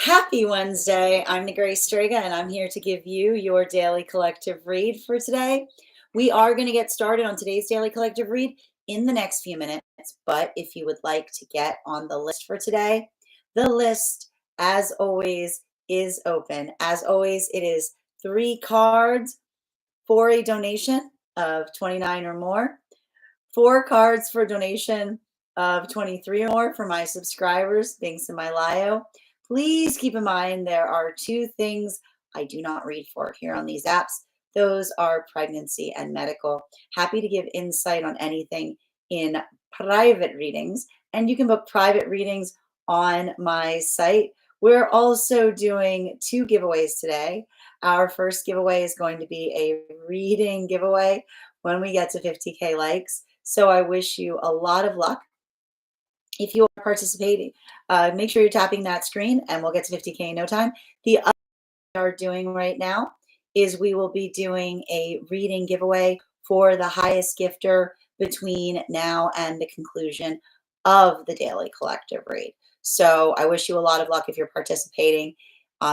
Happy Wednesday. I'm Grace Strega, and I'm here to give you your daily collective read for today. We are going to get started on today's daily collective read in the next few minutes, but if you would like to get on the list for today, the list, as always, is open. As always, it is 3 cards for a donation of 29 or more, 4 cards for a donation of 23 or more for my subscribers, links in my bio. Please keep in mind there are 2 things I do not read for here on these apps. Those are pregnancy and medical. Happy to give insight on anything in private readings, and you can book private readings on my site. We're also doing 2 giveaways today. Our first giveaway is going to be a reading giveaway when we get to 50K likes. So I wish you a lot of luck. If you are participating, make sure you're tapping that screen and we'll get to 50K in no time. The other thing we are doing right now is we will be doing a reading giveaway for the highest gifter between now and the conclusion of the daily collective read. So I wish you a lot of luck if you're participating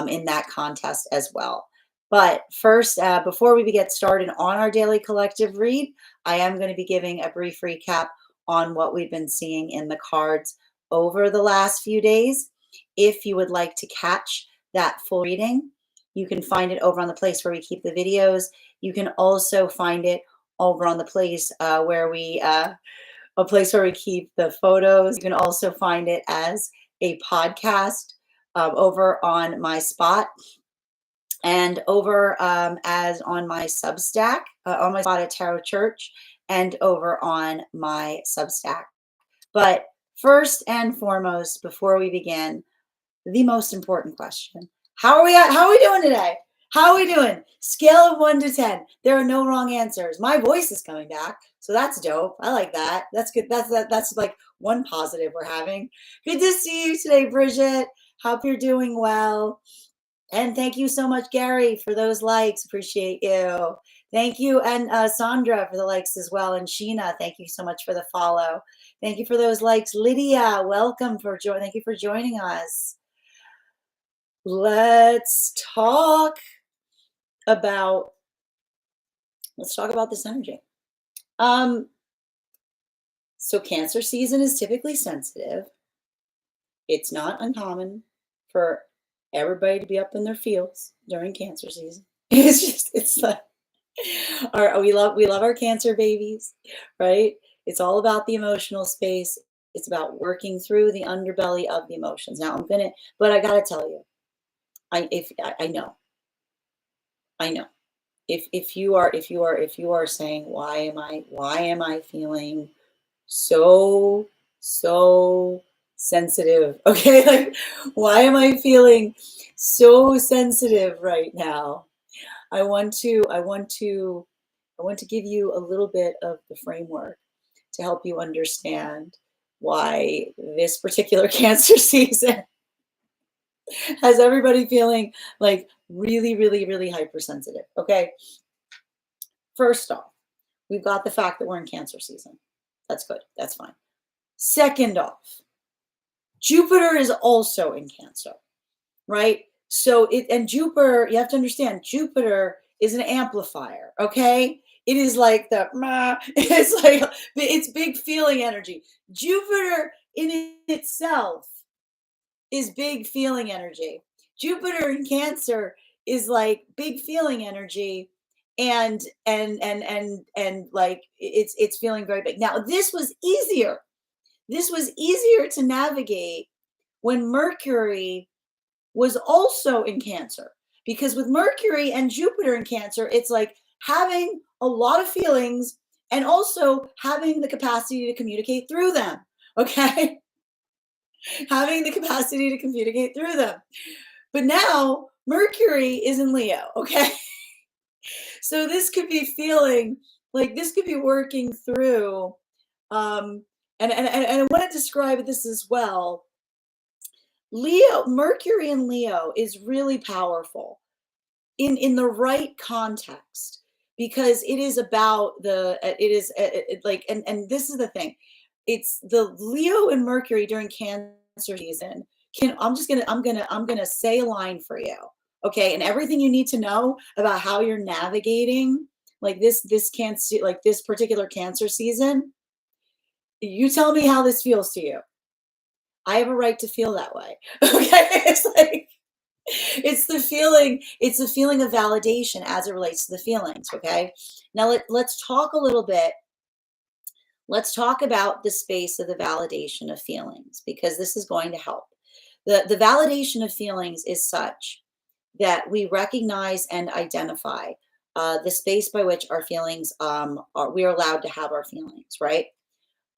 in that contest as well. But first, before we get started on our daily collective read, I am going to be giving a brief recap on what we've been seeing in the cards over the last few days. If you would like to catch that full reading, you can find it over on the place where we keep the videos. You can also find it over on the place where we keep the photos. You can also find it as a podcast over on my spot, and over as on my Substack, on my spot at Tarot Church, and over on my Substack. But first and foremost, before we begin, the most important question: How are we doing today? How are we doing? Scale of 1 to 10. There are no wrong answers. My voice is coming back, so that's dope. I like that. That's good. That's like one positive we're having. Good to see you today, Bridget. Hope you're doing well. And thank you so much, Gary, for those likes. Appreciate you. Thank you. And Sandra for the likes as well. And Sheena, thank you so much for the follow. Thank you for those likes. Lydia, welcome for joining. Thank you for joining us. Let's talk about this energy. So Cancer season is typically sensitive. It's not uncommon for everybody to be up in their feels during Cancer season. It's like we love our Cancer babies, right? It's all about the emotional space. It's about working through the underbelly of the emotions. Now but I gotta tell you, I know. If you are saying, why am I feeling so sensitive? Okay, like, why am I feeling so sensitive right now? I want to give you a little bit of the framework to help you understand why this particular Cancer season has everybody feeling like really hypersensitive. Okay, first off, we've got the fact that we're in Cancer season. That's good. That's fine. Second off, Jupiter is also in Cancer, right? So and Jupiter, you have to understand, Jupiter is an amplifier, okay? It is like it's big feeling energy. Jupiter in itself is big feeling energy. Jupiter in Cancer is like big feeling energy, and like it's feeling very big. Now, this was easier to navigate when Mercury was also in Cancer, because with Mercury and Jupiter in Cancer, it's like having a lot of feelings and also having the capacity to communicate through them. Okay. Having the capacity to communicate through them. But now Mercury is in Leo. Okay. So this could be feeling like this could be working through. And I want to describe this as well. Mercury in Leo is really powerful in the right context, because it is about and this is the thing. It's the Leo and Mercury during Cancer season I'm gonna say a line for you. Okay. And everything you need to know about how you're navigating like this cancer, like this particular cancer season, you tell me how this feels to you. I have a right to feel that way. Okay. It's like it's the feeling of validation as it relates to the feelings. Okay. Now let's talk a little bit. Let's talk about the space of the validation of feelings because this is going to help. The validation of feelings is such that we recognize and identify the space by which our feelings are, we are allowed to have our feelings, right?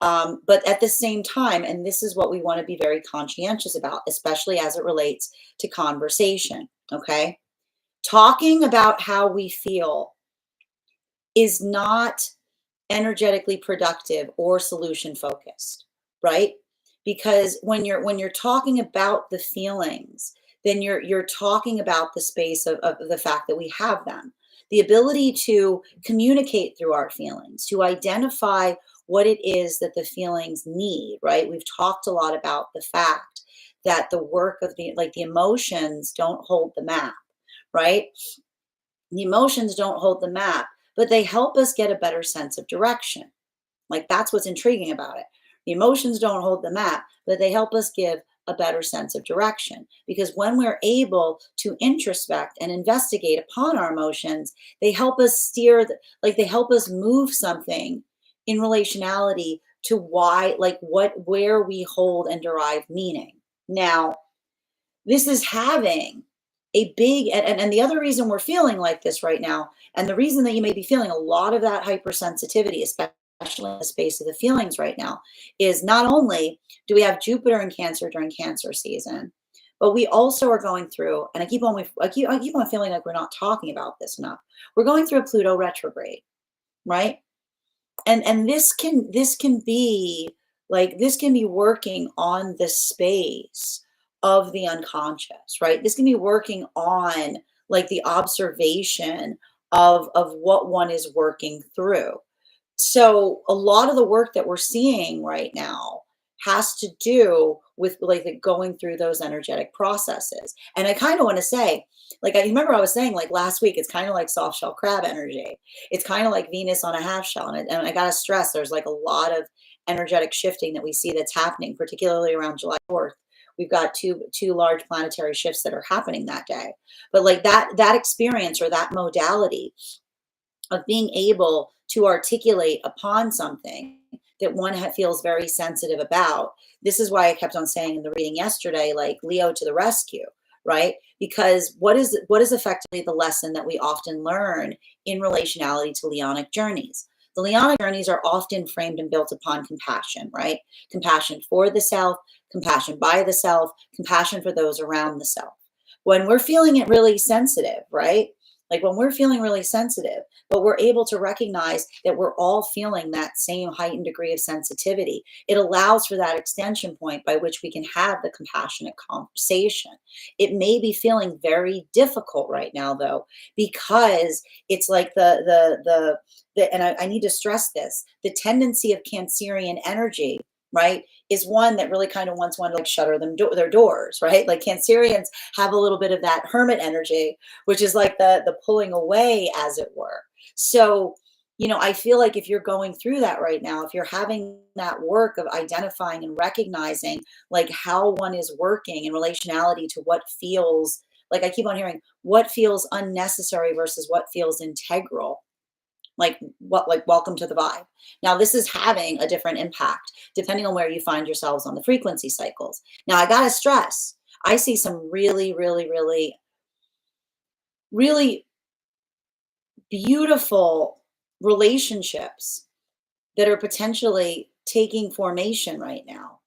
But at the same time, and this is what we want to be very conscientious about, especially as it relates to conversation, okay? Talking about how we feel is not energetically productive or solution focused, right? Because when you're talking about the feelings, then you're talking about the space of the fact that we have them, the ability to communicate through our feelings, to identify what it is that the feelings need, right? We've talked a lot about the fact that the work of the emotions don't hold the map, right? The emotions don't hold the map, but they help us get a better sense of direction. Like that's what's intriguing about it. The emotions don't hold the map, but they help us give a better sense of direction. Because when we're able to introspect and investigate upon our emotions, they help us like they help us move something in relationality to why, like where we hold and derive meaning. Now, this is having a big and the other reason we're feeling like this right now, and the reason that you may be feeling a lot of that hypersensitivity, especially in the space of the feelings right now, is not only do we have Jupiter in Cancer during Cancer season, but we also are going through, and I keep on feeling like we're not talking about this enough. We're going through a Pluto retrograde, right? And this can be like this can be working on the space of the unconscious, right? This can be working on like the observation of what one is working through. So a lot of the work that we're seeing right now has to do with like going through those energetic processes. And I kind of want to say, like I remember I was saying like last week, it's kind of like soft shell crab energy. It's kind of like Venus on a half shell. And I gotta stress, there's like a lot of energetic shifting that we see that's happening, particularly around July 4th. We've got two large planetary shifts that are happening that day. But like that experience or that modality of being able to articulate upon something that one feels very sensitive about. This is why I kept on saying in the reading yesterday, like Leo to the rescue, right? Because what is effectively the lesson that we often learn in relationality to Leonic journeys? The Leonic journeys are often framed and built upon compassion, right? Compassion for the self, compassion by the self, compassion for those around the self. When we're feeling it really sensitive, right? Like when we're feeling really sensitive, but we're able to recognize that we're all feeling that same heightened degree of sensitivity, it allows for that extension point by which we can have the compassionate conversation. It may be feeling very difficult right now, though, because it's like and I need to stress this, the tendency of Cancerian energy, right, is one that really kind of wants one to like shutter their doors, right? Like Cancerians have a little bit of that hermit energy, which is like the pulling away, as it were. So, I feel like if you're going through that right now, if you're having that work of identifying and recognizing like how one is working in relationality to what feels like, I keep on hearing what feels unnecessary versus what feels integral, like welcome to the vibe. Now this is having a different impact depending on where you find yourselves on the frequency cycles. Now I gotta stress, I see some really, really, really, really beautiful relationships that are potentially taking formation right now.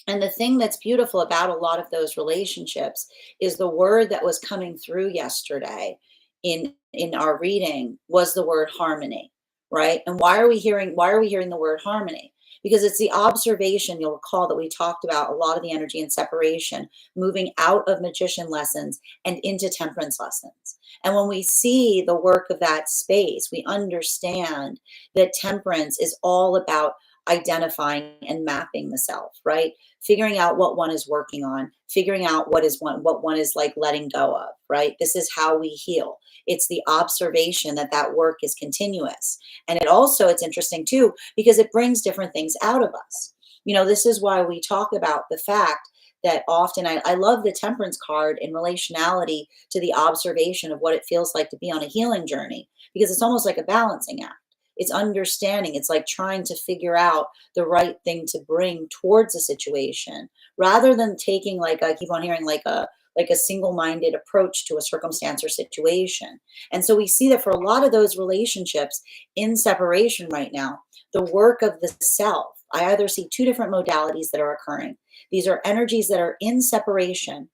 And the thing that's beautiful about a lot of those relationships is the word that was coming through yesterday in our reading was the word harmony, right? And why are we hearing the word harmony? Because it's the observation, you'll recall that we talked about a lot of the energy and separation moving out of magician lessons and into temperance lessons. And when we see the work of that space, we understand that temperance is all about identifying and mapping the self, right? Figuring out what one is working on, figuring out what one is like letting go of, right? This is how we heal. It's the observation that that work is continuous. And it also, it's interesting too, because it brings different things out of us. You know, this is why we talk about the fact that often I love the temperance card in relationality to the observation of what it feels like to be on a healing journey, because it's almost like a balancing act. It's understanding. It's like trying to figure out the right thing to bring towards a situation rather than taking, like I keep on hearing, like a single-minded approach to a circumstance or situation. And so we see that for a lot of those relationships in separation right now, the work of the self, I either see two different modalities that are occurring. These are energies that are in separation,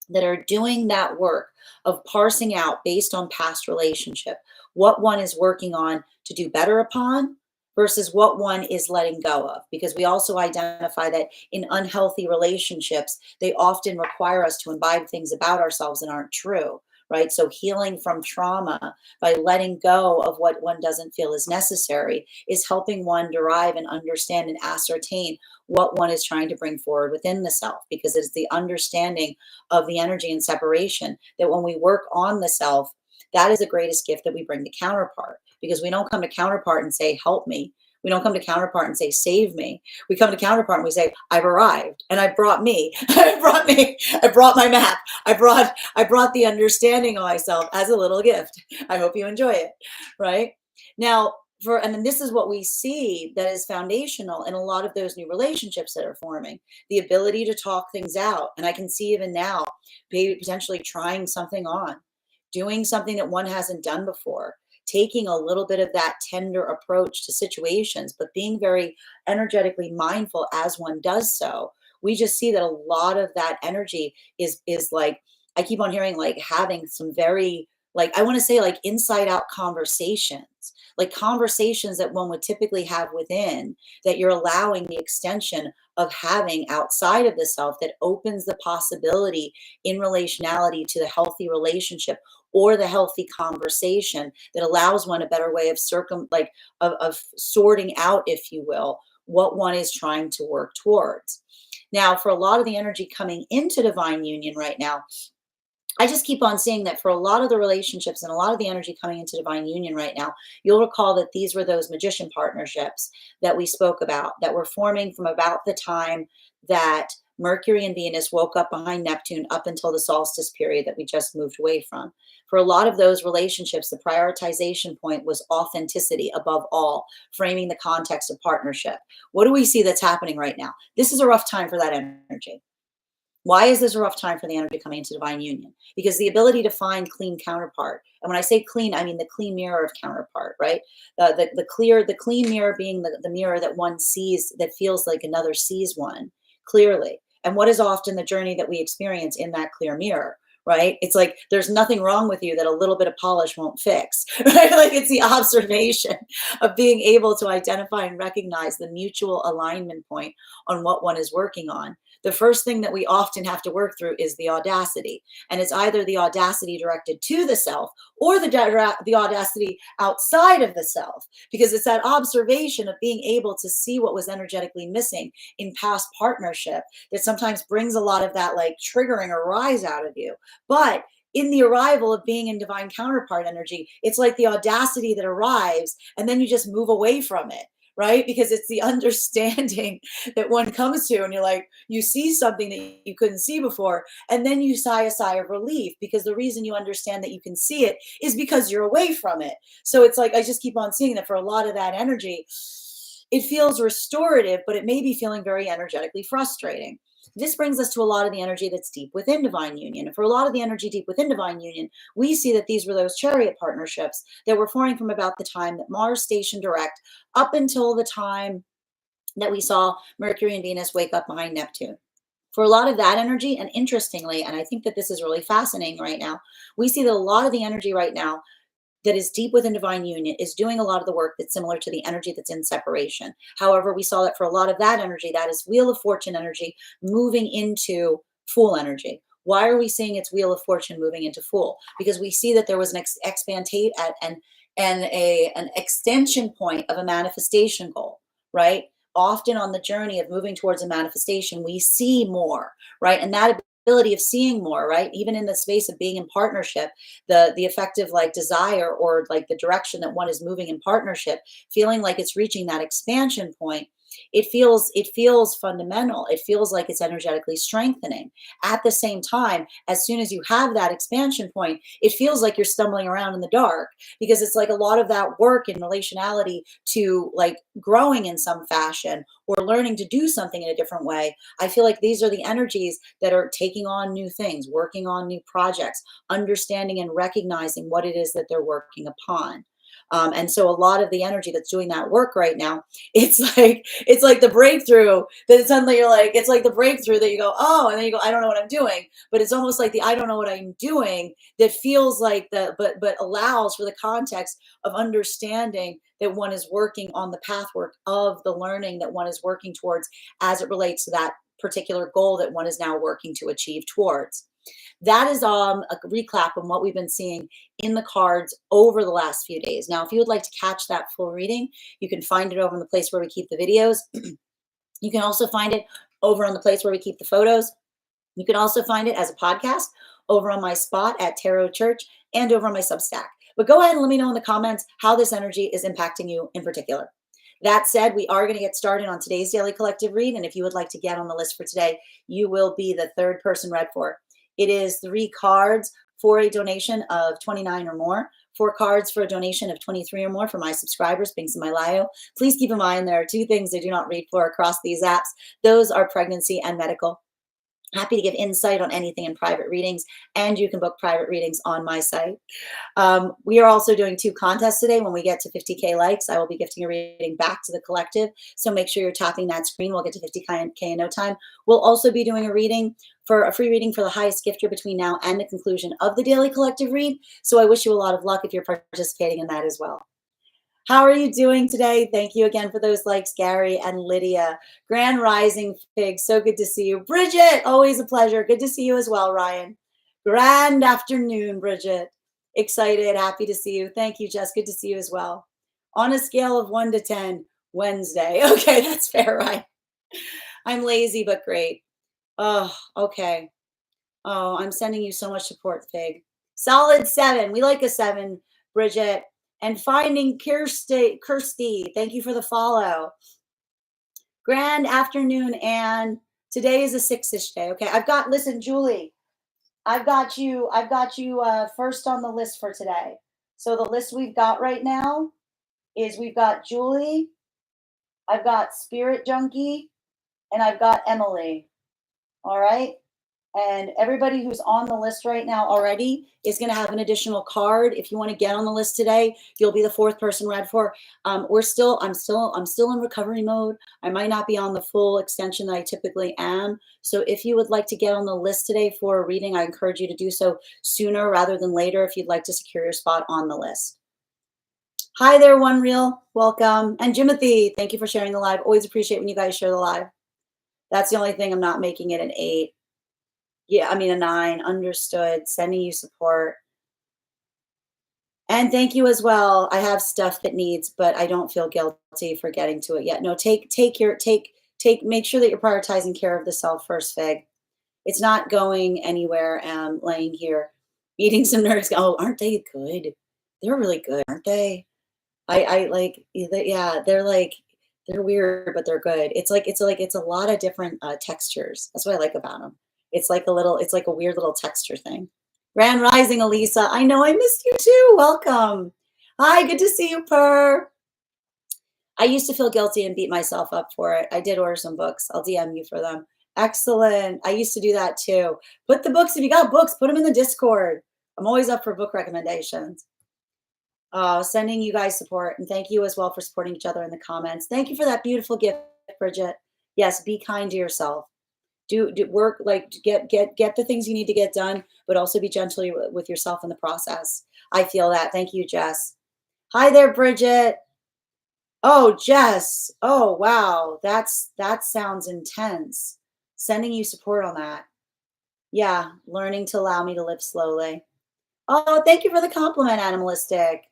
that are doing that work of parsing out based on past relationship, what one is working on to do better upon versus what one is letting go of. Because we also identify that in unhealthy relationships, they often require us to imbibe things about ourselves that aren't true, right? So healing from trauma by letting go of what one doesn't feel is necessary is helping one derive and understand and ascertain what one is trying to bring forward within the self, because it's the understanding of the energy and separation that when we work on the self, that is the greatest gift that we bring to counterpart, because we don't come to counterpart and say, help me. We don't come to counterpart and say, save me. We come to counterpart and we say, I've arrived and I brought me. I brought me. I brought my map. I brought the understanding of myself as a little gift. I hope you enjoy it. Right? Now, and then this is what we see that is foundational in a lot of those new relationships that are forming, the ability to talk things out. And I can see even now, maybe potentially trying something on, doing something that one hasn't done before, taking a little bit of that tender approach to situations, but being very energetically mindful as one does so. We just see that a lot of that energy is like, I keep on hearing, like having some very, like, I want to say like inside out conversations, like conversations that one would typically have within, that you're allowing the extension of having outside of the self, that opens the possibility in relationality to the healthy relationship or the healthy conversation that allows one a better way of of sorting out, if you will, what one is trying to work towards. Now, for a lot of the energy coming into divine union right now, I just keep on seeing that for a lot of the relationships and a lot of the energy coming into divine union right now, you'll recall that these were those magician partnerships that we spoke about that were forming from about the time that Mercury and Venus woke up behind Neptune up until the solstice period that we just moved away from. For a lot of those relationships, the prioritization point was authenticity above all, framing the context of partnership. What do we see that's happening right now? This is a rough time for that energy. Why is this a rough time for the energy coming into divine union? Because the ability to find clean counterpart, and when I say clean, I mean the clean mirror of counterpart, right? The clean mirror being the mirror that one sees, that feels like another sees one clearly. And what is often the journey that we experience in that clear mirror, right? It's like there's nothing wrong with you that a little bit of polish won't fix, right? Like it's the observation of being able to identify and recognize the mutual alignment point on what one is working on. The first thing that we often have to work through is the audacity. And it's either the audacity directed to the self or the audacity outside of the self, because it's that observation of being able to see what was energetically missing in past partnership that sometimes brings a lot of that like triggering or rise out of you. But in the arrival of being in divine counterpart energy, it's like the audacity that arrives and then you just move away from it, right? Because it's the understanding that one comes to, and you're like, you see something that you couldn't see before, and then you sigh a sigh of relief, because the reason you understand that you can see it is because you're away from it. So it's like, I just keep on seeing that for a lot of that energy, it feels restorative, but it may be feeling very energetically frustrating. This brings us to a lot of the energy that's deep within divine union. And for a lot of the energy deep within divine union, we see that these were those chariot partnerships that were forming from about the time that Mars stationed direct up until the time that we saw Mercury and Venus wake up behind Neptune. For a lot of that energy, and interestingly, and I think that this is really fascinating right now, we see that a lot of the energy right now that is deep within divine union is doing a lot of the work that's similar to the energy that's in separation. However, we saw that for a lot of that energy, that is Wheel of Fortune energy moving into Fool energy. Why are we seeing it's Wheel of Fortune moving into Fool? Because we see that there was an an extension point of a manifestation goal, right? Often on the journey of moving towards a manifestation, we see more, right? And that ability of seeing more, right? Even in the space of being in partnership, the effective like desire or like the direction that one is moving in partnership, feeling like it's reaching that expansion point, it feels fundamental. It feels like it's energetically strengthening. At the same time, as soon as you have that expansion point, it feels like you're stumbling around in the dark, because it's like a lot of that work in relationality to like growing in some fashion or learning to do something in a different way. I feel like these are the energies that are taking on new things, working on new projects, understanding and recognizing what it is that they're working upon. And so a lot of the energy that's doing that work right now, it's like the breakthrough that suddenly you're like, it's like the breakthrough that you go, oh, and then you go, I don't know what I'm doing. But it's almost like the I don't know what I'm doing that feels like but allows for the context of understanding that one is working on the pathwork of the learning that one is working towards as it relates to that particular goal that one is now working to achieve towards. That is a recap on what we've been seeing in the cards over the last few days. Now, if you would like to catch that full reading, you can find it over in the place where we keep the videos. You can also find it over on the place where we keep the photos. You can also find it as a podcast over on my spot at Tarot Church and over on my Substack. But go ahead and let me know in the comments how this energy is impacting you in particular. That said, we are going to get started on today's daily collective read. And if you would like to get on the list for today, you will be the third person read for. It is 3 cards for a donation of 29 or more, 4 cards for a donation of 23 or more for my subscribers, Binks in my Lio. Please keep in mind there are 2 things I do not read for across these apps. Those are pregnancy and medical. Happy to give insight on anything in private readings, and you can book private readings on my site. We are also doing 2 contests today. When we get to 50K likes, I will be gifting a reading back to the collective. So make sure you're tapping that screen. We'll get to 50K in no time. We'll also be doing a free reading for the highest gifter between now and the conclusion of the daily collective read. So I wish you a lot of luck if you're participating in that as well. How are you doing today? Thank you again for those likes, Gary and Lydia. Grand Rising Fig, so good to see you. Bridget, always a pleasure. Good to see you as well, Ryan. Grand afternoon, Bridget. Excited, happy to see you. Thank you, Jess. Good to see you as well. On a scale of 1 to 10, Wednesday. Okay, that's fair, Ryan. I'm lazy, but great. Oh, okay. Oh, I'm sending you so much support, Fig. Solid 7. We like a 7, Bridget. And finding Kirsty, thank you for the follow. Grand afternoon, Anne. Today is a 6-ish day. Okay, listen, Julie, I've got you first on the list for today. So the list we've got right now is we've got Julie, I've got Spirit Junkie, and I've got Emily. All right. And everybody who's on the list right now already is going to have an additional card. If you want to get on the list today, you'll be the 4th person read for. I'm still in recovery mode. I might not be on the full extension that I typically am. So if you would like to get on the list today for a reading, I encourage you to do so sooner rather than later if you'd like to secure your spot on the list. Hi there, One Real. Welcome. And Jimothy, thank you for sharing the live. Always appreciate when you guys share the live. That's the only thing I'm not making it an 8. Yeah, I mean a 9, understood, sending you support. And thank you as well. I have stuff that needs, but I don't feel guilty for getting to it yet. No, make sure that you're prioritizing care of the self first, Fig. It's not going anywhere. Laying here, eating some nerds. Oh, aren't they good? They're really good, aren't they? I like, yeah, they're weird, but they're good. It's a lot of different textures. That's what I like about them. It's like a weird little texture thing. Grand Rising, Elisa. I know I missed you too. Welcome. Hi, good to see you, Purr. I used to feel guilty and beat myself up for it. I did order some books. I'll DM you for them. Excellent. I used to do that too. Put the books, if you got books, put them in the Discord. I'm always up for book recommendations. Sending you guys support, and thank you as well for supporting each other in the comments. Thank you for that beautiful gift, Bridget. Yes, be kind to yourself. Do work, like get the things you need to get done, but also be gentle with yourself in the process. I feel that. Thank you, Jess. Hi there, Bridget. Oh, Jess. Oh, wow. That sounds intense. Sending you support on that. Yeah, learning to allow me to live slowly. Oh, thank you for the compliment, Animalistic.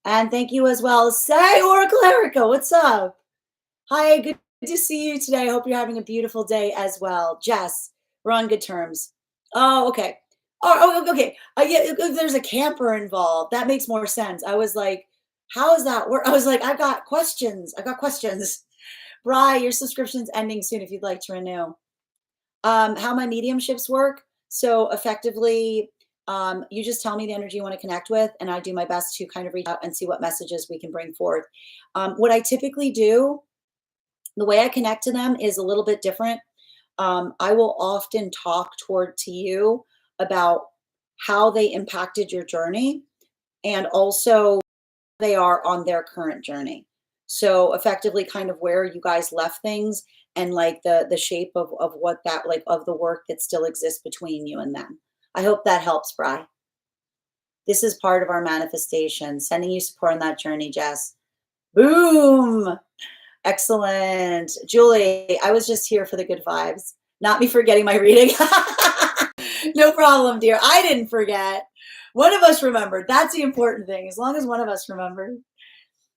And thank you as well. Say, Oracle Erica, what's up? Hi, good to see you today. I hope you're having a beautiful day as well. Jess, we're on good terms. Oh, okay. Okay. Yeah, there's a camper involved. That makes more sense. I was like, how is that work? I was like, I've got questions. I've got questions. Bri, your subscription's ending soon if you'd like to renew. How my mediumships work. So effectively, you just tell me the energy you want to connect with, and I do my best to kind of reach out and see what messages we can bring forth. What I typically do, the way I connect to them is a little bit different. I will often talk toward to you about how they impacted your journey and also they are on their current journey. So effectively kind of where you guys left things and like the shape of what that like of the work that still exists between you and them. I hope that helps, Bri. This is part of our manifestation, sending you support on that journey, Jess. Boom. Excellent. Julie, I was just here for the good vibes, not me forgetting my reading. No problem, dear. I didn't forget. One of us remembered. That's the important thing, as long as one of us remembered.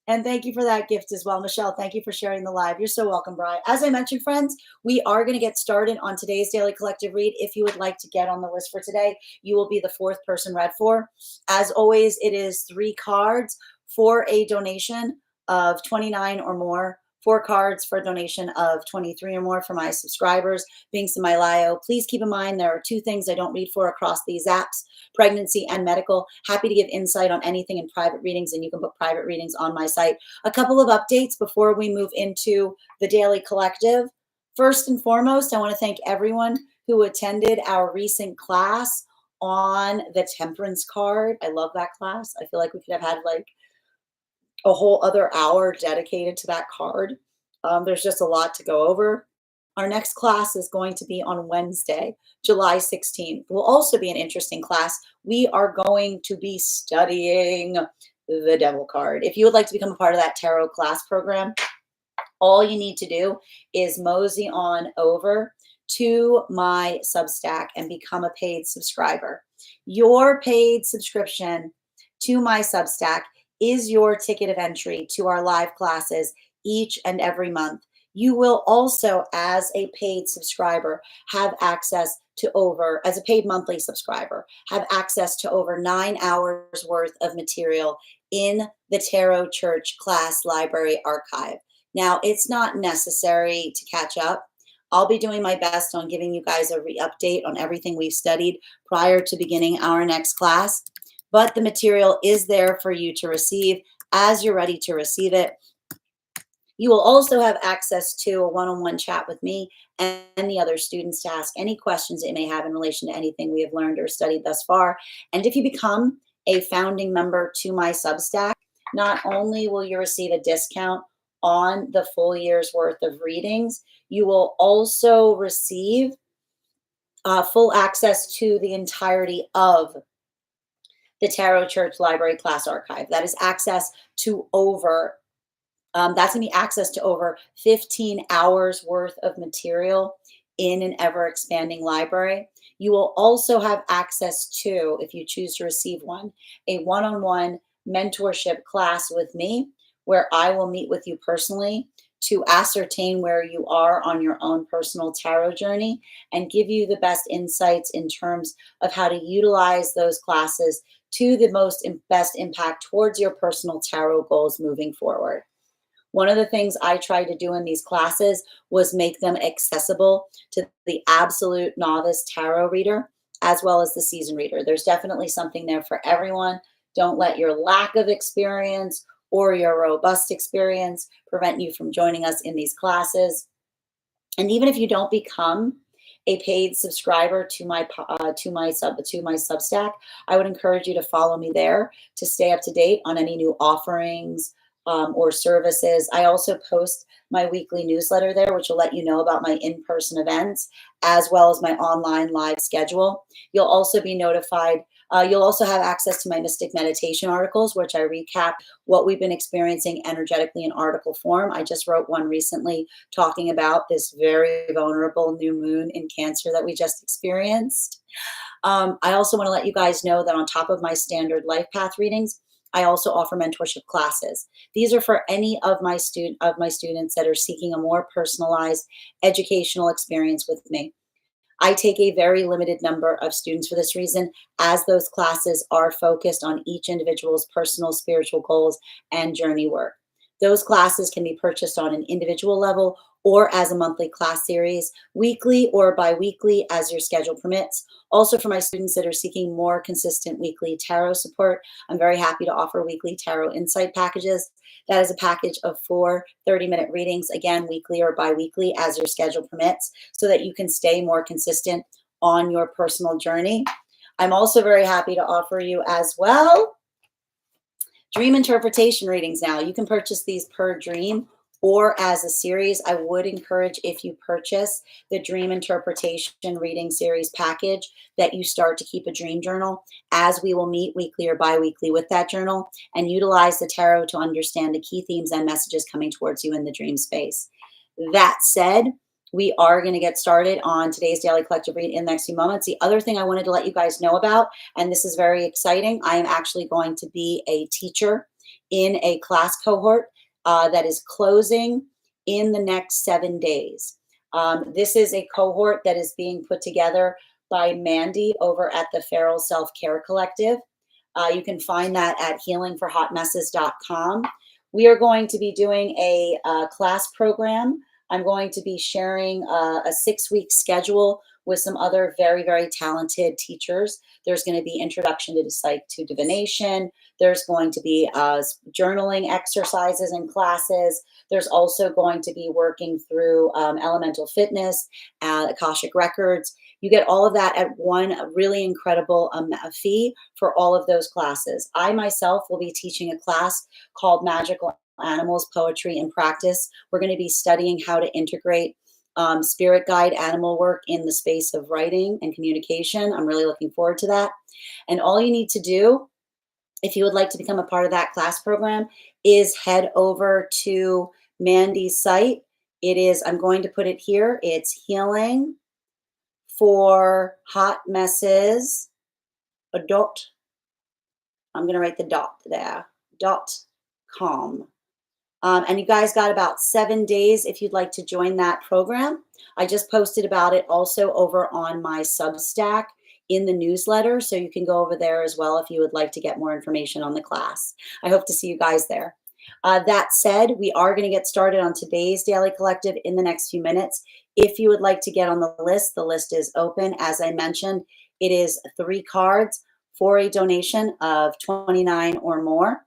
And thank you for that gift as well. Michelle, thank you for sharing the live. You're so welcome, Bri. As I mentioned, friends, we are going to get started on today's daily collective read. If you would like to get on the list for today, you will be the fourth person read for. As always, it is 3 cards for a donation of 29 or more. 4 cards for a donation of 23 or more for my subscribers. Being Semi-Lio, please keep in mind there are 2 things I don't read for across these apps, pregnancy and medical. Happy to give insight on anything in private readings, and you can book private readings on my site. A couple of updates before we move into the daily collective. First and foremost, I want to thank everyone who attended our recent class on the temperance card. I love that class. I feel like we could have had like a whole other hour dedicated to that card. There's just a lot to go over. Our next class is going to be on Wednesday, July 16th. It will also be an interesting class. We are going to be studying the Devil card. If you would like to become a part of that tarot class program, all you need to do is mosey on over to my Substack and become a paid subscriber. Your paid subscription to my Substack is your ticket of entry to our live classes each and every month. You will also, as a paid subscriber, have access to as a paid monthly subscriber, have access to over 9 hours worth of material in the Tarot Church class library archive. Now, it's not necessary to catch up. I'll be doing my best on giving you guys a re-update on everything we've studied prior to beginning our next class. But the material is there for you to receive as you're ready to receive it. You will also have access to a one-on-one chat with me and the other students to ask any questions that you may have in relation to anything we have learned or studied thus far. And if you become a founding member to my Substack, not only will you receive a discount on the full year's worth of readings, you will also receive full access to the entirety of the Tarot Church Library Class Archive. That is access to over, that's going to be access to over 15 hours worth of material in an ever expanding library. You will also have access to, if you choose to receive one, a one-on-one mentorship class with me where I will meet with you personally to ascertain where you are on your own personal tarot journey and give you the best insights in terms of how to utilize those classes to the best impact towards your personal tarot goals moving forward. One of the things I tried to do in these classes was make them accessible to the absolute novice tarot reader as well as the seasoned reader. There's definitely something there for everyone. Don't let your lack of experience or your robust experience prevent you from joining us in these classes. And even if you don't become a paid subscriber to my Substack, I would encourage you to follow me there to stay up to date on any new offerings or services. I also post my weekly newsletter there, which will let you know about my in-person events as well as my online live schedule. You'll also be notified. You'll also have access to my mystic meditation articles, which I recap what we've been experiencing energetically in article form. I just wrote one recently talking about this very vulnerable new moon in Cancer that we just experienced. I also want to let you guys know that on top of my standard life path readings, I also offer mentorship classes. These are for any of my students that are seeking a more personalized educational experience with me. I take a very limited number of students for this reason, as those classes are focused on each individual's personal spiritual goals and journey work. Those classes can be purchased on an individual level or as a monthly class series, weekly or bi-weekly as your schedule permits. Also, for my students that are seeking more consistent weekly tarot support, I'm very happy to offer weekly tarot insight packages. That is a package of 4 30-minute readings, again, weekly or bi-weekly as your schedule permits, so that you can stay more consistent on your personal journey. I'm also very happy to offer you as well dream interpretation readings now. You can purchase these per dream or as a series. I would encourage, if you purchase the dream interpretation reading series package, that you start to keep a dream journal, as we will meet weekly or bi-weekly with that journal and utilize the tarot to understand the key themes and messages coming towards you in the dream space. That said, we are going to get started on today's daily collective read in the next few moments. The other thing I wanted to let you guys know about, and this is very exciting, I am actually going to be a teacher in a class cohort that is closing in the next 7 days. This is a cohort that is being put together by Mandy over at the Feral Self-Care Collective. You can find that at healingforhotmesses.com. We are going to be doing a class program. I'm going to be sharing a 6-week schedule with some other very, very talented teachers. There's going to be introduction to divination. There's going to be journaling exercises and classes. There's also going to be working through elemental fitness, Akashic records. You get all of that at one really incredible fee for all of those classes. I myself will be teaching a class called Magical Animals, Poetry, and Practice. We're going to be studying how to integrate spirit guide animal work in the space of writing and communication. I'm really looking forward to that. And all you need to do, if you would like to become a part of that class program, is head over to Mandy's site. It is, I'm going to put it here, it's Healing for Hot Messes, a dot, I'm going to write the dot there, .com. And you guys got about 7 days if you'd like to join that program. I just posted about it also over on my Substack in the newsletter, so you can go over there as well if you would like to get more information on the class. I hope to see you guys there. That said, we are going to get started on today's Daily Collective in the next few minutes. If you would like to get on the list is open. As I mentioned, it is 3 cards for a donation of $29 or more.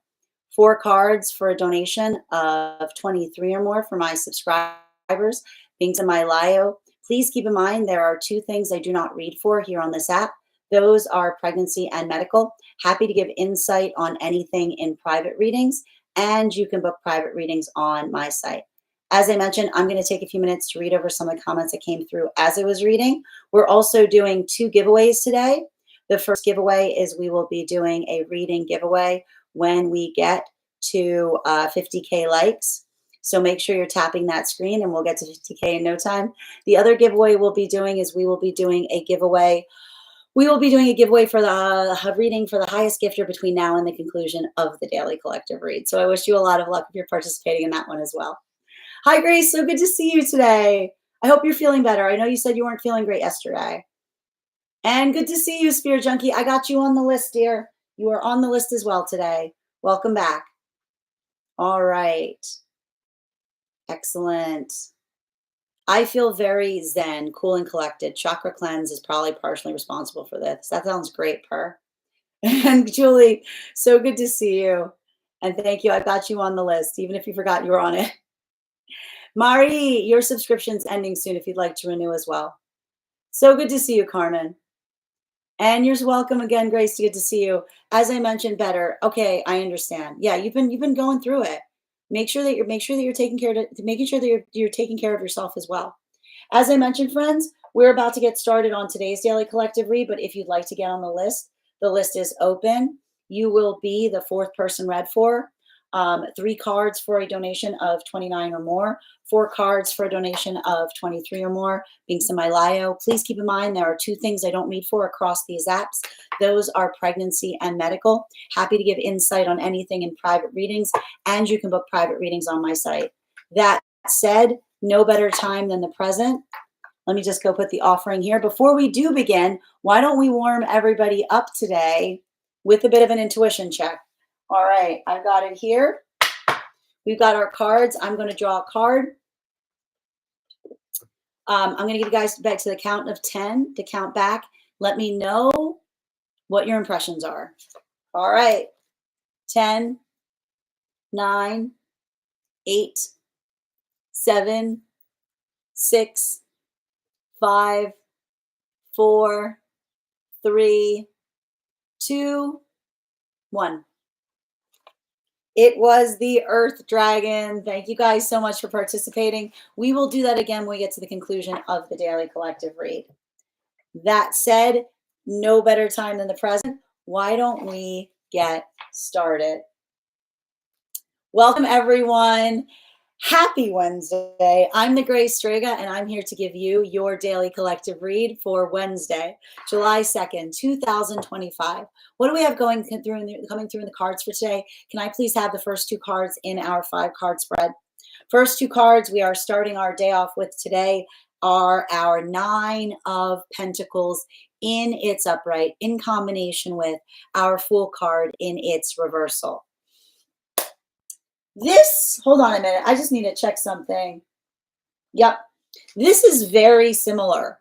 4 cards for a donation of $23 or more for my subscribers. Things in my bio. Please keep in mind there are 2 things I do not read for here on this app. Those are pregnancy and medical. Happy to give insight on anything in private readings, and you can book private readings on my site. As I mentioned, I'm going to take a few minutes to read over some of the comments that came through as I was reading. We're also doing 2 giveaways today. The first giveaway is we will be doing a reading giveaway when we get to 50K likes. So make sure you're tapping that screen and we'll get to 50K in no time. The other giveaway we'll be doing is we will be doing a giveaway. We will be doing a giveaway for the reading for the highest gifter between now and the conclusion of the Daily Collective Read. So I wish you a lot of luck if you're participating in that one as well. Hi, Grace. So good to see you today. I hope you're feeling better. I know you said you weren't feeling great yesterday. And good to see you, Spirit Junkie. I got you on the list, dear. You are on the list as well today. Welcome back. All right. Excellent. I feel very zen, cool, and collected. Chakra cleanse is probably partially responsible for this. That sounds great, Per. And Julie, so good to see you. And thank you. I got you on the list, even if you forgot you were on it. Mari, your subscription's ending soon if you'd like to renew as well. So good to see you, Carmen. And you're welcome again, Grace. Good to see you. As I mentioned, better. Okay, I understand. Yeah, you've been going through it. Make sure that you're taking care you're taking care of yourself as well. As I mentioned, friends, we're about to get started on today's Daily Collective Read. But if you'd like to get on the list is open. You will be the 4th person read for. 3 cards for a donation of 29 or more, 4 cards for a donation of 23 or more, being semi-LIO. Please keep in mind there are 2 things I don't read for across these apps. Those are pregnancy and medical. Happy to give insight on anything in private readings, and you can book private readings on my site. That said, no better time than the present. Let me just go put the offering here. Before we do begin, why don't we warm everybody up today with a bit of an intuition check? All right, I've got it here. We've got our cards. I'm going to draw a card. I'm going to give you guys back to the count of 10 to count back. Let me know what your impressions are. All right. 10, 9, 8, 7, 6, 5, 4, 3, 2, 1. It was the Earth Dragon. Thank you guys so much for participating. We will do that again when we get to the conclusion of the Daily Collective Read. That said, no better time than the present. Why don't we get started? Welcome, everyone. Happy Wednesday. I'm the Gray Strega, and I'm here to give you your Daily Collective Read for Wednesday, July 2nd, 2025. What do we have coming through in the cards for today? Can I please have the first 2 cards in our 5-card spread? First 2 cards we are starting our day off with today are our 9 of Pentacles in its upright, in combination with our Fool card in its reversal. Hold on a minute. I just need to check something. Yep. This is very similar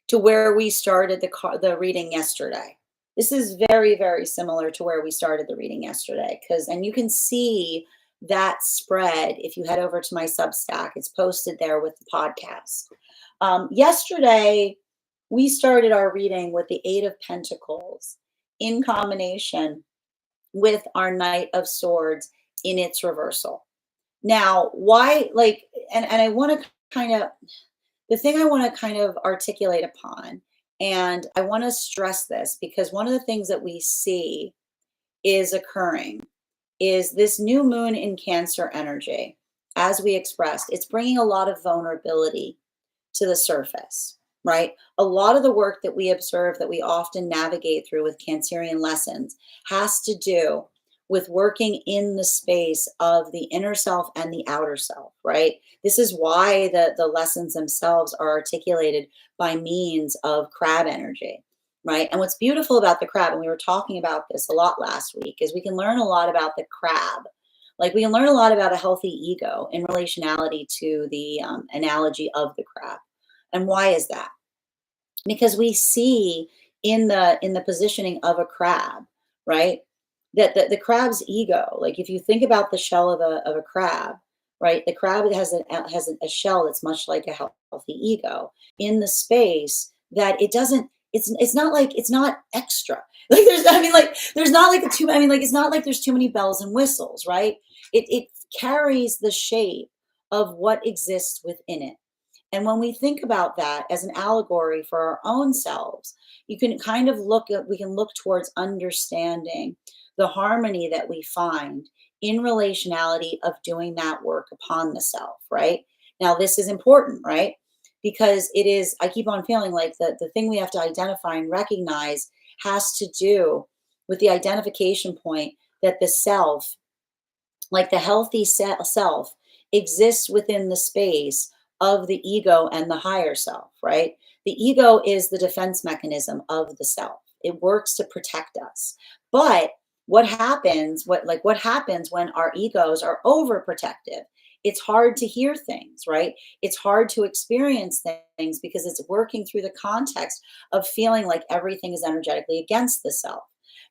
to where we started the reading yesterday. This is very, very similar to where we started the reading yesterday. And you can see that spread if you head over to my Substack. It's posted there with the podcast. Yesterday, we started our reading with the 8 of Pentacles in combination with our Knight of Swords in its reversal. Now, why, and I want to the thing I want to kind of articulate upon, and I want to stress this because one of the things that we see is occurring is this new moon in Cancer energy. As we expressed, it's bringing a lot of vulnerability to the surface, right? A lot of the work that we observe that we often navigate through with Cancerian lessons has to do with working in the space of the inner self and the outer self, right? This is why the lessons themselves are articulated by means of crab energy, right? And what's beautiful about the crab, and we were talking about this a lot last week, is we can learn a lot about the crab. Like we can learn a lot about a healthy ego in relationality to the analogy of the crab. And why is that? Because we see in the positioning of a crab, right? That the crab's ego, like if you think about the shell of a crab, right? The crab has a shell that's much like a healthy ego in the space that it doesn't. It's not extra. Like there's not like it's not like there's too many bells and whistles, right? It carries the shape of what exists within it. And when we think about that as an allegory for our own selves, you can kind of we can look towards understanding the harmony that we find in relationality of doing that work upon the self, right? Now, this is important, right? Because it is, I keep on feeling like the thing we have to identify and recognize has to do with the identification point that the self, like the healthy self, exists within the space of the ego and the higher self, right? The ego is the defense mechanism of the self. It works to protect us. But what happens when our egos are overprotective? It's hard to hear things, right? It's hard to experience things because it's working through the context of feeling like everything is energetically against the self.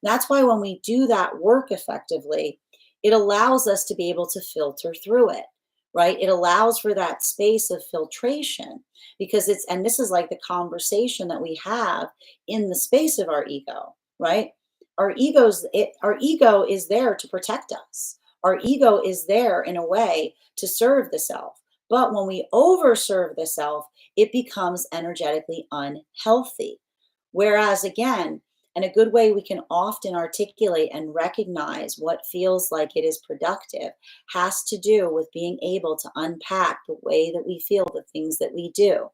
That's why when we do that work effectively, it allows us to be able to filter through it, right? It allows for that space of filtration because and this is like the conversation that we have in the space of our ego, right? Our ego is there to protect us. Our ego is there in a way to serve the self. But when we overserve the self, it becomes energetically unhealthy. Whereas again, And a good way we can often articulate and recognize what feels like it is productive has to do with being able to unpack the way that we feel the things that we do,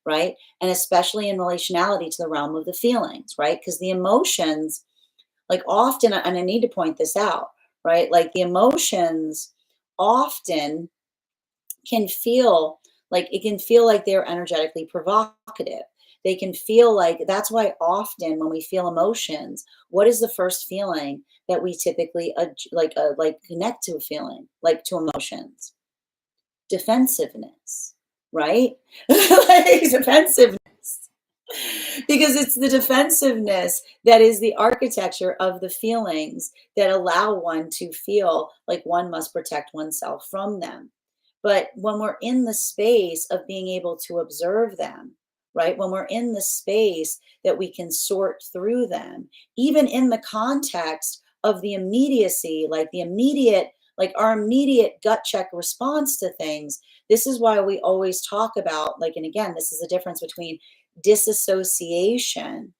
right? And especially in relationality to the realm of the feelings, right? Because the emotions, like often, and I need to point this out, right? Like the emotions often can feel like it can feel like they're energetically provocative. They can feel like that's why often when we feel emotions, what is the first feeling that we typically like connect to a feeling like to emotions? Defensiveness, right? Like defensiveness. Because it's the defensiveness that is the architecture of the feelings that allow one to feel like one must protect oneself from them. But when we're in the space of being able to observe them, right? When we're in the space that we can sort through them, even in the context of the immediacy, like the immediate, like our immediate gut check response to things, this is why we always talk about, like, and again, this is the difference between disassociation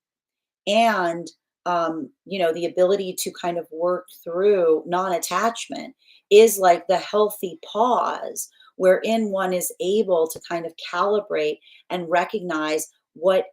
and the ability to kind of work through non-attachment is like the healthy pause wherein one is able to kind of calibrate and recognize what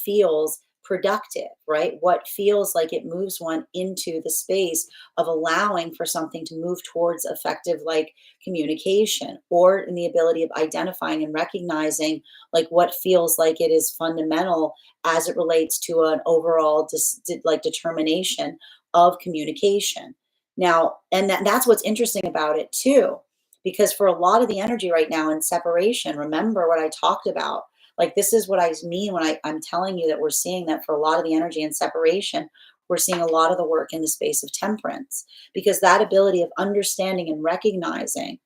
feels productive, right? What feels like it moves one into the space of allowing for something to move towards effective like communication, or in the ability of identifying and recognizing like what feels like it is fundamental as it relates to an overall like determination of communication. Now, and that's what's interesting about it too, because for a lot of the energy right now in separation, remember what I talked about. Like this is what I mean when I'm telling you that we're seeing that for a lot of the energy in separation, we're seeing a lot of the work in the space of temperance, because that ability of understanding and recognizing,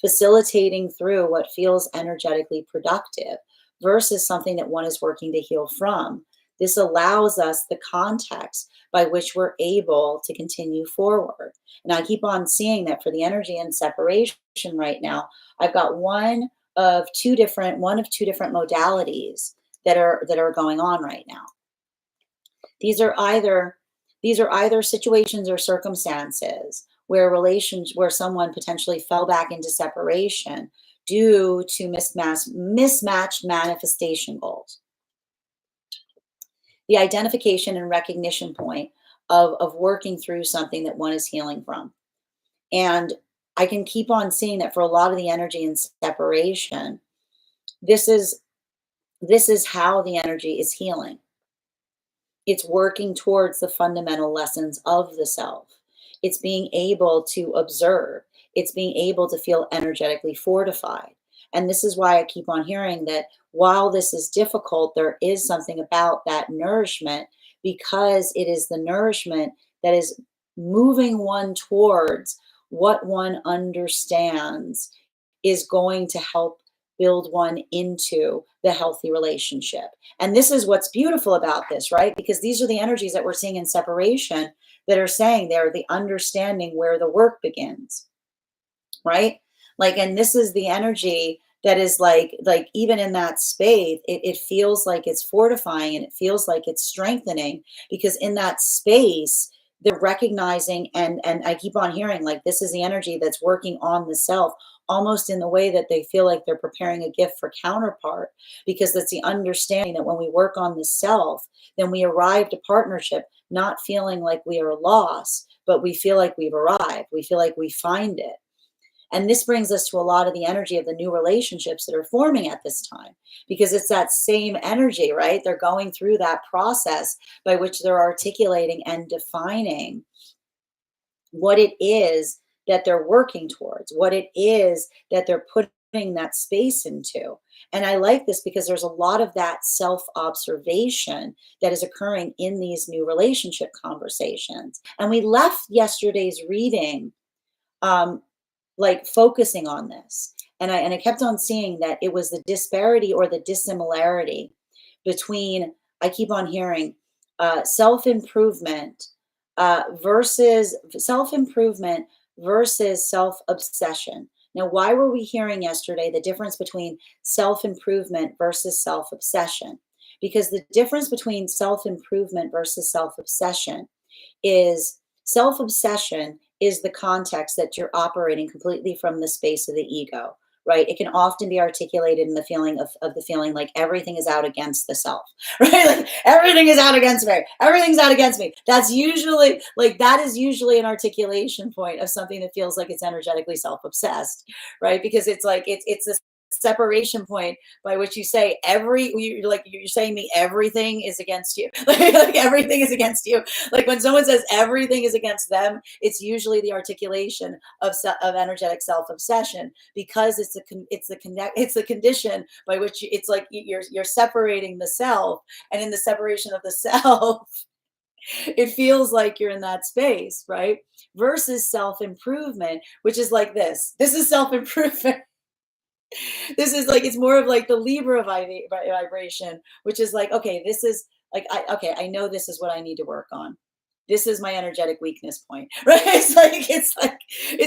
facilitating through what feels energetically productive versus something that one is working to heal from. This allows us the context by which we're able to continue forward. And I keep on seeing that for the energy and separation right now, I've got one of two different modalities that are going on right now. These are either situations or circumstances where someone potentially fell back into separation due to mismatched manifestation goals. The identification and recognition point of working through something that one is healing from. And I can keep on seeing that for a lot of the energy in separation, this is how the energy is healing. It's working towards the fundamental lessons of the self. It's being able to observe. It's being able to feel energetically fortified. And this is why I keep on hearing that while this is difficult, there is something about that nourishment, because it is the nourishment that is moving one towards what one understands is going to help build one into the healthy relationship. And this is what's beautiful about this, right? Because these are the energies that we're seeing in separation that are saying they're the understanding where the work begins, right? Like, and this is the energy that is like even in that space, it feels like it's fortifying and it feels like it's strengthening, because in that space, they're recognizing, and I keep on hearing like this is the energy that's working on the self, almost in the way that they feel like they're preparing a gift for counterpart, because that's the understanding that when we work on the self, then we arrive to partnership not feeling like we are lost, but we feel like we've arrived. We feel like we find it. And this brings us to a lot of the energy of the new relationships that are forming at this time, because it's that same energy, right? They're going through that process by which they're articulating and defining what it is that they're working towards, what it is that they're putting that space into. And I like this because there's a lot of that self observation that is occurring in these new relationship conversations. And we left yesterday's reading um, like focusing on this. And I kept on seeing that it was the disparity or the dissimilarity between, I keep on hearing self-improvement versus self-obsession. Now, why were we hearing yesterday the difference between self-improvement versus self-obsession? because the difference between self-improvement versus self-obsession is self-obsession is the context that you're operating completely from the space of the ego, right? It can often be articulated in the feeling of the feeling like everything is out against the self, right? Like everything is out against me. Everything's out against me. That's usually that is usually an articulation point of something that feels like it's energetically self-obsessed, right? Because it's this separation point by which you say you're saying me everything is against you. Like everything is against you. Like when someone says everything is against them, it's usually the articulation of energetic self-obsession, because it's the condition by which it's like you're separating the self, and in the separation of the self, it feels like you're in that space, right? Versus self-improvement, which is like this is self-improvement. This is like, it's more of like the Libra vibration, which is like, okay, this is like, I know this is what I need to work on. This is my energetic weakness point, right? It's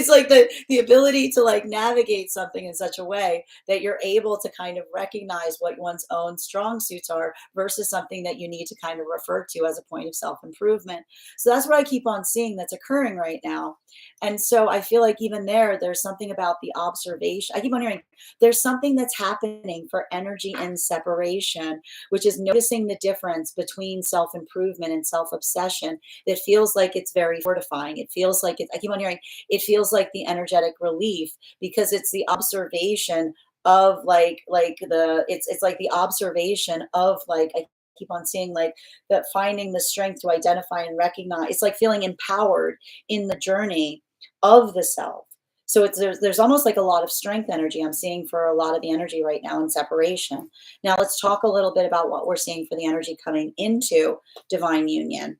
like the ability to like navigate something in such a way that you're able to kind of recognize what one's own strong suits are versus something that you need to kind of refer to as a point of self-improvement. So that's what I keep on seeing that's occurring right now. And so I feel like even there's something about the observation. I keep on hearing there's something that's happening for energy in separation, which is noticing the difference between self-improvement and self-obsession. That feels like it's very fortifying. It feels like I keep on hearing it feels like the energetic relief, because it's the observation of it's like the observation of like I keep on seeing like that, finding the strength to identify and recognize. It's like feeling empowered in the journey of the self. So there's almost like a lot of strength energy I'm seeing for a lot of the energy right now in separation. Now let's talk a little bit about what we're seeing for the energy coming into divine union.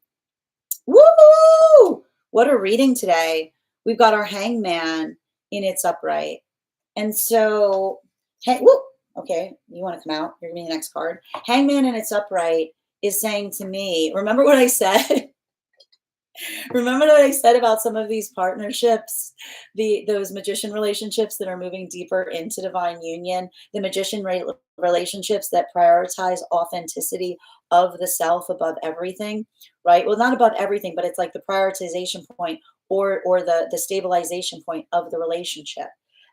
Woo! What a reading today. We've got our hangman in its upright. And so, hey, woo, okay, you want to come out? You're gonna be the next card. Hangman in its upright is saying to me, remember what I said? Remember what I said about some of these partnerships, those magician relationships that are moving deeper into divine union, the relationships that prioritize authenticity of the self above everything, right? Well, not above everything, but it's like the prioritization point, or the stabilization point of the relationship.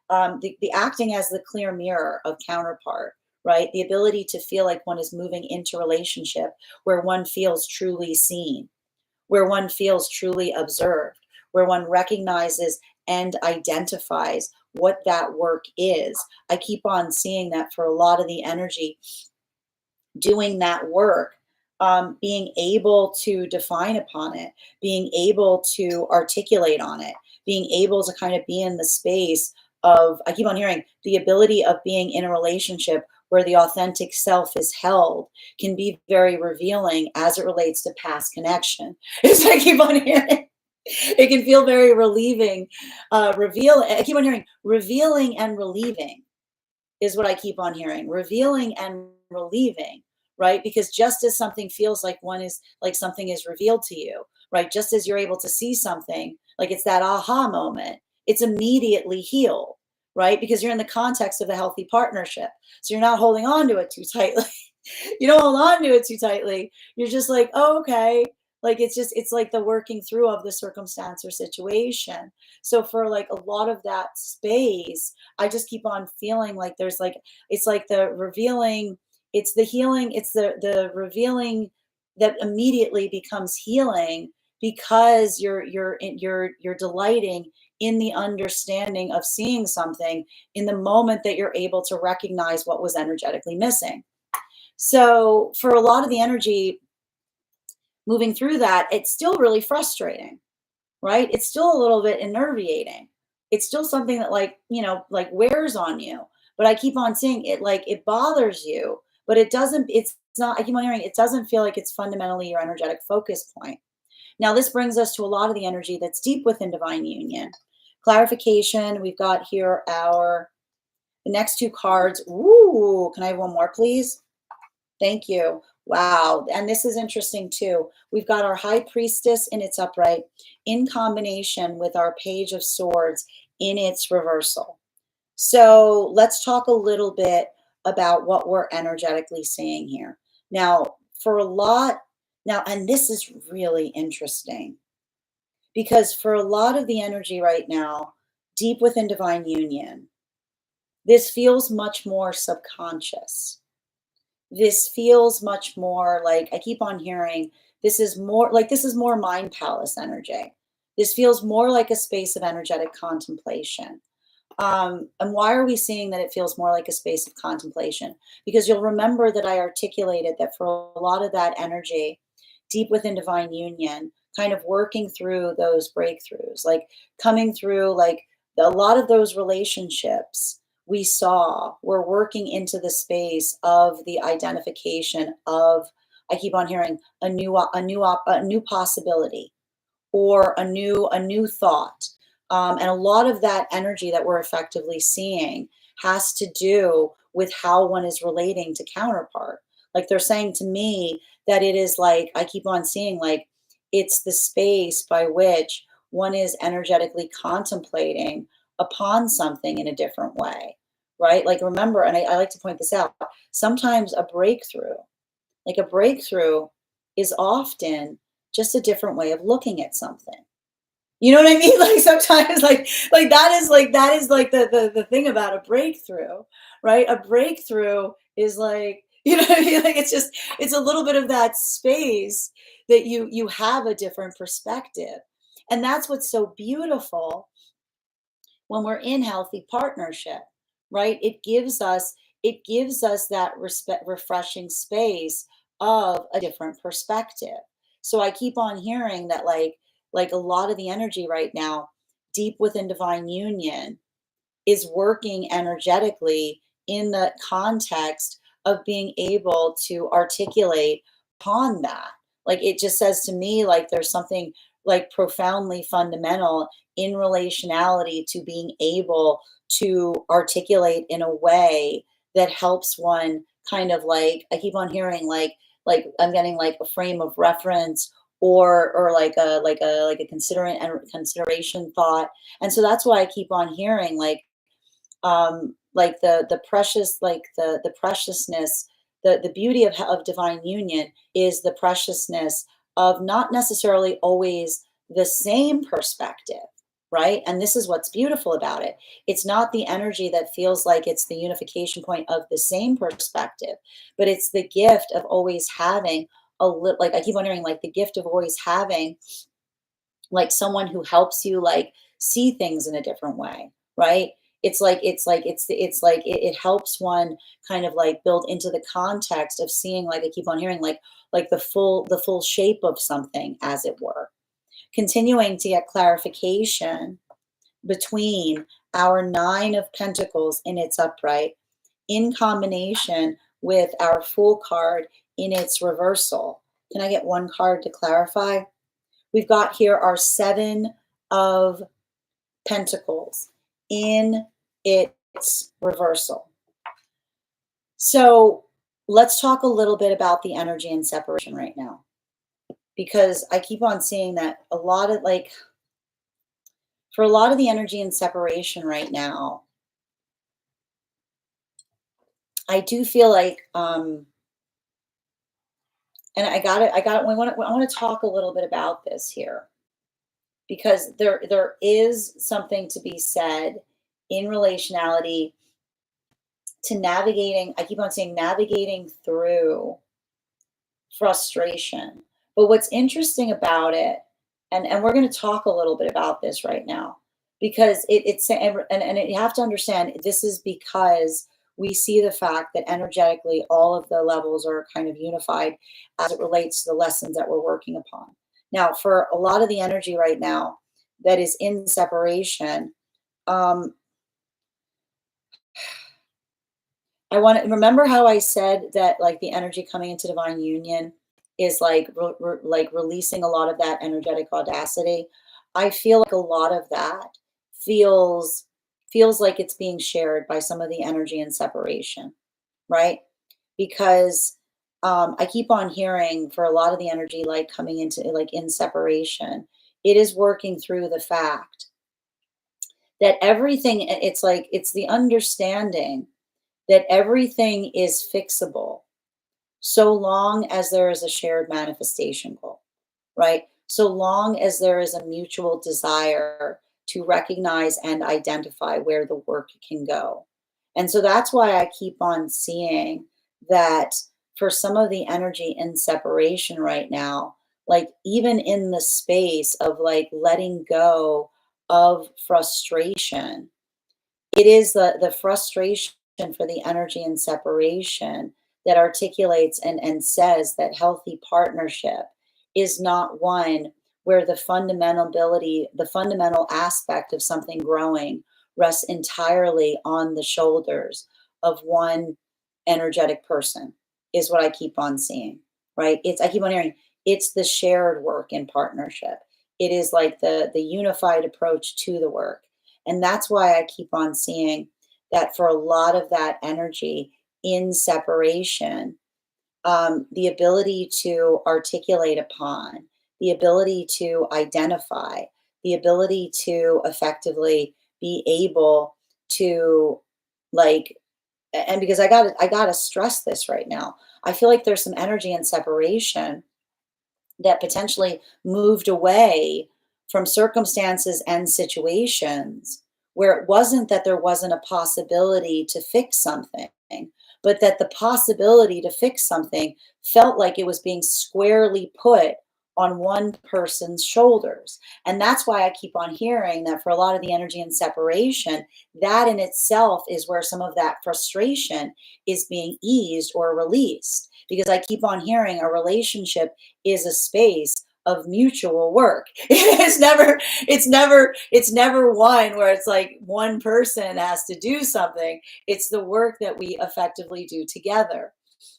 The acting as the clear mirror of counterpart, right? The ability to feel like one is moving into relationship where one feels truly seen, where one feels truly observed, where one recognizes and identifies what that work is. I keep on seeing that for a lot of the energy doing that work, being able to define upon it, being able to articulate on it, being able to kind of be in the space of, I keep on hearing the ability of being in a relationship where the authentic self is held can be very revealing as it relates to past connection. It's I keep on hearing. It can feel very relieving, I keep on hearing revealing and relieving is what I keep on hearing. Revealing and relieving, right? Because just as something feels like one is like something is revealed to you, right? Just as you're able to see something, like it's that aha moment, it's immediately healed, right? Because you're in the context of a healthy partnership. So you're not holding on to it too tightly. You don't hold on to it too tightly. You're just like, oh, okay. Like it's like the working through of the circumstance or situation. So for like a lot of that space, I just keep on feeling like there's like it's like the revealing, it's the healing, it's the revealing that immediately becomes healing, because you're delighting in the understanding of seeing something in the moment that you're able to recognize what was energetically missing. So for a lot of the energy moving through that, it's still really frustrating, right? It's still a little bit enervating. It's still something that like wears on you. But I keep on seeing it, like it bothers you, but it's not, I keep on hearing it doesn't feel like it's fundamentally your energetic focus point. Now, this brings us to a lot of the energy that's deep within divine union. Clarification, we've got here the next two cards. Ooh, can I have one more, please? Thank you. Wow. And this is interesting too. We've got our high priestess in its upright in combination with our page of swords in its reversal. So let's talk a little bit about what we're energetically seeing here. Now, and this is really interesting because for a lot of the energy right now, deep within divine union, this feels much more subconscious. This feels much more like, I keep on hearing, this is more mind palace energy. This feels more like a space of energetic contemplation. And why are we seeing that it feels more like a space of contemplation? Because you'll remember that I articulated that for a lot of that energy, deep within divine union, kind of working through those breakthroughs, like coming through, like a lot of those relationships we saw were working into the space of the identification of, I keep on hearing, a new possibility, or a new thought. And a lot of that energy that we're effectively seeing has to do with how one is relating to counterpart. Like they're saying to me that it is like, I keep on seeing like it's the space by which one is energetically contemplating upon something in a different way, right? Like remember, and I like to point this out, sometimes a breakthrough is often just a different way of looking at something. You know what I mean? Like sometimes that is like the thing about a breakthrough, right? A breakthrough is like, you know what I mean? Like it's a little bit of that space that you have a different perspective. And that's what's so beautiful when we're in healthy partnership, right? It gives us that refreshing space of a different perspective. So I keep on hearing that like a lot of the energy right now deep within divine union is working energetically in the context of being able to articulate upon that. Like it just says to me, like there's something like profoundly fundamental in relationality to being able to articulate in a way that helps one kind of like, I keep on hearing like I'm getting like a frame of reference, or like a consideration thought. And so that's why I keep on hearing like the precious, like the preciousness, the beauty of divine union is the preciousness of not necessarily always the same perspective, right? And this is what's beautiful about it. It's not the energy that feels like it's the unification point of the same perspective, but it's the gift of always having a little, like I keep wondering, like the gift of always having like someone who helps you like see things in a different way, right? It helps one kind of like build into the context of seeing, like I keep on hearing, like the full shape of something, as it were. Continuing to get clarification between our nine of pentacles in its upright in combination with our Fool card in its reversal. Can I get one card to clarify? We've got here our Seven of Pentacles in its reversal. So let's talk a little bit about the energy and separation right now, because I keep on seeing that a lot of like, for a lot of the energy and separation right now, I do feel like, and I want to talk a little bit about this here, because there is something to be said in relationality to navigating, I keep on saying navigating through frustration. But what's interesting about it, and we're going to talk a little bit about this right now, because you have to understand this is because we see the fact that energetically all of the levels are kind of unified as it relates to the lessons that we're working upon. Now, for a lot of the energy right now that is in separation, um, I want to remember how I said that like the energy coming into divine union is like like releasing a lot of that energetic audacity. I feel like a lot of that feels like it's being shared by some of the energy in separation, right? Because I keep on hearing for a lot of the energy like coming into like in separation, it is working through the fact that everything, it's like it's the understanding that everything is fixable, so long as there is a shared manifestation goal, right? So long as there is a mutual desire to recognize and identify where the work can go. And so that's why I keep on seeing that for some of the energy in separation right now, like even in the space of like letting go of frustration, it is the frustration for the energy and separation that articulates and says that healthy partnership is not one where the fundamental aspect of something growing rests entirely on the shoulders of one energetic person, is what I keep on seeing, right? I keep on hearing it's the shared work in partnership. It is like the unified approach to the work. And that's why I keep on seeing that for a lot of that energy in separation, the ability to articulate upon, the ability to identify, the ability to effectively be able to like, and because I gotta stress this right now. I feel like there's some energy in separation that potentially moved away from circumstances and situations where it wasn't that there wasn't a possibility to fix something, but that the possibility to fix something felt like it was being squarely put on one person's shoulders. And that's why I keep on hearing that for a lot of the energy and separation, that in itself is where some of that frustration is being eased or released. Because I keep on hearing a relationship is a space of mutual work. It's never one where it's like one person has to do something. It's the work that we effectively do together.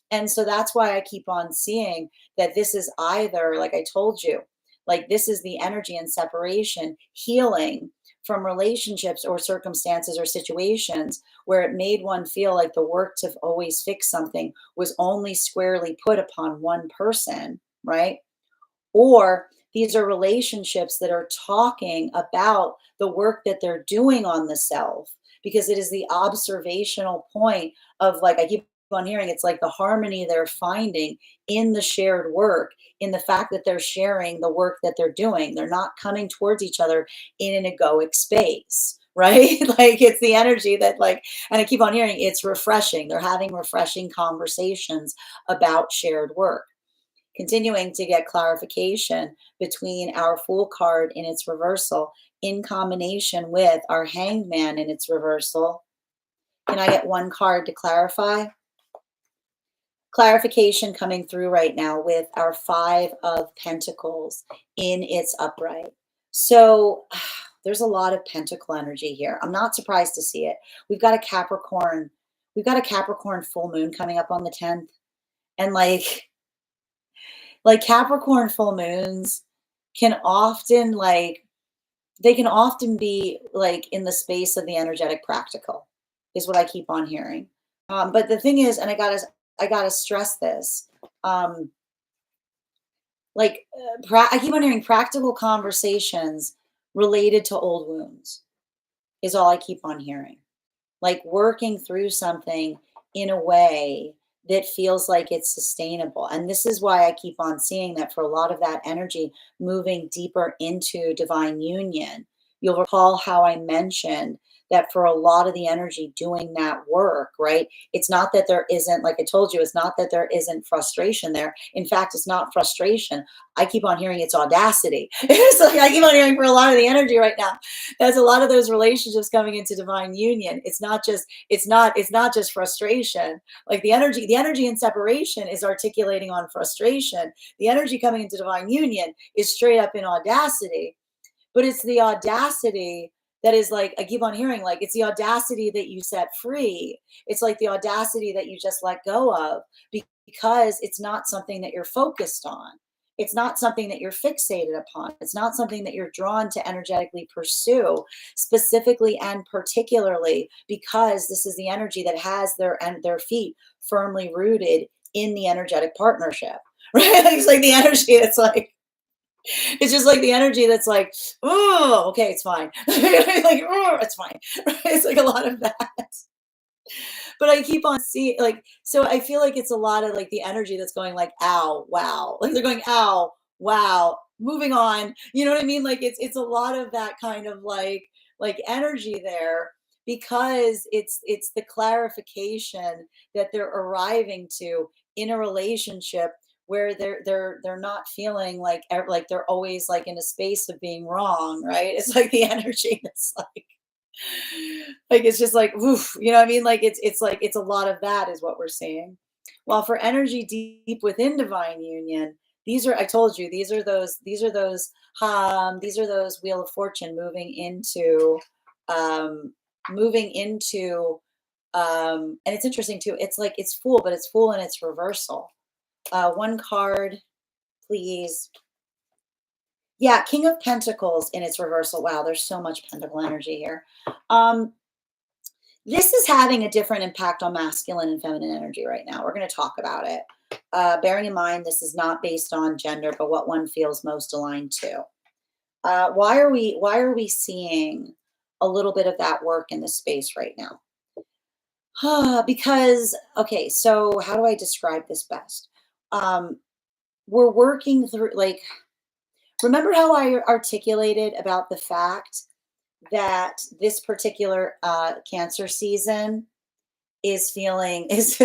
And so that's why I keep on seeing that this is either, like I told you, like this is the energy and separation healing from relationships or circumstances or situations where it made one feel like the work to always fix something was only squarely put upon one person, right? Or these are relationships that are talking about the work that they're doing on the self, because it is the observational point of, like I keep on hearing, it's like the harmony they're finding in the shared work, in the fact that they're sharing the work that they're doing. They're not coming towards each other in an egoic space. Right? Like it's the energy that, like, and I keep on hearing it's refreshing. They're having refreshing conversations about shared work. Continuing to get clarification between our Fool card in its reversal in combination with our Hanged Man in its reversal. Can I get one card to clarify? Clarification coming through right now with our Five of Pentacles in its upright. So there's a lot of pentacle energy here. I'm not surprised to see it. We've got a Capricorn. We've got a Capricorn full moon coming up on the 10th. And like Capricorn full moons can often they can often be like in the space of the energetic practical, is what I keep on hearing. But the thing is, and I gotta stress this, um, I keep on hearing practical conversations related to old wounds is all I keep on hearing, like working through something in a way that feels like it's sustainable. And this is why I keep on seeing that for a lot of that energy moving deeper into divine union. You'll recall how I mentioned that for a lot of the energy doing that work, right? It's not that there isn't, like I told you, it's not that there isn't frustration there. In fact, it's not frustration. I keep on hearing it's audacity. It's like I keep on hearing for a lot of the energy right now. There's a lot of those relationships coming into divine union. It's not just frustration. Like the energy in separation is articulating on frustration. The energy coming into divine union is straight up in audacity. But it's the audacity that is, like I keep on hearing, like it's the audacity that you set free. It's like the audacity that you just let go of, because it's not something that you're focused on. It's not something that you're fixated upon. It's not something that you're drawn to energetically pursue, specifically and particularly because this is the energy that has their feet firmly rooted in the energetic partnership. Right? It's like the energy that's like, it's just like the energy that's like, oh, okay, it's fine. Like, oh, it's fine. It's like a lot of that. But I keep on seeing like, so I feel like it's a lot of like the energy that's going like, ow, wow. Like they're going, ow, wow, moving on. You know what I mean? Like it's a lot of that kind of like energy there because it's the clarification that they're arriving to in a relationship where they're not feeling like like they're always like in a space of being wrong, right? It's like the energy that's like it's just like woof, you know what I mean? Like it's like it's a lot of that is what we're seeing. While for energy deep within divine union, these are I told you these are those wheel of fortune um moving into and it's interesting too. It's like it's full, but it's full and it's reversal. One card, please. Yeah, King of Pentacles in its reversal. Wow, there's so much pentacle energy here. Um, This is having a different impact on masculine and feminine energy right now. We're going to talk about it. Bearing in mind, this is not based on gender, but what one feels most aligned to. Why are we seeing a little bit of that work in this space right now? Because, okay, so how do I describe this best? Um, we're working through, like, remember how I articulated about the fact that this particular Cancer season is feeling is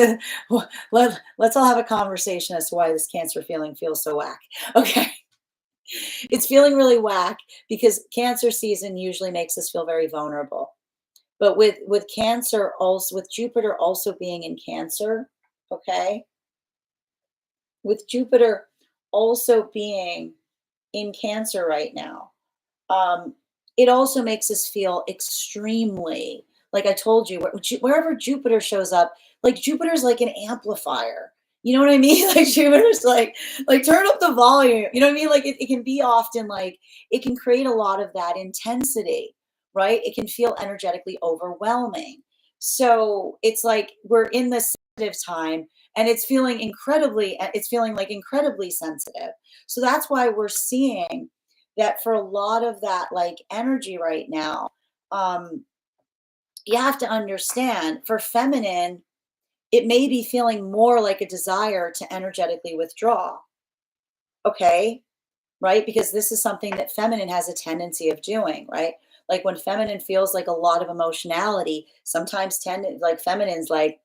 let's all have a conversation as to why this Cancer feeling feels so whack. Okay. It's feeling really whack because Cancer season usually makes us feel very vulnerable. But with Cancer also with Jupiter also being in Cancer, okay? With Jupiter also being in Cancer right now, um, it also makes us feel extremely, like I told you, wherever Jupiter shows up, like Jupiter's like an amplifier. You know what I mean? Like Jupiter's like turn up the volume. You know what I mean? Like it can be often like it can create a lot of that intensity, right? It can feel energetically overwhelming. So it's like we're in this sensitive time and it's feeling like incredibly sensitive. So that's why we're seeing that for a lot of that like energy right now, um you have to understand for feminine it may be feeling more like a desire to energetically withdraw, okay, right? Because this is something that feminine has a tendency of doing, right? Like when feminine feels like a lot of emotionality, sometimes tend like feminine's like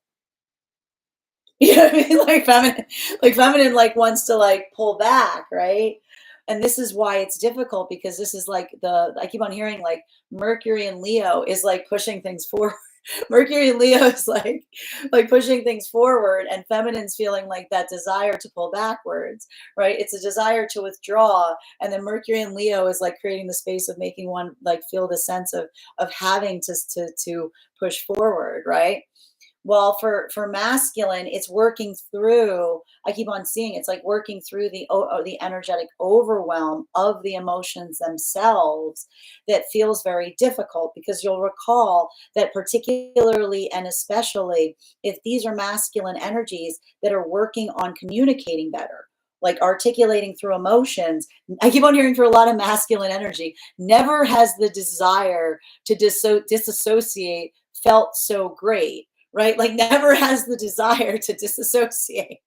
you know what I mean? Like feminine like wants to like pull back, right? And this is why it's difficult because this is like the I keep on hearing like Mercury and Leo is like pushing things forward. Mercury and Leo is like pushing things forward and feminine's feeling like that desire to pull backwards, right? It's a desire to withdraw and then Mercury and Leo is like creating the space of making one like feel the sense of having to push forward, right? Well, for masculine, it's working through. I keep on seeing it's like working through the energetic overwhelm of the emotions themselves that feels very difficult because you'll recall that particularly and especially if these are masculine energies that are working on communicating better, like articulating through emotions. I keep on hearing for a lot of masculine energy, never has the desire to disassociate felt so great, right? Like never has the desire to disassociate.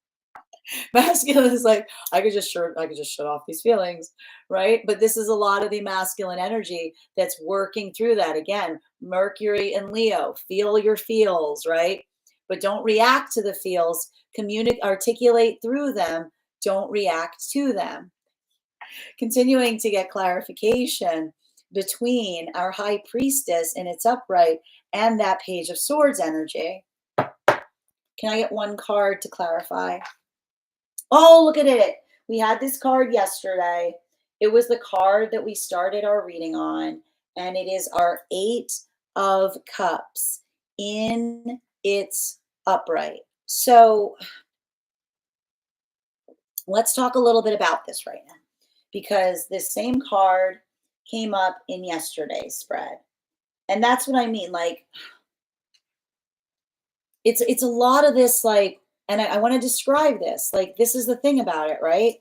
Masculine is like, I could just shut off these feelings, right? But this is a lot of the masculine energy that's working through that. Again, Mercury and Leo, feel your feels, right? But don't react to the feels, communicate, articulate through them, don't react to them. Continuing to get clarification between our high priestess in its upright and that page of swords energy. Can I get one card to clarify? Oh, look at it. We had this card yesterday. It was the card that we started our reading on, and it is our Eight of Cups in its upright. So let's talk a little bit about this right now because this same card came up in yesterday's spread. And that's what I mean. Like it's a lot of this like and I want to describe this. Like this is the thing about it, right?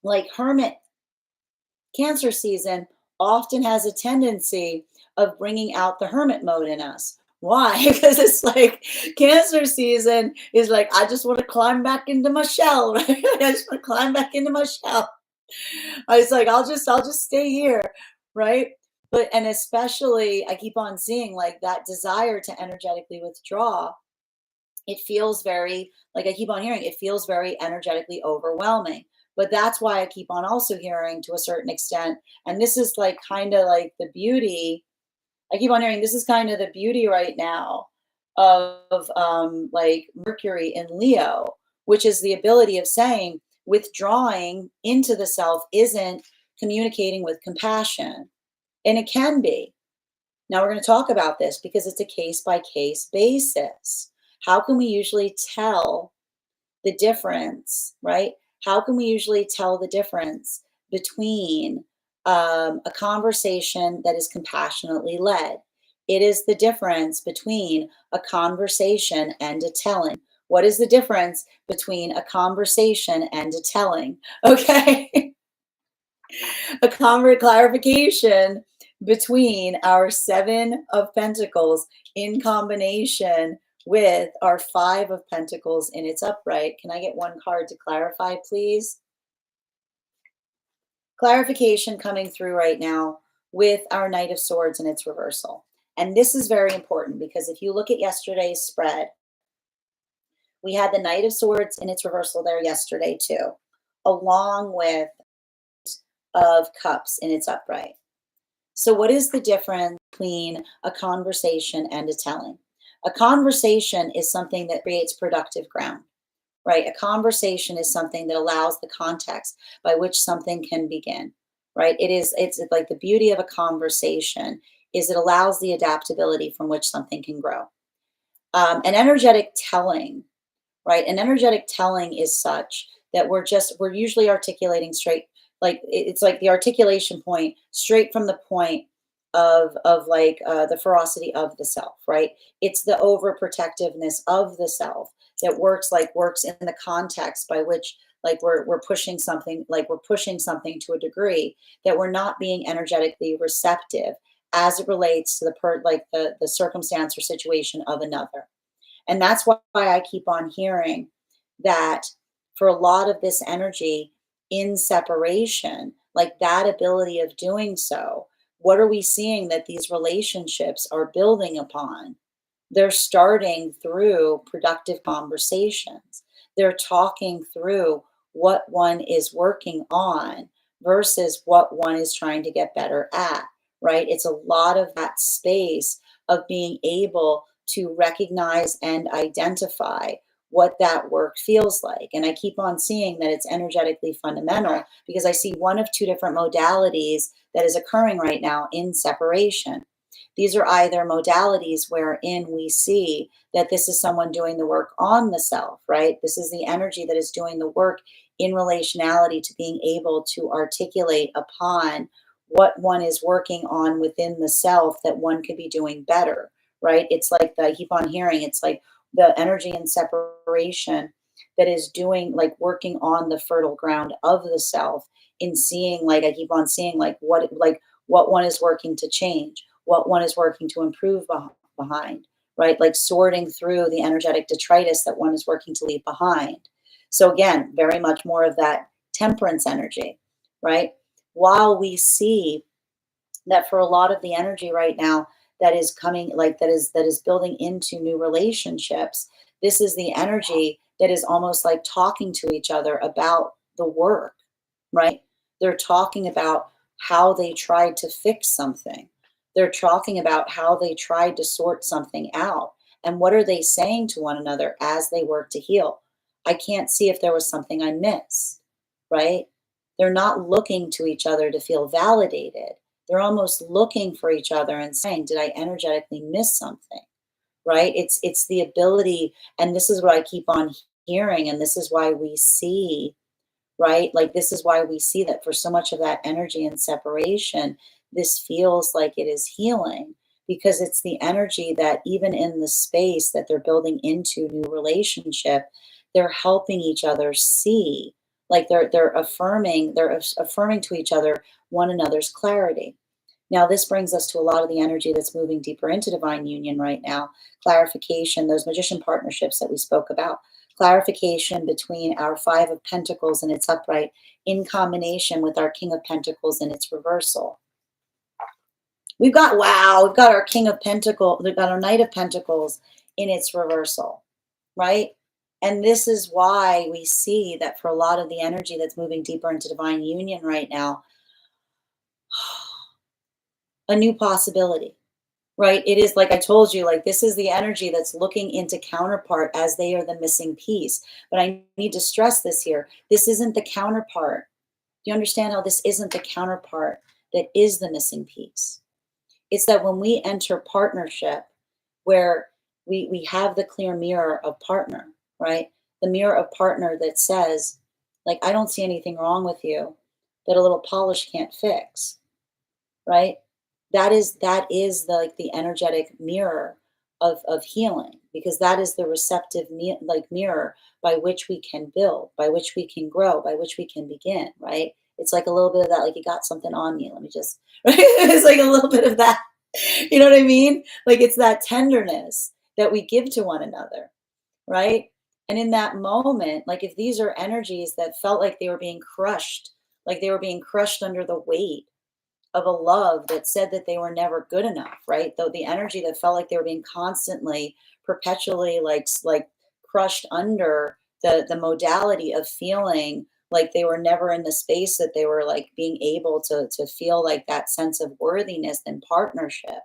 Like hermit Cancer season often has a tendency of bringing out the hermit mode in us, Why? Because it's like Cancer season is like, I just want to climb back into my shell, right? I just want to climb back into my shell. I was like, I'll just stay here, right? But and especially I keep on seeing like that desire to energetically withdraw. It feels very, like I keep on hearing, it feels very energetically overwhelming. But that's why I keep on also hearing to a certain extent, and this is like kind of like the beauty. I keep on hearing this is kind of the beauty right now of like Mercury in Leo, which is the ability of saying withdrawing into the self isn't communicating with compassion. And it can be. Now we're going to talk about this because it's a case by case basis. How can we usually tell the difference, right? How can we usually tell the difference between a conversation that is compassionately led? It is the difference between a conversation and a telling. What is the difference between a conversation and a telling? Okay. A clarification between our Seven of Pentacles in combination with our Five of Pentacles in its upright. Can I get one card to clarify, please? Clarification coming through right now with our Knight of Swords in its reversal. And this is very important because if you look at yesterday's spread, we had the Knight of Swords in its reversal there yesterday too, along with of Cups in its upright. So, what is the difference between a conversation and a telling? A conversation is something that creates productive ground, right? A conversation is something that allows the context by which something can begin, right? It's like the beauty of a conversation is it allows the adaptability from which something can grow. An energetic telling, right? An energetic telling is such that we're usually articulating straight, like it's like the articulation point straight from the point of like the ferocity of the self, right? It's the overprotectiveness of the self that works in the context by which like we're pushing something, like we're pushing something to a degree that we're not being energetically receptive as it relates to the circumstance or situation of another. And that's why I keep on hearing that for a lot of this energy in separation, like that ability of doing so, what are we seeing that these relationships are building upon? They're starting through productive conversations. They're talking through what one is working on versus what one is trying to get better at, right? It's a lot of that space of being able to recognize and identify what that work feels like. And I keep on seeing that it's energetically fundamental because I see one of two different modalities that is occurring right now in separation. These are either modalities wherein we see that this is someone doing the work on the self, right? This is the energy that is doing the work in relationality to being able to articulate upon what one is working on within the self that one could be doing better, right? It's like I keep on hearing, it's like the energy in separation that is doing like working on the fertile ground of the self in seeing, like I keep on seeing what one is working to change, what one is working to improve behind, right? Like sorting through the energetic detritus that one is working to leave behind. So again, very much more of that temperance energy, right? While we see that for a lot of the energy right now that is coming, like that is building into new relationships, this is the energy that is almost like talking to each other about the work, right? They're talking about how they tried to fix something. They're talking about how they tried to sort something out. And what are they saying to one another as they work to heal? I can't see if there was something I missed, right? They're not looking to each other to feel validated. They're almost looking for each other and saying, did I energetically miss something? Right? It's the ability, and this is what I keep on hearing, and this is why we see, right? Like this is why we see that for so much of that energy and separation, this feels like it is healing because it's the energy that even in the space that they're building into new relationship, they're helping each other see, like they're affirming to each other one another's clarity. Now, this brings us to a lot of the energy that's moving deeper into divine union right now. Clarification, those magician partnerships that we spoke about, clarification between our Five of Pentacles and its upright in combination with our King of Pentacles and its reversal. We've got, wow, we've got our King of Pentacles, we've got our Knight of Pentacles in its reversal, right? And this is why we see that for a lot of the energy that's moving deeper into divine union right now, a new possibility, right? It is like I told you, like this is the energy that's looking into counterpart as they are the missing piece. But I need to stress this here. This isn't the counterpart. Do you understand how this isn't the counterpart that is the missing piece? It's that when we enter partnership, where we have the clear mirror of partner, right? The mirror of partner that says, like, I don't see anything wrong with you that a little polish can't fix, right? That is the, like the energetic mirror of healing, because that is the receptive mirror by which we can build, by which we can grow, by which we can begin, right? It's like a little bit of that, like you got something on me, let me just right? It's like a little bit of that. You know what I mean? Like it's that tenderness that we give to one another, right? And in that moment, like if these are energies that felt like they were being crushed, like they were being crushed under the weight of a love that said that they were never good enough, right? Though the energy that felt like they were being constantly, perpetually like crushed under the modality of feeling like they were never in the space that they were like being able to feel like that sense of worthiness and partnership,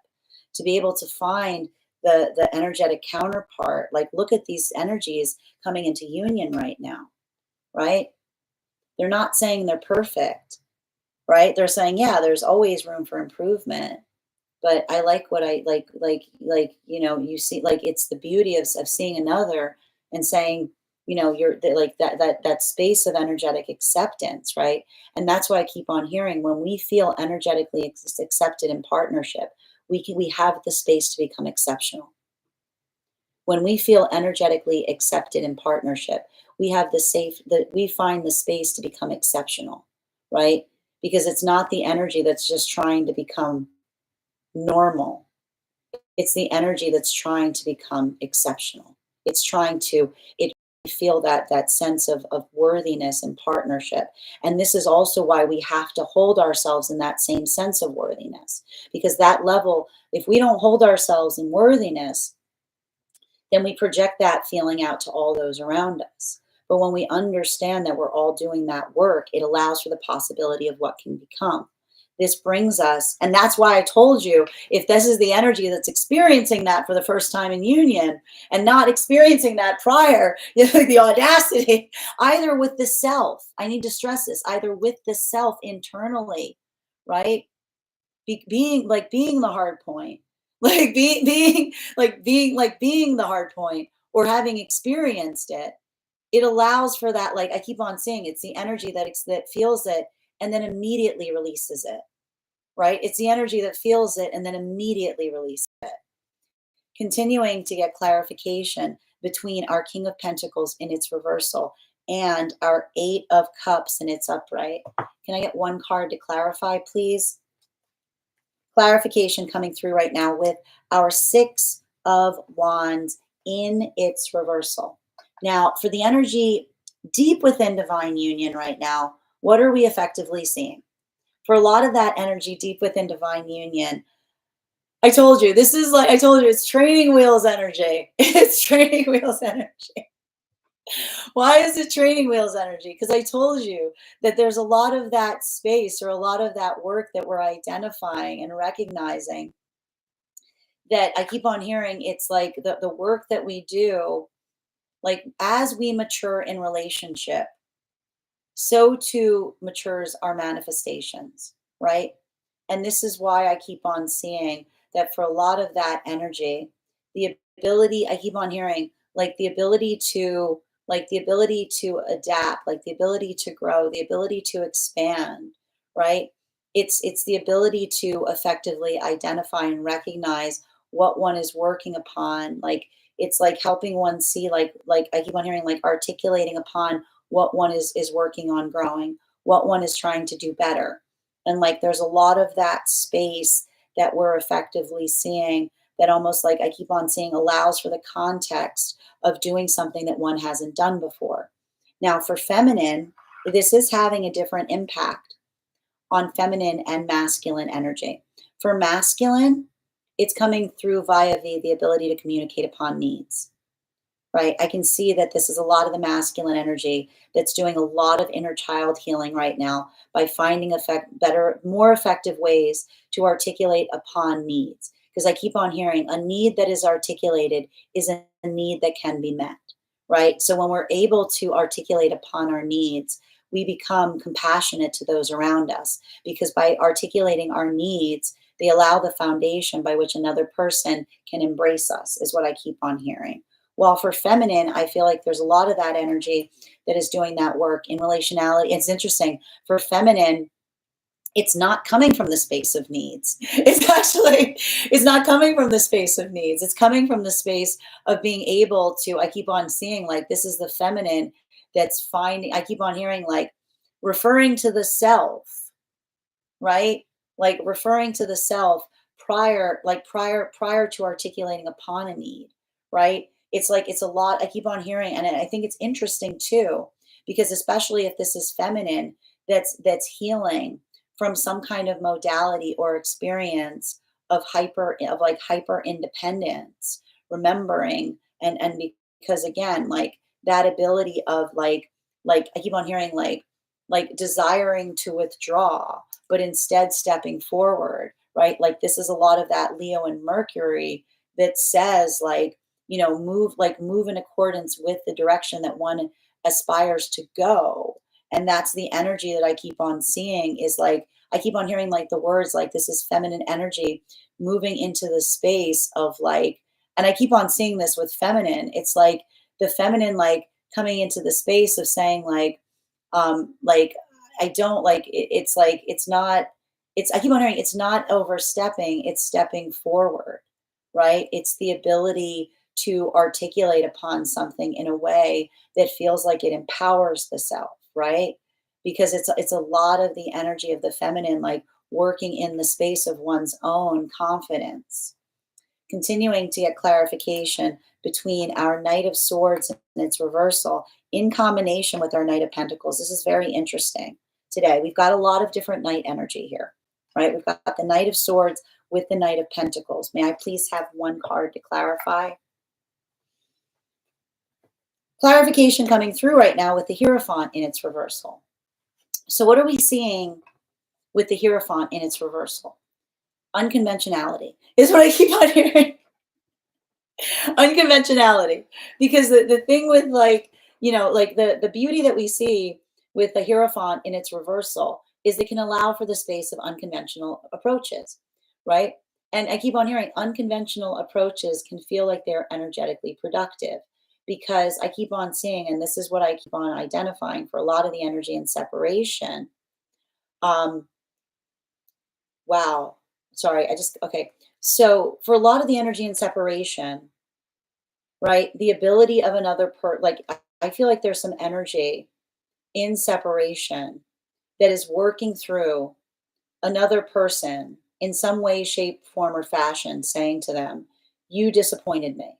to be able to find the energetic counterpart. Like look at these energies coming into union right now, right? They're not saying they're perfect, right? They're saying, yeah, there's always room for improvement. But I like what I you know, you see, like it's the beauty of seeing another and saying, you know, you're like that space of energetic acceptance, right? And that's why I keep on hearing when we feel energetically accepted in partnership, we have the space to become exceptional. When we feel energetically accepted in partnership, we have the safe that we find the space to become exceptional, right? Because it's not the energy that's just trying to become normal. It's the energy that's trying to become exceptional. It's trying to it feel that sense of worthiness and partnership. And this is also why we have to hold ourselves in that same sense of worthiness. Because that level, if we don't hold ourselves in worthiness, then we project that feeling out to all those around us. But when we understand that we're all doing that work, it allows for the possibility of what can become. This brings us, and that's why I told you, if this is the energy that's experiencing that for the first time in union and not experiencing that prior, you know, the audacity, either with the self, I need to stress this, either with the self internally, right? Being the hard point, like being the hard point, or having experienced it, it allows for that. Like I keep on saying, it's the energy that feels it and then immediately releases it, right? It's the energy that feels it and then immediately releases it. Continuing to get clarification between our King of Pentacles in its reversal and our Eight of Cups in its upright. Can I get one card to clarify, please? Clarification coming through right now with our Six of Wands in its reversal. Now, for the energy deep within divine union right now, what are we effectively seeing? For a lot of that energy deep within divine union, I told you, this is like, I told you, it's training wheels energy. It's training wheels energy. Why is it training wheels energy? Because I told you that there's a lot of that space or a lot of that work that we're identifying and recognizing that I keep on hearing. It's like the work that we do, like as we mature in relationship, so too matures our manifestations, right? And this is why I keep on seeing that for a lot of that energy, the ability, I keep on hearing, like the ability to adapt, like the ability to grow, the ability to expand, right? It's the ability to effectively identify and recognize what one is working upon. Like it's like helping one see, like I keep on hearing, like articulating upon what one is working on growing, what one is trying to do better. And like there's a lot of that space that we're effectively seeing that almost like I keep on seeing allows for the context of doing something that one hasn't done before. Now, for feminine, this is having a different impact on feminine and masculine energy. For masculine, it's coming through via the ability to communicate upon needs, right? I can see that this is a lot of the masculine energy that's doing a lot of inner child healing right now by finding better, more effective ways to articulate upon needs. Because I keep on hearing a need that is articulated is a need that can be met, right? So when we're able to articulate upon our needs, we become compassionate to those around us because by articulating our needs, they allow the foundation by which another person can embrace us, is what I keep on hearing. While for feminine, I feel like there's a lot of that energy that is doing that work in relationality. It's interesting. For feminine, it's not coming from the space of needs. It's not coming from the space of needs. It's coming from the space of being able to, I keep on seeing like this is the feminine that's finding, I keep on hearing like referring to the self, right? Like referring to the self prior to articulating upon a need, right? It's like it's a lot I keep on hearing, and I think it's interesting too, because especially if this is feminine, that's healing from some kind of modality or experience of like hyper independence, remembering and because again, like that ability of like I keep on hearing like desiring to withdraw but instead stepping forward, right? Like this is a lot of that Leo and Mercury that says like, move in accordance with the direction that one aspires to go. And that's the energy that I keep on seeing is like, I keep on hearing like the words like this is feminine energy moving into the space of like, and I keep on seeing this with feminine. It's like the feminine like coming into the space of saying like I don't like it's like it's not it's I keep on hearing it's not overstepping, it's stepping forward, right? It's the ability to articulate upon something in a way that feels like it empowers the self, right? Because it's a lot of the energy of the feminine like working in the space of one's own confidence. Continuing to get clarification between our Knight of Swords and its reversal in combination with our Knight of Pentacles. This is very interesting today. We've got a lot of different Knight energy here, right? We've got the Knight of Swords with the Knight of Pentacles. May I please have one card to clarify? Clarification coming through right now with the Hierophant in its reversal. So what are we seeing with the Hierophant in its reversal? Unconventionality is what I keep on hearing. Unconventionality. Because the thing with like, like the beauty that we see with the Hierophant in its reversal is it can allow for the space of unconventional approaches, right? And I keep on hearing unconventional approaches can feel like they're energetically productive because I keep on seeing, and this is what I keep on identifying for a lot of the energy and separation. Um, wow. Sorry, okay. So for a lot of the energy and separation, right? The ability of another like I feel like there's some energy in separation that is working through another person in some way, shape, form, or fashion, saying to them, "You disappointed me."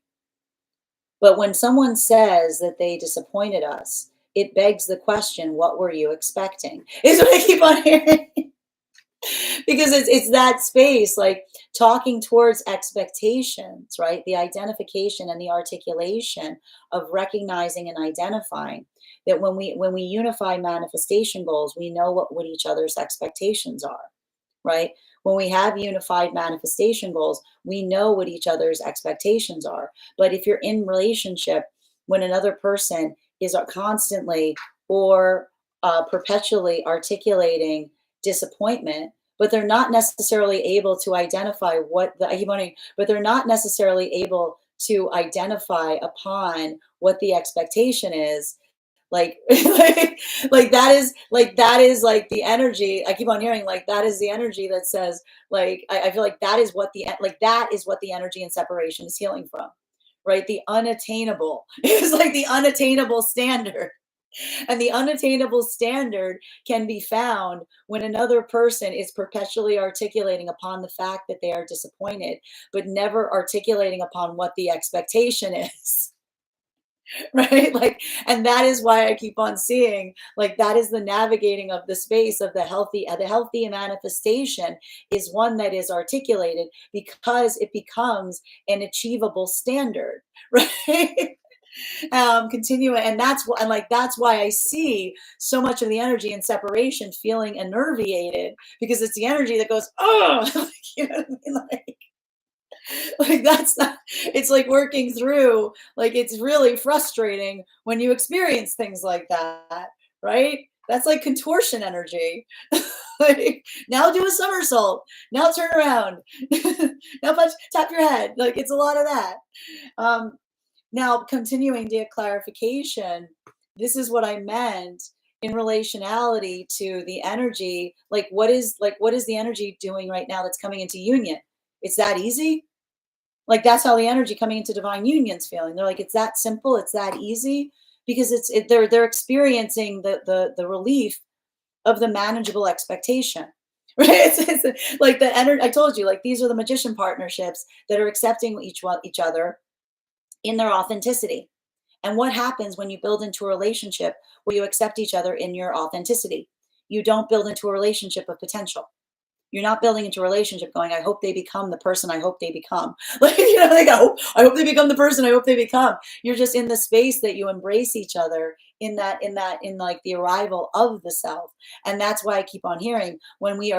But when someone says that they disappointed us, it begs the question, "What were you expecting?" Is what I keep on hearing. Because it's that space like talking towards expectations, right? The identification and the articulation of recognizing and identifying that when we unify manifestation goals, we know what each other's expectations are, right? When we have unified manifestation goals, we know what each other's expectations are. But if you're in relationship when another person is constantly or perpetually articulating disappointment, but they're not necessarily able to identify but they're not necessarily able to identify upon what the expectation is. Like, that is like the energy. I keep on hearing like that is the energy that says like I feel like that is what the energy and separation is healing from, right? The unattainable is like the unattainable standard. And the unattainable standard can be found when another person is perpetually articulating upon the fact that they are disappointed, but never articulating upon what the expectation is. Right? Like, and that is why I keep on seeing, like, that is the navigating of the space of the healthy manifestation is one that is articulated because it becomes an achievable standard, right? Continuing, and that's why I see so much of the energy in separation feeling enervated, because it's the energy that goes, oh, like, you know what I mean? Like that's not, it's like working through, like it's really frustrating when you experience things like that, right? That's like contortion energy. Like, now do a somersault, now turn around, now tap your head, like it's a lot of that. um Now, continuing to clarification, this is what I meant in relationality to the energy. Like what is the energy doing right now that's coming into union? It's that easy? Like that's how the energy coming into divine union's feeling. They're like, it's that simple, it's that easy, because they're experiencing the relief of the manageable expectation. Right? It's like the energy I told you, like these are the magician partnerships that are accepting each other in their authenticity. And what happens when you build into a relationship where you accept each other in your authenticity? You don't build into a relationship of potential. You're not building into a relationship going, I hope they become the person I hope they become. Like, you know, like, I hope they become the person I hope they become. You're just in the space that you embrace each other in like the arrival of the self. And that's why I keep on hearing, when we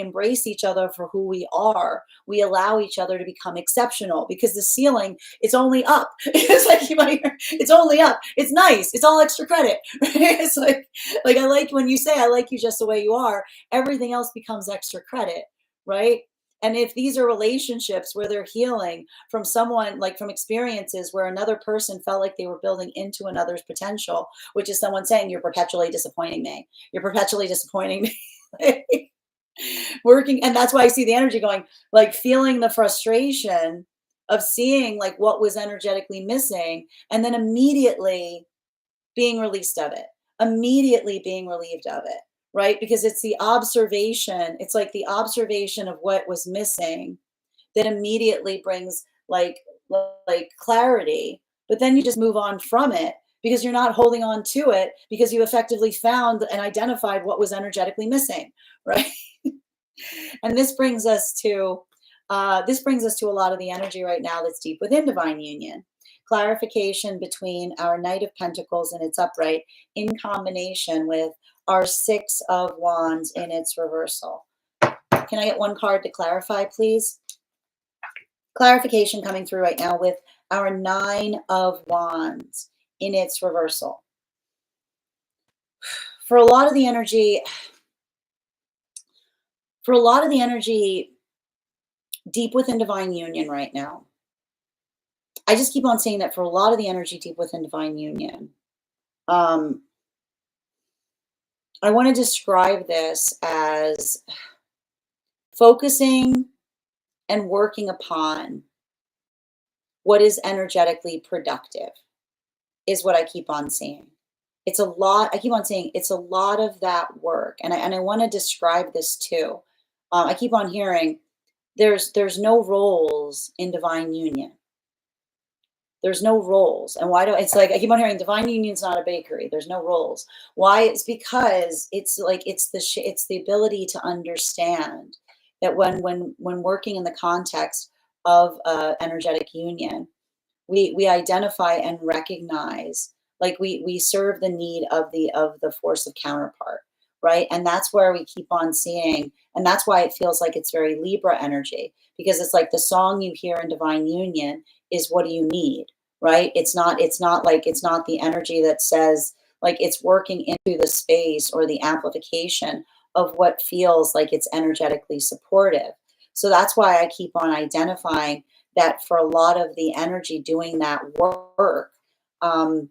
embrace each other for who we are, we allow each other to become exceptional, because the ceiling, it's only up. It's like, you might hear, it's only up. It's nice. It's all extra credit. Right? It's like I like when you say, I like you just the way you are, everything else becomes extra credit, right? And if these are relationships where they're healing from someone, like from experiences where another person felt like they were building into another's potential, which is someone saying, you're perpetually disappointing me. You're perpetually disappointing me. Working, and that's why I see the energy going, like feeling the frustration of seeing like what was energetically missing, and then immediately being released of it, immediately being relieved of it, right? Because it's the observation, it's like the observation of what was missing that immediately brings like clarity. But then you just move on from it because you're not holding on to it, because you effectively found and identified what was energetically missing, right? And this brings us to a lot of the energy right now that's deep within divine union. Clarification between our Knight of Pentacles in its upright in combination with our Six of Wands in its reversal. Can I get one card to clarify, please? Clarification coming through right now with our Nine of Wands in its reversal. For a lot of the energy, deep within divine union right now, I just keep on saying that for a lot of the energy deep within divine union, um, I want to describe this as focusing and working upon what is energetically productive, is what I keep on saying. It's a lot. I keep on saying it's a lot of that work, and I want to describe this too. I keep on hearing there's no roles in divine union. There's no roles. And why do it's like I keep on hearing divine union's not a bakery. There's no roles. Why? It's because it's like it's the ability to understand that when working in the context of energetic union, we identify and recognize, like we serve the need of the force of counterpart, right? And that's where we keep on seeing, and that's why it feels like it's very Libra energy, because it's like the song you hear in divine union is, what do you need, right? It's not the energy that says, like, it's working into the space or the amplification of what feels like it's energetically supportive. So that's why I keep on identifying that for a lot of the energy doing that work, um,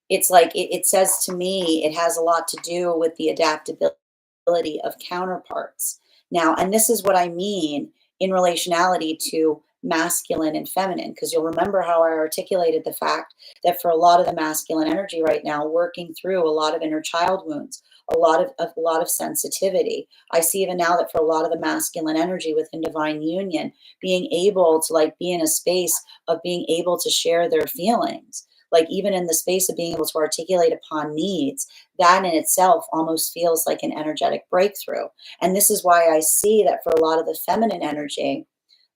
it's like it says to me, it has a lot to do with the adaptability of counterparts. Now, and this is what I mean in relationality to masculine and feminine, because you'll remember how I articulated the fact that for a lot of the masculine energy right now, working through a lot of inner child wounds, a lot of sensitivity. I see even now that for a lot of the masculine energy within divine union, being able to like be in a space of being able to share their feelings, like even in the space of being able to articulate upon needs, that in itself almost feels like an energetic breakthrough. And this is why I see that for a lot of the feminine energy,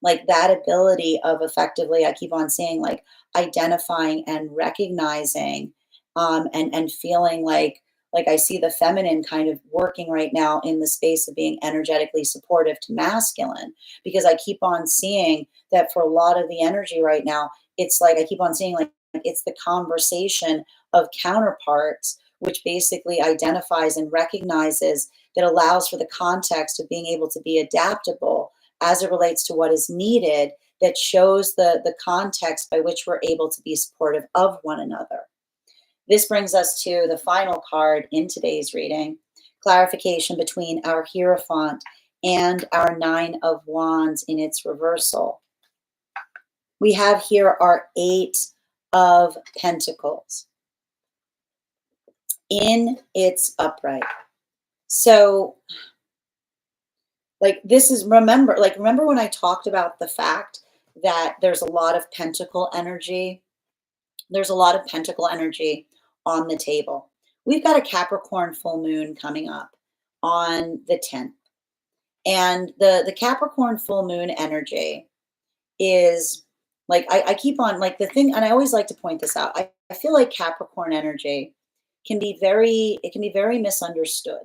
like that ability of effectively, I keep on saying, like identifying and recognizing, and feeling like I see the feminine kind of working right now in the space of being energetically supportive to masculine, because I keep on seeing that for a lot of the energy right now, it's like I keep on seeing like it's the conversation of counterparts, which basically identifies and recognizes, that allows for the context of being able to be adaptable as it relates to what is needed, that shows the context by which we're able to be supportive of one another. This brings us to the final card in today's reading, clarification between our Hierophant and our Nine of Wands in its reversal. We have here our Eight of Pentacles in its upright. So like this is, remember when I talked about the fact that there's a lot of pentacle energy, there's a lot of pentacle energy on the table. We've got a Capricorn full moon coming up on the 10th. And the Capricorn full moon energy is like, I keep on like the thing, and I always like to point this out. I feel like Capricorn energy it can be very misunderstood.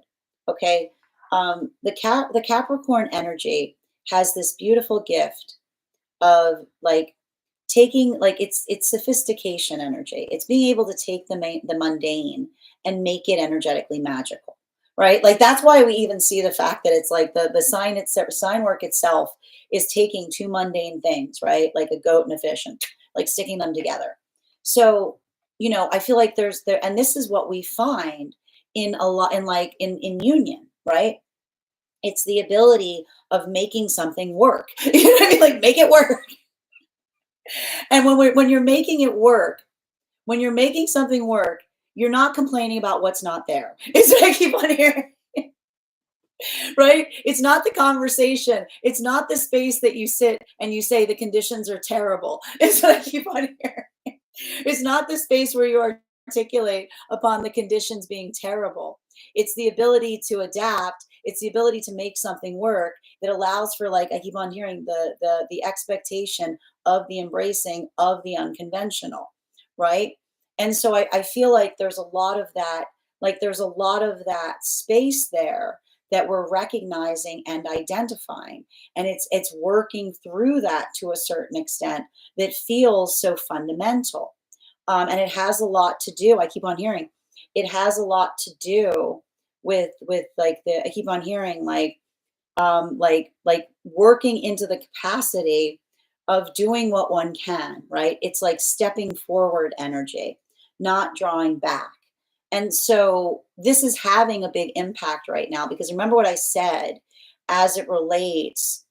Okay. The Capricorn energy has this beautiful gift of like taking, like it's sophistication energy. It's being able to take the mundane and make it energetically magical, right? Like that's why we even see the fact that it's like the sign work itself is taking two mundane things, right? Like a goat and a fish, and like sticking them together. So, I feel like and this is what we find in a lot, in union, right? It's the ability of making something work. You know what I mean? Like make it work. And when you're making it work, when you're making something work, you're not complaining about what's not there. It's what I keep on hearing. Right? It's not the conversation. It's not the space that you sit and you say the conditions are terrible. It's what I keep on hearing. It's not the space where you articulate upon the conditions being terrible. It's the ability to adapt. It's the ability to make something work that allows for, like I keep on hearing, the expectation of the embracing of the unconventional, right? And so I feel like there's a lot of that, there's a lot of that space there that we're recognizing and identifying, and it's working through that to a certain extent that feels so fundamental. And it has a lot to do, I keep on hearing, it has a lot to do with like I keep on hearing like working into the capacity of doing what one can, right? It's like stepping forward energy, not drawing back. And so this is having a big impact right now, because remember what I said as it relates,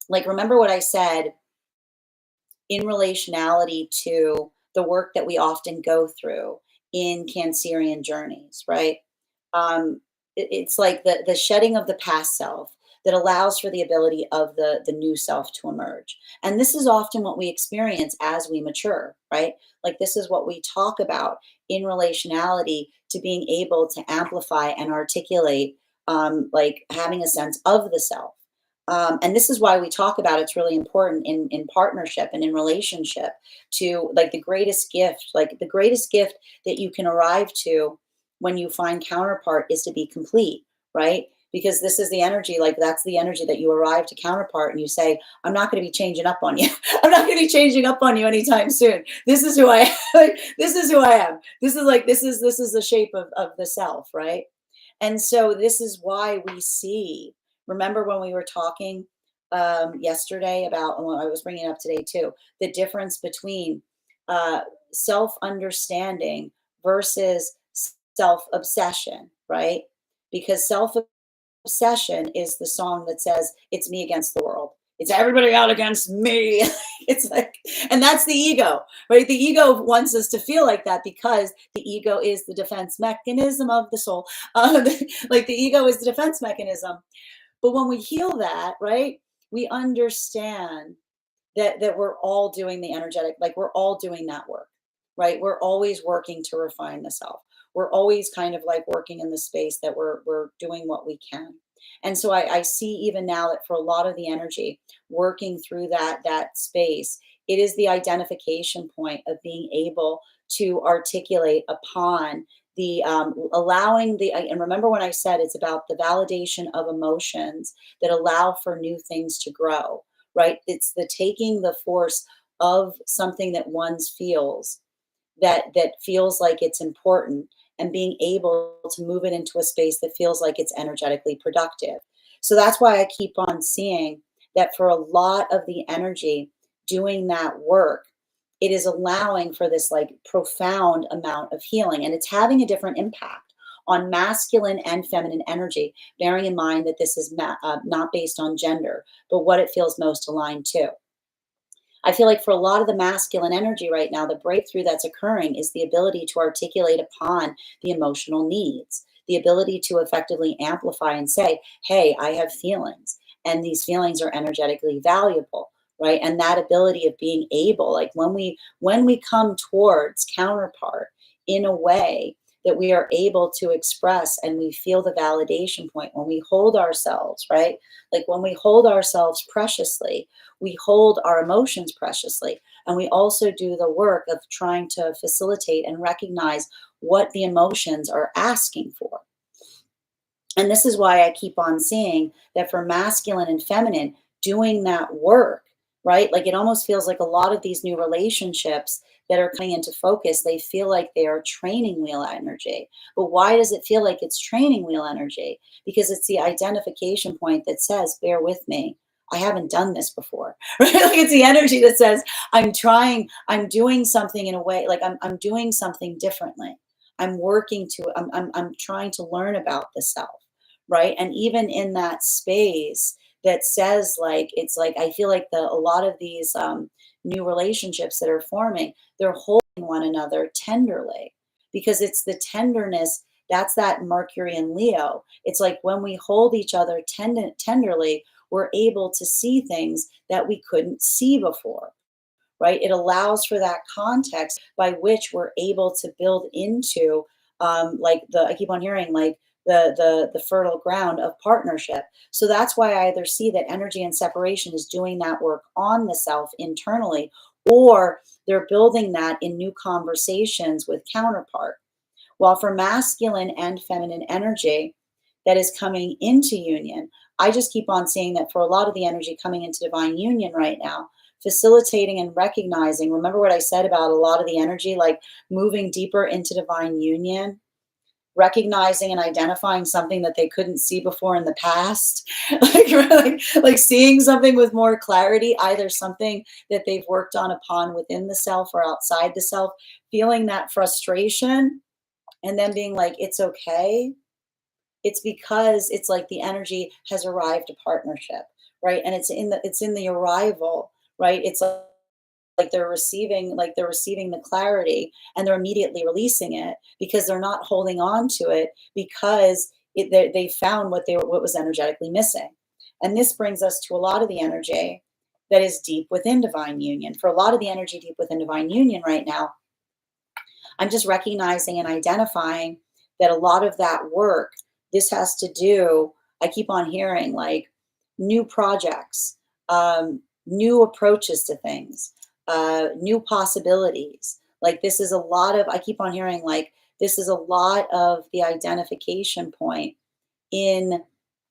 remember what I said in relationality to the work that we often go through in Cancerian journeys, right? It's like the shedding of the past self that allows for the ability of the new self to emerge. And this is often what we experience as we mature, right? Like this is what we talk about in relationality to being able to amplify and articulate, like having a sense of the self. And this is why we talk about it's really important in partnership and in relationship to the greatest gift that you can arrive to when you find counterpart is to be complete, right? Because this is the energy, like that's the energy that you arrive to counterpart and you say, I'm not going to be changing up on you. I'm not going to be changing up on you anytime soon. This is who I am. Like, this is who I am. This is the shape of the self, right? And so this is why we see, remember when we were talking yesterday about, and what I was bringing up today too, the difference between self-understanding versus self-obsession, right? Because self-obsession is the song that says, it's me against the world. It's everybody out against me. It's like, and that's the ego, right? The ego wants us to feel like that because the ego is the defense mechanism of the soul. Like the ego is the defense mechanism. But when we heal that, right, we understand that we're all doing the energetic, like we're all doing that work, right? We're always working to refine the self. We're always kind of like working in the space that we're doing what we can. And so I see even now that for a lot of the energy working through that space, it is the identification point of being able to articulate upon the allowing the and remember when I said it's about the validation of emotions that allow for new things to grow, right? It's the taking the force of something that one's feels that feels like it's important and being able to move it into a space that feels like it's energetically productive. So that's why I keep on seeing that for a lot of the energy doing that work, it is allowing for this like profound amount of healing and it's having a different impact on masculine and feminine energy, bearing in mind that this is not based on gender, but what it feels most aligned to. I feel like for a lot of the masculine energy right now, the breakthrough that's occurring is the ability to articulate upon the emotional needs, the ability to effectively amplify and say, hey, I have feelings, and these feelings are energetically valuable, right? And that ability of being able, like when we come towards counterpart in a way that we are able to express and we feel the validation point when we hold ourselves, right? Like when we hold ourselves preciously, we hold our emotions preciously, and we also do the work of trying to facilitate and recognize what the emotions are asking for. And this is why I keep on seeing that for masculine and feminine, doing that work, right? Like it almost feels like a lot of these new relationships that are coming into focus, they feel like they are training wheel energy. But why does it feel like it's training wheel energy? Because it's the identification point that says, bear with me. I haven't done this before, right? Like it's the energy that says, I'm trying, I'm doing something in a way, like I'm doing something differently. I'm working to, I'm trying to learn about the self, right? And even in that space that says like it's like I feel like the a lot of these new relationships that are forming, they're holding one another tenderly because it's the tenderness that's that Mercury and Leo. It's like when we hold each other tenderly, we're able to see things that we couldn't see before, right? It allows for that context by which we're able to build into like the I keep on hearing like the fertile ground of partnership. So that's why I either see that energy and separation is doing that work on the self internally, or they're building that in new conversations with counterpart. While for masculine and feminine energy that is coming into union, I just keep on seeing that for a lot of the energy coming into divine union right now, facilitating and recognizing. Remember what I said about a lot of the energy, like moving deeper into divine union, recognizing and identifying something that they couldn't see before in the past, like seeing something with more clarity, either something that they've worked on upon within the self or outside the self, feeling that frustration and then being like, it's okay. It's because it's like the energy has arrived to partnership, right? And it's in the arrival, right? It's like they're receiving the clarity and they're immediately releasing it because they're not holding on to it because they found what was energetically missing. And this brings us to a lot of the energy that is deep within divine union. For a lot of the energy deep within divine union right now, I'm just recognizing and identifying that a lot of that work, this has to do, I keep on hearing like new projects, new approaches to things, new possibilities. Like this is a lot of, I keep on hearing like, this is a lot of the identification point in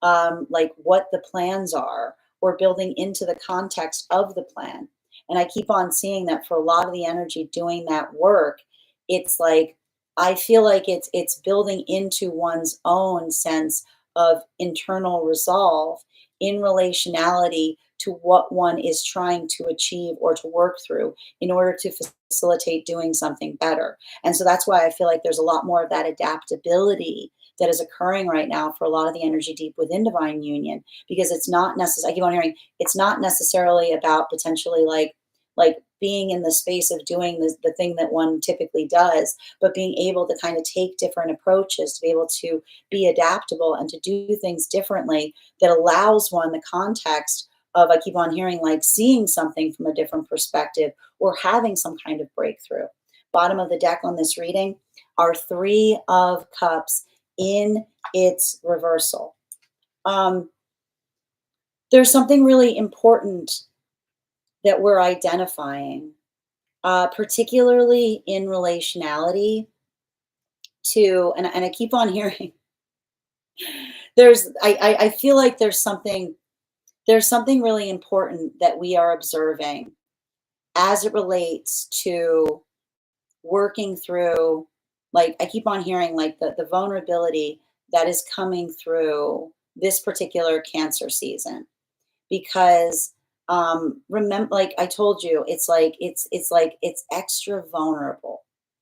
like what the plans are or building into the context of the plan. And I keep on seeing that for a lot of the energy doing that work, it's like I feel like it's building into one's own sense of internal resolve in relationality to what one is trying to achieve or to work through in order to facilitate doing something better. And so that's why I feel like there's a lot more of that adaptability that is occurring right now for a lot of the energy deep within divine union, because it's not necessarily, I keep on hearing, it's not necessarily about potentially like being in the space of doing the thing that one typically does, but being able to kind of take different approaches, to be able to be adaptable and to do things differently, that allows one the context of, I keep on hearing, like seeing something from a different perspective or having some kind of breakthrough. Bottom of the deck on this reading are Three of Cups in its reversal. There's something really important that we're identifying, particularly in relationality to, and I keep on hearing, I feel like there's something really important that we are observing as it relates to working through, like I keep on hearing, like the vulnerability that is coming through this particular Cancer season. Because remember, like I told you, it's extra vulnerable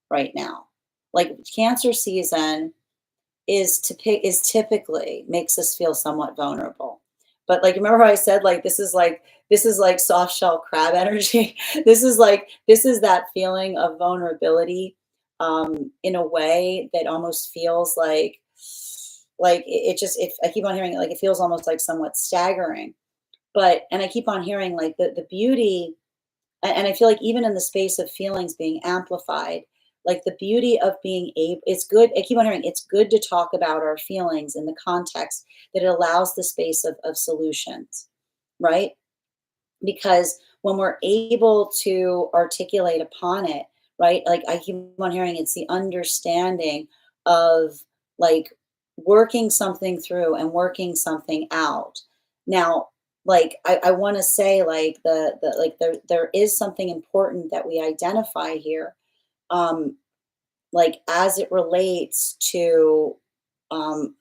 right now. Like Cancer season is typically makes us feel somewhat vulnerable. But like, remember how I said, like this is like soft shell crab energy. This is that feeling of vulnerability, in a way that almost feels like I keep on hearing it, like it feels almost like somewhat staggering. But and I keep on hearing like the beauty, and I feel like even in the space of feelings being amplified, like the beauty of being able, it's good. I keep on hearing it's good to talk about our feelings in the context that it allows the space of solutions, right? Because when we're able to articulate upon it, right? Like I keep on hearing, it's the understanding of like working something through and working something out. Now, like I want to say, like the like there is something important that we identify here, um, like as it relates to, um,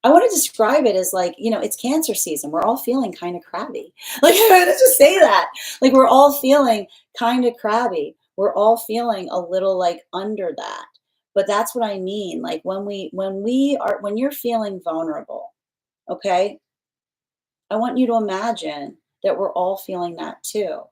I want to describe it as like, it's Cancer season. We're all feeling kind of crabby. Like, let's just say that. Like, we're all feeling kind of crabby. We're all feeling a little like under that. But that's what I mean. Like when you're feeling vulnerable, okay, I want you to imagine that we're all feeling that too.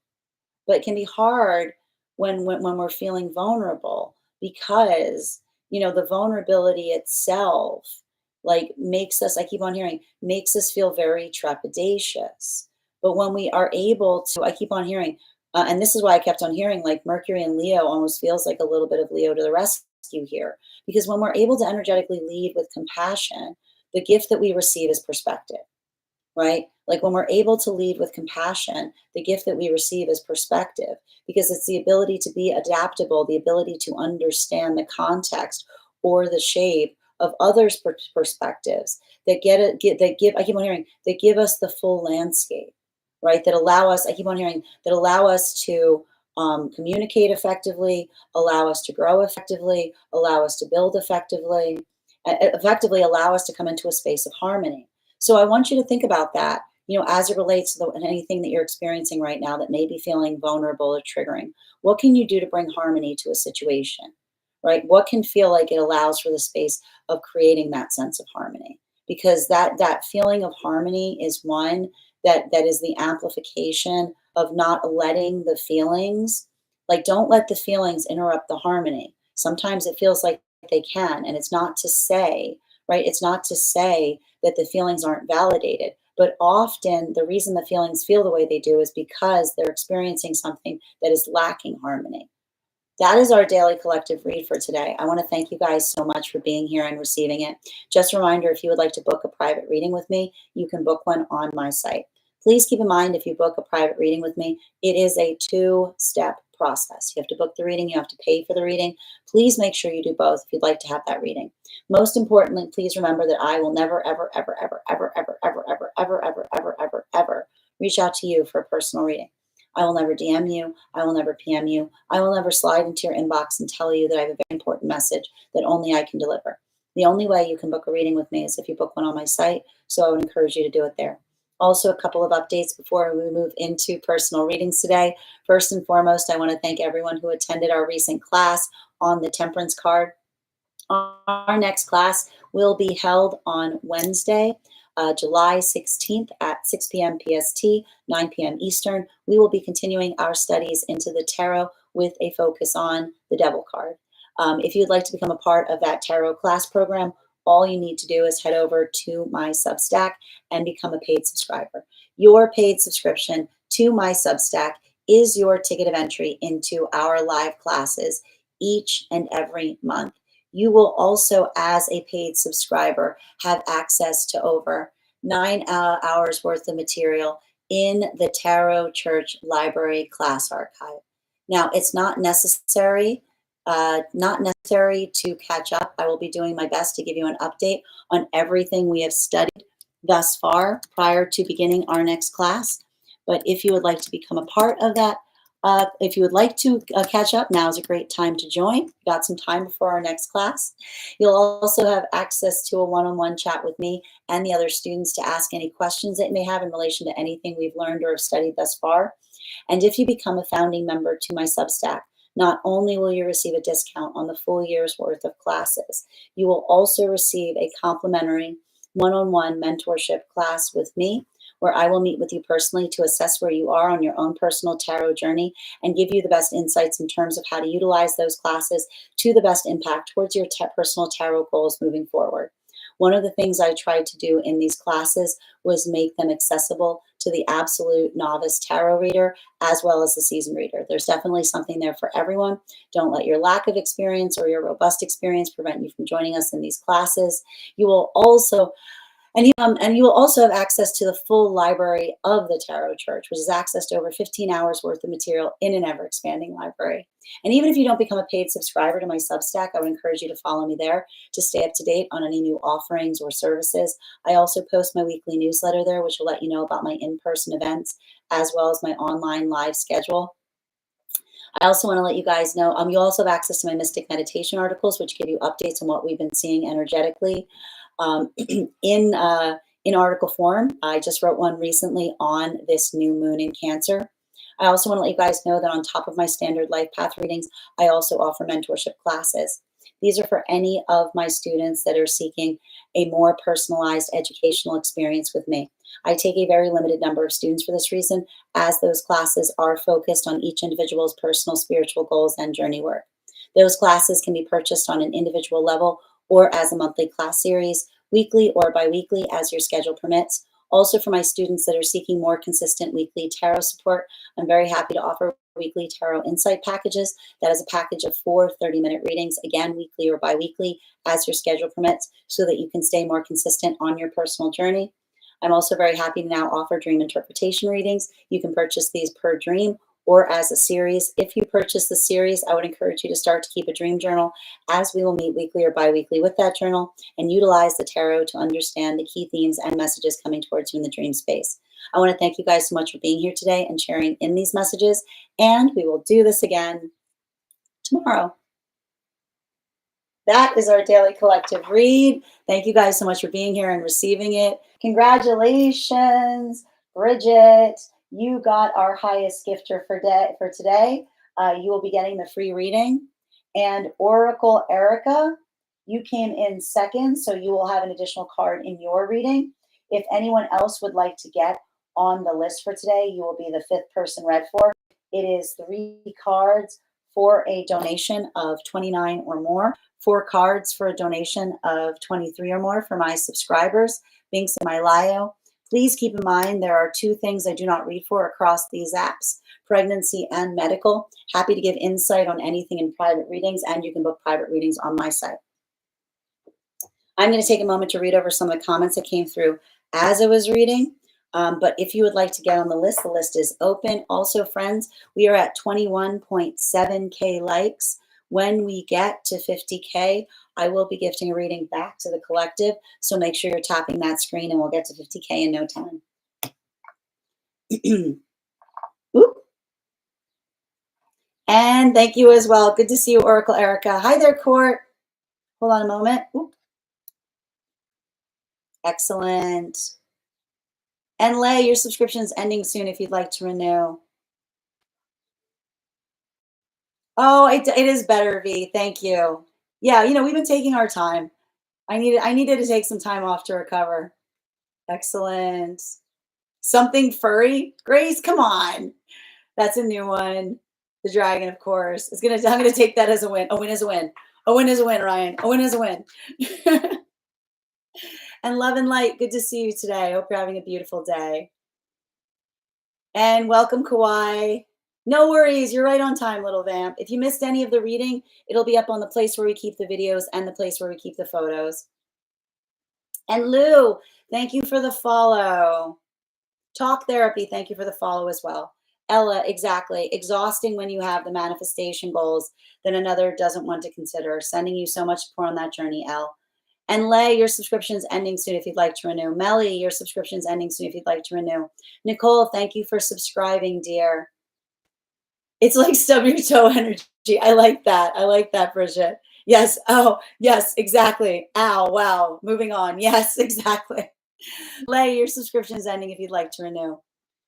But it can be hard when we're feeling vulnerable, because the vulnerability itself like makes us, I keep on hearing, makes us feel very trepidatious. But when we are able to, I keep on hearing, and this is why I kept on hearing, like Mercury and Leo almost feels like a little bit of Leo to the rescue here, because when we're able to energetically lead with compassion, the gift that we receive is perspective, right? Like when we're able to lead with compassion, the gift that we receive is perspective, because it's the ability to be adaptable, the ability to understand the context or the shape of others' perspectives that that give, I keep on hearing, that give us the full landscape, right? That allow us, I keep on hearing, that allow us to communicate effectively, allow us to grow effectively, allow us to build effectively, effectively allow us to come into a space of harmony. So I want you to think about that, as it relates to anything that you're experiencing right now that may be feeling vulnerable or triggering. What can you do to bring harmony to a situation, right? What can feel like it allows for the space of creating that sense of harmony? Because that feeling of harmony is one that is the amplification of not letting the feelings, like don't let the feelings interrupt the harmony. Sometimes it feels like they can, and it's not to say, right? It's not to say that the feelings aren't validated. But often the reason the feelings feel the way they do is because they're experiencing something that is lacking harmony. That is our daily collective read for today. I want to thank you guys so much for being here and receiving it. Just a reminder, if you would like to book a private reading with me, you can book one on my site. Please keep in mind, if you book a private reading with me, it is a two-step process. You have to book the reading, you have to pay for the reading. Please make sure you do both if you'd like to have that reading. Most importantly, please remember that I will never, ever, ever, ever, ever, ever, ever, ever, ever, ever, ever, ever, ever reach out to you for a personal reading. I will never DM you. I will never PM you. I will never slide into your inbox and tell you that I have a very important message that only I can deliver. The only way you can book a reading with me is if you book one on my site, so I would encourage you to do it there. Also, a couple of updates before we move into personal readings today. First and foremost, I want to thank everyone who attended our recent class on the Temperance card. Our next class will be held on Wednesday, July 16th at 6 p.m. PST, 9 p.m. Eastern. We will be continuing our studies into the tarot with a focus on the Devil card. If you'd like to become a part of that tarot class program, all you need to do is head over to my Substack and become a paid subscriber. Your paid subscription to my Substack is your ticket of entry into our live classes each and every month. You will also, as a paid subscriber, have access to over 9 hours worth of material in the Tarot Church Library class archive. Now, it's not necessary to catch up. I will be doing my best to give you an update on everything we have studied thus far prior to beginning our next class. But if you would like to become a part of that, if you would like to catch up, now is a great time to join. We've got some time before our next class. You'll also have access to a one-on-one chat with me and the other students to ask any questions that you may have in relation to anything we've learned or have studied thus far. And if you become a founding member to my Substack, not only will you receive a discount on the full year's worth of classes, you will also receive a complimentary one-on-one mentorship class with me, where I will meet with you personally to assess where you are on your own personal tarot journey and give you the best insights in terms of how to utilize those classes to the best impact towards your personal tarot goals moving forward. One of the things I tried to do in these classes was make them accessible to the absolute novice tarot reader as well as the seasoned reader. There's definitely something there for everyone. Don't let your lack of experience or your robust experience prevent you from joining us in these classes. You will also you will also have access to the full library of the Tarot Church, which is access to over 15 hours worth of material in an ever-expanding library. And even if you don't become a paid subscriber to my Substack, I would encourage you to follow me there to stay up to date on any new offerings or services. I also post my weekly newsletter there, which will let you know about my in-person events as well as my online live schedule. I also want to let you guys know, you also have access to my Mystic Meditation articles, which give you updates on what we've been seeing energetically in article form. I just wrote one recently on this new moon in Cancer. I also want to let you guys know that on top of my standard life path readings, I also offer mentorship classes. These are for any of my students that are seeking a more personalized educational experience with me. I take a very limited number of students for this reason, as those classes are focused on each individual's personal spiritual goals and journey work. Those classes can be purchased on an individual level or as a monthly class series, weekly or biweekly as your schedule permits. Also, for my students that are seeking more consistent weekly tarot support, I'm very happy to offer weekly tarot insight packages. That is a package of 4 30-minute readings, again, weekly or biweekly as your schedule permits, so that you can stay more consistent on your personal journey. I'm also very happy to now offer dream interpretation readings. You can purchase these per dream or as a series. If you purchase the series, I would encourage you to start to keep a dream journal, as we will meet weekly or biweekly with that journal and utilize the tarot to understand the key themes and messages coming towards you in the dream space. I want to thank you guys so much for being here today and sharing in these messages, and we will do this again tomorrow. That is our daily collective read. Thank you guys so much for being here and receiving it. Congratulations, Bridget. You got our highest gifter for today. You will be getting the free reading. And Oracle Erica, you came in second, so you will have an additional card in your reading. If anyone else would like to get on the list for today, you will be the 5th person read for. It is 3 cards for a donation of $29 or more. 4 cards for a donation of $23 or more for my subscribers. Links in my bio. Please keep in mind there are 2 things I do not read for across these apps: pregnancy and medical. Happy to give insight on anything in private readings, and you can book private readings on my site. I'm going to take a moment to read over some of the comments that came through as I was reading. But if you would like to get on the list is open. Also, friends, we are at 21.7K likes. When we get to 50K, I will be gifting a reading back to the collective. So make sure you're tapping that screen and we'll get to 50K in no time. Oop. And thank you as well. Good to see you, Oracle Erica. Hi there, Court. Hold on a moment. Oop. Excellent. And Lay, your subscription is ending soon if you'd like to renew. Oh, it is better, V. Thank you. Yeah, we've been taking our time. I needed to take some time off to recover. Excellent. Something furry? Grace, come on. That's a new one. The dragon, of course. I'm gonna take that as a win. A win is a win. A win is a win, Ryan. A win is a win. And love and light, good to see you today. Hope you're having a beautiful day. And welcome, Kawhi. No worries, you're right on time, little vamp. If you missed any of the reading, it'll be up on the place where we keep the videos and the place where we keep the photos. And Lou, thank you for the follow. Talk therapy, thank you for the follow as well. Ella, exactly. Exhausting when you have the manifestation goals that another doesn't want to consider. Sending you so much support on that journey, Elle. And Lay, your subscription's ending soon if you'd like to renew. Melly, your subscription's ending soon if you'd like to renew. Nicole, thank you for subscribing, dear. It's like stub your toe energy. I like that. I like that, Bridget. Yes. Oh, yes, exactly. Ow, wow. Moving on. Yes, exactly. Lay, your subscription's ending if you'd like to renew.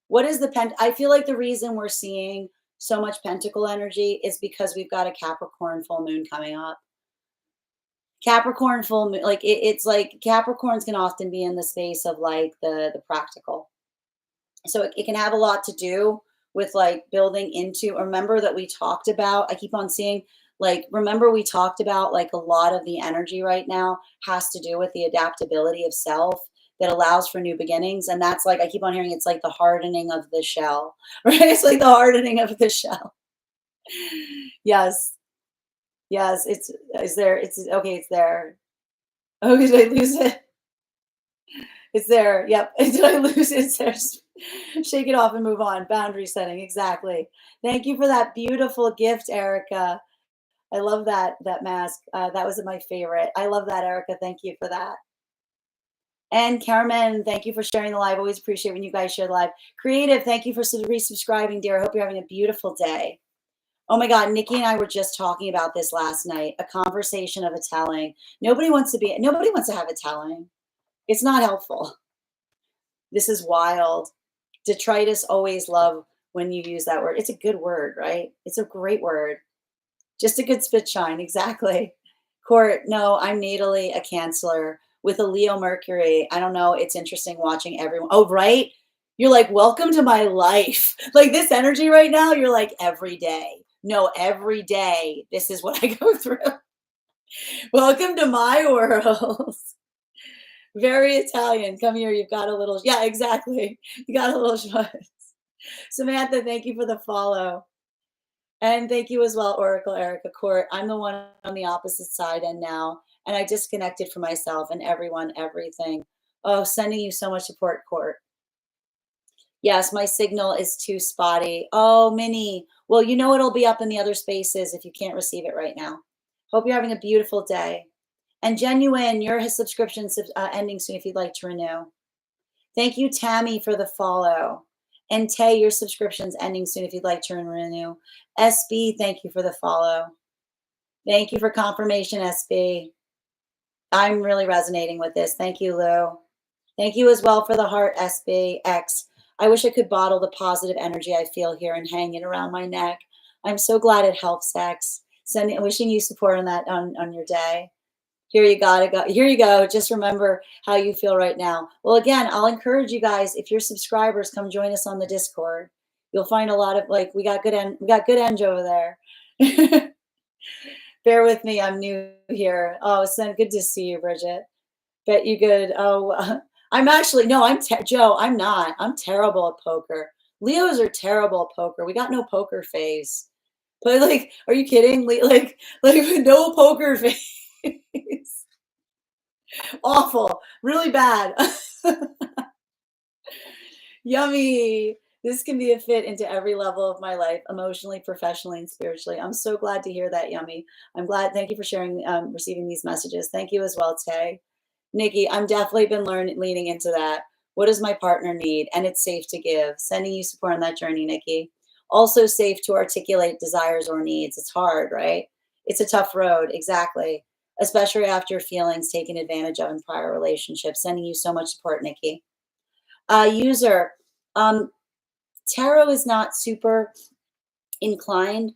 What is the I feel like the reason we're seeing so much pentacle energy is because we've got a Capricorn full moon coming up. Capricorn full moon, like it's like Capricorns can often be in the space of like the practical. So it can have a lot to do with like building into, remember that we talked about, I keep on seeing like, remember we talked about like a lot of the energy right now has to do with the adaptability of self that allows for new beginnings. And that's like, I keep on hearing it's like the hardening of the shell, right? It's like the hardening of the shell. Yes. Yes. Is there, it's okay. It's there. Oh, did I lose it? It's there. Yep. Did I lose it? It's there. Shake it off and move on. Boundary setting. Exactly. Thank you for that beautiful gift, Erica. I love that mask. That was my favorite. I love that, Erica. Thank you for that. And Carmen, thank you for sharing the live. Always appreciate when you guys share live. Creative, thank you for resubscribing, dear. I hope you're having a beautiful day. Oh my God, Nikki and I were just talking about this last night. A conversation of a telling. Nobody wants to have a telling. It's not helpful. This is wild. Detritus always love when you use that word. It's a good word, right? It's a great word. Just a good spit shine. Exactly. Court, no, I'm natally a Cancer with a Leo Mercury. I don't know. It's interesting watching everyone. Oh, right. You're like, welcome to my life. Like this energy right now, you're like, every day. No, every day. This is what I go through. Welcome to my world. Very Italian. Come here. You've got a little. Yeah, exactly. You got a little schmutz. Samantha, thank you for the follow. And thank you as well, Oracle Erica Court. I'm the one on the opposite side and now, and I disconnected from myself and everyone, everything. Oh, sending you so much support, Court. Yes, my signal is too spotty. Oh, Minnie. Well, you know it'll be up in the other spaces if you can't receive it right now. Hope you're having a beautiful day. And Genuine, your subscription ending soon if you'd like to renew. Thank you, Tammy, for the follow. And Tay, your subscription's ending soon if you'd like to renew. SB, thank you for the follow. Thank you for confirmation, SB. I'm really resonating with this. Thank you, Lou. Thank you as well for the heart, SBX. I wish I could bottle the positive energy I feel here and hang it around my neck. I'm so glad it helps, X. Wishing you support on that on your day. Here you go. Here you go. Just remember how you feel right now. Well, again, I'll encourage you guys, if you're subscribers, come join us on the Discord. You'll find a lot of like we got good eng over there. Bear with me. I'm new here. Oh, it's good to see you, Bridget. Bet you good. Oh, I'm actually no. Joe. I'm not. I'm terrible at poker. Leos are terrible at poker. We got no poker face. But like, are you kidding? Like no poker face. Awful, really bad. Yummy. This can be a fit into every level of my life, emotionally, professionally, and spiritually. I'm so glad to hear that, Yummy. I'm glad. Thank you for sharing, receiving these messages. Thank you as well, Tay. Nikki, I'm definitely been leaning into that. What does my partner need? And it's safe to give. Sending you support on that journey, Nikki. Also safe to articulate desires or needs. It's hard, right? It's a tough road. Exactly. Especially after feelings taken advantage of in prior relationships. Sending you so much support, Nikki. User, tarot is not super inclined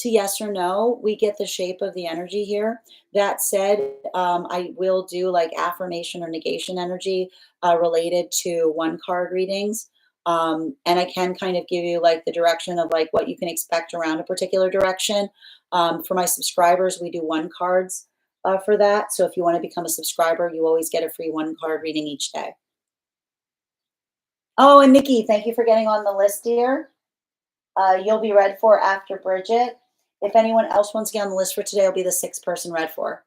to yes or no. We get the shape of the energy here. That said, I will do like affirmation or negation energy related to one card readings. And I can kind of give you like the direction of like what you can expect around a particular direction. For my subscribers, we do one cards for that. So if you want to become a subscriber, you always get a free one card reading each day. Oh, and Nikki, thank you for getting on the list, dear. You'll be read for after Bridget. If anyone else wants to get on the list for today, I'll be the sixth person read for.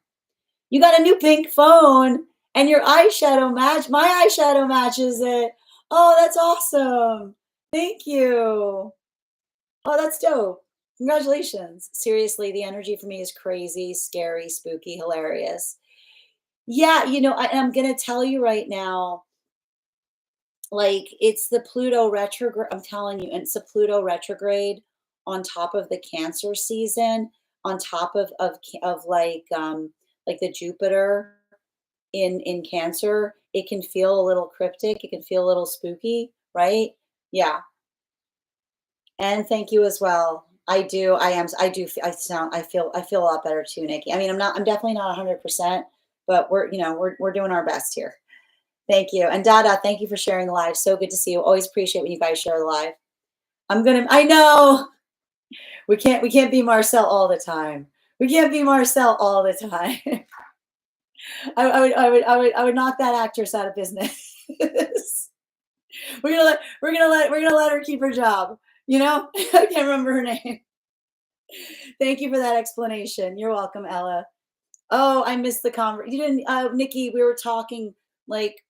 You got a new pink phone and your eyeshadow match. My eyeshadow matches it. Oh, that's awesome. Thank you. Oh, that's dope. Congratulations. Seriously, the energy for me is crazy, scary, spooky, hilarious. Yeah, I'm going to tell you right now, like it's the Pluto retrograde. I'm telling you, and it's a Pluto retrograde on top of the Cancer season, on top of like the Jupiter in Cancer. It can feel a little cryptic. It can feel a little spooky, right? Yeah. And thank you as well. I do. I am. I do. I feel a lot better too, Nikki. I mean, I'm definitely not 100%, but we're doing our best here. Thank you. And Dada, thank you for sharing the live. So good to see you. Always appreciate when you guys share the live. I know we can't be Marcel all the time. We can't be Marcel all the time. I would knock that actress out of business. We're gonna let her keep her job. I can't remember her name. Thank you for that explanation. You're welcome, Ella. Oh, I missed the conversation. You didn't, Nikki. We were talking like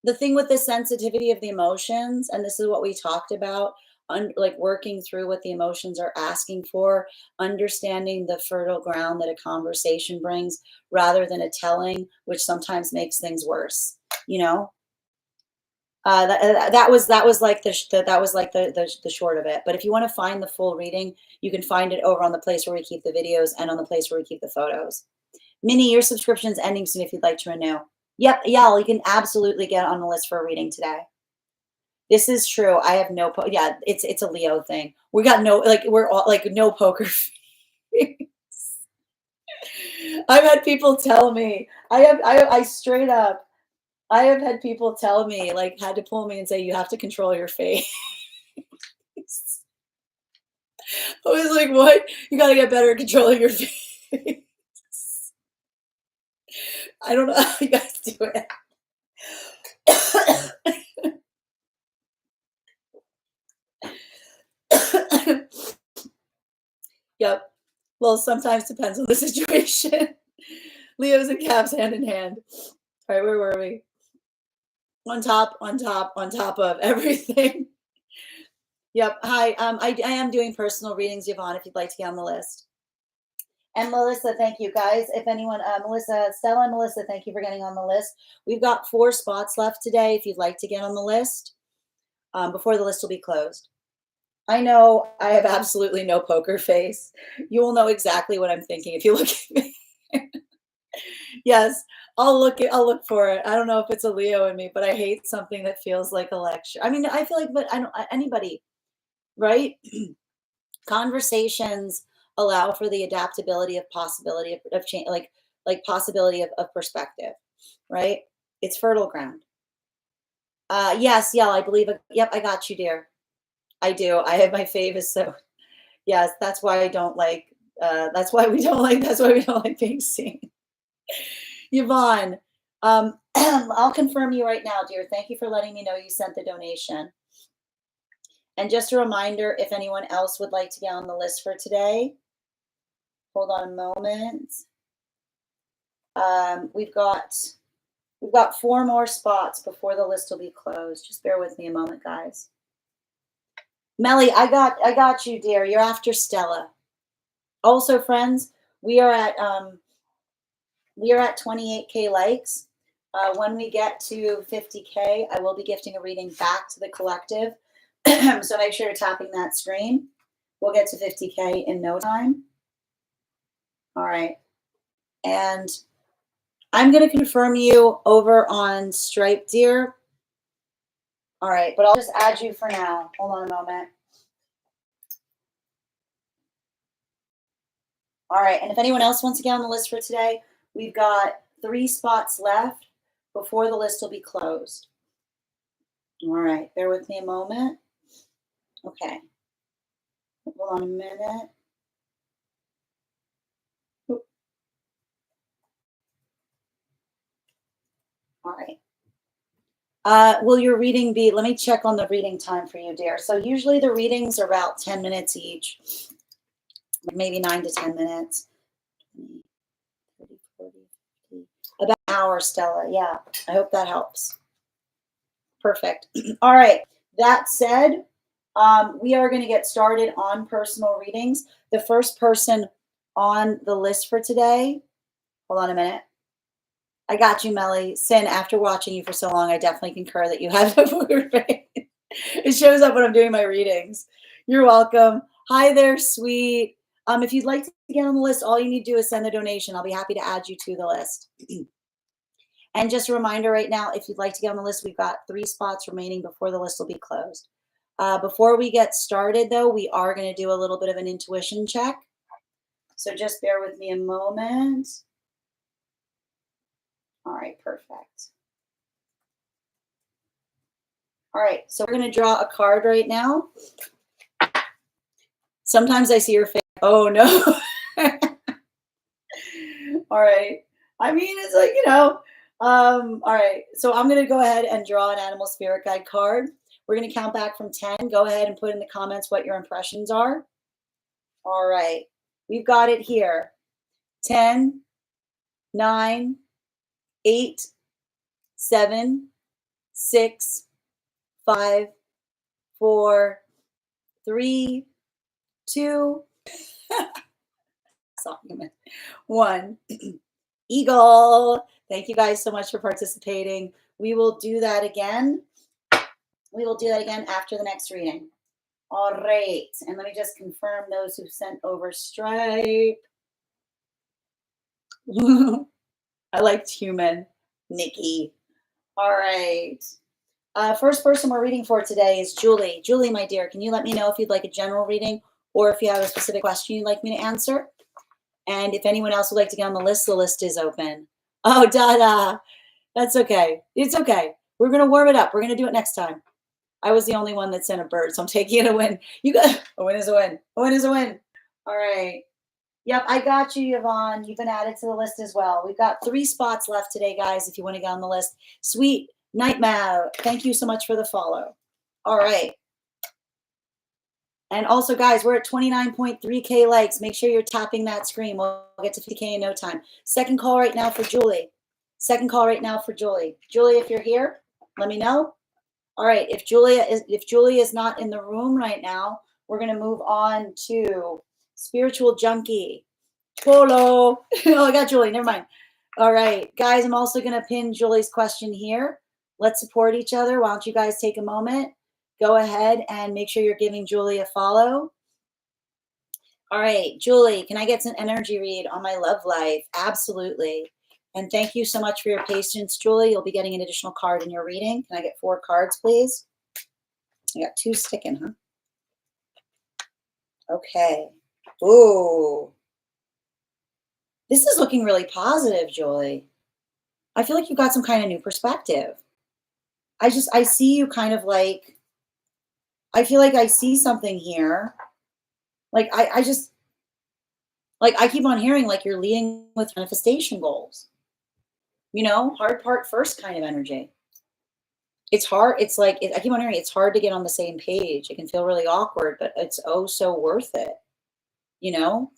the thing with the sensitivity of the emotions, and this is what we talked about, like working through what the emotions are asking for, understanding the fertile ground that a conversation brings rather than a telling, which sometimes makes things worse. That was like the short of it. But if you want to find the full reading, you can find it over on the place where we keep the videos and on the place where we keep the photos. Minnie, your subscription's ending soon if you'd like to renew. Yep, y'all, you can absolutely get on the list for a reading today. This is true. I have no, yeah, it's a Leo thing. We got no, like, we're all like no poker face. I've had people tell me, I straight up, I have had people tell me, like, had to pull me and say, you have to control your face. I was like, what? You got to get better at controlling your face. I don't know how you guys do it. Yep. Well, sometimes depends on the situation. Leos and Caps hand in hand. All right, where were we? On top of everything. Yep. Hi. I am doing personal readings, Yvonne, if you'd like to get on the list. And Melissa, thank you guys. If anyone, Melissa, Stella and Melissa, thank you for getting on the list. We've got 4 spots left today if you'd like to get on the list before the list will be closed. I know I have absolutely no poker face. You will know exactly what I'm thinking if you look at me. Yes, I'll look for it. I don't know if it's a Leo in me, but I hate something that feels like a lecture. I mean, I feel like, but I don't, anybody, right? Conversations allow for the adaptability of possibility of change, like possibility of perspective, right? It's fertile ground. Yes, yeah, I believe it. Yep, I got you, dear. I do. I have my faves, so yes, that's why I don't like. That's why we don't like. That's why we don't like being seen. Yvonne, I'll confirm you right now, dear. Thank you for letting me know you sent the donation. And just a reminder, if anyone else would like to get on the list for today, hold on a moment. We've got 4 more spots before the list will be closed. Just bear with me a moment, guys. Melly, I got you, dear. You're after Stella. Also, friends, we are at 28K likes. When we get to 50K, I will be gifting a reading back to the collective. So make sure you're tapping that screen. We'll get to 50K in no time. All right. And I'm going to confirm you over on Stripe, dear. All right, but I'll just add you for now. Hold on a moment. All right, and if anyone else wants to get on the list for today, we've got 3 spots left before the list will be closed. All right, bear with me a moment. Okay, hold on a minute. Oop, all right. Will your reading be, let me check on the reading time for you, dear. So usually the readings are about 10 minutes each, maybe 9 to 10 minutes. 20, 30, 40, 50, about an hour, Stella. Yeah, I hope that helps. Perfect. All right. That said, we are going to get started on personal readings. The first person on the list for today, hold on a minute. I got you, Melly. Sin, after watching you for so long, I definitely concur that you have a weird face. It shows up when I'm doing my readings. You're welcome. Hi there, sweet. If you'd like to get on the list, all you need to do is send a donation. I'll be happy to add you to the list. And just a reminder right now, if you'd like to get on the list, we've got 3 spots remaining before the list will be closed. Before we get started, though, we are going to do a little bit of an intuition check. So just bear with me a moment. All right, perfect. All right, so we're going to draw a card right now. Sometimes I see your face. Oh, no. All right. I mean, it's like, all right. So I'm going to go ahead and draw an animal spirit guide card. We're going to count back from 10. Go ahead and put in the comments what your impressions are. All right. We've got it here. 10, 9, 8, 7, 6, 5, 4, 3, 2, 1. Eagle. Thank you guys so much for participating. We will do that again. We will do that again after the next reading. All right. And let me just confirm those who sent over Stripe. I liked human. Nikki. All right. First person we're reading for today is Julie. Julie, my dear, can you let me know if you'd like a general reading or if you have a specific question you'd like me to answer? And if anyone else would like to get on the list is open. Oh, Dada. That's okay. It's okay. We're going to warm it up. We're going to do it next time. I was the only one that sent a bird, so I'm taking it a win. You got a win is a win. A win is a win. All right. Yep, I got you, Yvonne. You've been added to the list as well. We've got 3 spots left today, guys, if you want to get on the list. Sweet Nightmare. Thank you so much for the follow. All right. And also, guys, we're at 29.3K likes. Make sure you're tapping that screen. We'll get to 50K in no time. Second call right now for Julie. Second call right now for Julie. Julie, if you're here, let me know. All right, if Julie is not in the room right now, we're going to move on to Spiritual Junkie. Polo. Oh, I got Julie. Never mind. All right, guys, I'm also going to pin Julie's question here. Let's support each other. Why don't you guys take a moment? Go ahead and make sure you're giving Julie a follow. All right, Julie, can I get an energy read on my love life? Absolutely. And thank you so much for your patience, Julie. You'll be getting an additional card in your reading. Can I get 4 cards, please? I got 2 sticking, huh? Okay. Ooh. This is looking really positive, Julie. I feel like you got some kind of new perspective. I see you kind of like, I feel like I see something here. Like, I just, like, I keep on hearing like you're leading with manifestation goals. Hard part first kind of energy. It's hard. It's like, I keep on hearing it's hard to get on the same page. It can feel really awkward, but it's oh so worth it, And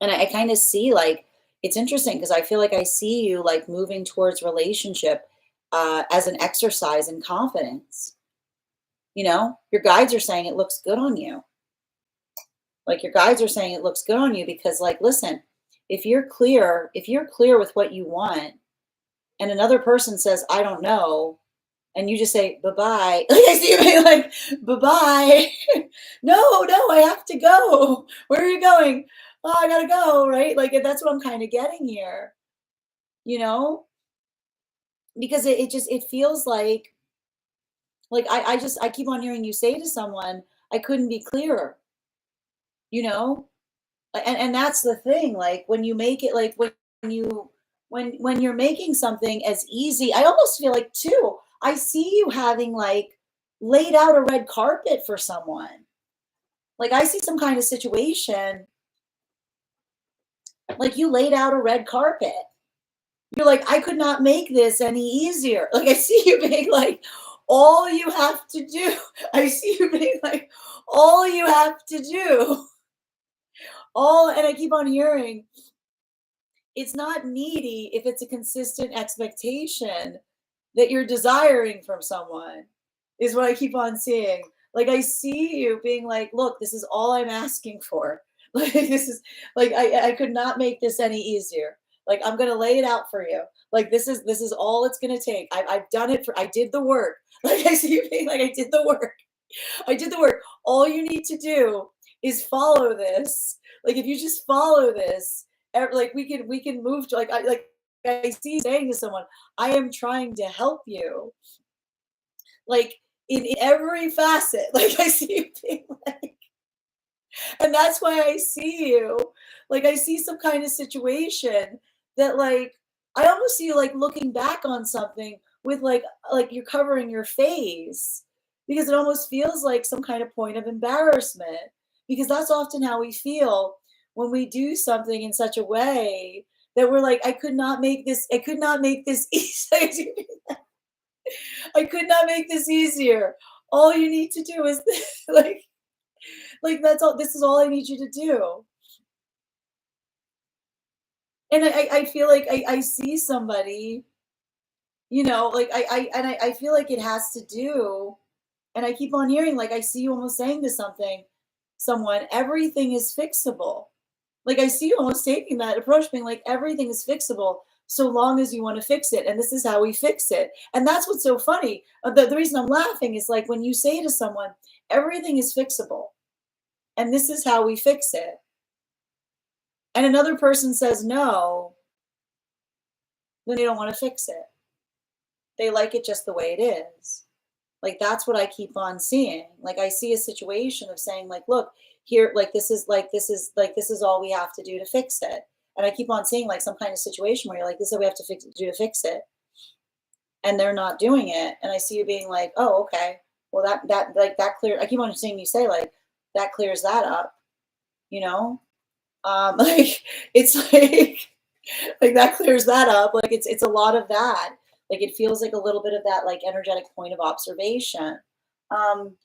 I kind of see like, it's interesting because I feel like I see you like moving towards relationship as an exercise in confidence. Your guides are saying it looks good on you. Like your guides are saying it looks good on you because like, listen, if you're clear with what you want and another person says, I don't know, and you just say, bye-bye. Like I see you being like, bye-bye. No, I have to go. Where are you going? Oh, I gotta go, right? Like that's what I'm kind of getting here, because it feels like I keep on hearing you say to someone, I couldn't be clearer, And that's the thing, like when you make it, like you when you're making something as easy, I almost feel like too, I see you having like laid out a red carpet for someone. Like I see some kind of situation, like you laid out a red carpet. You're like, I could not make this any easier. Like I see you being like, all you have to do. I see you being like, all you have to do. All, and I keep on hearing, it's not needy if it's a consistent expectation that you're desiring from someone, is what I keep on seeing. Like I see you being like, look, this is all I'm asking for. Like this is like I could not make this any easier. Like I'm gonna lay it out for you. Like this is all it's gonna take. I've done it for I did the work. Like I see you being like I did the work. I did the work. All you need to do is follow this. Like if you just follow this, like we can move to like I see you saying to someone, I am trying to help you. Like in every facet. Like I see you being like, and that's why I see you. Like I see some kind of situation that like I almost see you like looking back on something with like you're covering your face because it almost feels like some kind of point of embarrassment because that's often how we feel when we do something in such a way that we're like I could not make this easy. I could not make this easier. All you need to do is like that's all this is all I need you to do. And I feel like I see somebody, like I feel like it has to do, and I keep on hearing, like I see you almost saying to someone, everything is fixable. Like I see you almost taking that approach, being like, everything is fixable so long as you want to fix it. And this is how we fix it. And that's what's so funny. The reason I'm laughing is like when you say to someone, everything is fixable and this is how we fix it. And another person says no, then they don't want to fix it. They like it just the way it is. Like that's what I keep on seeing. Like I see a situation of saying like, look, here, like this is all we have to do to fix it. And I keep on seeing like some kind of situation where you're like, this is what we have to do to fix it. And they're not doing it. And I see you being like, oh, okay. Well that clear I keep on seeing you say like that clears that up, you know? Like it's like that clears that up. Like it's a lot of that. Like it feels like a little bit of that like energetic point of observation. Um,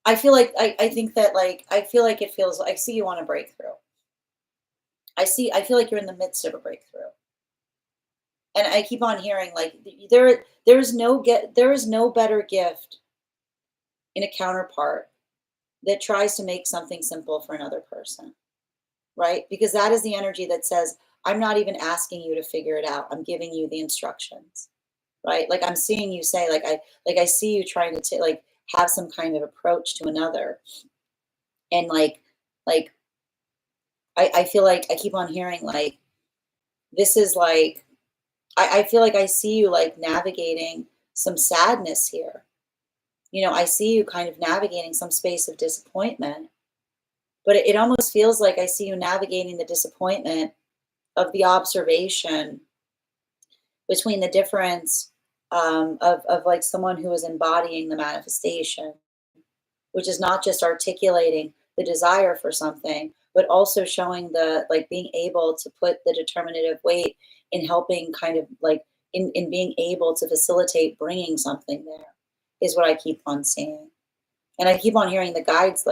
I feel like I think that like I feel like it feels I see you on a breakthrough. I feel like you're in the midst of a breakthrough. And I keep on hearing like there is no better gift in a counterpart that tries to make something simple for another person, right? Because that is the energy that says, I'm not even asking you to figure it out. I'm giving you the instructions, right? Like I'm seeing you say, like I see you trying to like have some kind of approach to another. And like I feel like I keep on hearing like this is like I feel like I see you like navigating some sadness here. I see you kind of navigating some space of disappointment, but it almost feels like I see you navigating the disappointment of the observation between the difference of like someone who is embodying the manifestation, which is not just articulating the desire for something, but also showing the like being able to put the determinative weight in helping kind of like in being able to facilitate bringing something there is what I keep on seeing. And I keep on hearing the guides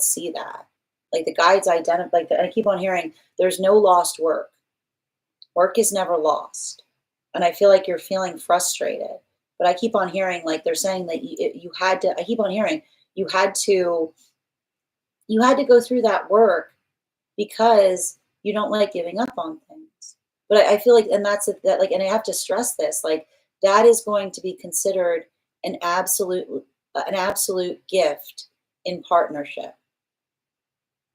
see that. Like the guides identify, I keep on hearing there's no lost work. Work is never lost. And I feel like you're feeling frustrated. But I keep on hearing like they're saying that you had to, I keep on hearing you had to, you had to go through that work because you don't like giving up on things. But I feel like, and that like, and I have to stress this, like that is going to be considered an absolute, an absolute gift in partnership.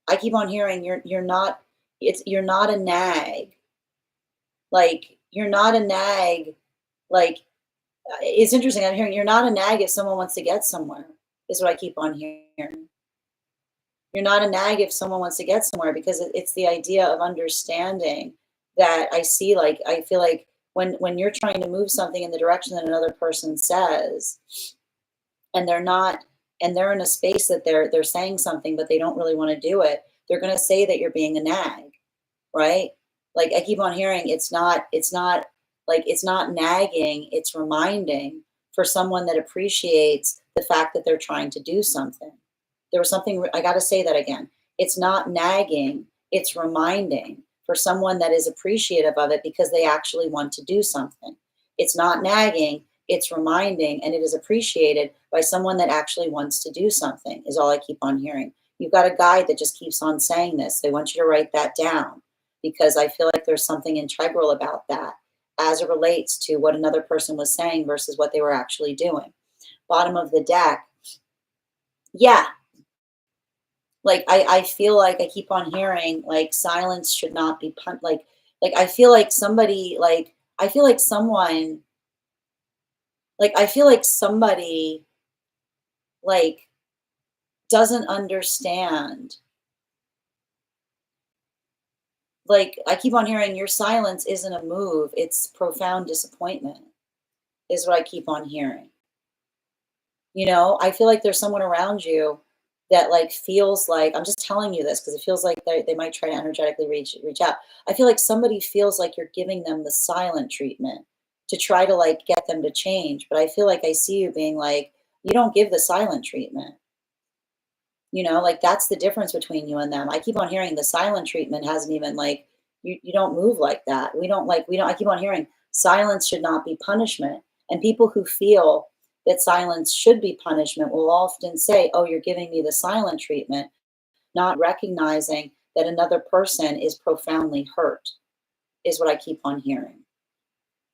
I keep on hearing you're not, you're not a nag. Like you're not a nag. Like it's interesting. I'm hearing you're not a nag if someone wants to get somewhere. Is what I keep on hearing. You're not a nag if someone wants to get somewhere, because it's the idea of understanding that I feel like when you're trying to move something in the direction that another person says, and they're not, and they're in a space that they're saying something, but they don't really want to do it, they're going to say that you're being a nag, right? Like I keep on hearing, it's not nagging, it's reminding for someone that appreciates the fact that they're trying to do something. There was something, I got to say that again. It's not nagging, it's reminding for someone that is appreciative of it because they actually want to do something. It's not nagging, it's reminding, and it is appreciated by someone that actually wants to do something, is all I keep on hearing. You've got a guide that just keeps on saying this. They want you to write that down, because I feel like there's something integral about that as it relates to what another person was saying versus what they were actually doing. Bottom of the deck. Yeah, like I feel like I keep on hearing like silence should not be like I feel like somebody like I feel like someone I feel like somebody like doesn't understand. Like I keep on hearing your silence isn't a move, it's profound disappointment, is what I keep on hearing. You know, I feel like there's someone around you that like feels like, I'm just telling you this because it feels like they might try to energetically reach out. I feel like somebody feels like you're giving them the silent treatment to try to like get them to change. But I feel like I see you being like, you don't give the silent treatment. You know, like that's the difference between you and them. I keep on hearing the silent treatment hasn't even like you don't move like that. We don't I keep on hearing silence should not be punishment. And people who feel that silence should be punishment will often say, "Oh, you're giving me the silent treatment," not recognizing that another person is profoundly hurt, is what I keep on hearing.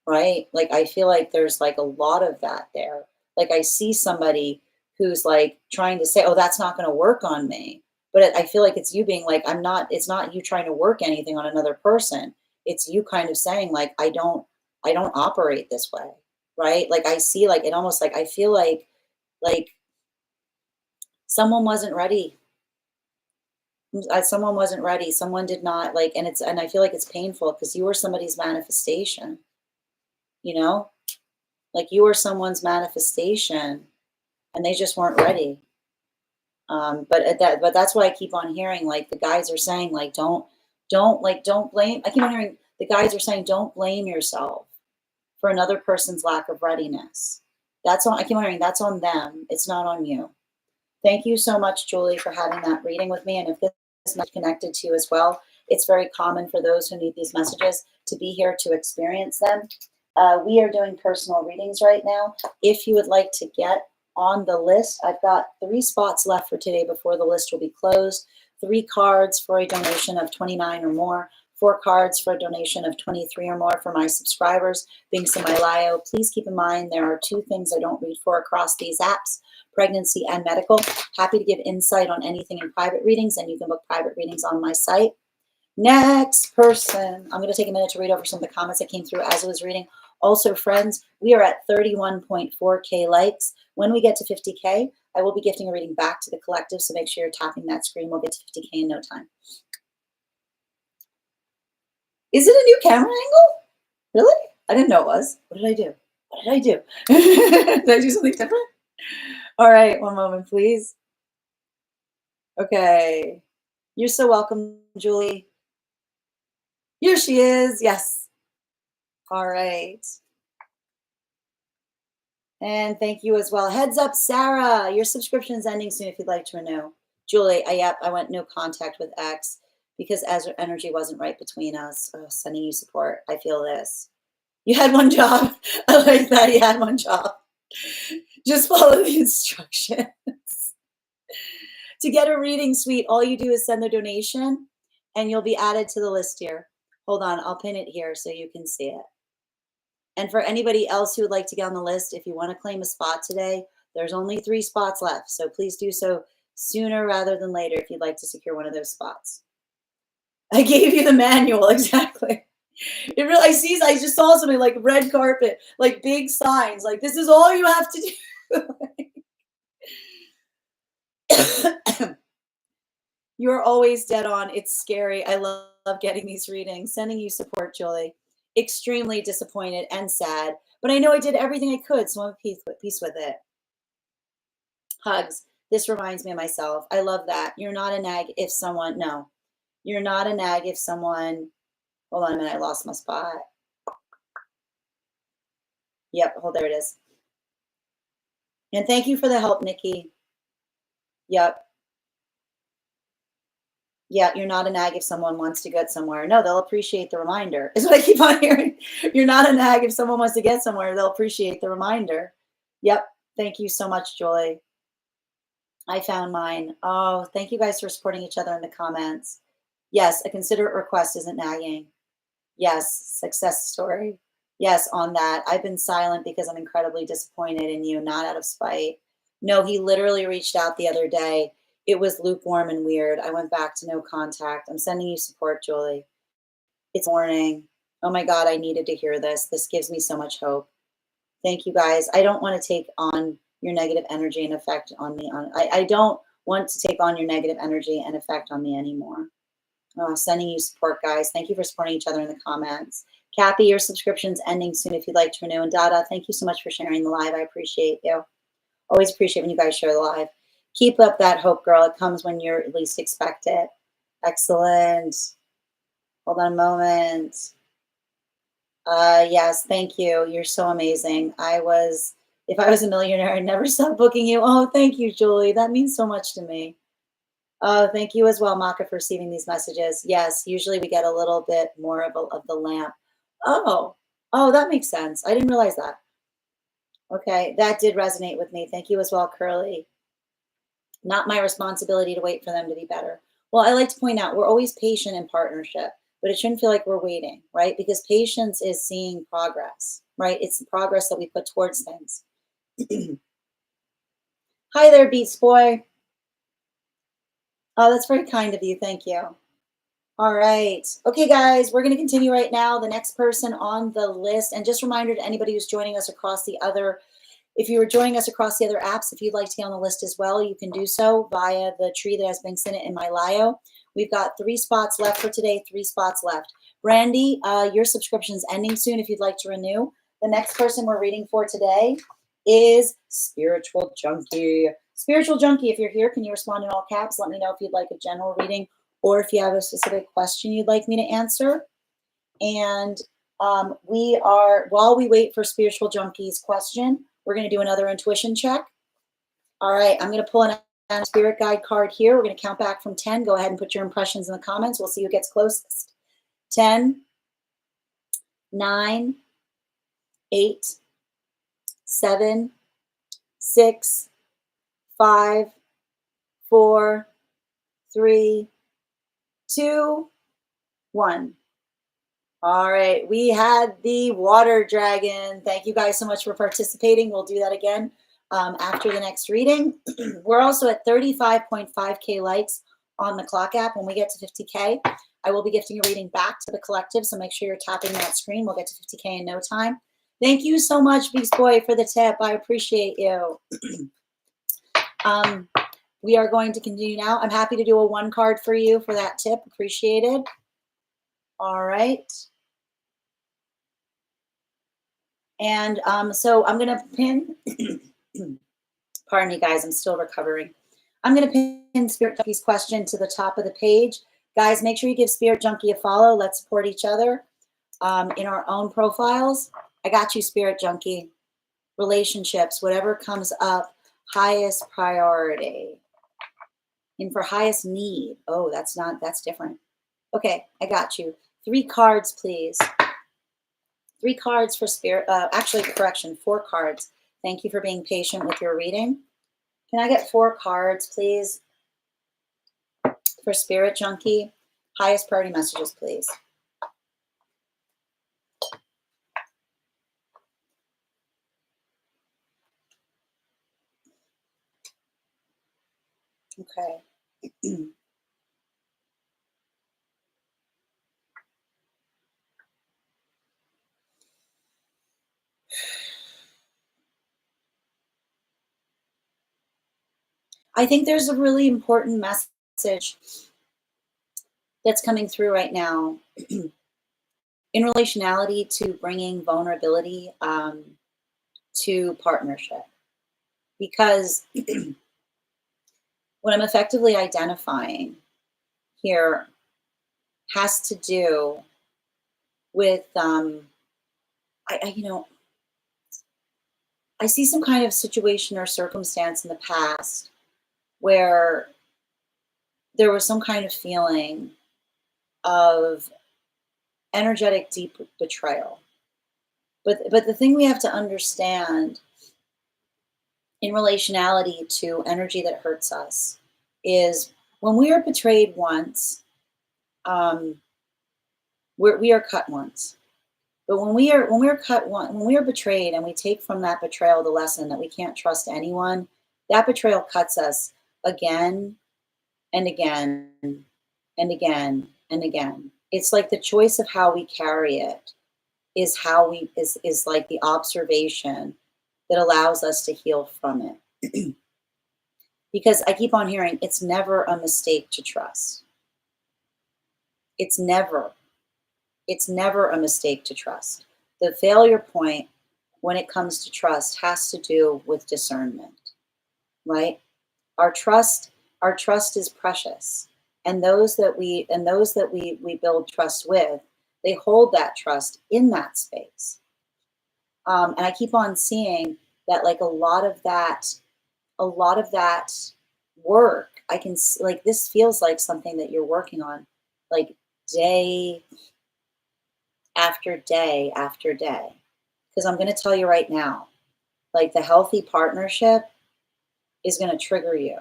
Right? Like, I feel like there's, like, a lot of that there. Like, I see somebody who's, like, trying to say, "Oh, that's not gonna work on me." But I feel like it's you being like, "I'm not," it's not you trying to work anything on another person. It's you kind of saying, like, I don't operate this way." Right? Like, I see, like, it almost like I feel like, someone wasn't ready. Someone wasn't ready. Someone did not, like, and I feel like it's painful because you were somebody's manifestation, you know? Like you were someone's manifestation and they just weren't ready. But that's why I keep on hearing like the guys are saying like don't blame. I keep on hearing the guys are saying don't blame yourself for another person's lack of readiness. That's on I keep on hearing that's on them. It's not on you. Thank you so much, Julie, for having that reading with me. And if this message connected to you as well, it's very common for those who need these messages to be here to experience them. We are doing personal readings right now. If you would like to get on the list, I've got 3 spots left for today before the list will be closed. 3 cards for a donation of $29 or more. 4 cards for a donation of $23 or more for my subscribers. Being Semi-Lio, please keep in mind there are 2 things I don't read for across these apps: pregnancy and medical. Happy to give insight on anything in private readings, and you can book private readings on my site. Next person. I'm going to take a minute to read over some of the comments that came through as I was reading. Also, friends, we are at 31.4K likes. When we get to 50K, I will be gifting a reading back to the collective, so make sure you're tapping that screen. We'll get to 50K in no time. Is it a new camera angle? Really? I didn't know it was. What did I do? What did I do? Did I do something different? All right, one moment, please. Okay. You're so welcome, Julie. Here she is. Yes. All right. And thank you as well. Heads up, Sarah. Your subscription is ending soon if you'd like to renew. Julie, yep, I went no contact with X because as energy wasn't right between us. Oh, sending you support. I feel this. You had one job. I like that. You had one job. Just follow the instructions. To get a reading suite, all you do is send the donation and you'll be added to the list here. Hold on, I'll pin it here so you can see it. And for anybody else who would like to get on the list, if you want to claim a spot today, there's only 3 spots left. So please do so sooner rather than later if you'd like to secure one of those spots. I gave you the manual, exactly. I just saw something like red carpet, like big signs, like this is all you have to do. You're always dead on. It's scary. I love getting these readings. Sending you support, Julie. Extremely disappointed and sad, but I know I did everything I could, so I'm at peace with it. Hugs. This reminds me of myself. I love that. You're not a nag if someone, no, you're not a nag if someone, hold on a minute, I lost my spot. Yep, hold, there it is. And thank you for the help, Nikki. Yep. Yeah, you're not a nag if someone wants to get somewhere. No, they'll appreciate the reminder, is what I keep on hearing. You're not a nag if someone wants to get somewhere, they'll appreciate the reminder. Yep. Thank you so much, Julie. I found mine. Oh, thank you guys for supporting each other in the comments. Yes, a considerate request isn't nagging. Yes, success story. Yes, on that. I've been silent because I'm incredibly disappointed in you, not out of spite. No, he literally reached out the other day. It was lukewarm and weird. I went back to no contact. I'm sending you support, Julie. It's morning. Oh my God, I needed to hear this. This gives me so much hope. Thank you guys. I don't want to take on your negative energy and effect on me. I don't want to take on your negative energy and effect on me anymore. Sending you support, guys. Thank you for supporting each other in the comments. Kathy, your subscription's ending soon if you'd like to renew. And Dada, thank you so much for sharing the live. I appreciate you. Always appreciate when you guys share the live. Keep up that hope, girl. It comes when you're least expect it. Excellent. Hold on a moment. Yes, thank you. You're so amazing. If I was a millionaire, I'd never stop booking you. Oh, thank you, Julie. That means so much to me. Oh, thank you as well, Maka, for receiving these messages. Yes, usually we get a little bit more of the lamp. Oh, oh, that makes sense. I didn't realize that. Okay, that did resonate with me. Thank you as well, Curly. Not my responsibility to wait for them to be better. Well, I like to point out we're always patient in partnership, but it shouldn't feel like we're waiting, right? Because patience is seeing progress, right? It's the progress that we put towards things. Hi there, Beats Boy. Oh, that's very kind of you. Thank you. All right. Okay, guys, we're going to continue right now. The next person on the list, and just a reminder to anybody who's joining us across the other, if you were joining us across the other apps, if you'd like to get on the list as well, you can do so via the tree that has been sent in my bio. We've got 3 spots left for today, 3 spots left. Brandy, your subscription's ending soon if you'd like to renew. The next person we're reading for today is Spiritual Junkie. Spiritual Junkie, if you're here, can you respond in all caps? Let me know if you'd like a general reading or if you have a specific question you'd like me to answer. And while we wait for Spiritual Junkie's question, we're going to do another intuition check. All right, I'm going to pull a spirit guide card here. We're going to count back from 10. Go ahead and put your impressions in the comments. We'll see who gets closest. 10, 9, 8, 7, 6, 5, 4, 3, 2, 1. All right, we had the water dragon. Thank you guys so much for participating. We'll do that again after the next reading. We're also at 35.5K likes on the clock app. When we get to 50K, I will be gifting a reading back to the collective. So make sure you're tapping that screen. We'll get to 50K in no time. Thank you so much, Beast Boy, for the tip. I appreciate you. We are going to continue now. I'm happy to do a 1 card for you for that tip. Appreciated. All right. And so I'm going to pin, pardon me, guys, I'm still recovering. I'm going to pin Spirit Junkie's question to the top of the page. Guys, make sure you give Spirit Junkie a follow. Let's support each other in our own profiles. I got you, Spirit Junkie. Relationships, whatever comes up, highest priority. And for highest need, oh, that's different. Okay, I got you. 3 cards, please. 3 cards for Spirit, actually, correction, 4 cards. Thank you for being patient with your reading. Can I get 4 cards, please, for Spirit Junkie? Highest priority messages, please. Okay. I think there's a really important message message that's coming through right now in relationality to bringing vulnerability to partnership. Because what I'm effectively identifying here has to do with, I see some kind of situation or circumstance in the past where there was some kind of feeling of energetic deep betrayal. But the thing we have to understand in relationality to energy that hurts us is when we are betrayed once, um, we are cut once. But when we are cut one, when we are betrayed and we take from that betrayal the lesson that we can't trust anyone, that betrayal cuts us again and again and again and again. It's like the choice of how we carry it is how we is like the observation that allows us to heal from it. Because I keep on hearing it's never a mistake to trust. It's never. It's never a mistake to trust. The failure point when it comes to trust has to do with discernment, right? Our trust, our trust is precious. And those that we build trust with, they hold that trust in that space. And I keep on seeing that like a lot of that work, I can like this feels like something that you're working on like day after day after day. Because I'm going to tell you right now, like the healthy partnership is going to trigger you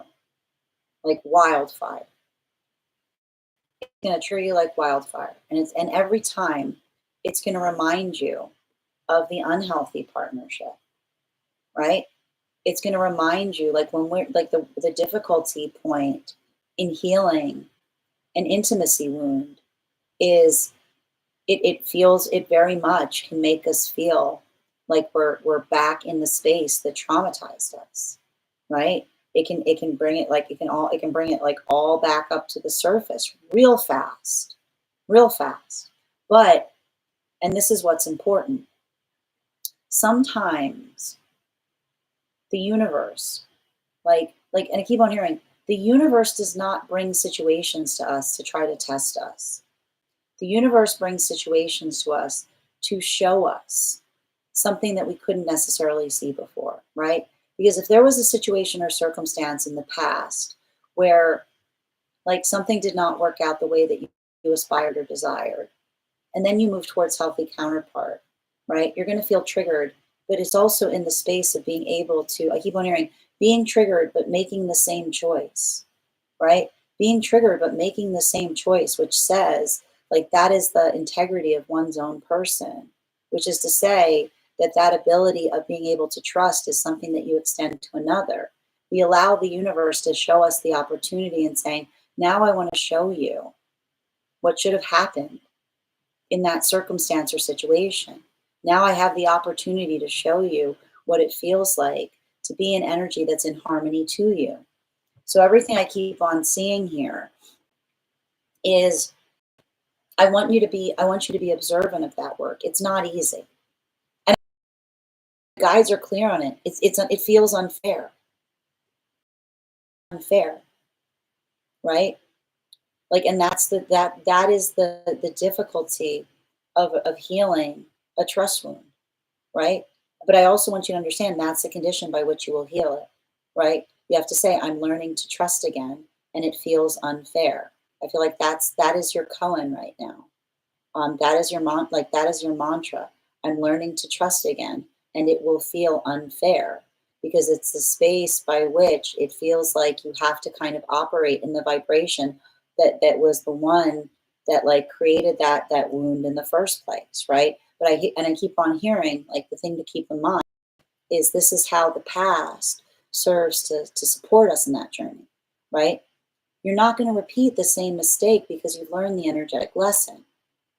like wildfire. It's going to trigger you like wildfire. And every time it's going to remind you of the unhealthy partnership, right? It's going to remind you like when we're like the difficulty point in healing an intimacy wound is it very much can make us feel like we're back in the space that traumatized us, right? It can bring it like it can bring it like all back up to the surface real fast, real fast. But and this is what's important. Sometimes the universe, like and I keep on hearing, the universe does not bring situations to us to try to test us. The universe brings situations to us to show us something that we couldn't necessarily see before, right? Because if there was a situation or circumstance in the past where like something did not work out the way that you aspired or desired, and then you move towards healthy counterpart, right? You're going to feel triggered, but it's also in the space of being able to, I keep on hearing, being triggered, but making the same choice, right? Being triggered, but making the same choice, which says, like, that is the integrity of one's own person, which is to say that that ability of being able to trust is something that you extend to another. We allow the universe to show us the opportunity and saying, now I want to show you what should have happened in that circumstance or situation. Now I have the opportunity to show you what it feels like to be an energy that's in harmony to you. So everything I keep on seeing here is I want you to be observant of that work. It's not easy. And the guides are clear on it. It feels unfair. Unfair, right? Like, and that's that is the difficulty of healing a trust wound, right? But I also want you to understand that's the condition by which you will heal it, right? You have to say, I'm learning to trust again, and it feels unfair. I feel like that is your koan right now. That is your that is your mantra. I'm learning to trust again, and it will feel unfair because it's the space by which it feels like you have to kind of operate in the vibration that was the one that like created that wound in the first place, right? But I keep on hearing like the thing to keep in mind is this is how the past serves to support us in that journey, right? You're not going to repeat the same mistake because you've learned the energetic lesson,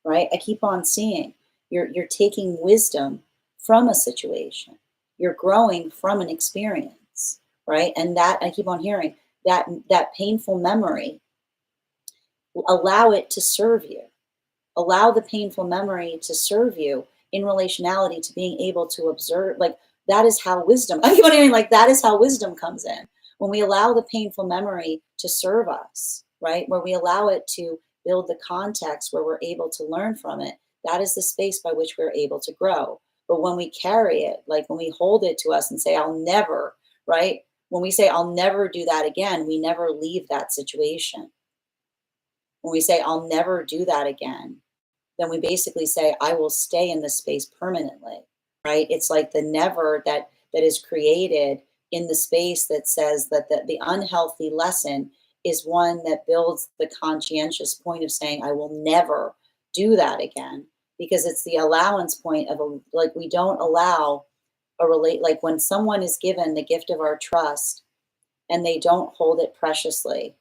right? I keep on seeing you're taking wisdom from a situation. You're growing from an experience, right? And that I keep on hearing that painful memory Allow it to serve you. Allow the painful memory to serve you in relationality to being able to observe. Like, that is how wisdom, I keep on hearing, like, that is how wisdom comes in. When we allow the painful memory to serve us, right? Where we allow it to build the context where we're able to learn from it, that is the space by which we're able to grow. But when we carry it, like when we hold it to us and say, I'll never, right? When we say, I'll never do that again, we never leave that situation. When we say, I'll never do that again, then we basically say, I will stay in this space permanently, right? It's like the never that is created in the space that says that the unhealthy lesson is one that builds the conscientious point of saying, I will never do that again, because it's the allowance point of like, we don't allow like when someone is given the gift of our trust and they don't hold it preciously,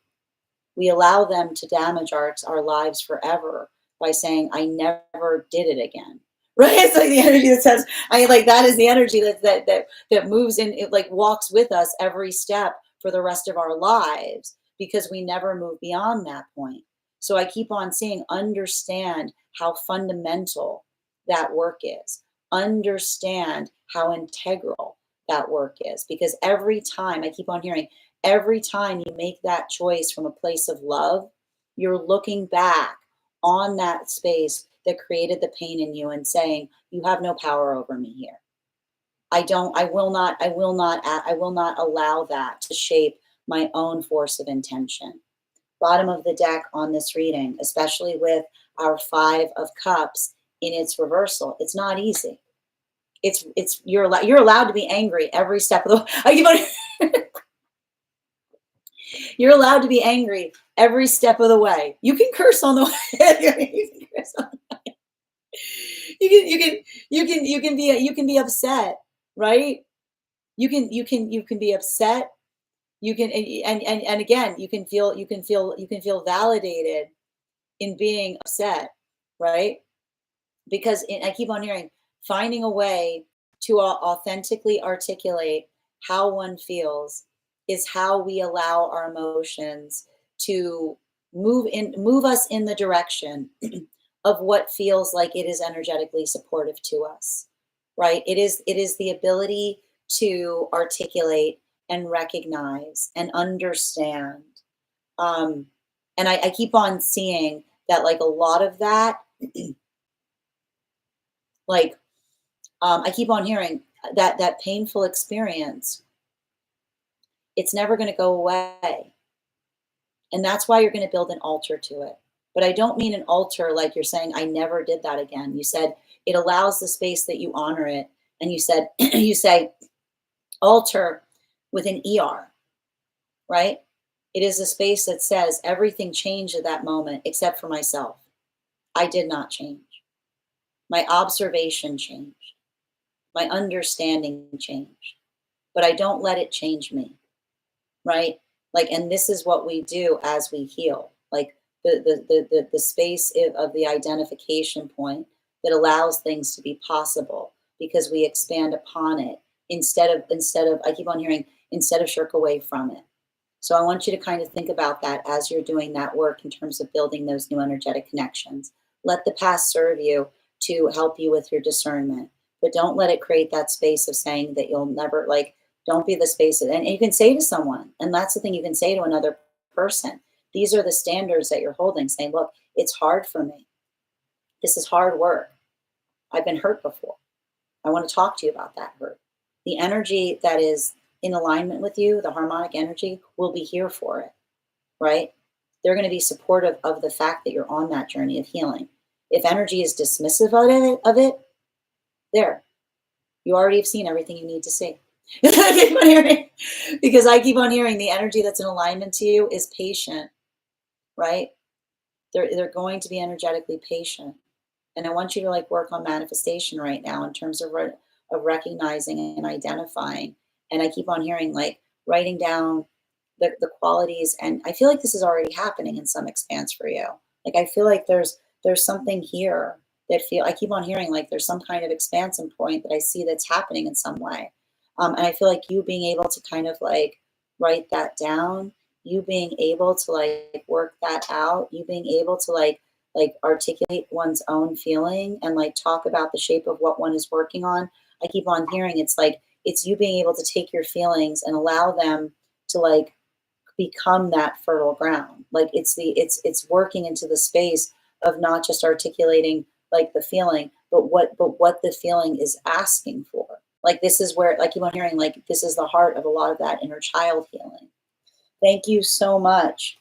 we allow them to damage our lives forever by saying, I never did it again. Right? It's like the energy that says, I like, that is the energy that moves in, it like walks with us every step for the rest of our lives, because we never move beyond that point. So I keep on saying, understand how fundamental that work is. Understand how integral that work is. Because every time, I keep on hearing, every time you make that choice from a place of love, you're looking back on that space that created the pain in you and saying, you have no power over me here. I will not allow that to shape my own force of intention. Bottom of the deck on this reading, especially with our 5 of Cups in its reversal, it's not easy. It's you're allowed to be angry every step of the way. I keep on You're allowed to be angry every step of the way. You can curse on the way. You can curse on the way. You can be upset, right? You can be upset. You can and again, you can feel validated in being upset, right? Because I keep on hearing, finding a way to authentically articulate how one feels is how we allow our emotions to move us in the direction of what feels like it is energetically supportive to us, right? It is the ability to articulate and recognize and understand. um and I keep on seeing that, like, a lot of that, like, I keep on hearing that painful experience, it's never going to go away. And that's why you're going to build an altar to it. But I don't mean an altar like you're saying, I never did that again. You said it allows the space that you honor it. And you said, you say altar with an ER, right? It is a space that says everything changed at that moment except for myself. I did not change. My observation changed. My understanding changed. But I don't let it change me. Right? Like, and this is what we do as we heal. Like the space of the identification point that allows things to be possible because we expand upon it instead of I keep on hearing, instead of shirk away from it. So I want you to kind of think about that as you're doing that work in terms of building those new energetic connections. Let the past serve you to help you with your discernment, but don't let it create that space of saying that you'll never, like, don't be the space and you can say to someone, and that's the thing, you can say to another person, these are the standards that you're holding, saying, look, it's hard for me. This is hard work. I've been hurt before. I want to talk to you about that hurt. The energy that is in alignment with you, the harmonic energy, will be here for it, right? They're going to be supportive of the fact that you're on that journey of healing. If energy is dismissive of it, there, you already have seen everything you need to see. Because I keep on hearing the energy that's in alignment to you is patient, right? They're going to be energetically patient. And I want you to, like, work on manifestation right now in terms of recognizing and identifying. And I keep on hearing, like, writing down the qualities. And I feel like this is already happening in some expanse for you. Like, I feel like there's something here that I keep on hearing, like, there's some kind of expansion point that I see that's happening in some way. And I feel like you being able to kind of, like, write that down you being able to like work that out, you being able to like articulate one's own feeling and like talk about the shape of what one is working on. I keep on hearing it's like it's you being able to take your feelings and allow them to like become that fertile ground. Like it's working into the space of not just articulating like the feeling, but what the feeling is asking for. Like this is where like you keep on hearing like this is the heart of a lot of that inner child healing. Thank you so much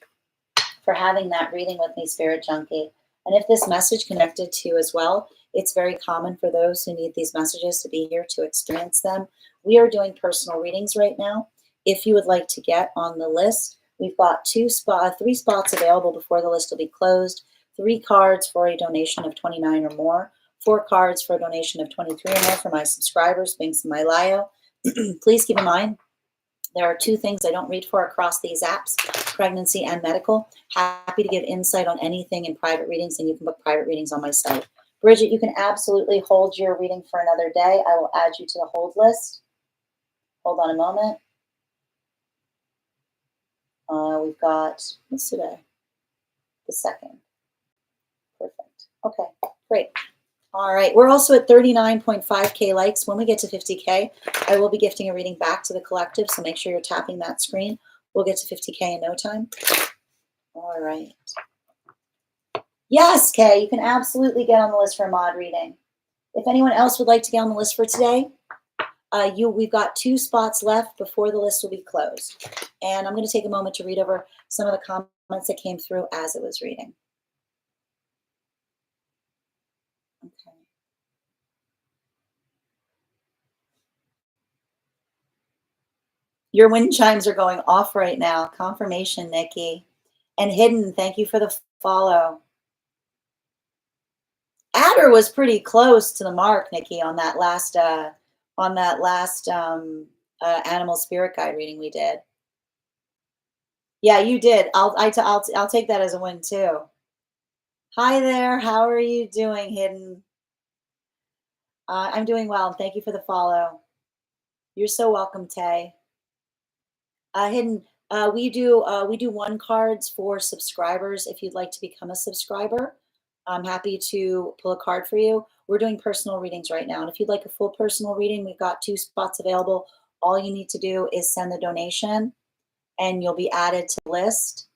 for having that reading with me, Spirit Junkie. And if this message connected to you as well, it's very common for those who need these messages to be here to experience them. We are doing personal readings right now. If you would like to get on the list, we've got three spots available before the list will be closed. 3 cards for a donation of $29 or more. 4 cards for a donation of $23 or more for my subscribers, links in my bio. Please keep in mind, there are 2 things I don't read for across these apps, pregnancy and medical. Happy to give insight on anything in private readings, and you can book private readings on my site. Bridget, you can absolutely hold your reading for another day. I will add you to the hold list. Hold on a moment. We've got, what's today? The 2nd. Perfect. Okay, great. All right, we're also at 39.5K likes. When we get to 50K, I will be gifting a reading back to the collective, so make sure you're tapping that screen. We'll get to 50K in no time. All right. Yes, Kay, you can absolutely get on the list for a mod reading. If anyone else would like to get on the list for today, we've got 2 spots left before the list will be closed. And I'm going to take a moment to read over some of the comments that came through as it was reading. Okay. Your wind chimes are going off right now. Confirmation, Nikki. And Hidden, thank you for the follow. Adder was pretty close to the mark, Nikki, on that last animal spirit guide reading we did. Yeah, you did. I'll take that as a win too. Hi there. How are you doing, Hidden? I'm doing well. Thank you for the follow. You're so welcome, Tay. Hidden. We do 1 cards for subscribers. If you'd like to become a subscriber, I'm happy to pull a card for you. We're doing personal readings right now, and if you'd like a full personal reading, we've got 2 spots available. All you need to do is send the donation, and you'll be added to the list.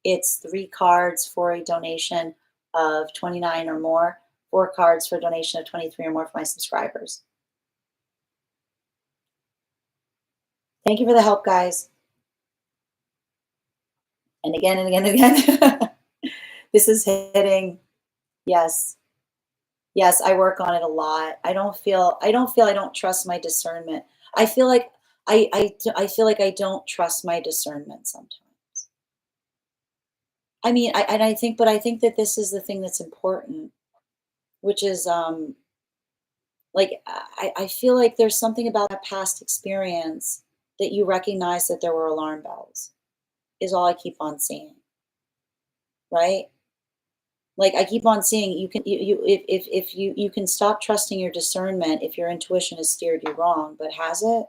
It's 3 cards for a donation of 29 or more, 4 cards for a donation of 23 or more for my subscribers. Thank you for the help, guys. And again and again and again. This is hitting. Yes. Yes, I work on it a lot. I don't trust my discernment. I feel like I feel like I don't trust my discernment sometimes. I mean, I think that this is the thing that's important, which is like I feel like there's something about that past experience that you recognize that there were alarm bells, is all I keep on seeing. Right? Like I keep on seeing you can you if you can stop trusting your discernment if your intuition has steered you wrong, but has it?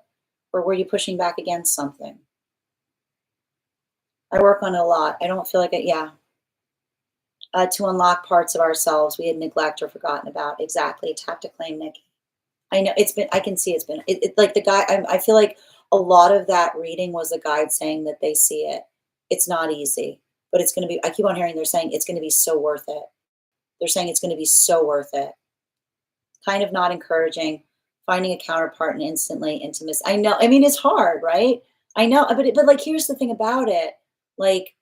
Or were you pushing back against something? I work on it a lot. I don't feel like it, yeah. To unlock parts of ourselves we had neglected or forgotten about. Exactly. Tap to claim, Nikki. I know it's been, I can see it's been, like the guy, I feel like a lot of that reading was the guide saying that they see it. It's not easy, but it's going to be, I keep on hearing they're saying it's going to be so worth it. They're saying it's going to be so worth it. Kind of not encouraging, finding a counterpart and instantly intimacy. I know, I mean, it's hard, right? I know, but like, here's the thing about it. Like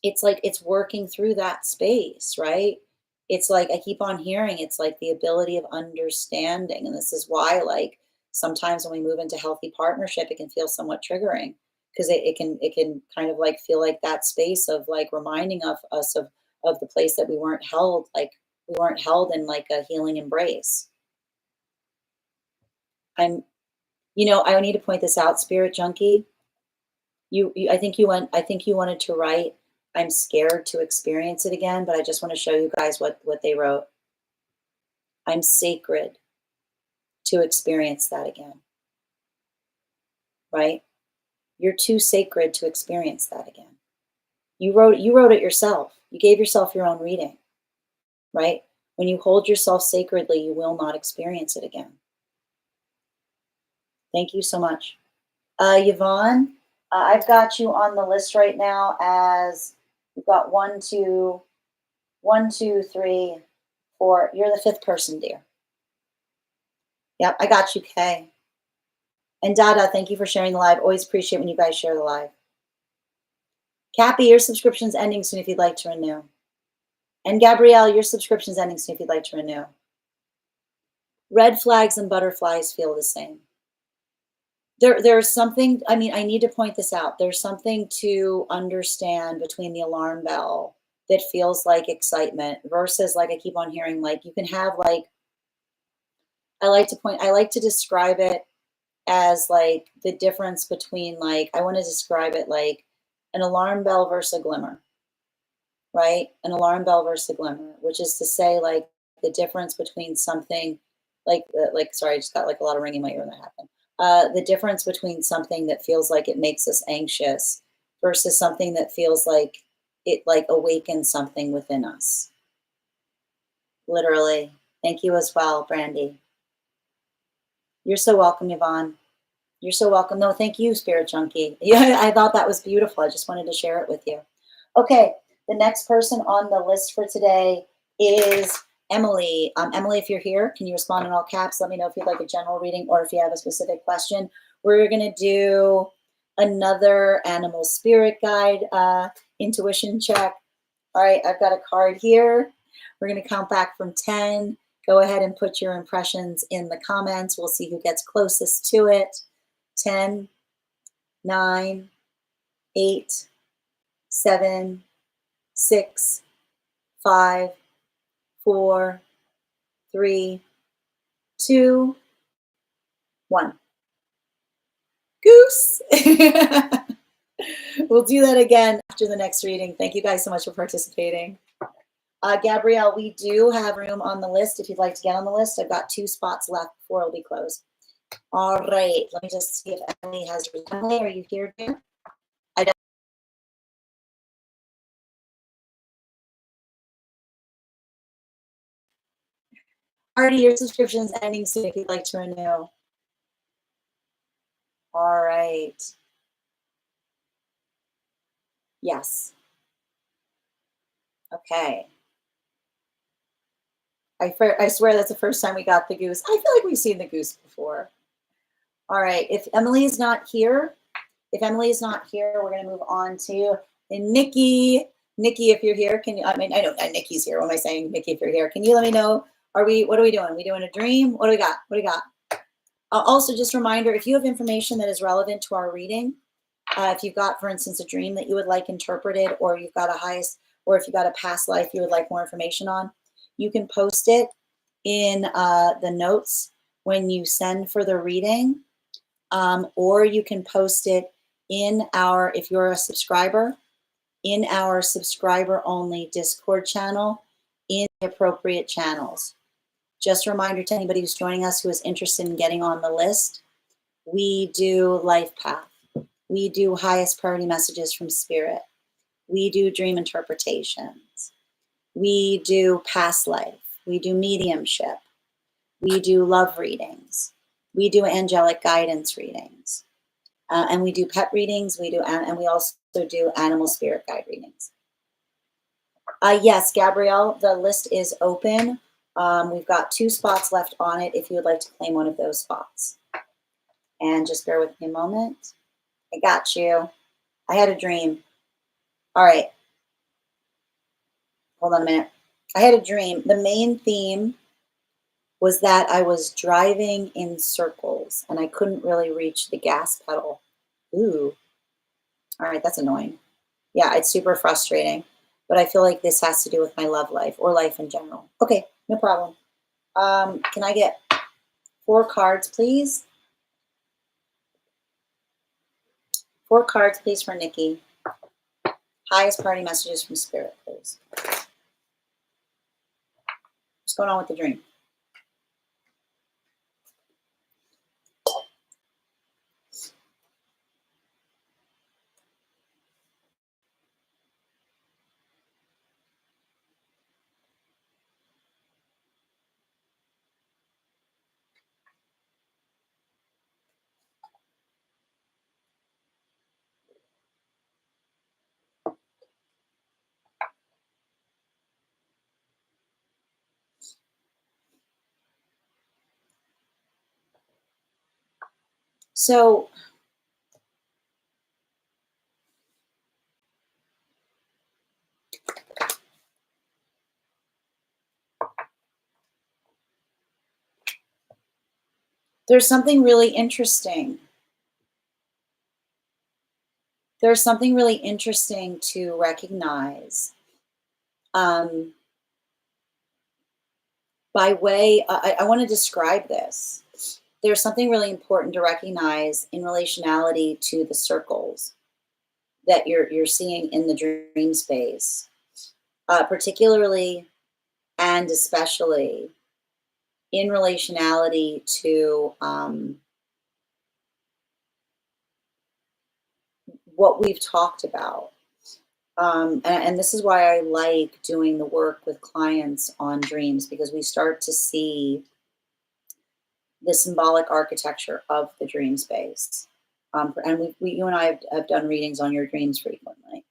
it's working through that space, right? It's like I keep on hearing it's like the ability of understanding. And this is why, like, sometimes when we move into healthy partnership, it can feel somewhat triggering because it can kind of like feel like that space of like reminding of us of the place that we weren't held, like we weren't held in like a healing embrace. I'm, I need to point this out, Spirit Junkie. I think you wanted to write, I'm scared to experience it again, but I just want to show you guys what they wrote. I'm sacred to experience that again. Right? You're too sacred to experience that again. You wrote it yourself. You gave yourself your own reading, right? When you hold yourself sacredly, you will not experience it again. Thank you so much. Yvonne, I've got you on the list right now as we've got 1, 2, 3, 4. You're the 5th person, dear. Yep, I got you, Kay. And Dada, thank you for sharing the live. Always appreciate when you guys share the live. Cappy, your subscription's ending soon if you'd like to renew. And Gabrielle, your subscription's ending soon if you'd like to renew. Red flags and butterflies feel the same. There's something, I mean, I need to point this out. There's something to understand between the alarm bell that feels like excitement versus, like I keep on hearing, like you can have like, I like to describe it as like the difference between, like, I want to describe it like an alarm bell versus a glimmer, right? An alarm bell versus a glimmer, which is to say, like, the difference between something like, sorry, I just got like a lot of ringing in my ear when that happened. The difference between something that feels like it makes us anxious versus something that feels like it like awakens something within us. Literally. Thank you as well, Brandy. You're so welcome, Yvonne. You're so welcome. No, thank you, Spirit Junkie. Yeah, I thought that was beautiful. I just wanted to share it with you. Okay, the next person on the list for today is Emily. Emily, if you're here, can you respond in all caps? Let me know if you'd like a general reading or if you have a specific question. We're going to do another animal spirit guide intuition check. All right, I've got a card here. We're going to count back from 10. Go ahead and put your impressions in the comments. We'll see who gets closest to it. 10, 9, 8, 7, 6, 5, 4, 3, 2, 1. Goose. We'll do that again after the next reading. Thank you guys so much for participating. Gabrielle, we do have room on the list if you'd like to get on the list. I've got 2 spots left before it'll be closed. All right, let me just see if Emily has. Emily, are you here, dear? Already, your subscription's ending soon if you'd like to renew. All right. Yes. Okay. I swear that's the first time we got the goose. I feel like we've seen the goose before. All right. If Emily is not here, we're going to move on to Nikki. Nikki, if you're here, can you? I mean, I know Nikki's here. What am I saying, Nikki? If you're here, can you let me know? What are we doing? We doing a dream? What do we got? What do we got? Also, just a reminder: if you have information that is relevant to our reading, if you've got, for instance, a dream that you would like interpreted, or you've got or if you've got a past life you would like more information on, you can post it in the notes when you send for the reading, or you can post it in if you're a subscriber, in our subscriber-only Discord channel in the appropriate channels. Just a reminder to anybody who's joining us who is interested in getting on the list, we do Life Path. We do highest priority messages from Spirit. We do dream interpretations. We do past life. We do mediumship. We do love readings. We do angelic guidance readings. And we do pet readings. And we also do animal spirit guide readings. Yes, Gabrielle, the list is open. We've got 2 spots left on it if you would like to claim one of those spots. And just bear with me a moment. I got you. I had a dream. All right. Hold on a minute. I had a dream. The main theme was that I was driving in circles and I couldn't really reach the gas pedal. Ooh. All right, that's annoying. Yeah, it's super frustrating. But I feel like this has to do with my love life or life in general. Okay, no problem. Can I get 4 cards, please? 4 cards, please, for Nikki. Highest priority messages from Spirit, please. What's going on with the dream? So there's something really interesting. There's something really interesting to recognize. Um, by way, I want to describe this. There's something really important to recognize in relationality to the circles that you're seeing in the dream space, particularly and especially in relationality to what we've talked about. And this is why I like doing the work with clients on dreams, because we start to see the symbolic architecture of the dream space. And you and I have done readings on your dreams frequently.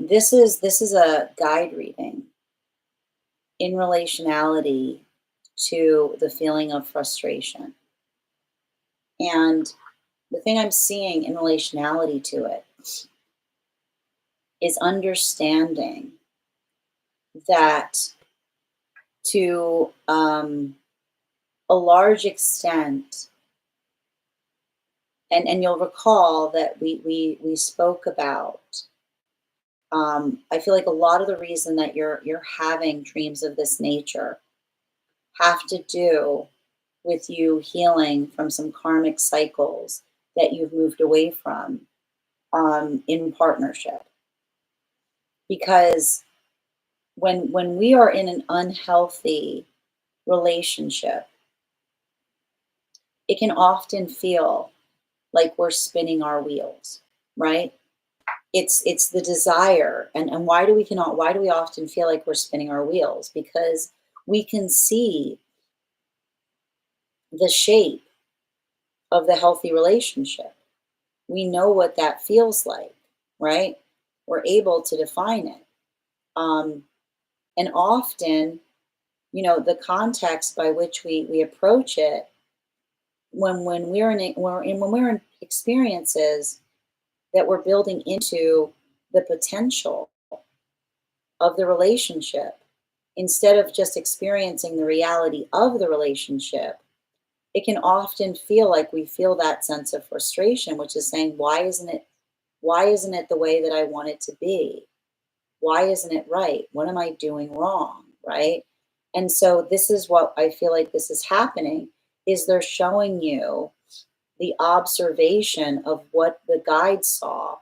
This is a guide reading in relationality to the feeling of frustration. And the thing I'm seeing in relationality to it is understanding that to a large extent, and you'll recall that we spoke about. I feel like a lot of the reason that you're having dreams of this nature have to do with you healing from some karmic cycles that you've moved away from in partnership. Because when we are in an unhealthy relationship, it can often feel like we're spinning our wheels, right? It's the desire. And why do we often feel like we're spinning our wheels? Because we can see the shape of the healthy relationship. We know what that feels like, right? We're able to define it. Um, and often, the context by which we approach it, when we're in experiences that we're building into the potential of the relationship, instead of just experiencing the reality of the relationship, it can often feel like we feel that sense of frustration, which is saying, why isn't it the way that I want it to be? Why isn't it right? What am I doing wrong? Right? And so this is what I feel like this is happening, is they're showing you the observation of what the guide saw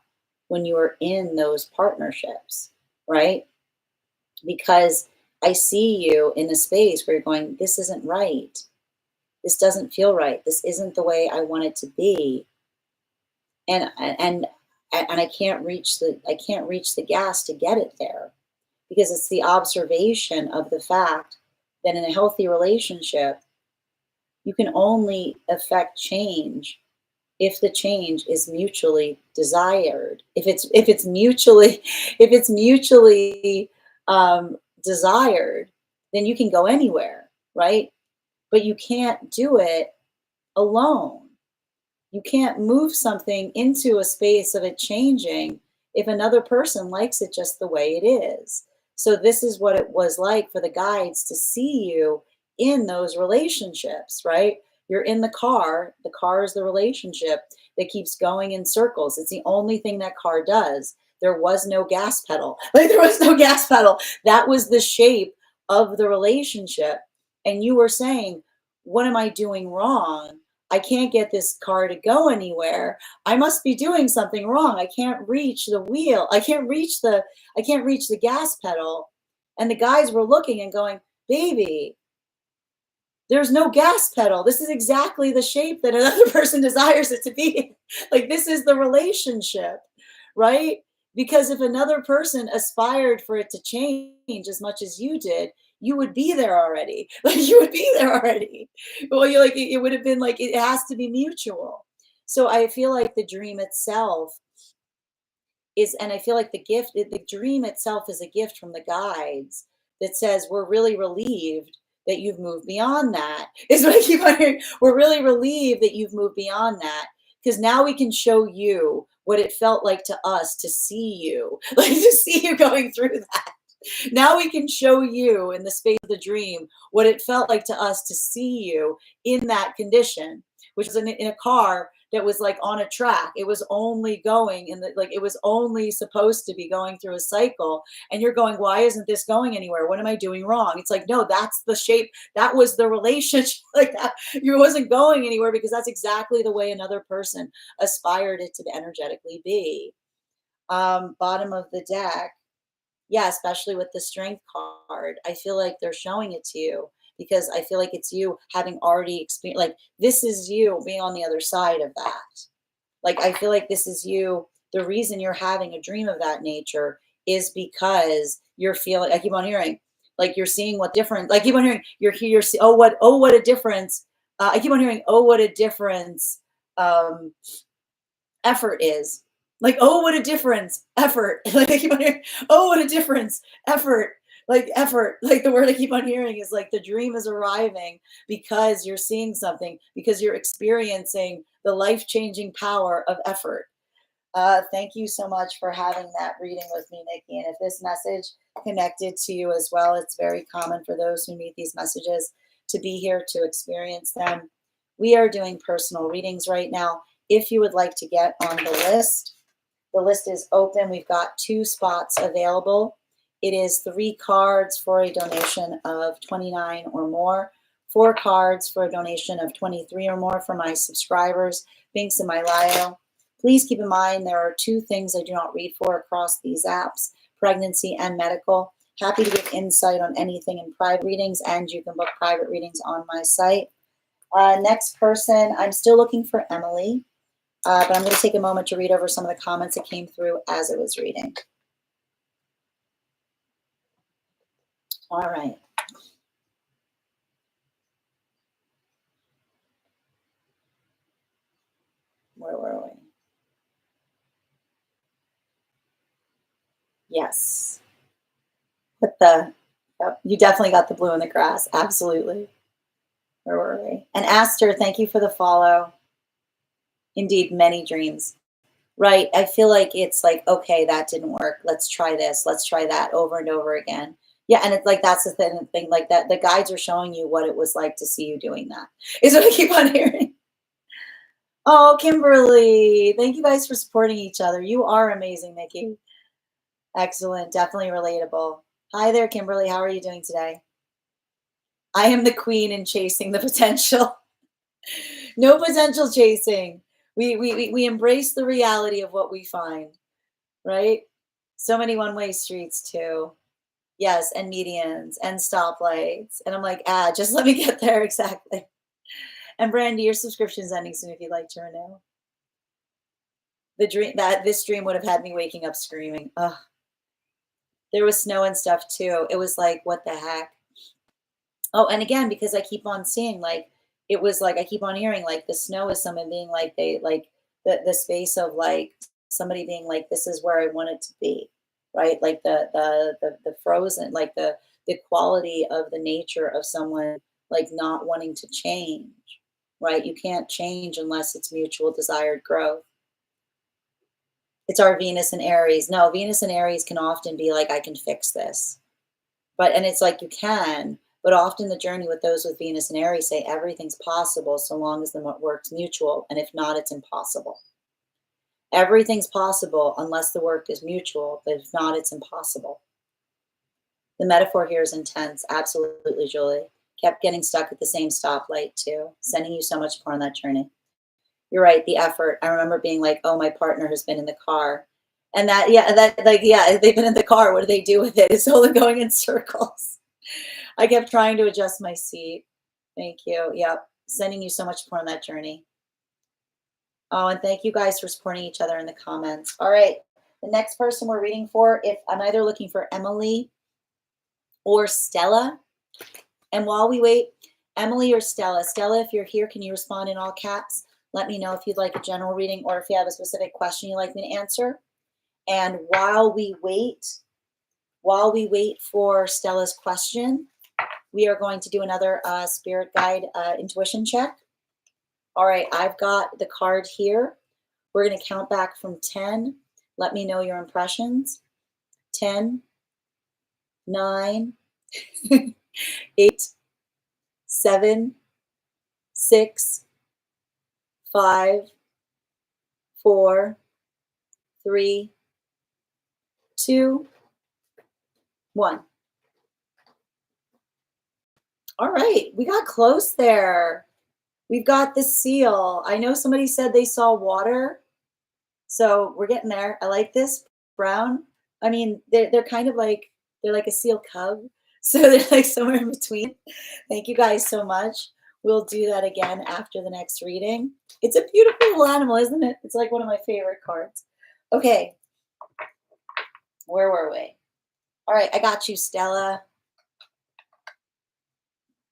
when you were in those partnerships, right? Because I see you in a space where you're going, this isn't right. This doesn't feel right. This isn't the way I want it to be. And I can't reach the gas to get it there, because it's the observation of the fact that in a healthy relationship, you can only affect change if the change is mutually desired. If it's mutually desired, then you can go anywhere, right? But you can't do it alone. You can't move something into a space of it changing if another person likes it just the way it is. So this is what it was like for the guides to see you in those relationships, right? You're in the car is the relationship that keeps going in circles. It's the only thing that car does. There was no gas pedal. Like, there was no gas pedal. That was the shape of the relationship. And you were saying, what am I doing wrong? I can't get this car to go anywhere. I must be doing something wrong. I can't reach the wheel. I can't reach the gas pedal. And the guys were looking and going, baby, there's no gas pedal. This is exactly the shape that another person desires it to be. Like, this is the relationship, right? Because if another person aspired for it to change as much as you did, you would be there already. Like, you would be there already. Well, you like it would have been like, it has to be mutual. So I feel like the dream itself and I feel like the dream itself is a gift from the guides that says, we're really relieved that you've moved beyond that, is what I keep on hearing. We're really relieved that you've moved beyond that, because now we can show you what it felt like to us to see you, like to see you going through that. Now we can show you in the space of the dream what it felt like to us to see you in that condition, which was in a car that was like on a track. It was only going in the, like, it was only supposed to be going through a cycle. And you're going, why isn't this going anywhere? What am I doing wrong? It's like, no, that's the shape. That was the relationship. Like that. You wasn't going anywhere because that's exactly the way another person aspired it to energetically be. Bottom of the deck. Yeah, especially with the strength card. I feel like they're showing it to you because I feel like it's you having already experienced, like, this is you being on the other side of that. Like, I feel like this is you. The reason you're having a dream of that nature is because you're feeling, I keep on hearing, like, you're seeing what different, like, keep on hearing, you're here, oh, what a difference. I keep on hearing, oh, what a difference effort is. Like, oh, what a difference, effort. Like, I keep on hearing, oh, what a difference, effort. Like, effort. Like, the word I keep on hearing is like the dream is arriving because you're seeing something, because you're experiencing the life-changing power of effort. Thank you so much for having that reading with me, Nikki. And if this message connected to you as well, it's very common for those who meet these messages to be here to experience them. We are doing personal readings right now. If you would like to get on the list is open. We've got 2 spots available. It is 3 cards for a donation of $29 or more, 4 cards for a donation of $23 or more for my subscribers. Links in my bio. Please keep in mind there are 2 things I do not read for across these apps, pregnancy and medical. Happy to give insight on anything in private readings, and you can book private readings on my site. Next person, I'm still looking for Emily. But I'm going to take a moment to read over some of the comments that came through as I was reading. All right. Where were we? Yes. You definitely got the blue in the grass. Absolutely. Where were we? And Aster, thank you for the follow. Indeed, many dreams. Right. I feel like it's like, okay, that didn't work. Let's try this. Let's try that over and over again. Yeah, and it's like that's the thing like that. The guides are showing you what it was like to see you doing that. Is what I keep on hearing. Oh, Kimberly, thank you guys for supporting each other. You are amazing, Nikki. Excellent. Definitely relatable. Hi there, Kimberly. How are you doing today? I am the queen in chasing the potential. No potential chasing. We embrace the reality of what we find, right? So many one-way streets too. Yes, and medians and stoplights. And I'm like, just let me get there. Exactly. And Brandy, your subscription's ending soon if you'd like to renew. This dream would have had me waking up screaming. Ugh. There was snow and stuff too. It was like, what the heck? Oh, and again, because I keep on seeing, like, it was like I keep on hearing like the snow is someone being like they like the space of like somebody being like, this is where I want it to be, right? Like the frozen, like the quality of the nature of someone like not wanting to change, right? You can't change unless it's mutual desired growth. It's our Venus and Aries. No, Venus and Aries can often be like, I can fix this. And it's like you can, but often the journey with those with Venus and Aries say everything's possible so long as the work's mutual. And if not, it's impossible. Everything's possible unless the work is mutual, but if not, it's impossible. The metaphor here is intense. Absolutely, Julie. Kept getting stuck at the same stoplight too. Sending you so much more on that journey. You're right, the effort. I remember being like, oh, my partner has been in the car. And they've been in the car. What do they do with it? It's only going in circles. I kept trying to adjust my seat. Thank you. Yep. Sending you so much more on that journey. Oh, and thank you guys for supporting each other in the comments. All right. The next person we're reading for, if I'm either looking for Emily or Stella. And while we wait, Emily or Stella. Stella, if you're here, can you respond in all caps? Let me know if you'd like a general reading or if you have a specific question you'd like me to answer. And while we wait for Stella's question, we are going to do another spirit guide intuition check. All right, I've got the card here. We're going to count back from 10. Let me know your impressions. 10, 9, 8, 7, 6, 5, 4, 3, 2, 1. All right, we got close there. We've got the seal. I know somebody said they saw water, so we're getting there. I like this brown. I mean, they're kind of like they're like a seal cub, so they're like somewhere in between. Thank you guys so much. We'll do that again after the next reading. It's a beautiful little animal, isn't it? It's like one of my favorite cards. Okay, where were we? All right, I got you, Stella.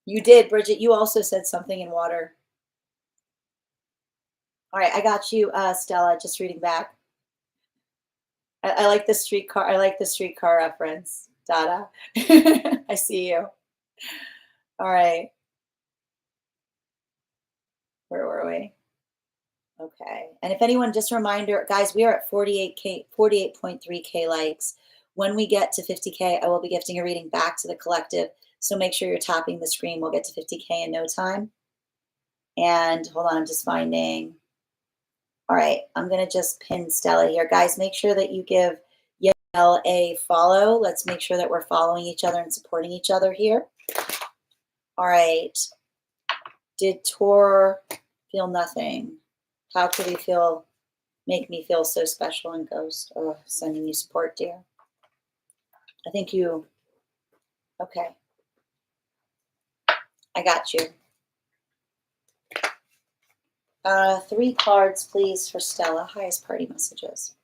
You did, Bridget. You also said something in water. All right, I got you, Stella. Just reading back. I like the streetcar. I like the streetcar reference. Dada. I see you. All right. Where were we? Okay. And if anyone, just a reminder, guys, we are at 48K, 48.3K likes. When we get to 50K, I will be gifting a reading back to the collective. So make sure you're tapping the screen. We'll get to 50K in no time. And hold on, I'm just finding. All right, I'm going to just pin Stella here. Guys, make sure that you give Yael a follow. Let's make sure that we're following each other and supporting each other here. All right. Did Tor feel nothing? How could he feel, make me feel so special and ghost? Oh, sending you support, dear. I think you, okay. I got you. 3 cards, please, for Stella. Highest party messages.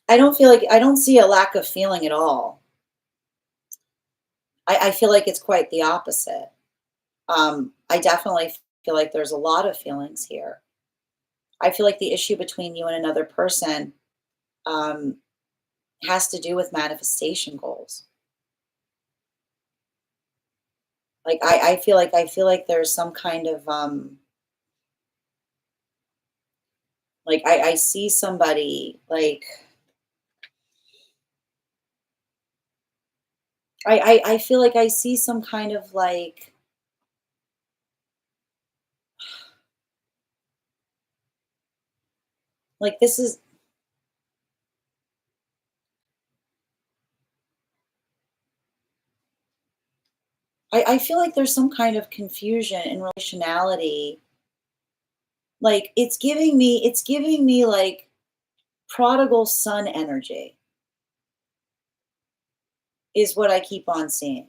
I don't feel like, I don't see a lack of feeling at all. I feel like it's quite the opposite. I definitely feel like there's a lot of feelings here. I feel like the issue between you and another person um, has to do with manifestation goals. Like I feel like there's some kind of like I see somebody like I feel like I see some kind of like this is I feel like there's some kind of confusion in relationality. Like it's giving me like prodigal son energy is what I keep on seeing.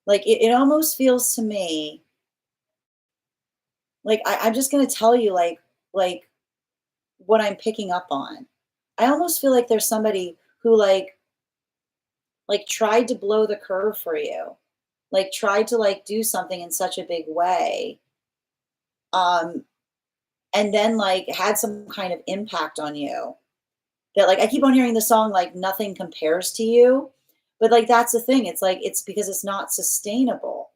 Like it almost feels to me like I'm just gonna tell you like what I'm picking up on. I almost feel like there's somebody who like tried to blow the curve for you, like tried to like do something in such a big way, um, and then like had some kind of impact on you that like I keep on hearing the song like nothing compares to you, but like that's the thing. It's like it's because it's not sustainable.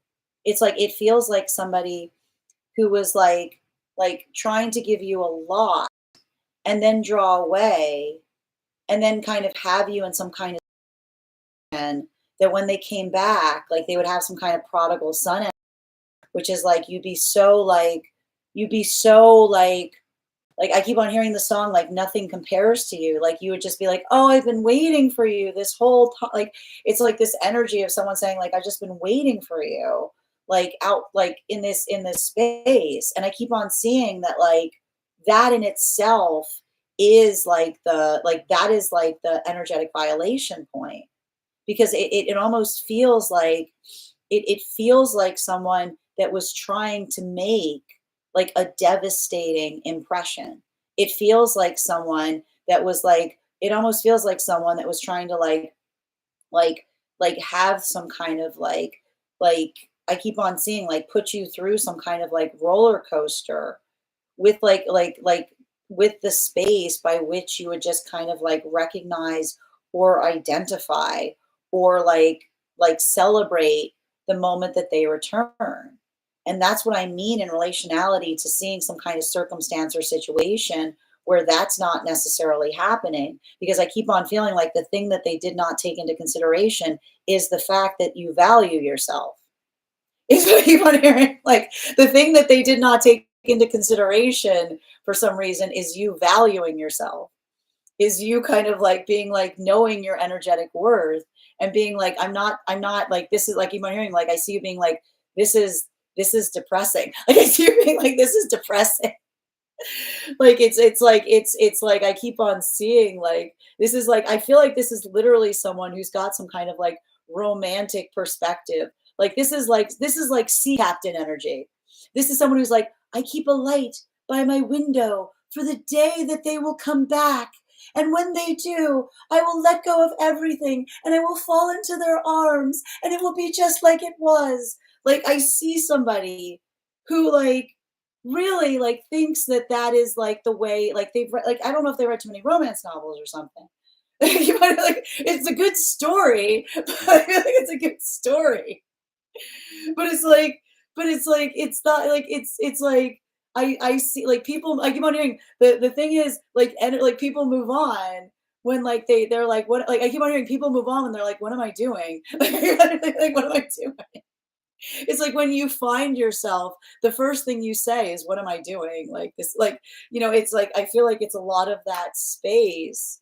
It's like it feels like somebody who was like trying to give you a lot and then draw away and then kind of have you in some kind of and that when they came back, like they would have some kind of prodigal son, which is like you'd be so like I keep on hearing the song like nothing compares to you. Like you would just be like, oh, I've been waiting for you this whole time. Like it's like this energy of someone saying like I've just been waiting for you, like out like in this space. And I keep on seeing that like that in itself is like the like that is like the energetic violation point because it almost feels like it feels like someone that was trying to make like a devastating impression. It feels like someone that was like, it almost feels like someone that was trying to like have some kind of like I keep on seeing like put you through some kind of like roller coaster with with the space by which you would just kind of like recognize or identify or like celebrate the moment that they return. And that's what I mean in relationality to seeing some kind of circumstance or situation where that's not necessarily happening, because I keep on feeling like the thing that they did not take into consideration is the fact that you value yourself. Is what I keep on hearing. Like the thing that they did not take into consideration for some reason is you valuing yourself, is you kind of like being like knowing your energetic worth and being like, I'm not like, this is like, you might hearing, like, I see you being like, this is, this is depressing. Like I see you being like, this is depressing. Like it's like I keep on seeing like this is like I feel like this is literally someone who's got some kind of like romantic perspective. Like this is like sea captain energy. This is someone who's like, I keep a light by my window for the day that they will come back. And when they do, I will let go of everything and I will fall into their arms and it will be just like it was. Like I see somebody who like really like thinks that that is like the way, like they've read, like I don't know if they read too many romance novels or something. You might like it's a good story, but I feel like it's a good story. But it's like, but it's like it's not like it's like I see like people I keep on hearing the thing is like and like people move on when like they're like what like I keep on hearing people move on and they're like what am I doing? Like what am I doing? It's like when you find yourself, the first thing you say is, "What am I doing?" Like this, like it's like I feel like it's a lot of that space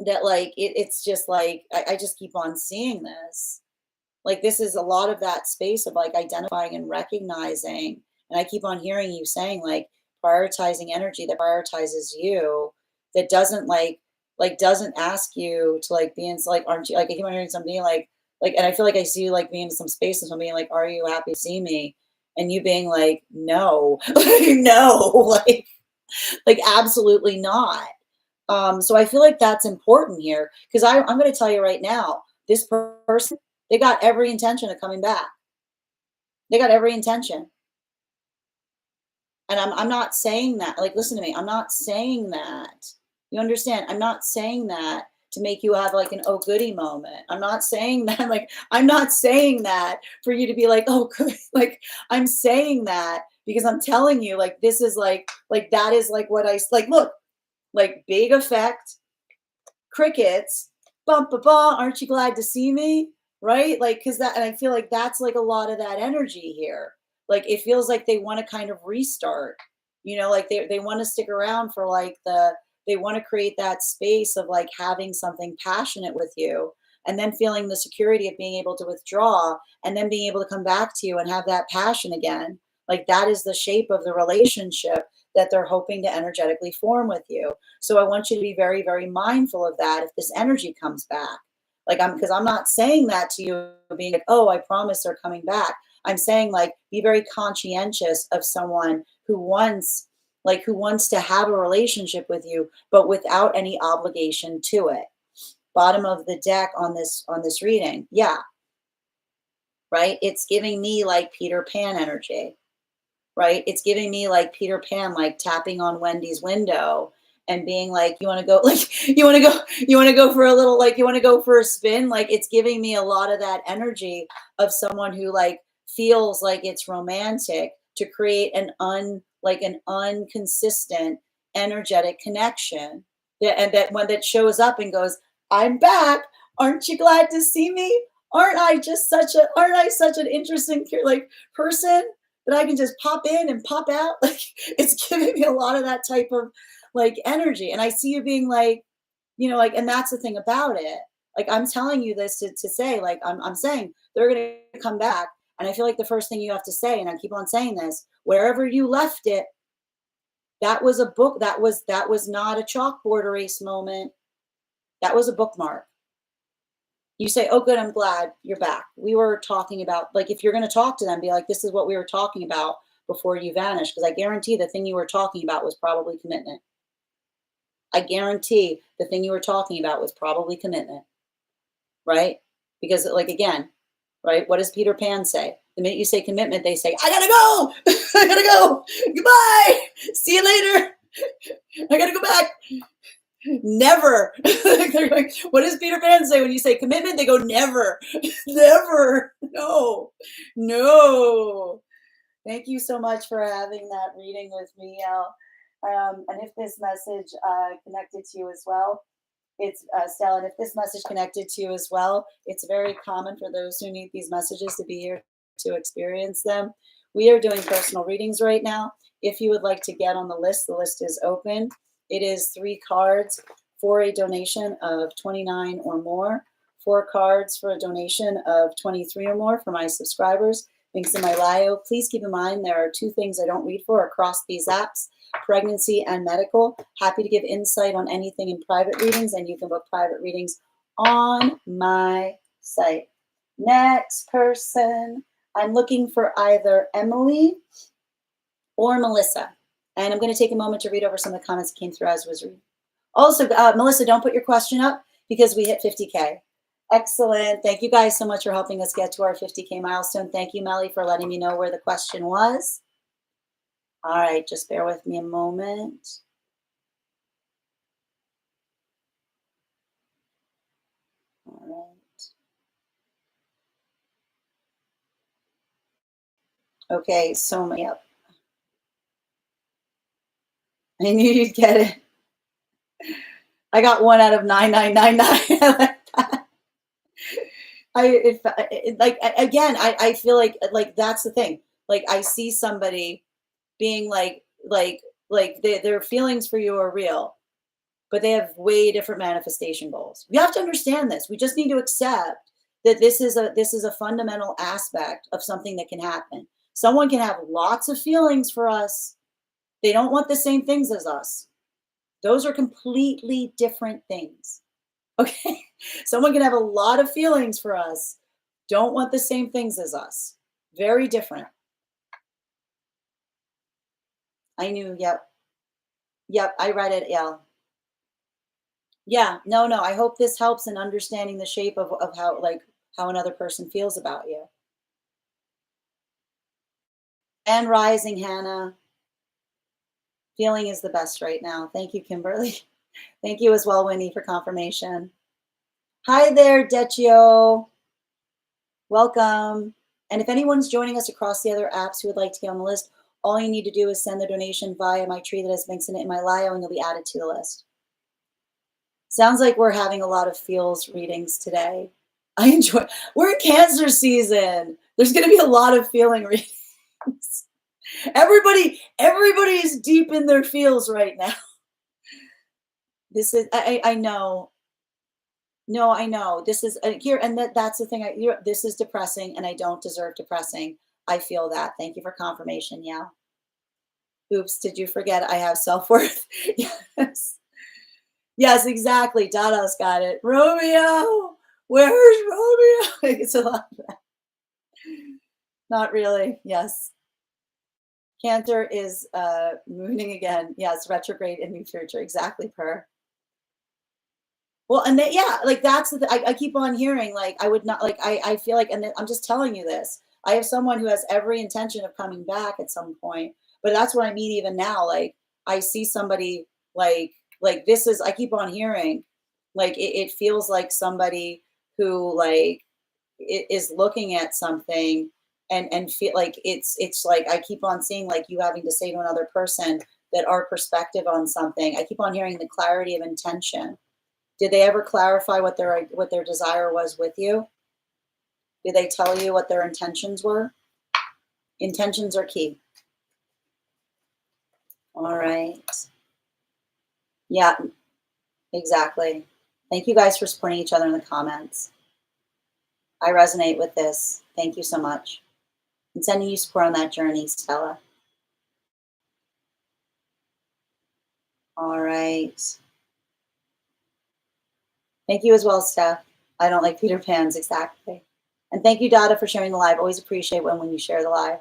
that like it's just like I just keep on seeing this. Like this is a lot of that space of like identifying and recognizing, and I keep on hearing you saying like prioritizing energy that prioritizes you, that doesn't like doesn't ask you to like be in like aren't you like I keep on hearing somebody like and I feel like I see you like being in some space and somebody like are you happy to see me, and you being like no like no like absolutely not. So I feel like that's important here because I'm going to tell you right now, this person, they got every intention of coming back. They got every intention. And I'm not saying that, like, listen to me, I'm not saying that. You understand? I'm not saying that to make you have like an oh goody moment. I'm not saying that, like, I'm not saying that for you to be like, oh, good. Like, I'm saying that because I'm telling you, like, this is like, that is like what like, look, like, big effect, crickets, bum, ba, ba, aren't you glad to see me? Right? Like, cause that, and I feel like that's like a lot of that energy here. Like, it feels like they want to kind of restart, like they want to stick around for like they want to create that space of like having something passionate with you and then feeling the security of being able to withdraw and then being able to come back to you and have that passion again. Like, that is the shape of the relationship that they're hoping to energetically form with you. So I want you to be very, very mindful of that if this energy comes back. Like because I'm not saying that to you being like, oh, I promise they're coming back. I'm saying like be very conscientious of someone who wants to have a relationship with you, but without any obligation to it. Bottom of the deck on this reading. Yeah, right. It's giving me like Peter Pan energy, right? It's giving me like Peter Pan, like tapping on Wendy's window and being like, you want to go, like, you want to go for a little, like, you want to go for a spin. Like, it's giving me a lot of that energy of someone who like feels like it's romantic to create like an unconsistent energetic connection. And that when that shows up and goes, I'm back. Aren't you glad to see me? Aren't I such an interesting, like, person that I can just pop in and pop out? Like, it's giving me a lot of that type of like energy. And I see you being like, like, and that's the thing about it. Like, I'm telling you this to say, like, I'm saying they're going to come back. And I feel like the first thing you have to say, and I keep on saying this, wherever you left it, that was a book. That was not a chalkboard erase moment. That was a bookmark. You say, oh, good, I'm glad you're back. We were talking about, like, if you're going to talk to them, be like, this is what we were talking about before you vanish, because I guarantee the thing you were talking about was probably commitment. I guarantee the thing you were talking about was probably commitment, right? Because, like, again, right? What does Peter Pan say? The minute you say commitment, they say, I gotta go. I gotta go. Goodbye. See you later. I gotta go back. Never. They're going, what does Peter Pan say when you say commitment? They go, never. Never. No. No. Thank you so much for having that reading with me, Al. And if this message connected to you as well, it's Stella. And if this message connected to you as well, it's very common for those who need these messages to be here to experience them. We are doing personal readings right now. If you would like to get on the list is open. It is 3 cards for a donation of $29 or more, 4 cards for a donation of $23 or more for my subscribers. Links in my bio. Please keep in mind there are 2 things I don't read for across these apps: pregnancy and medical. Happy to give insight on anything in private readings, and you can book private readings on my site. Next person, I'm looking for either Emily or Melissa. And I'm going to take a moment to read over some of the comments that came through as was reading. Also, Melissa, don't put your question up because we hit 50K. Excellent. Thank you guys so much for helping us get to our 50K milestone. Thank you, Melly, for letting me know where the question was. All right, just bear with me a moment. All right. Okay, so yep. I knew you'd get it. I got 1 out of 9999. I like that. I feel like that's the thing. Like, I see somebody being like their feelings for you are real, but they have way different manifestation goals. We have to understand this. We just need to accept that this is a fundamental aspect of something that can happen. Someone can have lots of feelings for us. They don't want the same things as us. Those are completely different things. Okay? Someone can have a lot of feelings for us, don't want the same things as us. Very different. I knew, yep. Yep, I read it, yeah. Yeah, no, I hope this helps in understanding the shape of how another person feels about you. And rising, Hannah. Feeling is the best right now. Thank you, Kimberly. Thank you as well, Winnie, for confirmation. Hi there, Deccio. Welcome. And if anyone's joining us across the other apps who would like to get on the list, all you need to do is send the donation via my tree that has links in it in my bio, and you'll be added to the list. Sounds like we're having a lot of feels readings today. I enjoy. We're in Cancer season. There's going to be a lot of feeling readings. Everybody is deep in their feels right now. This is. I know. No, I know. This is here, and that's the thing. This is depressing, and I don't deserve depressing. I feel that. Thank you for confirmation. Yeah. Oops, did you forget I have self-worth? Yes. Yes, exactly. Dada's got it. Romeo, where's Romeo? It's a lot of that. Not really. Yes. Cancer is mooning again. Yes, retrograde in new future. Exactly, per. Well, and yeah, like that's the I keep on hearing, like, I would not, like, I feel like, and I'm just telling you this. I have someone who has every intention of coming back at some point, but that's what I mean even now. Like, I see somebody like this is, I keep on hearing, like, it feels like somebody who, like, is looking at something and feel like it's like I keep on seeing, like, you having to say to another person that our perspective on something. I keep on hearing the clarity of intention. Did they ever clarify what their desire was with you? Did they tell you what their intentions were? Intentions are key. All right. Yeah, exactly. Thank you guys for supporting each other in the comments. I resonate with this. Thank you so much. And sending you support on that journey, Stella. All right. Thank you as well, Steph. I don't like Peter Pans, exactly. And thank you, Dada, for sharing the live. Always appreciate when you share the live.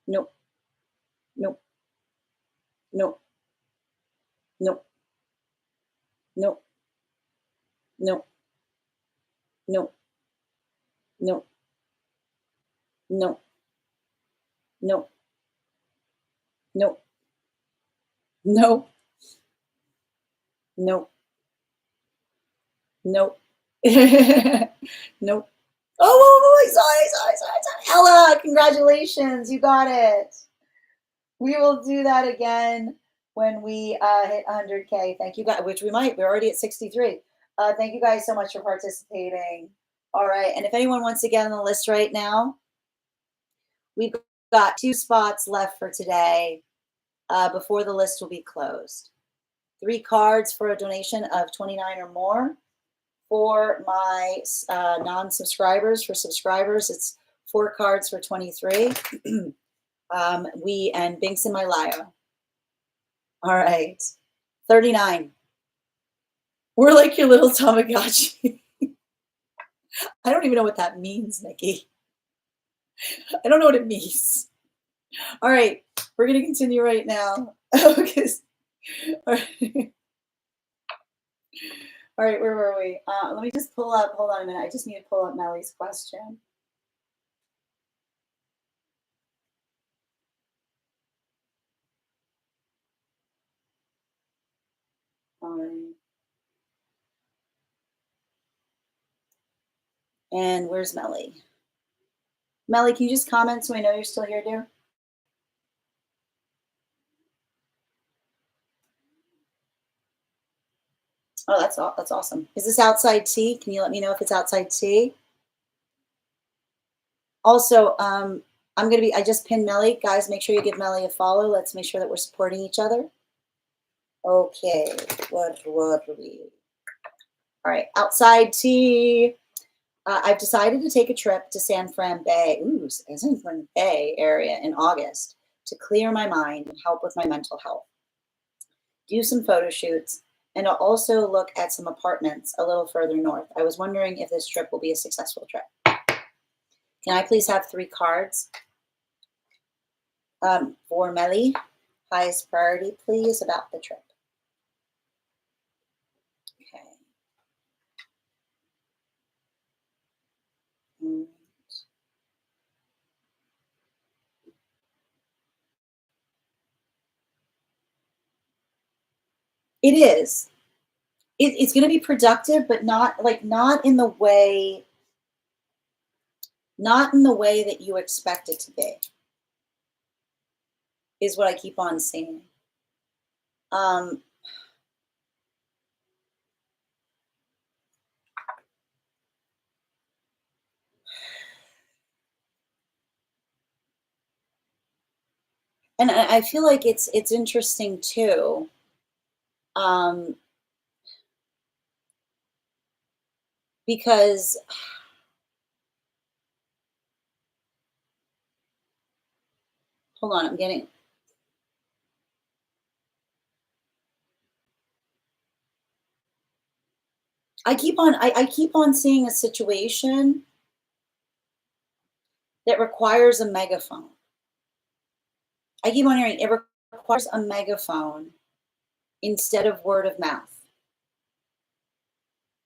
Nope. Nope. Nope. Nope. Nope. Nope. Nope. Nope. Nope. Nope. Nope. Nope. Nope. Nope. Nope. Oh, sorry. Ella, congratulations. You got it. We will do that again when we hit 100K. Thank you guys, which we might. We're already at 63. Thank you guys so much for participating. All right. And if anyone wants to get on the list right now, we've got 2 spots left for today before the list will be closed. 3 cards for a donation of 29 or more. For my non-subscribers, for subscribers, it's 4 cards for 23. And Binks in my Lio. All right. 39. We're like your little Tamagotchi. I don't even know what that means, Nikki. I don't know what it means. All right. We're going to continue right now. Okay. All right. All right. Where were we? Let me just pull up. Hold on a minute. I just need to pull up Mellie's question. All right. And where's Mellie? Mellie, can you just comment so I know you're still here, dear? Oh, that's awesome. Is this outside tea? Can you let me know if it's outside tea? Also, I just pinned Mellie. Guys, make sure you give Mellie a follow. Let's make sure that we're supporting each other. Okay, what are we? All right, outside tea. I've decided to take a trip to San Fran Bay, San Fran Bay area in August to clear my mind and help with my mental health. Do some photo shoots, and I'll also look at some apartments a little further north. I was wondering if this trip will be a successful trip. Can I please have 3 cards for Mellie? Highest priority, please, about the trip. Okay. And it is. It's going to be productive, but not in the way that you expect it to be. Is what I keep on saying. Um, and I feel like it's interesting too. Because hold on, I keep on seeing a situation that requires a megaphone. I keep on hearing it requires a megaphone instead of word of mouth,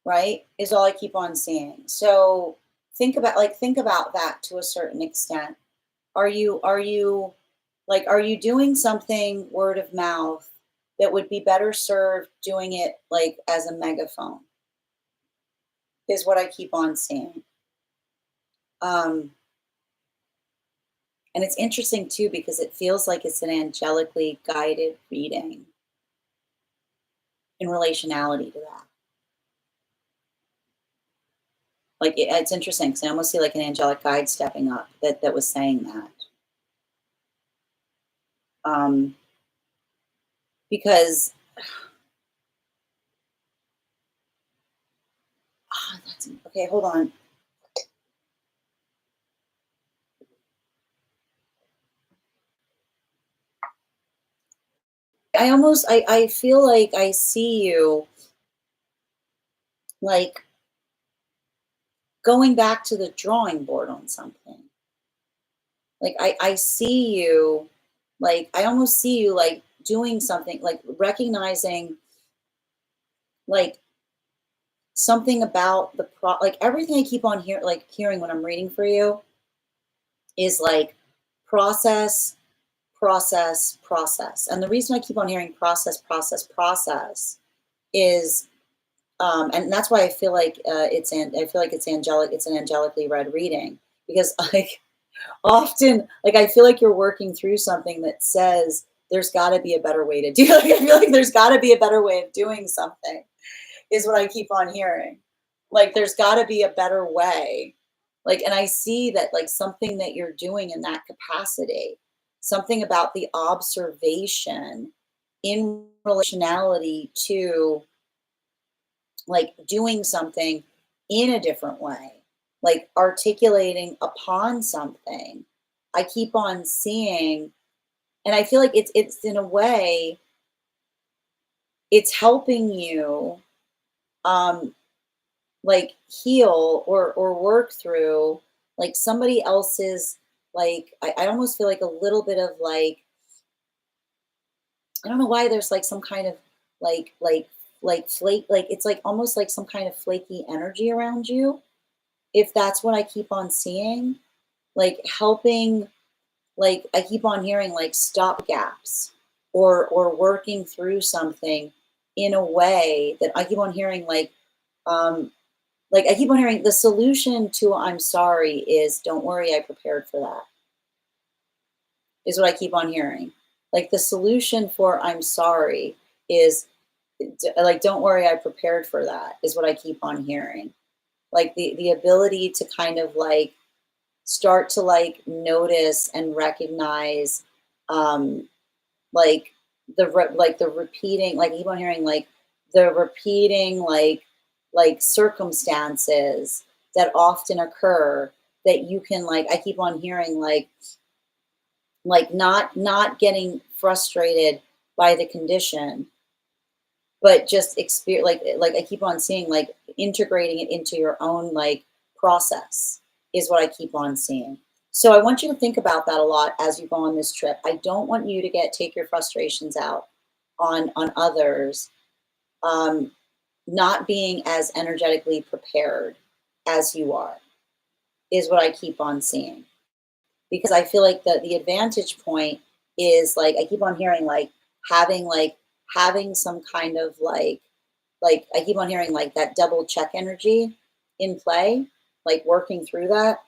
right? Is all I keep on seeing. So think about that to a certain extent. Are you doing something word of mouth that would be better served doing it like as a megaphone? Is what I keep on seeing. And it's interesting too because it feels like it's an angelically guided reading in relationality to that. Like it's interesting because I almost see like an angelic guide stepping up that was saying that. Um, because that's okay. Hold on. I feel like I see you like going back to the drawing board on something. Like I see you, like I almost see you like doing something, like recognizing like something about the like everything I keep on hearing when I'm reading for you is like process, process, process. And the reason I keep on hearing process, process, process is and that's why I feel like I feel like it's angelic, it's an angelically read reading because like often like I feel like you're working through something that says there's got to be a better way to do like I feel like there's got to be a better way of doing something is what I keep on hearing. Like there's got to be a better way. Like and I see that like something that you're doing in that capacity, something about the observation in relationality to like doing something in a different way, like articulating upon something. I keep on seeing, and I feel like it's in a way, it's helping you um like heal or work through like somebody else's like I almost feel like a little bit of like I don't know why there's like some kind of like like flake like it's like almost like some kind of flaky energy around you if that's what I keep on seeing, like helping, like I keep on hearing like stop gaps or working through something in a way that I keep on hearing like I keep on hearing the solution to I'm sorry is don't worry, I prepared for that. Is what I keep on hearing. Like the solution for I'm sorry is like don't worry, I prepared for that is what I keep on hearing. Like the ability to kind of like start to like notice and recognize um like like the repeating like I keep on hearing like the repeating like circumstances that often occur that you can like I keep on hearing like not getting frustrated by the condition but just experience like I keep on seeing like integrating it into your own like process is what I keep on seeing. So I want you to think about that a lot as you go on this trip. I don't want you to take your frustrations out on others, um, not being as energetically prepared as you are is what I keep on seeing because I feel like the advantage point is like I keep on hearing like having some kind of like I keep on hearing like that double check energy in play, like working through that.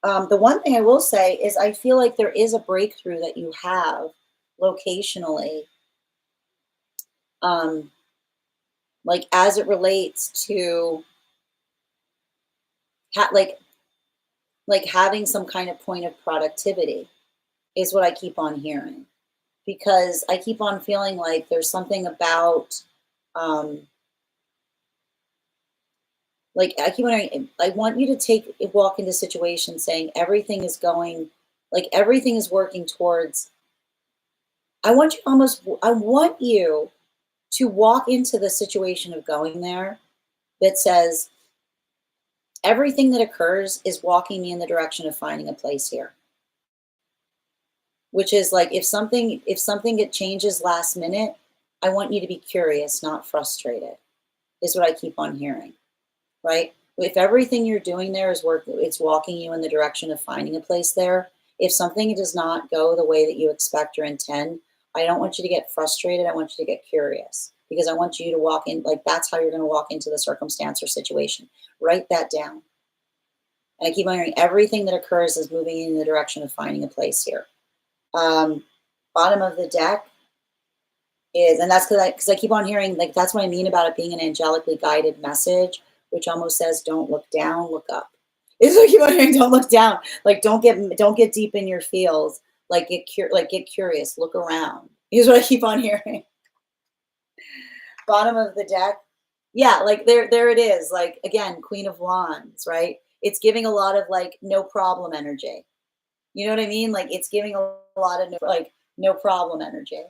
The one thing I will say is I feel like there is a breakthrough that you have locationally, um, like as it relates to ha- like like having some kind of point of productivity is what I keep on hearing because I keep on feeling like there's something about um, like I keep wondering, I want you to take a walk into situations saying everything is going, like everything is working towards. I want you to walk into the situation of going there that says everything that occurs is walking me in the direction of finding a place here. Which is like if something get changes last minute, I want you to be curious, not frustrated, is what I keep on hearing. Right? If everything you're doing there is work, it's walking you in the direction of finding a place there. If something does not go the way that you expect or intend, I don't want you to get frustrated. I want you to get curious because I want you to walk in like that's how you're going to walk into the circumstance or situation. Write that down. And I keep on hearing everything that occurs is moving in the direction of finding a place here. Um, Bottom of the deck is, and that's because I keep on hearing like that's what I mean about it being an angelically guided message, which almost says don't look down, look up. It's like you hearing don't look down, like don't get deep in your feels, like get curious, look around. Is what I keep on hearing. Bottom of the deck, yeah, like there it is. Like again, Queen of Wands, right? It's giving a lot of like no problem energy. You know what I mean? Like it's giving a lot of no problem energy.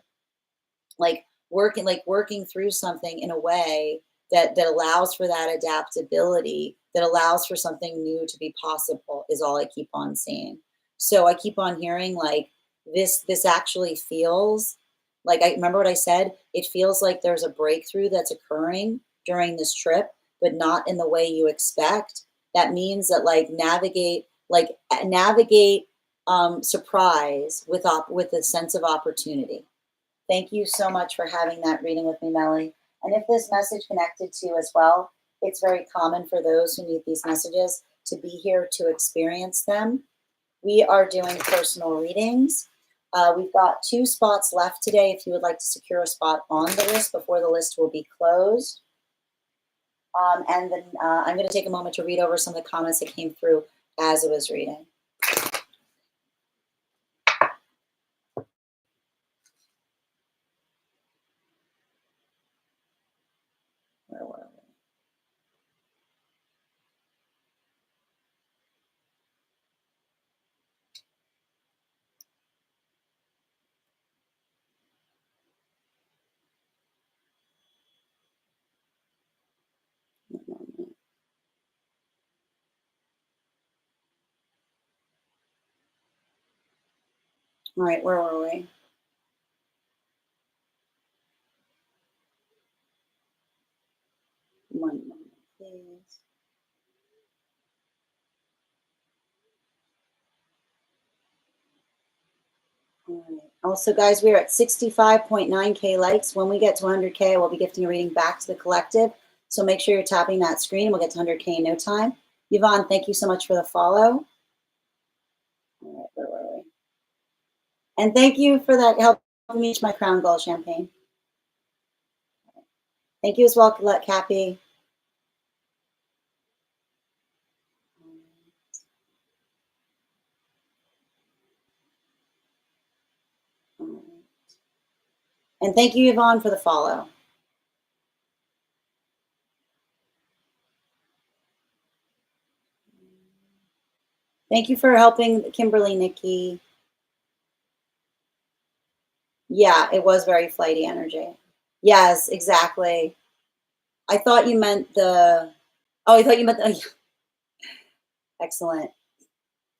Like working through something in a way that allows for that adaptability, that allows for something new to be possible is all I keep on seeing. So I keep on hearing like this actually feels like, I remember what I said, it feels like there's a breakthrough that's occurring during this trip, but not in the way you expect. That means that navigate surprise with a sense of opportunity. Thank you so much for having that reading with me, Melly. And if this message connected to you as well, it's very common for those who need these messages to be here to experience them. We are doing personal readings. We've got 2 spots left today if you would like to secure a spot on the list before the list will be closed. And then I'm going to take a moment to read over some of the comments that came through as I was reading. Where were we? All right, where were we? One moment, please. All right. Also, guys, we're at 65.9K likes. When we get to 100K, we'll be gifting a reading back to the collective. So make sure you're tapping that screen. We'll get to 100K in no time. Yvonne, thank you so much for the follow. All right, where were we? And thank you for that helping me reach my crown goal, Champagne. Thank you as well, Cappy. And thank you, Yvonne, for the follow. Thank you for helping Kimberly, Nikki. Yeah, it was very flighty energy. Yes, exactly. I thought you meant the, oh, I thought you meant the, excellent.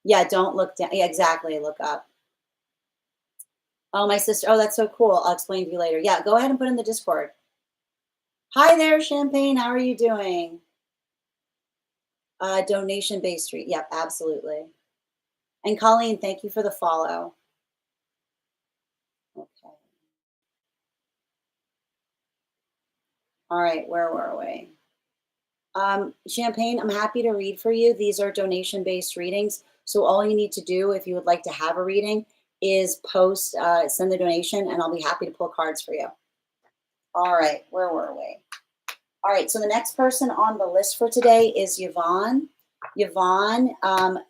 Yeah, don't look down. Yeah, exactly. Look up. Oh, my sister. Oh, that's so cool. I'll explain to you later. Yeah, go ahead and put in the Discord. Hi there, Champagne. How are you doing? Donation-based street. Yep, absolutely. And Colleen, thank you for the follow. Okay. All right, where were we? Champagne, I'm happy to read for you. These are donation-based readings. So all you need to do if you would like to have a reading is send the donation, and I'll be happy to pull cards for you. All right, where were we? All right, so the next person on the list for today is Yvonne. Yvonne,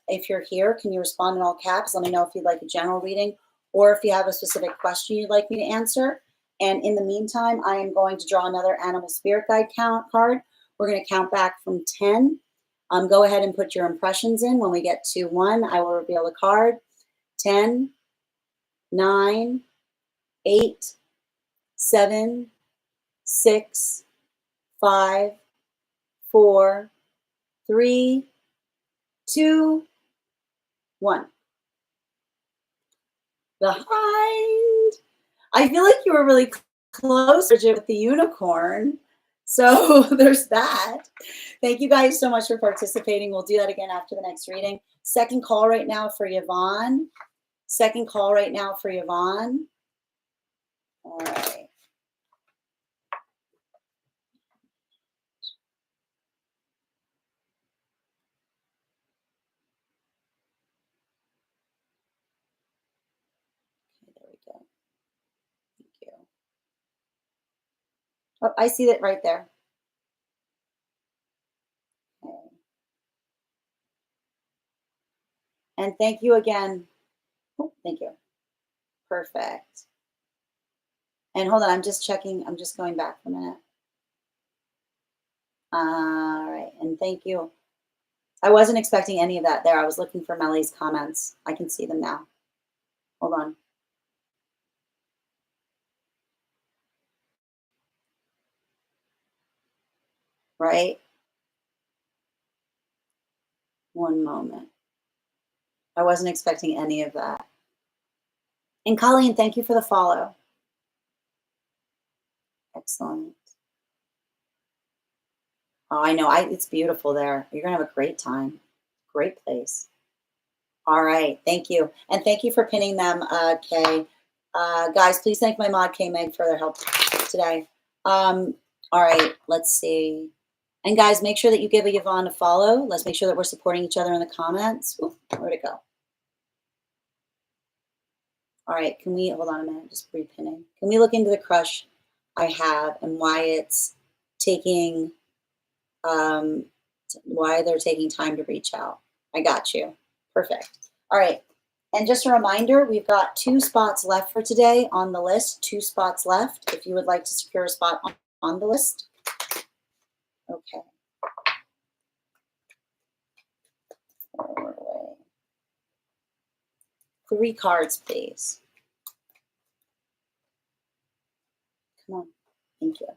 if you're here, can you respond in all caps? Let me know if you'd like a general reading or if you have a specific question you'd like me to answer. And in the meantime, I am going to draw another animal spirit guide card. We're going to count back from 10. Go ahead and put your impressions in. When we get to 1, I will reveal the card. 10, 9, 8, 7, 6, 5, 4, 3, 2, 1. The hind. I feel like you were really close, Bridget, with the unicorn. So there's that. Thank you guys so much for participating. We'll do that again after the next reading. Second call right now for Yvonne. Second call right now for Yvonne. All right. Okay, there we go. Thank you. Oh, I see that right there. Okay. And thank you again. Oh, thank you. Perfect. And hold on, I'm just checking. I'm just going back for a minute. All right. And thank you. I wasn't expecting any of that there. I was looking for Melly's comments. I can see them now. Hold on. Right? One moment. I wasn't expecting any of that. And Colleen, thank you for the follow. Excellent. Oh, I know. It's beautiful there. You're gonna have a great time. Great place. All right. Thank you. And thank you for pinning them, Kay. Guys, please thank my mod, K Meg, for their help today. All right. Let's see. And guys, make sure that you give a Yvonne a follow. Let's make sure that we're supporting each other in the comments. Ooh, where'd it go? All right. Can we hold on a minute? Just repinning. Can we look into the crush I have and why it's taking, um, why they're taking time to reach out? I got you. Perfect. All right. And just a reminder, we've got 2 spots left for today on the list, 2 spots left. If you would like to secure a spot on the list. Okay. 3 cards, please. Come on. Thank you.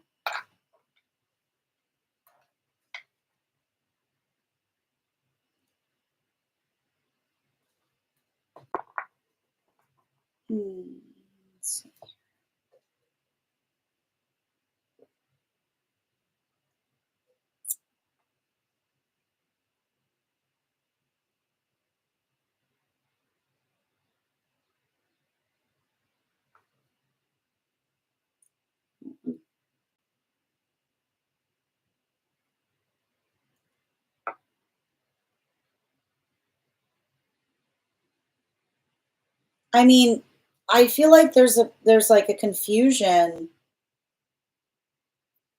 Let's see. I mean, I feel like there's like a confusion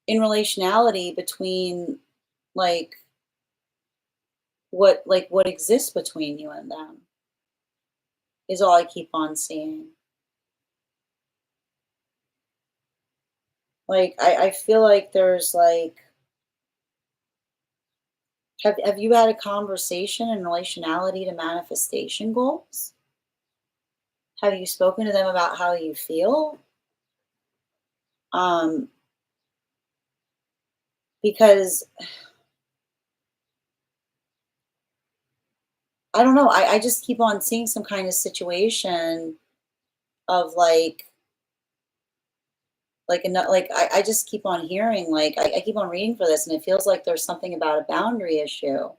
in relationality between like what exists between you and them is all I keep on seeing. Like I feel like there's like have you had a conversation in relationality to manifestation goals? Have you spoken to them about how you feel? Um, because I don't know, I just keep on seeing some kind of situation of like I just keep on hearing like I keep on reading for this and it feels like there's something about a boundary issue,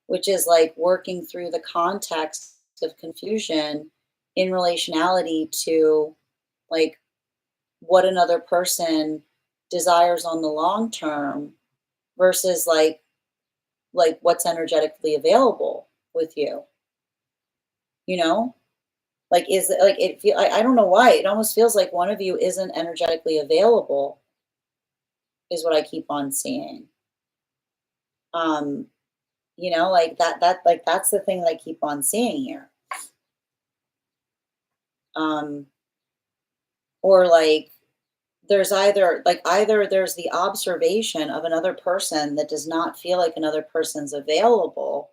which is like working through the context of confusion in relationality to like what another person desires on the long term versus like what's energetically available with you, you know? Like is it like it feel I don't know why. It almost feels like one of you isn't energetically available is what I keep on seeing. Um, like that like that's the thing that I keep on seeing here. Um, or like either there's the observation of another person that does not feel like another person's available,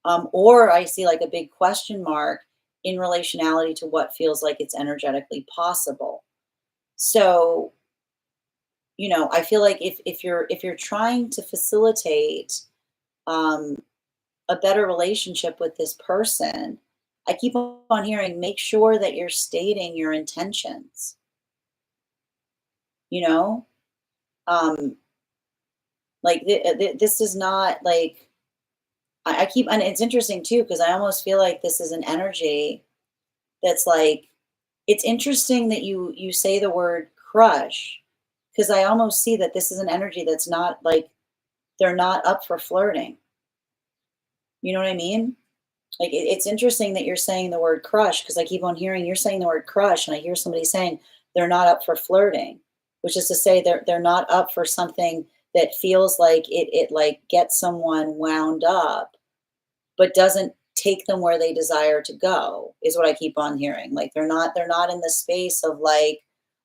or I see like a big question mark in relationality to what feels like it's energetically possible. So, I feel like if you're trying to facilitate um, a better relationship with this person, I keep on hearing make sure that you're stating your intentions. You know, um, like this is not like I keep, and it's interesting too because I almost feel like this is an energy that's like it's interesting that you say the word crush because I almost see that this is an energy that's not like they're not up for flirting. You know what I mean? Like it's interesting that you're saying the word crush because I keep on hearing you're saying the word crush, and I hear somebody saying they're not up for flirting, which is to say they're not up for something that feels like it like gets someone wound up, but doesn't take them where they desire to go. Is what I keep on hearing. Like they're not in the space of like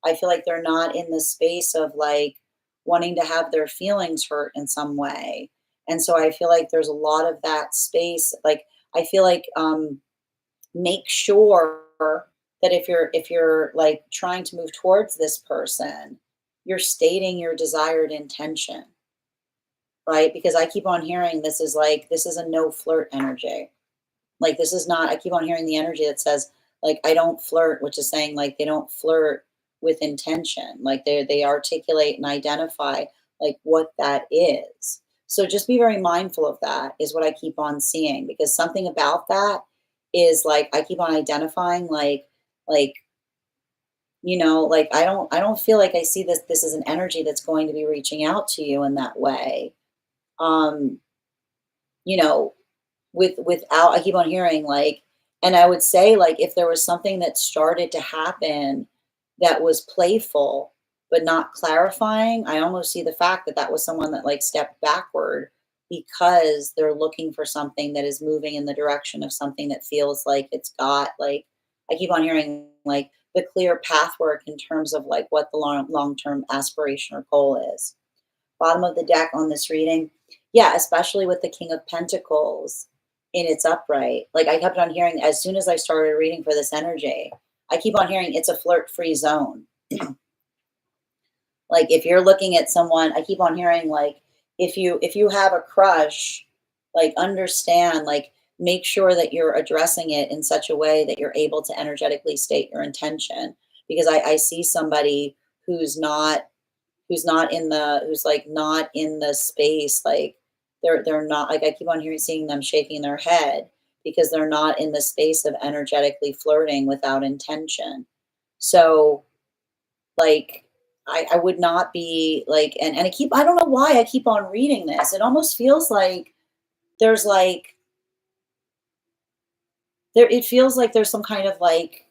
I feel like they're not in the space of like wanting to have their feelings hurt in some way. And so I feel like there's a lot of that space. Like I feel like make sure that if you're like trying to move towards this person, you're stating your desired intention, right? Because I keep on hearing this is a no flirt energy. Like, this is not, I keep on hearing the energy that says, like, I don't flirt, which is saying, like, they don't flirt with intention. Like, they articulate and identify, like, what that is. So just be very mindful of that, is what I keep on seeing, because something about that is like, I keep on identifying, like, like, I don't feel like I see this is an energy that's going to be reaching out to you in that way. Um, you know, without, I keep on hearing, like, and I would say, like, if there was something that started to happen that was playful but not clarifying, I almost see the fact that that was someone that, like, stepped backward because they're looking for something that is moving in the direction of something that feels like it's got, like, I keep on hearing, like, the clear path work in terms of, like, what the long-term aspiration or goal is. Bottom of the deck on this reading, yeah, especially with the King of Pentacles in its upright. Like, I kept on hearing, as soon as I started reading for this energy, I keep on hearing it's a flirt-free zone. Like, if you're looking at someone, I keep on hearing, like, if you have a crush, like, understand, like, make sure that you're addressing it in such a way that you're able to energetically state your intention. Because I see somebody who's not who's like not in the space, like, they're not, like, I keep on hearing, seeing them shaking their head because they're not in the space of energetically flirting without intention. So, like, I would not be like, and I don't know why I keep on reading this. It almost feels like there's like there it feels like there's some kind of like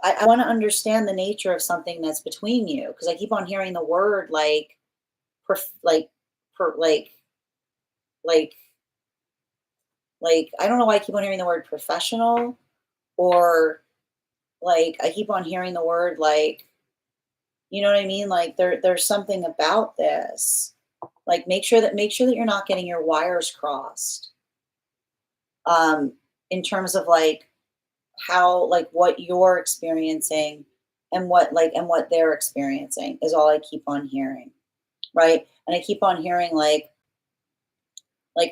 I want to understand the nature of something that's between you, because I keep on hearing the word, like, like, per, like I don't know why I keep on hearing the word professional, or, like, I keep on hearing the word, like, you know what I mean? Like, there's something about this. Like, make sure that you're not getting your wires crossed. Um, in terms of, like, how, like, what you're experiencing and what they're experiencing is all I keep on hearing. Right. And I keep on hearing, like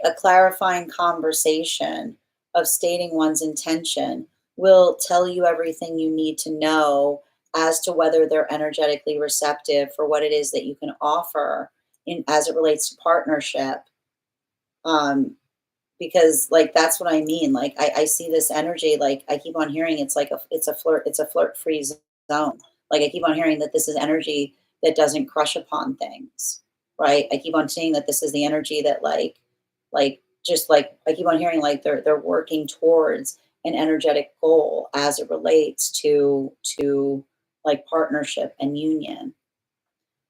a clarifying conversation of stating one's intention will tell you everything you need to know as to whether they're energetically receptive for what it is that you can offer in, as it relates to partnership. um because, like, that's what I mean. Like, I see this energy, like, I keep on hearing it's like it's a flirt free zone. Like, I keep on hearing that this is energy that doesn't crush upon things. Right. I keep on seeing that this is the energy that, like, just like, I keep on hearing, like, they're working towards an energetic goal as it relates to like partnership and union.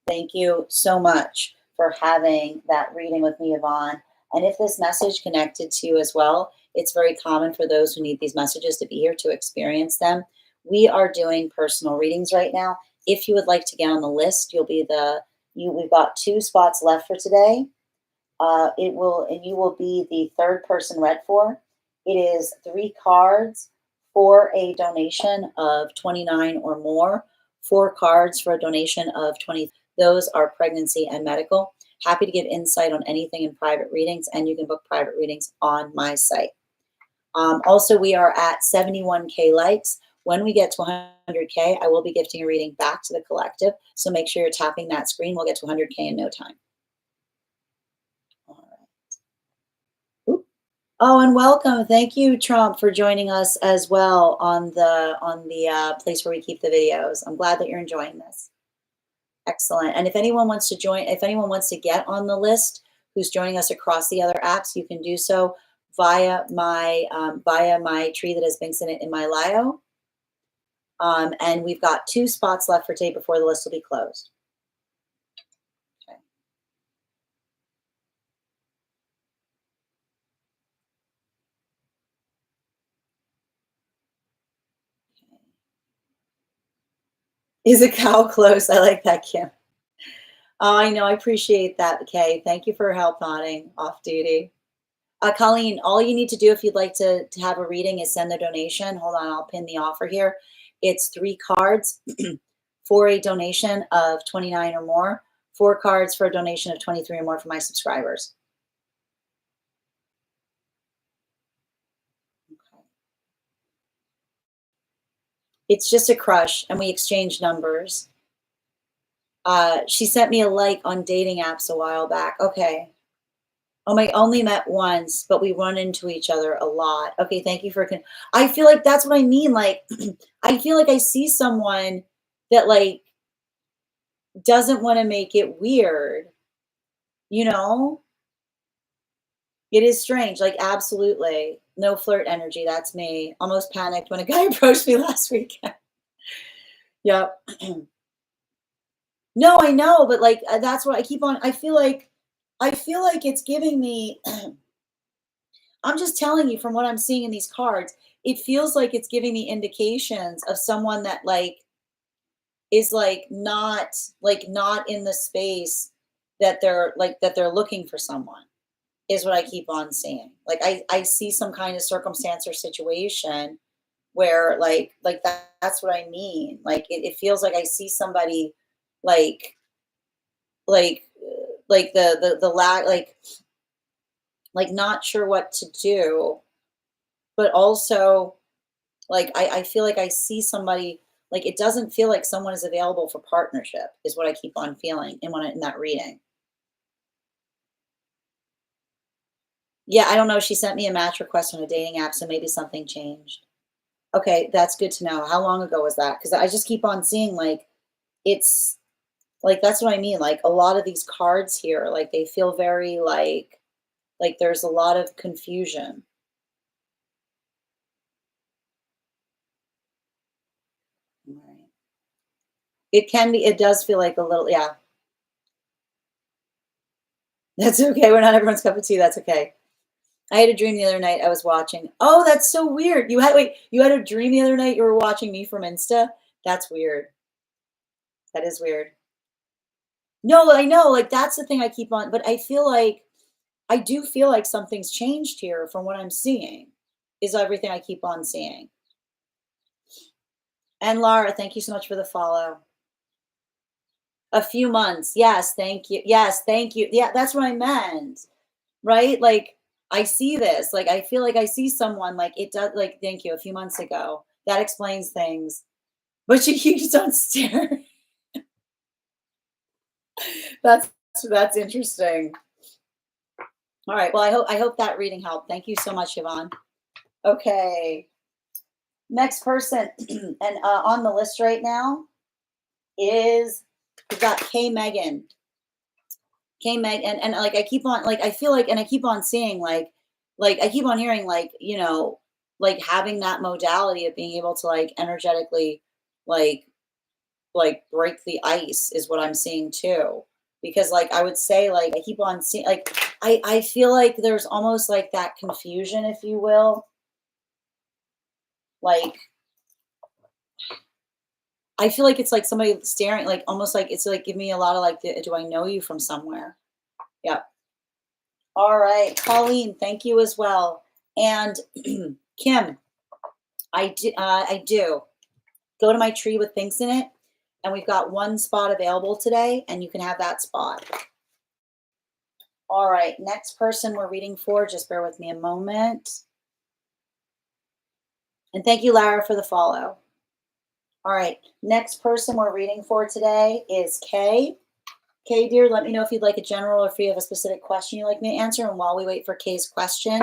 Thank you so much for having that reading with me, Yvonne. And if this message connected to you as well, it's very common for those who need these messages to be here to experience them. We are doing personal readings right now. If you would like to get on the list, we've got 2 spots left for today. And you will be the third person read for. It is 3 cards for a donation of 29 or more, 4 cards for a donation of 20. Those are pregnancy and medical. Happy to give insight on anything in private readings, and you can book private readings on my site. Also, we are at 71K likes. When we get to 100K, I will be gifting a reading back to the collective. So make sure you're tapping that screen. We'll get to 100K in no time. All right. Oop. Oh, and welcome. Thank you, Trump, for joining us as well on the place where we keep the videos. I'm glad that you're enjoying this. Excellent. And if anyone wants to join, if anyone wants to get on the list who's joining us across the other apps, you can do so via my tree that has links in it in my bio. And we've got 2 spots left for today before the list will be closed. Okay. Is a cow close? I like that, Kim. Oh, I know. I appreciate that, Kay. Thank you for help nodding off duty. Colleen, all you need to do if you'd like to have a reading is send the donation. Hold on, I'll pin the offer here. It's 3 cards for a donation of 29 or more, 4 cards for a donation of 23 or more for my subscribers. It's just a crush, and we exchange numbers. She sent me a like on dating apps a while back. Okay. Oh my, only met once, but we run into each other a lot. Okay, thank you for I feel like that's what I mean. Like, I feel like I see someone that like doesn't want to make it weird, you know? It is strange. Like, absolutely. No flirt energy. That's me. Almost panicked when a guy approached me last weekend. Yep. No, I know, but like that's what I keep on. I feel like it's giving me I'm just telling you from what I'm seeing in these cards, it feels like it's giving me indications of someone that like is like not in the space that they're looking for someone is what I keep on seeing. Like I see some kind of circumstance or situation where that's what I mean. Like it feels like I see somebody like like the lag like not sure what to do, but also like I feel like I see somebody like it doesn't feel like someone is available for partnership is what I keep on feeling in that reading. Yeah, I don't know. She sent me a match request on a dating app, so maybe something changed. Okay, that's good to know. How long ago was that? Because I just keep on seeing like it's like that's what I mean. Like a lot of these cards here, like they feel very like there's a lot of confusion. Right. It can be. It does feel like a little. Yeah, that's okay. We're not everyone's cup of tea. That's okay. I had a dream the other night. I was watching. Oh, that's so weird. You had a dream the other night. You were watching me from Insta. That's weird. That is weird. No, I know. Like that's the thing I keep on. But I do feel like something's changed here from what I'm seeing. Is everything I keep on seeing. And Laura, thank you so much for the follow. A few months. Yes, thank you. Yes, thank you. Yeah, that's what I meant. Right? Like I see this. Like I feel like I see someone like it does like thank you a few months ago. That explains things. But she keeps on staring. That's that's interesting. All right. Well, I hope that reading helped. Thank you so much, Yvonne. Okay. Next person and on the list right now is we've got K Megan. K Meg and like I keep on like I feel like and I keep on seeing like I keep on hearing like, like having that modality of being able to like energetically like break the ice is what I'm seeing too. Because like I would say like I keep on seeing like I feel like there's almost like that confusion, if you will. Like I feel like it's like somebody staring, like almost like it's like give me a lot of like, do I know you from somewhere? Yep. All right, Colleen, thank you as well. And Kim, I do. Go to my tree with things in it, and we've got one spot available today, and you can have that spot. All right, next person we're reading for, just bear with me a moment. And thank you, Lara, for the follow. All right, next person we're reading for today is Kay. Kay, dear, let me know if you'd like a general or if you have a specific question you'd like me to answer. And while we wait for Kay's question,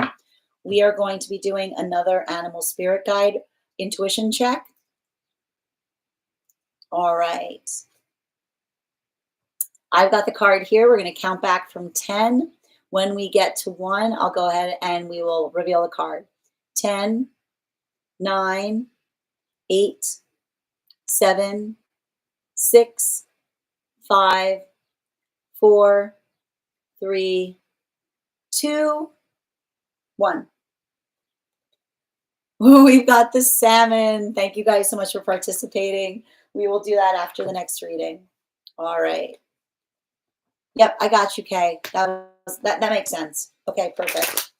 we are going to be doing another animal spirit guide intuition check. All right. I've got the card here. We're going to count back from 10. When we get to 1, I'll go ahead and we will reveal the card. 10, 9, 8, 7, 6, 5, 4, 3, 2, 1. We've got the salmon. Thank you guys so much for participating. We will do that after the next reading. All right. Yep, I got you, Kay. That makes sense. Okay, perfect.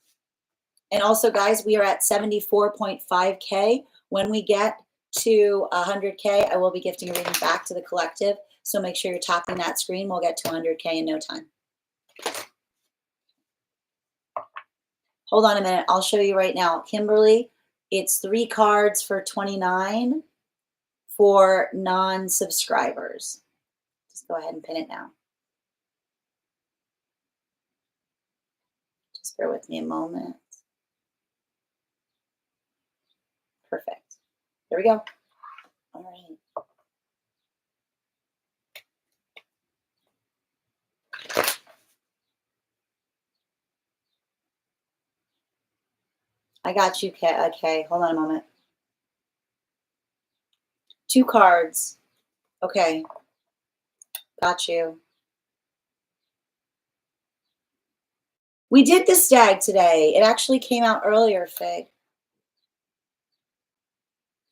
And also, guys, we are at 74.5K. When we get to 100K, I will be gifting a reading back to the collective. So make sure you're tapping that screen. We'll get to 100K in no time. Hold on a minute. I'll show you right now. Kimberly, it's 3 cards for 29. for non-subscribers. Just go ahead and pin it now. Just bear with me a moment. Perfect. There we go. All right. I got you, Kay. Okay, hold on a moment. 2 cards. Okay, got you. We did the stag today. It actually came out earlier, Fig.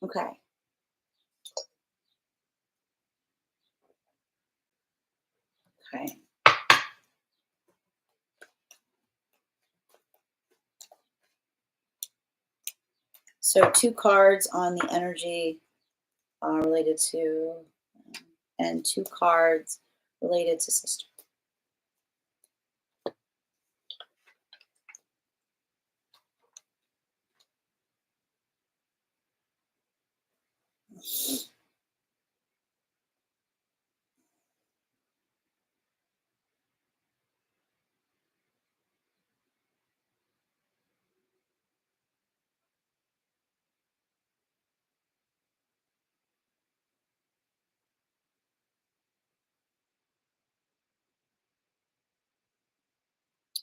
Okay. Okay. So 2 cards on the energy related to, and 2 cards related to sister.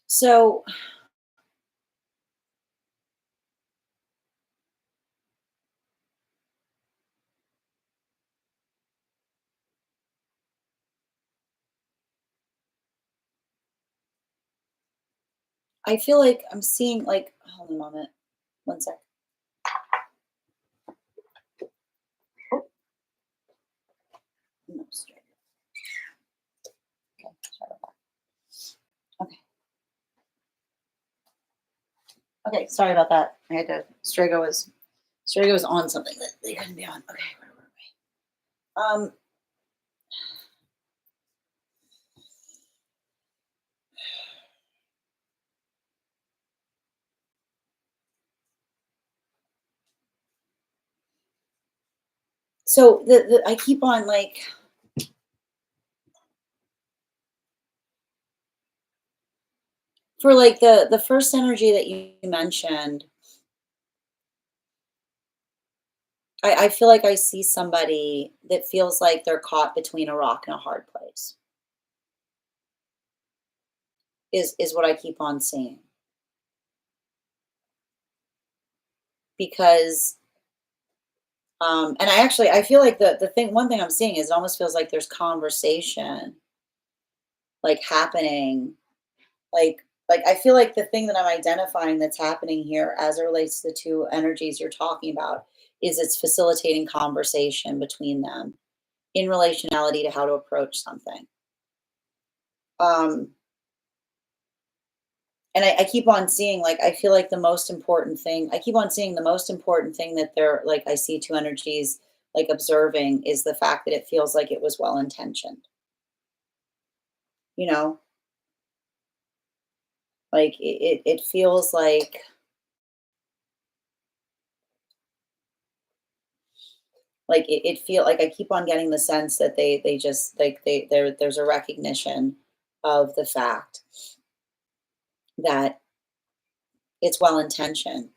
So I feel like I'm seeing like, hold on a moment. One sec. No, straight. Okay, sorry about that. Okay. Okay, sorry about that. I had to Strega was on something that they couldn't be on. Okay, where were we? So the I keep on like, for like the first energy that you mentioned, I feel like I see somebody that feels like they're caught between a rock and a hard place. Is what I keep on seeing. Because and I feel like one thing I'm seeing is it almost feels like there's conversation like happening. Like I feel like the thing that I'm identifying that's happening here as it relates to the 2 energies you're talking about is it's facilitating conversation between them in relationality to how to approach something. Um, and I keep on seeing like I feel like the most important thing I keep on seeing the most important thing that they're like I see 2 energies like observing is the fact that it feels like it was well intentioned. You know, like it feels like it feel like I keep on getting the sense that they just like there's a recognition of the fact that it's well intentioned.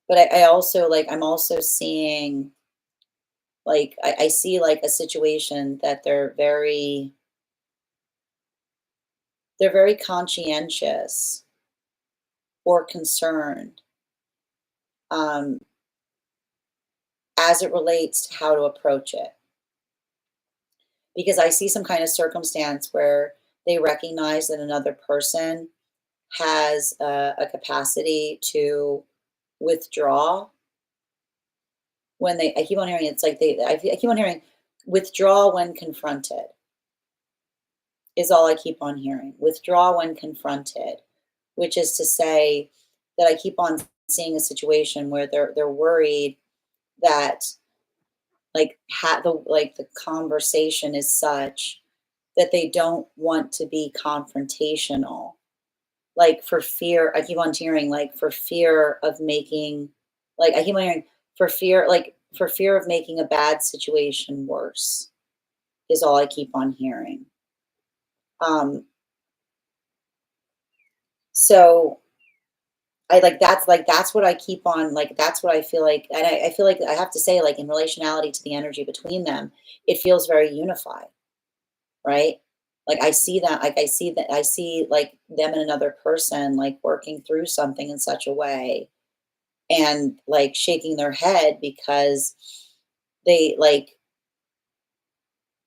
But I also like I'm also seeing like I see like a situation that they're very conscientious or concerned um, as it relates to how to approach it. Because I see some kind of circumstance where they recognize that another person has a capacity to withdraw when they I keep on hearing it's like I keep on hearing withdraw when confronted is all I keep on hearing. Withdraw when confronted, which is to say that I keep on seeing a situation where they're worried that the conversation is such that they don't want to be confrontational, like for fear. I keep on hearing like for fear of making, like I keep on hearing for fear, like for fear of making a bad situation worse is all I keep on hearing. So I that's what I keep on, like, that's what I feel like. And I feel like I have to say, like, in relationality to the energy between them, it feels very unified, right? Like I see like them and another person like working through something in such a way and like shaking their head because they like,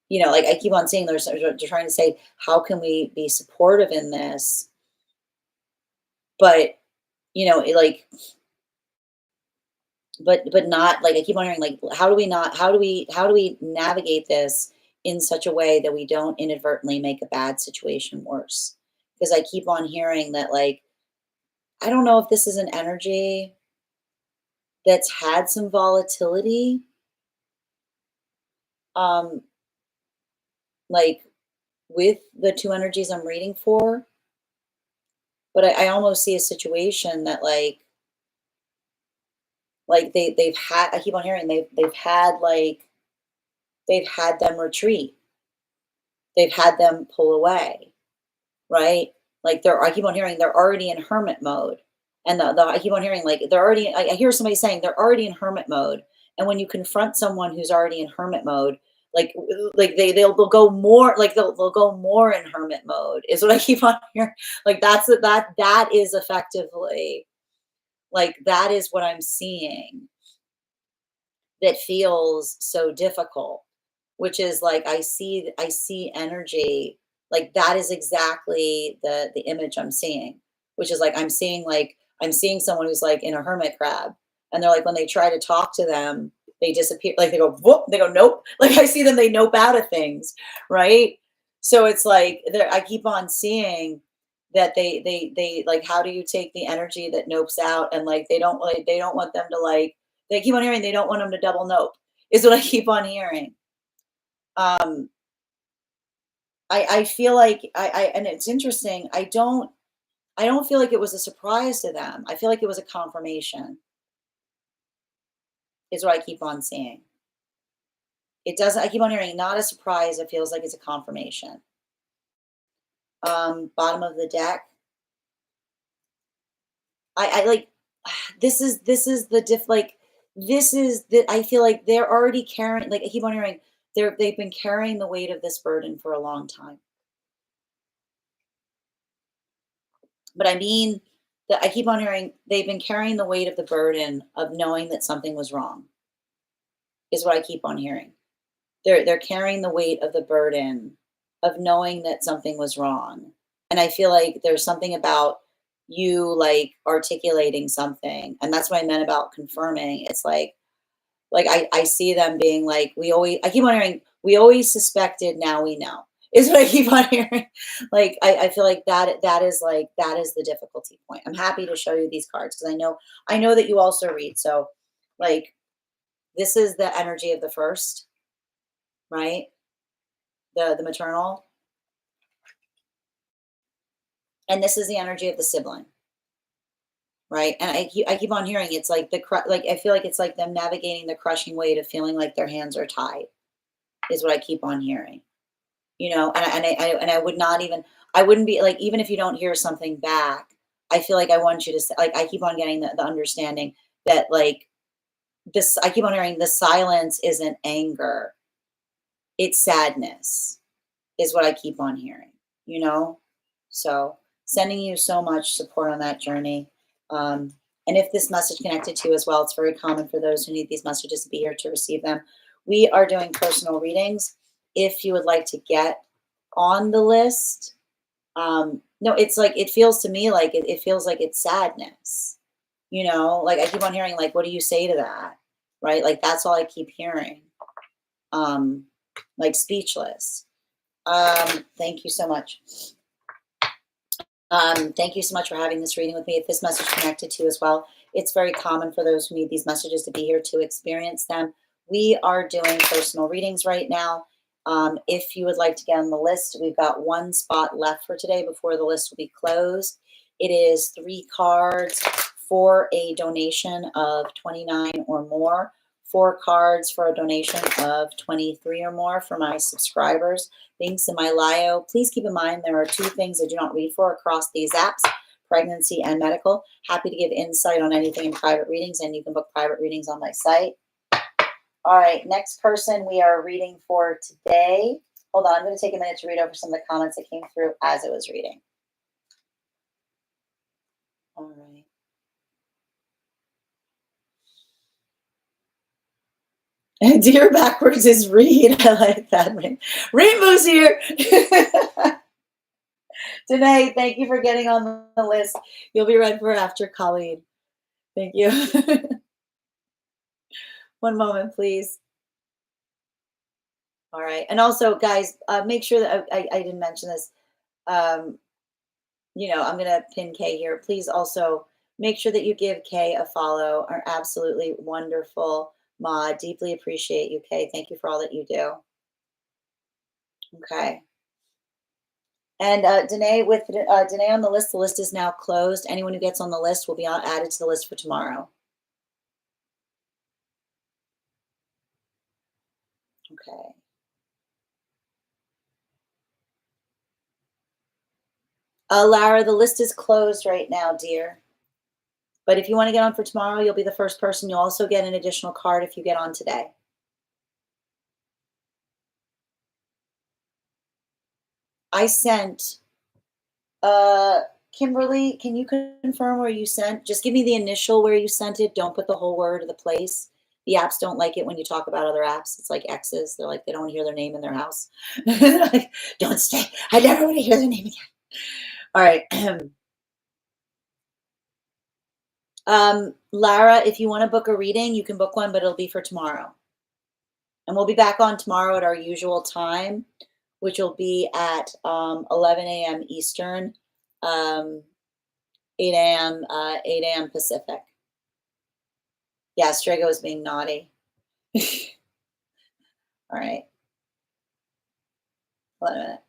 like I keep on saying they're trying to say, how can we be supportive in this? But like, but not like, I keep wondering, like, how do we not how do we navigate this in such a way that we don't inadvertently make a bad situation worse? Because I keep on hearing that, like, I don't know if this is an energy that's had some volatility, um, like with the two energies I'm reading for, but I almost see a situation that like they've had, I keep on hearing they've had them retreat, they've had them pull away, right? Like I keep on hearing they're already in hermit mode. And I keep on hearing like they're already, I hear somebody saying they're already in hermit mode. And when you confront someone who's already in hermit mode, like they'll go more, like they'll go more in hermit mode is what I keep on hearing. Like that is effectively, like that is what I'm seeing that feels so difficult, which is like I see energy, like that is exactly the image I'm seeing, which is like I'm seeing someone who's like in a hermit crab, and they're like, when they try to talk to them, they disappear, like they go whoop, they go nope. Like I see them, they nope out of things, right? So it's like I keep on seeing that they like, how do you take the energy that nopes out, and like they don't want them to like, they keep on hearing they don't want them to double nope is what I keep on hearing. Um, I feel like and it's interesting. I don't feel like it was a surprise to them. I feel like it was a confirmation. Is what I keep on seeing. It doesn't. I keep on hearing not a surprise. It feels like it's a confirmation. Bottom of the deck. I like, this is the diff, like this is the, I feel like they're already carrying, like I keep on hearing they've been carrying the weight of this burden for a long time. But I mean that I keep on hearing they've been carrying the weight of the burden of knowing that something was wrong, is what I keep on hearing. They're carrying the weight of the burden of knowing that something was wrong. And I feel like there's something about you like articulating something. And that's what I meant about confirming. It's like I see them being like, I keep on hearing, we always suspected, now we know. Is what I keep on hearing. Like I feel like that is the difficulty point. I'm happy to show you these cards because I know that you also read. So like this is the energy of the first, right? The maternal, and this is the energy of the sibling, right? And I keep on hearing it's like like I feel like it's like them navigating the crushing weight of feeling like their hands are tied, is what I keep on hearing. And I would not even, I wouldn't be like, even if you don't hear something back, I feel like I want you to like, I keep on getting the understanding that like this, I keep on hearing the silence isn't anger, it's sadness, is what I keep on hearing, you know? So sending you so much support on that journey. Um, and if this message connected to you as well, it's very common for those who need these messages to be here to receive them. We are doing personal readings. If you would like to get on the list, no, it's like, it feels to me like it feels like it's sadness, like I keep on hearing, like, what do you say to that? Right? Like, that's all I keep hearing. Um, like speechless. Thank you so much. Thank you so much for having this reading with me. If this message connected to you as well, it's very common for those who need these messages to be here to experience them. We are doing personal readings right now. If you would like to get on the list, we've got one spot left for today before the list will be closed. It is 3 cards for a donation of $29 or more 4 cards for a donation of 23 or more for my subscribers. Links in my bio. Please keep in mind there are 2 things I do not read for across these apps, pregnancy and medical. Happy to give insight on anything in private readings, and you can book private readings on my site. All right, next person we are reading for today. Hold on, I'm going to take a minute to read over some of the comments that came through as it was reading. All right. Deer backwards is read. I like that. Rainbow's here. Danae, thank you for getting on the list. You'll be read for after Colleen. Thank you. One moment, please. All right. And also, guys, make sure that I didn't mention this. You know, I'm going to pin Kay here. Please also make sure that you give Kay a follow. Our absolutely wonderful mod. Deeply appreciate you, Kay. Thank you for all that you do. Okay. And Danae, with Danae on the list is now closed. Anyone who gets on the list will be added to the list for tomorrow. Okay. Lara, the list is closed right now, dear. But if you want to get on for tomorrow, you'll be the first person. You'll also get an additional card if you get on today. I sent, Kimberly, can you confirm where you sent? Just give me the initial where you sent it. Don't put the whole word of the place. The apps don't like it when you talk about other apps. It's like X's. They're like, they don't want to hear their name in their house. Like, don't stay. I never want to hear their name again. All right. Lara, if you want to book a reading, you can book one, but it'll be for tomorrow. And we'll be back on tomorrow at our usual time, which will be at 11 a.m. Eastern, 8 a.m. Pacific. Yeah, Strega is being naughty. All right. Hold on a minute.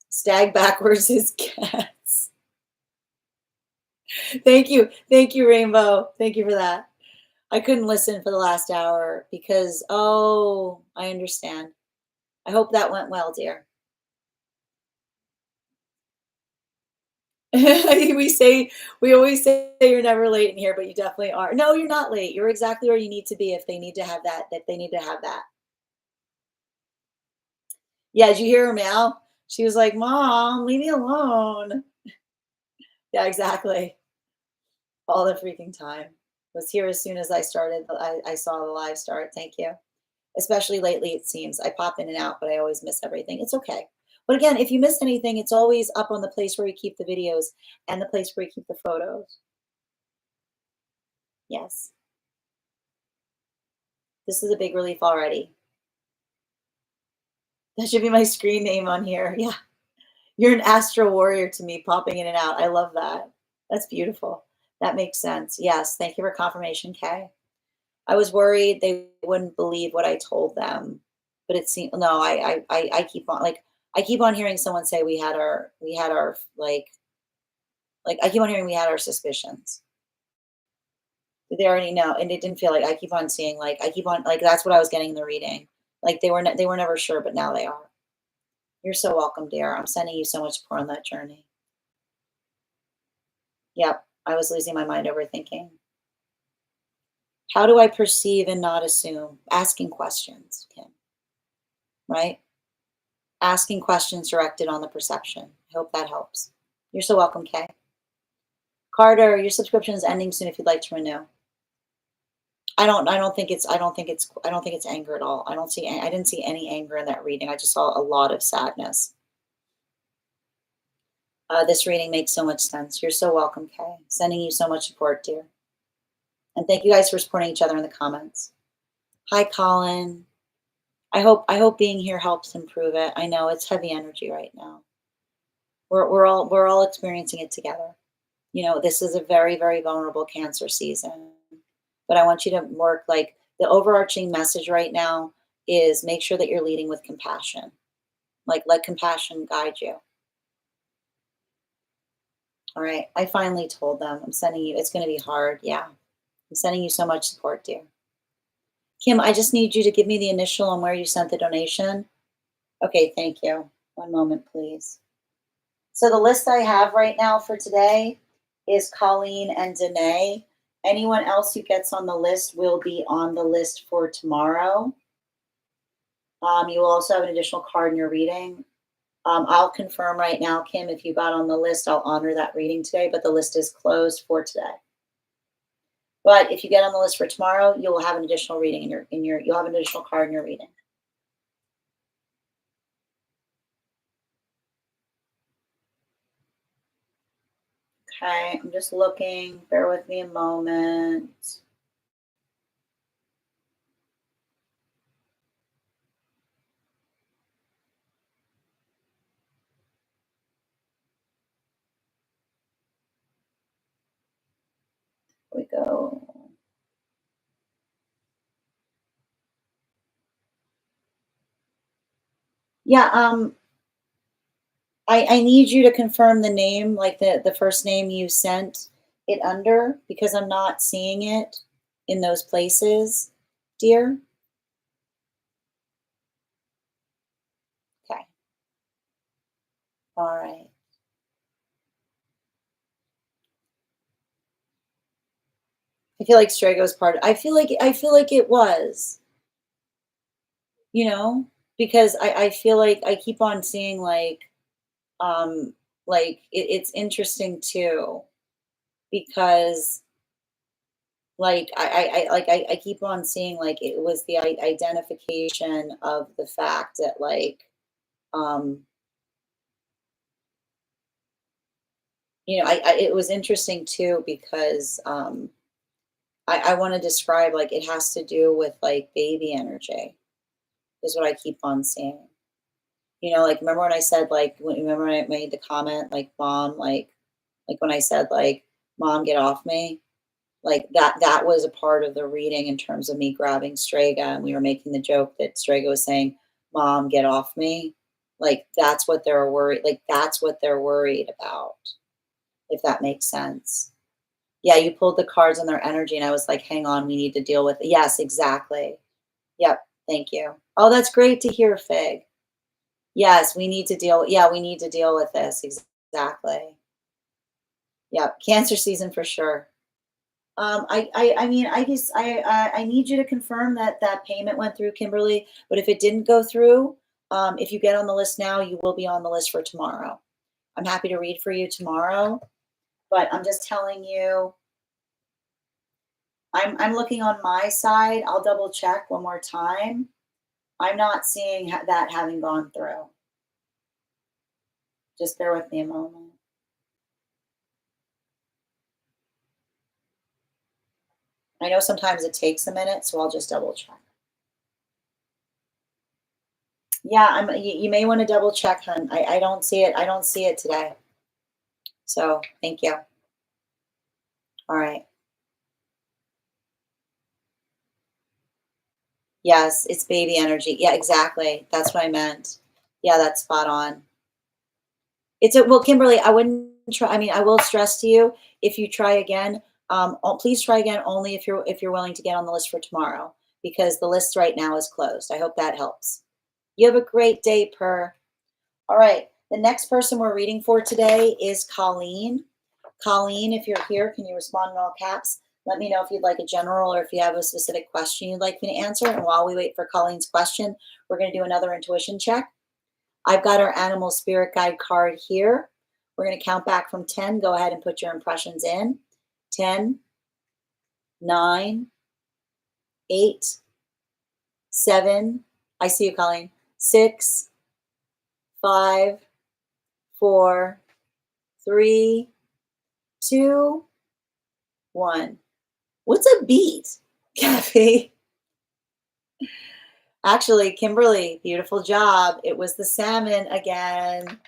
Stag backwards is cats. Thank you. Thank you, Rainbow. Thank you for that. I couldn't listen for the last hour because, oh, I understand. I hope that went well, dear. We always say you're never late in here, but you definitely are. No, you're not late. You're exactly where you need to be if they need to have that, they need to have that. Yeah, did you hear her meow? She was like, Mom, leave me alone. Yeah, exactly. All the freaking time. Was here as soon as I started. I saw the live start. Thank you. Especially lately, it seems. I pop in and out, but I always miss everything. It's okay. But again, if you missed anything, it's always up on the place where we keep the videos and the place where we keep the photos. Yes. This is a big relief already. That should be my screen name on here. Yeah. You're an astro warrior to me, popping in and out. I love that. That's beautiful. That makes sense. Yes. Thank you for confirmation, Kay. I was worried they wouldn't believe what I told them, but it seemed no. I keep on I keep on hearing someone say we had our like I keep on hearing we had our suspicions. They already know, and it didn't feel like I keep on seeing I keep on that's what I was getting in the reading. Like they were never sure, but now they are. You're so welcome, dear. I'm sending you so much support on that journey. Yep, I was losing my mind overthinking. How do I perceive and not assume? Asking questions, Kim. Right? Asking questions directed on the perception. I hope that helps. You're so welcome, Kay. Carter, your subscription is ending soon if you'd like to renew. I don't think it's anger at all. I didn't see any anger in that reading. I just saw a lot of sadness. This reading makes so much sense. You're so welcome, Kay. Sending you so much support, dear. And thank you guys for supporting each other in the comments. Hi, Colin. I hope being here helps improve it. I know it's heavy energy right now. We're all experiencing it together. You know, this is a very, very vulnerable Cancer season. But I want you to work the overarching message right now is make sure that you're leading with compassion. Let compassion guide you. All right. I finally told them. I'm sending you. It's going to be hard. Yeah. I'm sending you so much support, dear. Kim, I just need you to give me the initial on where you sent the donation. Okay, thank you. One moment, please. So the list I have right now for today is Colleen and Danae. Anyone else who gets on the list will be on the list for tomorrow. You will also have an additional card in your reading. I'll confirm right now, Kim, if you got on the list, I'll honor that reading today, but the list is closed for today. But if you get on the list for tomorrow, you will have an additional reading you'll have an additional card in your reading. Okay, I'm just looking. Bear with me a moment. Here we go. Yeah, I need you to confirm the name, like the first name you sent it under, because I'm not seeing it in those places, dear. Okay. All right. I feel like Strega was part of, I feel like it was, you know, because I feel like I keep on seeing um it's interesting too, because I keep on seeing like it was the identification of the fact that um it was interesting too, because I want to describe, like, it has to do with like baby energy is what I keep on seeing. Like, remember when I said, remember when I made the comment, like, mom, like when I said, like, mom, get off me, like that was a part of the reading in terms of me grabbing Strega, and we were making the joke that Strega was saying, mom, get off me. Like, that's what they're worried, like that's what they're worried about, if that makes sense. Yeah, you pulled the cards on their energy, and I was like, hang on, we need to deal with it. Yes, exactly. Yep, thank you. Oh, that's great to hear, Fig. Yes, we need to deal, yeah, we need to deal with this. Exactly. Yep, cancer season for sure. I mean, I need you to confirm that that payment went through, Kimberly. But if it didn't go through, if you get on the list now, you will be on the list for tomorrow. I'm happy to read for you tomorrow, but I'm just telling you, I'm looking on my side. I'll double check one more time. I'm not seeing that having gone through. Just bear with me a moment. I know sometimes it takes a minute, so I'll just double check. Yeah, you may want to double check, hun. I don't see it. I don't see it today. So thank you. All right. Yes, it's baby energy. Yeah, exactly. That's what I meant. Yeah, that's spot on. It's a, well, Kimberly, I wouldn't try. I mean, I will stress to you, if you try again, please try again only if you're willing to get on the list for tomorrow, because the list right now is closed. I hope that helps. You have a great day, Per. All right. The next person we're reading for today is Colleen. Colleen, if you're here, can you respond in all caps? Let me know if you'd like a general or if you have a specific question you'd like me to answer. And while we wait for Colleen's question, we're going to do another intuition check. I've got our animal spirit guide card here. We're going to count back from 10. Go ahead and put your impressions in. 10, 9, 8, 7. I see you, Colleen. 6, 5, 4, 3, 2, 1. What's a beat, Kathy? Actually, Kimberly, beautiful job. It was the salmon again.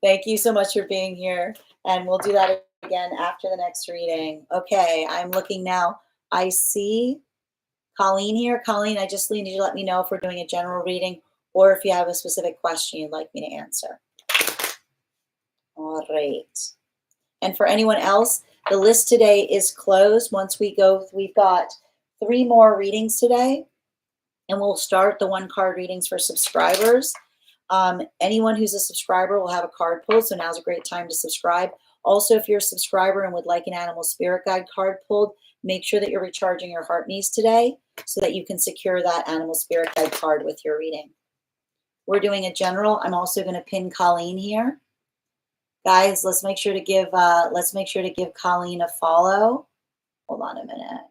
Thank you so much for being here. And we'll do that again after the next reading. Okay, I'm looking now. I see Colleen here. Colleen, I just need you to let me know if we're doing a general reading or if you have a specific question you'd like me to answer. All right. And for anyone else, the list today is closed. Once we go, we've got 3 more readings today. And we'll start the 1-card readings for subscribers. Anyone who's a subscriber will have a card pulled, so now's a great time to subscribe. Also, if you're a subscriber and would like an animal spirit guide card pulled, make sure that you're recharging your heart needs today so that you can secure that animal spirit guide card with your reading. We're doing a general. I'm also going to pin Colleen here. Guys, let's make sure to give Colleen a follow. Hold on a minute.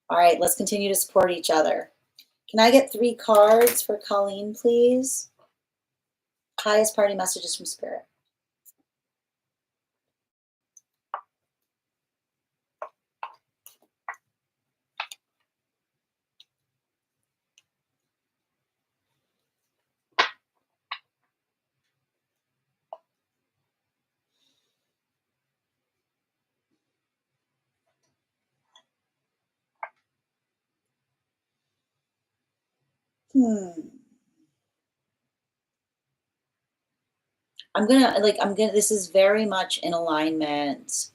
All right, let's continue to support each other. Can I get 3 cards for Colleen, please? Highest party messages from Spirit. This is very much in alignment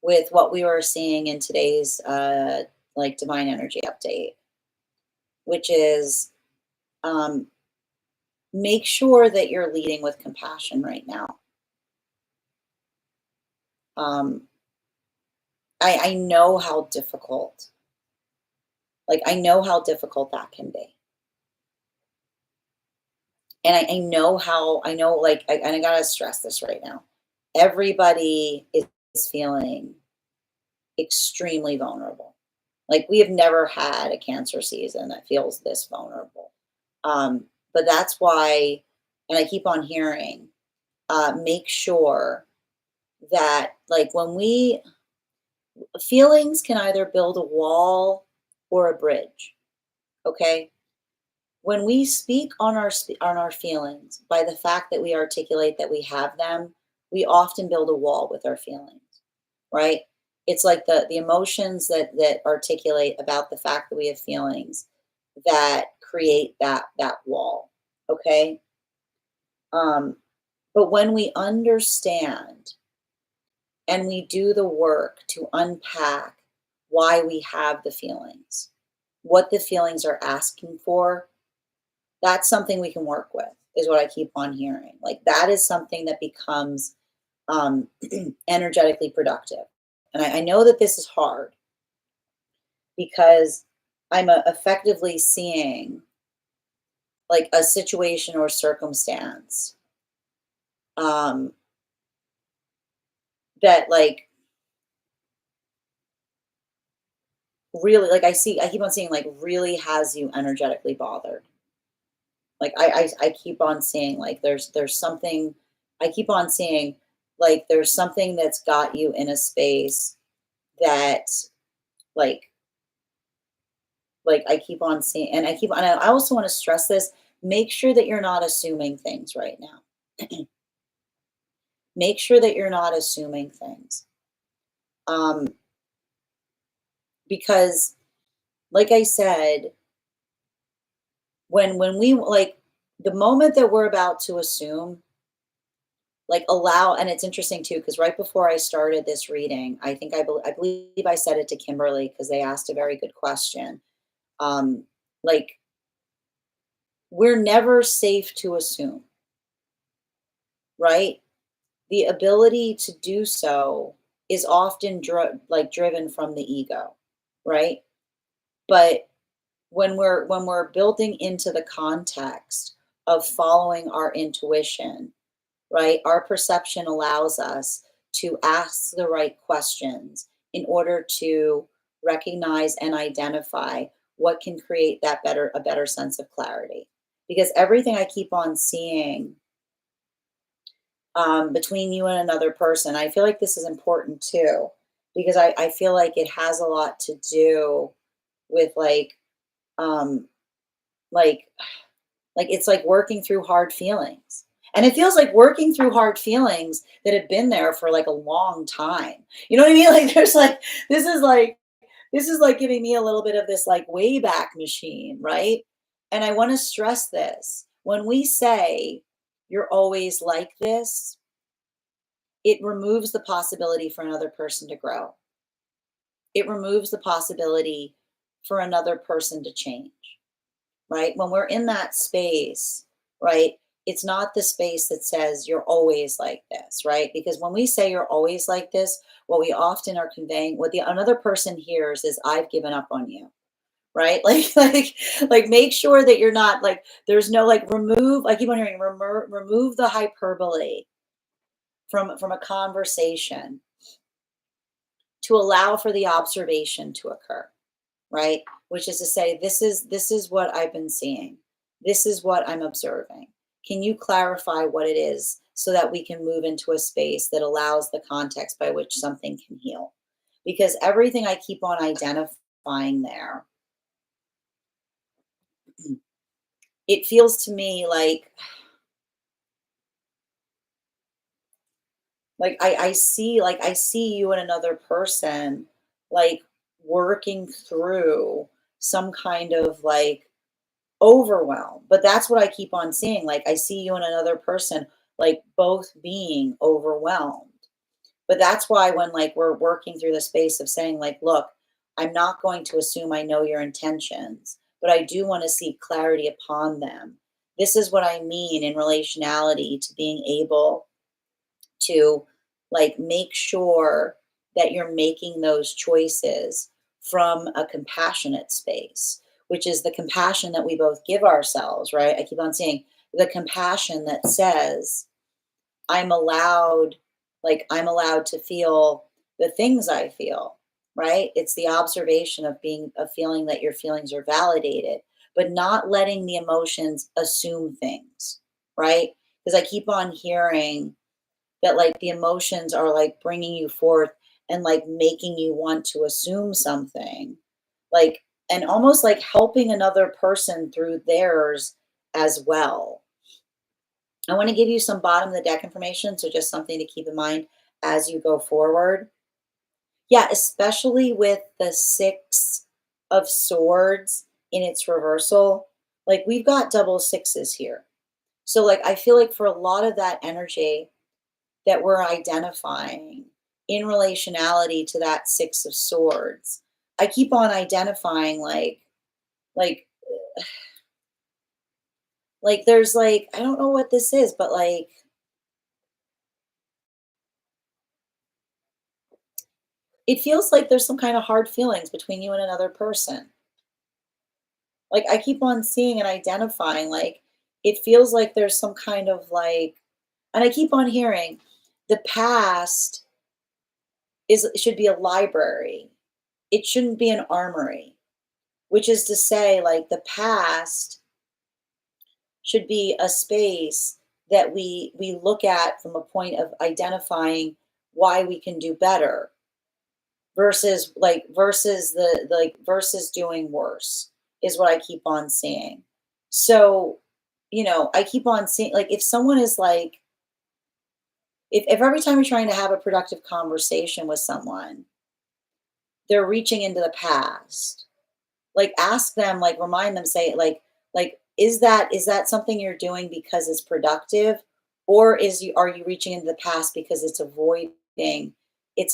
with what we were seeing in today's divine energy update, which is make sure that you're leading with compassion right now. I know how difficult, I know how difficult that can be. And I gotta stress this right now. Everybody is feeling extremely vulnerable. Like, we have never had a Cancer season that feels this vulnerable. But that's why, and I keep on hearing, make sure that, feelings can either build a wall or a bridge. Okay. When we speak on our feelings, by the fact that we articulate that we have them, we often build a wall with our feelings, right? It's like the emotions that articulate about the fact that we have feelings that create that wall, okay? But when we understand and we do the work to unpack why we have the feelings, what the feelings are asking for, that's something we can work with, is what I keep on hearing. Like, that is something that becomes energetically productive. And I know that this is hard because I'm effectively seeing like a situation or circumstance that really, I keep on seeing really has you energetically bothered. I keep on seeing there's something. I keep on seeing there's something that's got you in a space that like I keep on seeing, and I also want to stress this. Make sure that you're not assuming things right now. Make sure that you're not assuming things. Because like I said, when we the moment that we're about to assume, allow, and it's interesting too, because right before I started this reading, I believe I said it to Kimberly because they asked a very good question. Like, we're never safe to assume, right? The ability to do so is often driven from the ego, right? But when we're building into the context of following our intuition, right? Our perception allows us to ask the right questions in order to recognize and identify what can create a better sense of clarity. Because everything I keep on seeing between you and another person, I feel like this is important too, because I feel like it has a lot to do with um, like it's like working through hard feelings. And it feels like working through hard feelings that have been there for a long time. You know what I mean? This is giving me a little bit of this way back machine, right? And I want to stress this. When we say you're always like this, it removes the possibility for another person to grow. It removes the possibility for another person to change, right? When we're in that space, right? It's not the space that says you're always like this, right? Because when we say you're always like this, what we often are conveying, what the another person hears is I've given up on you, right? Like make sure that you're not like there's no like remove. I keep on hearing remove the hyperbole from a conversation to allow for the observation to occur, right? Which is to say, this is what I've been seeing. This is what I'm observing. Can you clarify what it is so that we can move into a space that allows the context by which something can heal? Because everything I keep on identifying there, it feels to me like I see you and another person like working through some kind of like overwhelm. But that's what I keep on seeing. Like I see you and another person like both being overwhelmed. But that's why when like we're working through the space of saying like, look, I'm not going to assume I know your intentions, but I do want to seek clarity upon them. This is what I mean in relationality to being able to like make sure that you're making those choices from a compassionate space, which is the compassion that we both give ourselves, right? I keep on saying the compassion that says I'm allowed, like I'm allowed to feel the things I feel, right? It's the observation of being of feeling that your feelings are validated, but not letting the emotions assume things, right? Because I keep on hearing that like the emotions are like bringing you forth and like making you want to assume something like and almost like helping another person through theirs as well. I want to give you some bottom of the deck information, so just something to keep in mind as you go forward. Yeah, especially with the 6 of Swords in its reversal, like we've got double sixes here. So like I feel like for a lot of that energy that we're identifying in relationality to that 6 of Swords. I keep on identifying like like there's like I don't know what this is, but like it feels like there's some kind of hard feelings between you and another person. Like I keep on seeing and identifying like it feels like there's some kind of like and I keep on hearing the past is should be a library. It shouldn't be an armory. Which is to say, like the past should be a space that we look at from a point of identifying why we can do better versus the like versus doing worse is what I keep on seeing. So, I keep on seeing like if someone is like if every time you're trying to have a productive conversation with someone, they're reaching into the past, like ask them, like remind them, say like is that something you're doing because it's productive, or are you reaching into the past because it's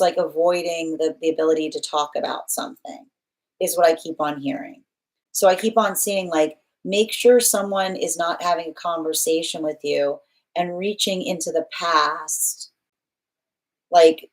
like avoiding the ability to talk about something is what I keep on hearing. So I keep on seeing like make sure someone is not having a conversation with you and reaching into the past like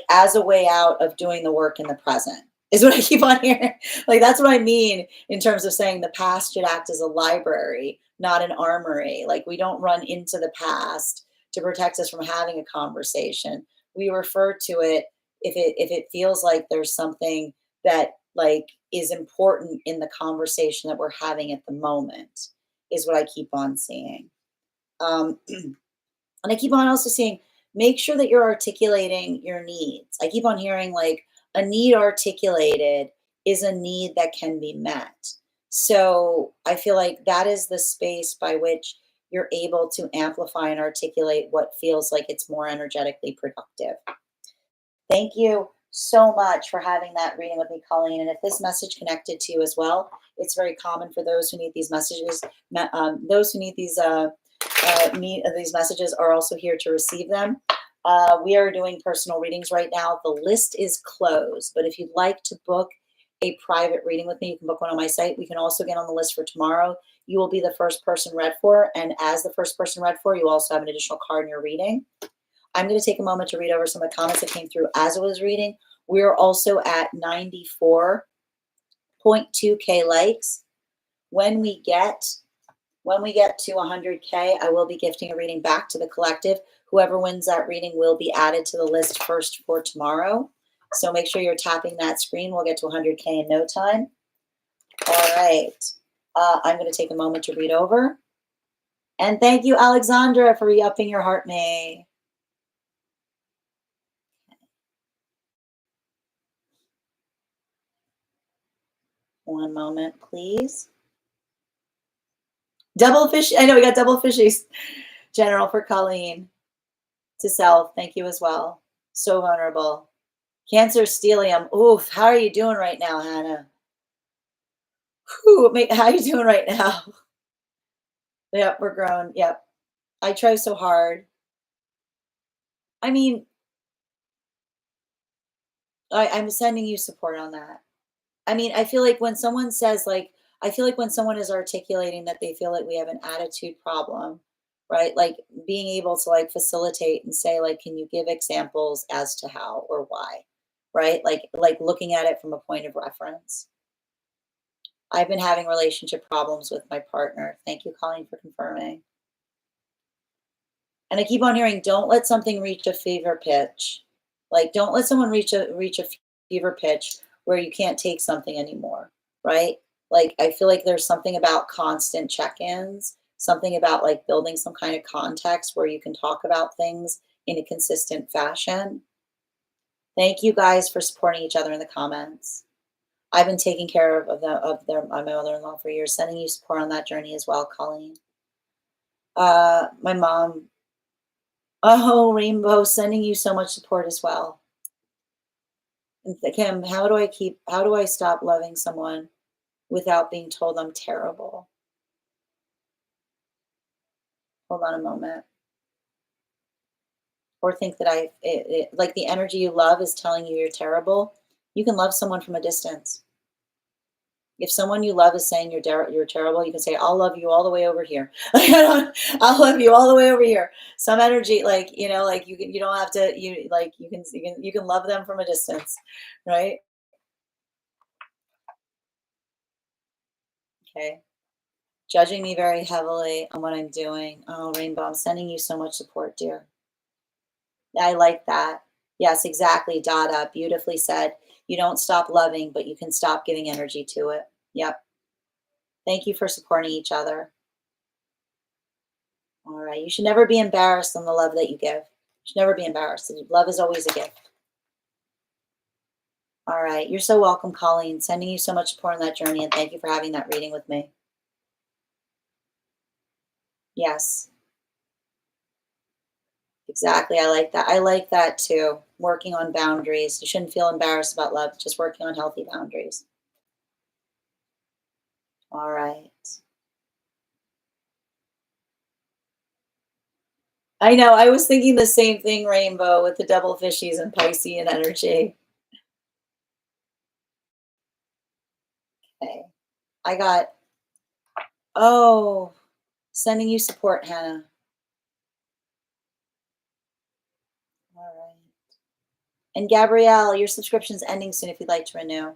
as a way out of doing the work in the present is what I keep on hearing. Like that's what I mean in terms of saying the past should act as a library, not an armory. Like we don't run into the past to protect us from having a conversation. We refer to it if it feels like there's something that like is important in the conversation that we're having at the moment is what I keep on seeing. And I keep on also seeing, make sure that you're articulating your needs. I keep on hearing like a need articulated is a need that can be met. So I feel like that is the space by which you're able to amplify and articulate what feels like it's more energetically productive. Thank you so much for having that reading with me, Colleen. And if this message connected to you as well, it's very common for those who need these messages. Those who need these messages are also here to receive them. We are doing personal readings right now. The list is closed, but if you'd like to book a private reading with me, you can book one on my site. We can also get on the list for tomorrow. You will be the first person read for, and as the first person read for, you also have an additional card in your reading. I'm going to take a moment to read over some of the comments that came through as I was reading. We're also at 94.2K likes. When we get to 100K, I will be gifting a reading back to the collective. Whoever wins that reading will be added to the list first for tomorrow. So make sure you're tapping that screen. We'll get to 100K in no time. All right. I'm going to take a moment to read over. And thank you, Alexandra, for re-upping your heart may. One moment, please. Double fish. I know we got double fishies. General for Colleen. To self, thank you as well. So vulnerable. Cancer stellium. Oof, how are you doing right now, Hannah? Whew, how are you doing right now? Yep, we're grown. Yep. I try so hard. I mean, I'm sending you support on that. I mean, I feel like when someone says, like, I feel like when someone is articulating that they feel like we have an attitude problem, right? Like being able to like facilitate and say, like, can you give examples as to how or why, right? Like looking at it from a point of reference. I've been having relationship problems with my partner. Thank you, Colleen, for confirming. And I keep on hearing, don't let something reach a fever pitch. Like, don't let someone reach a fever pitch where you can't take something anymore, right? Like, I feel like there's something about constant check-ins, something about like building some kind of context where you can talk about things in a consistent fashion. Thank you guys for supporting each other in the comments. I've been taking care of my mother-in-law for years, sending you support on that journey as well, Colleen. My mom. Oh, Rainbow, sending you so much support as well. And Kim, how do I stop loving someone without being told I'm terrible? Hold on a moment. Or think that like the energy you love is telling you you're terrible. You can love someone from a distance. If someone you love is saying you're terrible, you can say, I'll love you all the way over here. I'll love you all the way over here. Some energy, like, you know, like you don't have to, you can love them from a distance, right? Okay. Judging me very heavily on what I'm doing. Oh, Rainbow, I'm sending you so much support, dear. I like that. Yes, exactly. Dada, beautifully said. You don't stop loving, but you can stop giving energy to it. Yep. Thank you for supporting each other. All right. You should never be embarrassed on the love that you give. You should never be embarrassed. Love is always a gift. All right. You're so welcome, Colleen. Sending you so much support on that journey, and thank you for having that reading with me. Yes. Exactly. I like that. I like that too. Working on boundaries. You shouldn't feel embarrassed about love, just working on healthy boundaries. All right. I know. I was thinking the same thing, Rainbow, with the double fishies and Piscean energy. Okay. I got, oh, sending you support, Hannah. All right. And Gabrielle, your subscription's ending soon if you'd like to renew.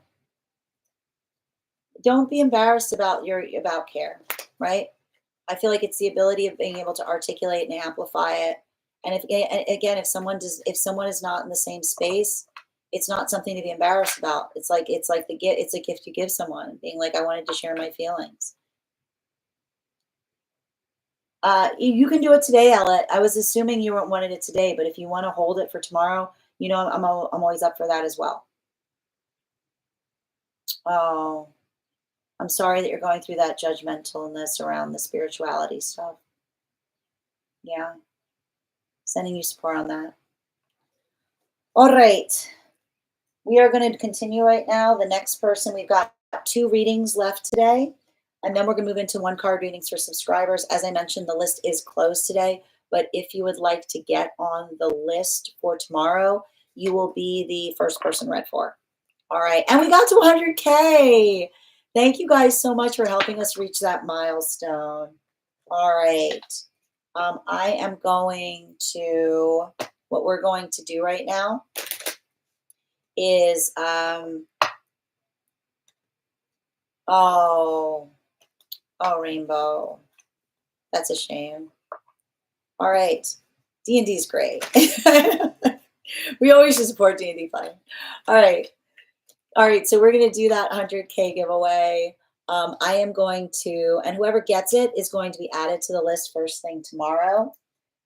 Don't be embarrassed about care, right? I feel like it's the ability of being able to articulate and amplify it. And if someone is not in the same space, it's not something to be embarrassed about. It's like it's a gift you give someone, being like, I wanted to share my feelings. You can do it today, Ella. I was assuming you wanted it today, but if you want to hold it for tomorrow, you know, I'm always up for that as well. Oh, I'm sorry that you're going through that judgmentalness around the spirituality stuff. Yeah. Sending you support on that. All right. We are going to continue right now. The next person, we've got 2 readings left today. And then we're going to move into 1 card readings for subscribers. As I mentioned, the list is closed today. But if you would like to get on the list for tomorrow, you will be the first person read for. All right. And we got to 100K. Thank you guys so much for helping us reach that milestone. All right. I am going to, what we're going to do right now is, oh, Rainbow. That's a shame. All right. D&D is great. We always should support D&D fun. All right. All right. So we're going to do that 100K giveaway. I am going to, and whoever gets it is going to be added to the list first thing tomorrow.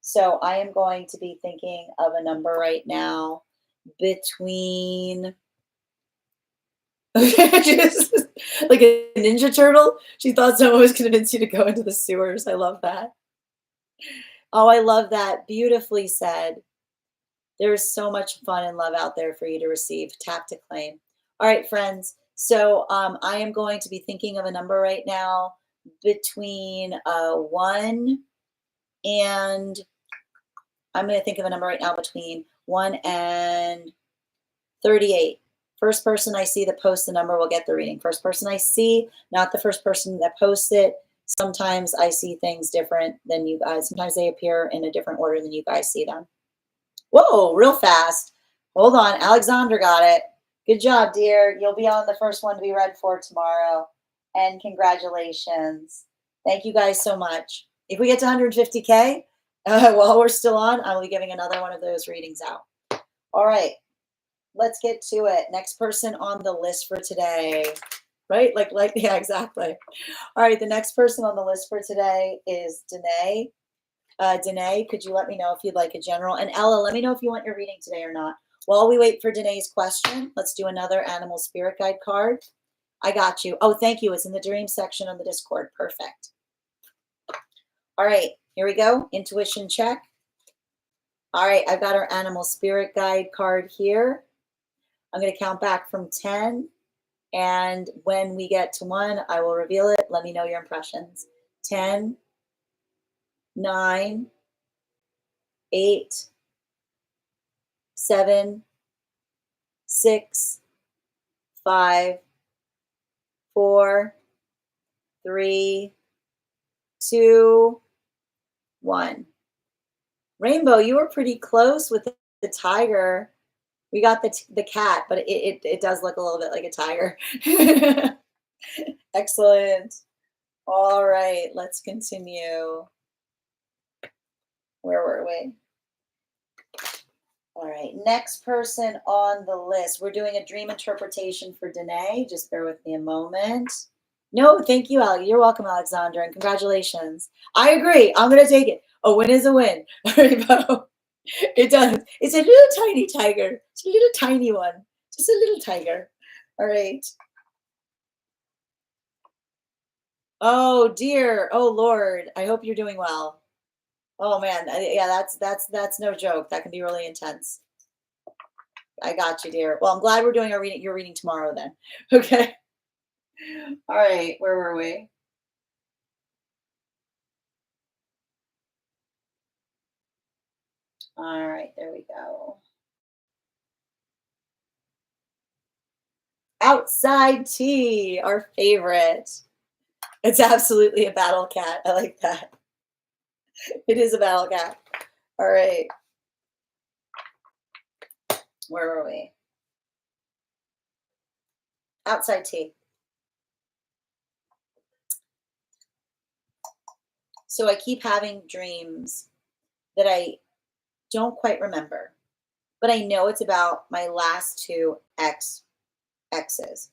So I am going to be thinking of a number right now between, just like a Ninja Turtle. She thought someone was going to convince you to go into the sewers. I love that. Oh, I love that. Beautifully said. There's so much fun and love out there for you to receive. Tap to claim. All right, friends. So I am going to be thinking of a number right now between 1 and, I'm going to think of a number right now between 1 and 38. First person I see that posts the number will get the reading. First person I see, not the first person that posts it. Sometimes I see things different than you guys. Sometimes they appear in a different order than you guys see them. Whoa, real fast. Hold on. Alexandra got it. Good job, dear. You'll be on the first one to be read for tomorrow. And congratulations. Thank you guys so much. If we get to 150K, while we're still on, I will be giving another one of those readings out. All right. Let's get to it. Next person on the list for today. Right? Like, yeah, exactly. All right. The next person on the list for today is Danae. Danae, could you let me know if you'd like a general? And Ella, let me know if you want your reading today or not. While we wait for Danae's question, let's do another animal spirit guide card. I got you. Oh, thank you. It's in the dream section on the Discord. Perfect. All right, here we go. Intuition check. All right, I've got our animal spirit guide card here. I'm going to count back from 10. And when we get to 1, I will reveal it. Let me know your impressions. 10, 9, 8, 7, 6, 5, 4, 3, 2, 1. Rainbow, you were pretty close with the tiger. We got the cat, but it does look a little bit like a tiger. Excellent. All right, let's continue. Where were we? All right, next person on the list. We're doing a dream interpretation for Danae. Just bear with me a moment. No, thank you, Ali. You're welcome, Alexandra, and congratulations. I agree. I'm going to take it. A win is a win. Rainbow. It does. It's a little tiny tiger. It's a little tiny one. Just a little tiger. All right. Oh, dear. Oh, Lord. I hope you're doing well. Oh, man. Yeah, that's no joke. That can be really intense. I got you, dear. Well, I'm glad we're doing your reading tomorrow then. Okay. All right. Where were we? All right. There we go. Outside tea, our favorite. It's absolutely a battle cat. I like that. It is a battle cat. All right. Where were we? Outside tea. So I keep having dreams that I don't quite remember, but I know it's about my last 2 exes.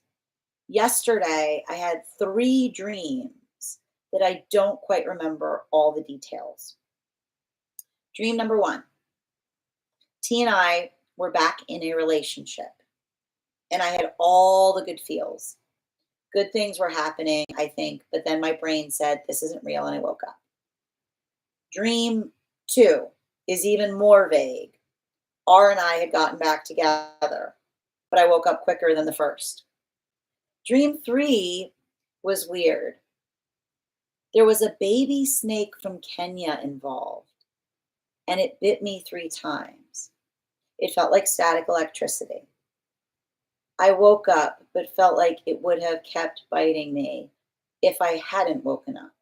Yesterday, I had 3 dreams that I don't quite remember all the details. Dream number 1, T and I were back in a relationship, and I had all the good feels. Good things were happening, I think, but then my brain said, this isn't real, and I woke up. Dream 2 is even more vague. R and I had gotten back together, but I woke up quicker than the first. Dream 3 was weird. There was a baby snake from Kenya involved, and it bit me 3 times. It felt like static electricity. I woke up, but felt like it would have kept biting me if I hadn't woken up.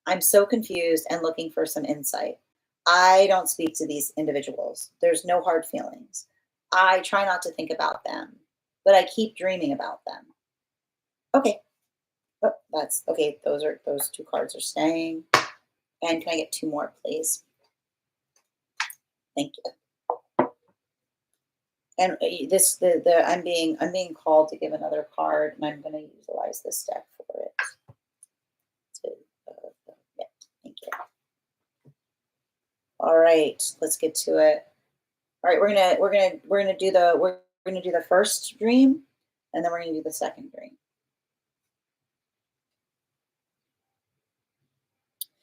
I'm so confused and looking for some insight. I don't speak to these individuals. There's no hard feelings. I try not to think about them, but I keep dreaming about them. Okay. Oh, that's okay. Those two cards are staying. And can I get two more, please? Thank you. And I'm being called to give another card, and I'm going to utilize this deck for it. To, yeah, thank you. All right, let's get to it. All right, we're gonna do the first dream, and then we're gonna do the second dream.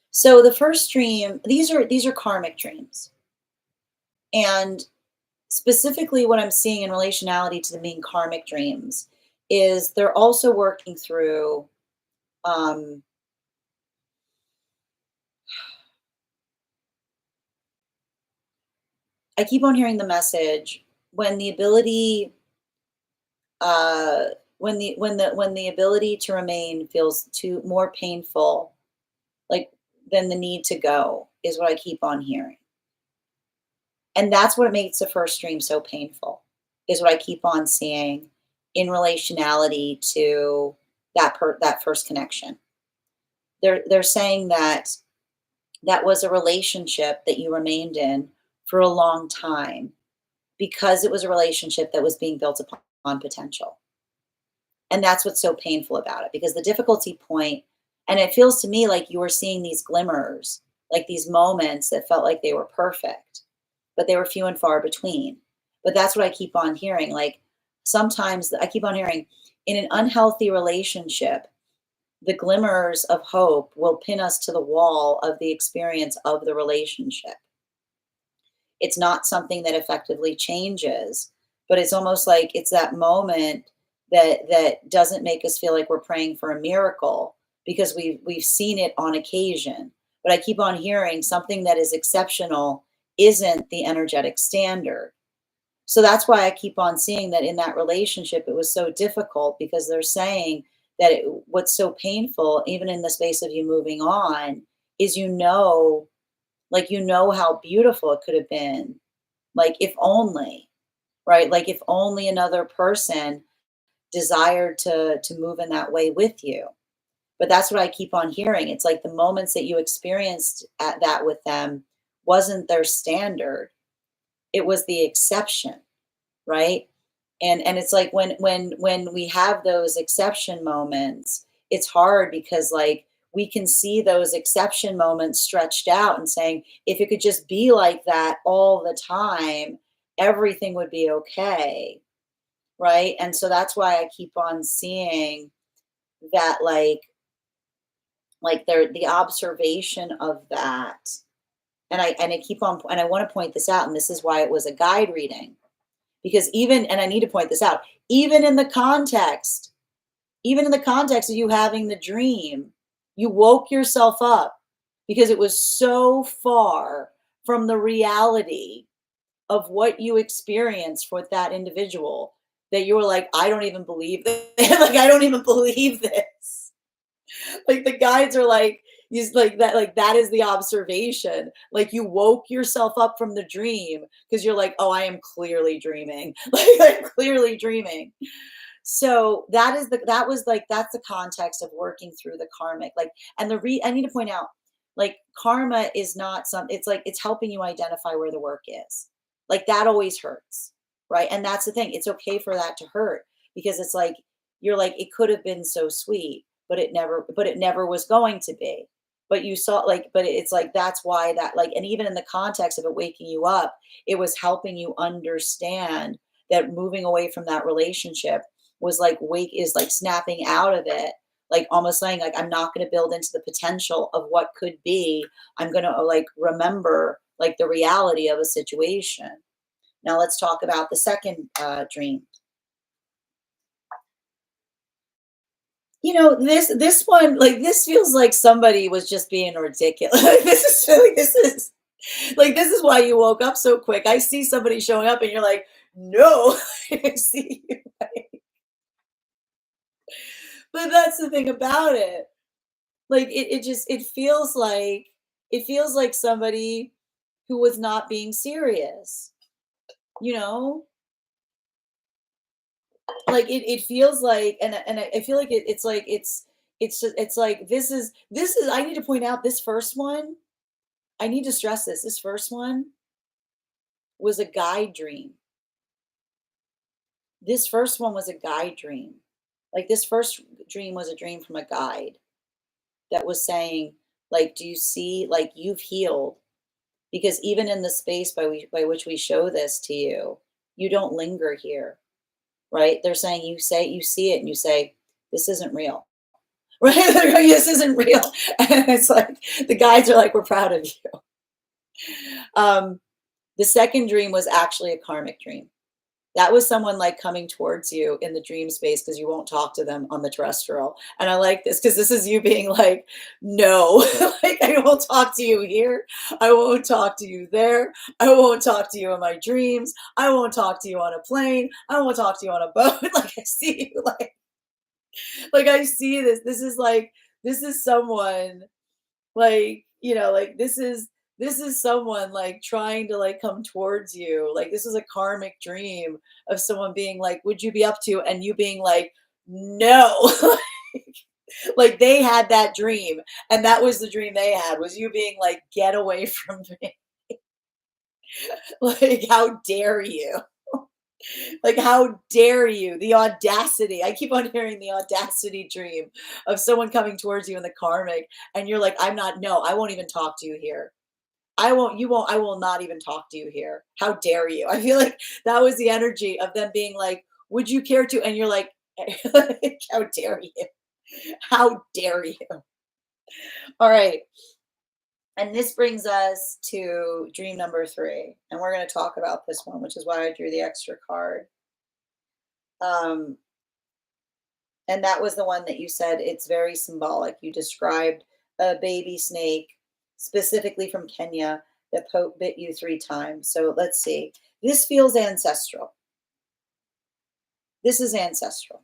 So the first dream, these are karmic dreams, and specifically what I'm seeing in relationality to the being karmic dreams is they're also working through. Um, I keep on hearing the message when the ability uh, when the ability to remain feels too more painful, like than the need to go, is what I keep on hearing. And that's what makes the first dream so painful, is what I keep on seeing in relationality to that first connection. They're saying that that was a relationship that you remained in for a long time because it was a relationship that was being built upon potential. And that's what's so painful about it, because the difficulty point, and it feels to me like you were seeing these glimmers, like these moments that felt like they were perfect, but they were few and far between. But that's what I keep on hearing. Like sometimes I keep on hearing in an unhealthy relationship, the glimmers of hope will pin us to the wall of the experience of the relationship. It's not something that effectively changes, but it's almost like it's that moment that doesn't make us feel like we're praying for a miracle because we've seen it on occasion. But I keep on hearing something that is exceptional isn't the energetic standard. So that's why I keep on seeing that in that relationship it was so difficult, because they're saying that what's so painful, even in the space of you moving on, is like how beautiful it could have been, like if only, right? Like if only another person desired to move in that way with you. But that's what I keep on hearing. It's like the moments that you experienced at that with them wasn't their standard. It was the exception, right? And it's like when we have those exception moments, it's hard because like we can see those exception moments stretched out and saying, if it could just be like that all the time, everything would be okay, right? And so that's why I keep on seeing that, like there the observation of that. And I want to point this out, and this is why it was a guide reading, because and I need to point this out, even in the context, even in the context of you having the dream, you woke yourself up because it was so far from the reality of what you experienced with that individual that you were like, I don't even believe this. Like, I don't even believe this. Like the guides are like, like that is the observation. Like you woke yourself up from the dream because you're like, oh, I am clearly dreaming. Like I'm clearly dreaming. So that's the context of working through the karmic. Like, and I need to point out, like karma is not it's like it's helping you identify where the work is. Like that always hurts, right? And that's the thing. It's okay for that to hurt, because it's like you're like, it could have been so sweet, but it never was going to be. But you saw, like, but it's like that's why that, like, and even in the context of it waking you up, it was helping you understand that moving away from that relationship was like is like snapping out of it, like almost saying like, I'm not going to build into the potential of what could be. I'm going to like remember like the reality of a situation. Now let's talk about the second dream. This one, like this feels like somebody was just being ridiculous. This is why you woke up so quick. I see somebody showing up and you're like, no, I see you. But that's the thing about it. Like it just it feels like somebody who was not being serious, you know? Like it feels like and I feel like it's like it's just it's like this is I need to point out this first one. I need to stress this. This first one was a guide dream. This first one was a guide dream. Like this first dream was a dream from a guide that was saying, like, do you see, like, you've healed? Because even in the space by which we show this to you, you don't linger here, right? They're saying you see it and you say, this isn't real. Right? They're going, this isn't real. And it's like the guides are like, we're proud of you. Um, the second dream was actually a karmic dream. That was someone like coming towards you in the dream space because you won't talk to them on the terrestrial. And I like this because this is you being like, no, like I won't talk to you here. I won't talk to you there. I won't talk to you in my dreams. I won't talk to you on a plane. I won't talk to you on a boat. Like I see you like I see this. This is someone like, like this is someone like trying to like come towards you. Like this is a karmic dream of someone being like, would you be up to? And you being like, no. Like they had that dream. And that was the dream they had was you being like, get away from me. Like, how dare you? Like, how dare you? The audacity. I keep on hearing the audacity dream of someone coming towards you in the karmic, and you're like, I'm not, no, I won't even talk to you here. I will not even talk to you here. How dare you? I feel like that was the energy of them being like, would you care to? And you're like, how dare you? How dare you? All right. And this brings us to dream number 3. And we're going to talk about this one, which is why I drew the extra card. Um, and that was the one that you said it's very symbolic. You described a baby snake, specifically from Kenya, that bit you 3 times. So let's see. This feels ancestral. This is ancestral.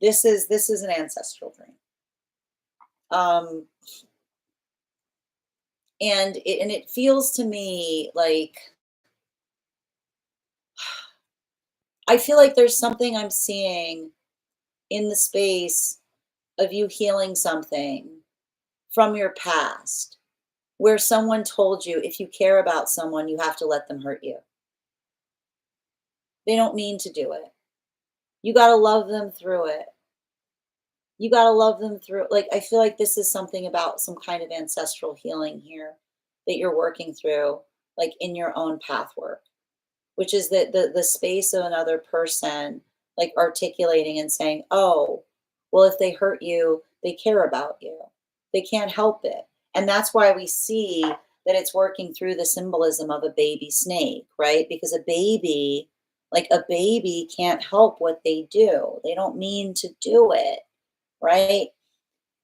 This is an ancestral dream. And it feels to me like I feel like there's something I'm seeing in the space of you healing something from your past where someone told you if you care about someone, you have to let them hurt you. They don't mean to do it. You got to love them through it. You got to love them through like I feel like this is something about some kind of ancestral healing here that you're working through like in your own path work, which is that the space of another person like articulating and saying, "Oh, well if they hurt you, they care about you. They can't help it." And that's why we see that it's working through the symbolism of a baby snake, right? Because a baby can't help what they do. They don't mean to do it, right?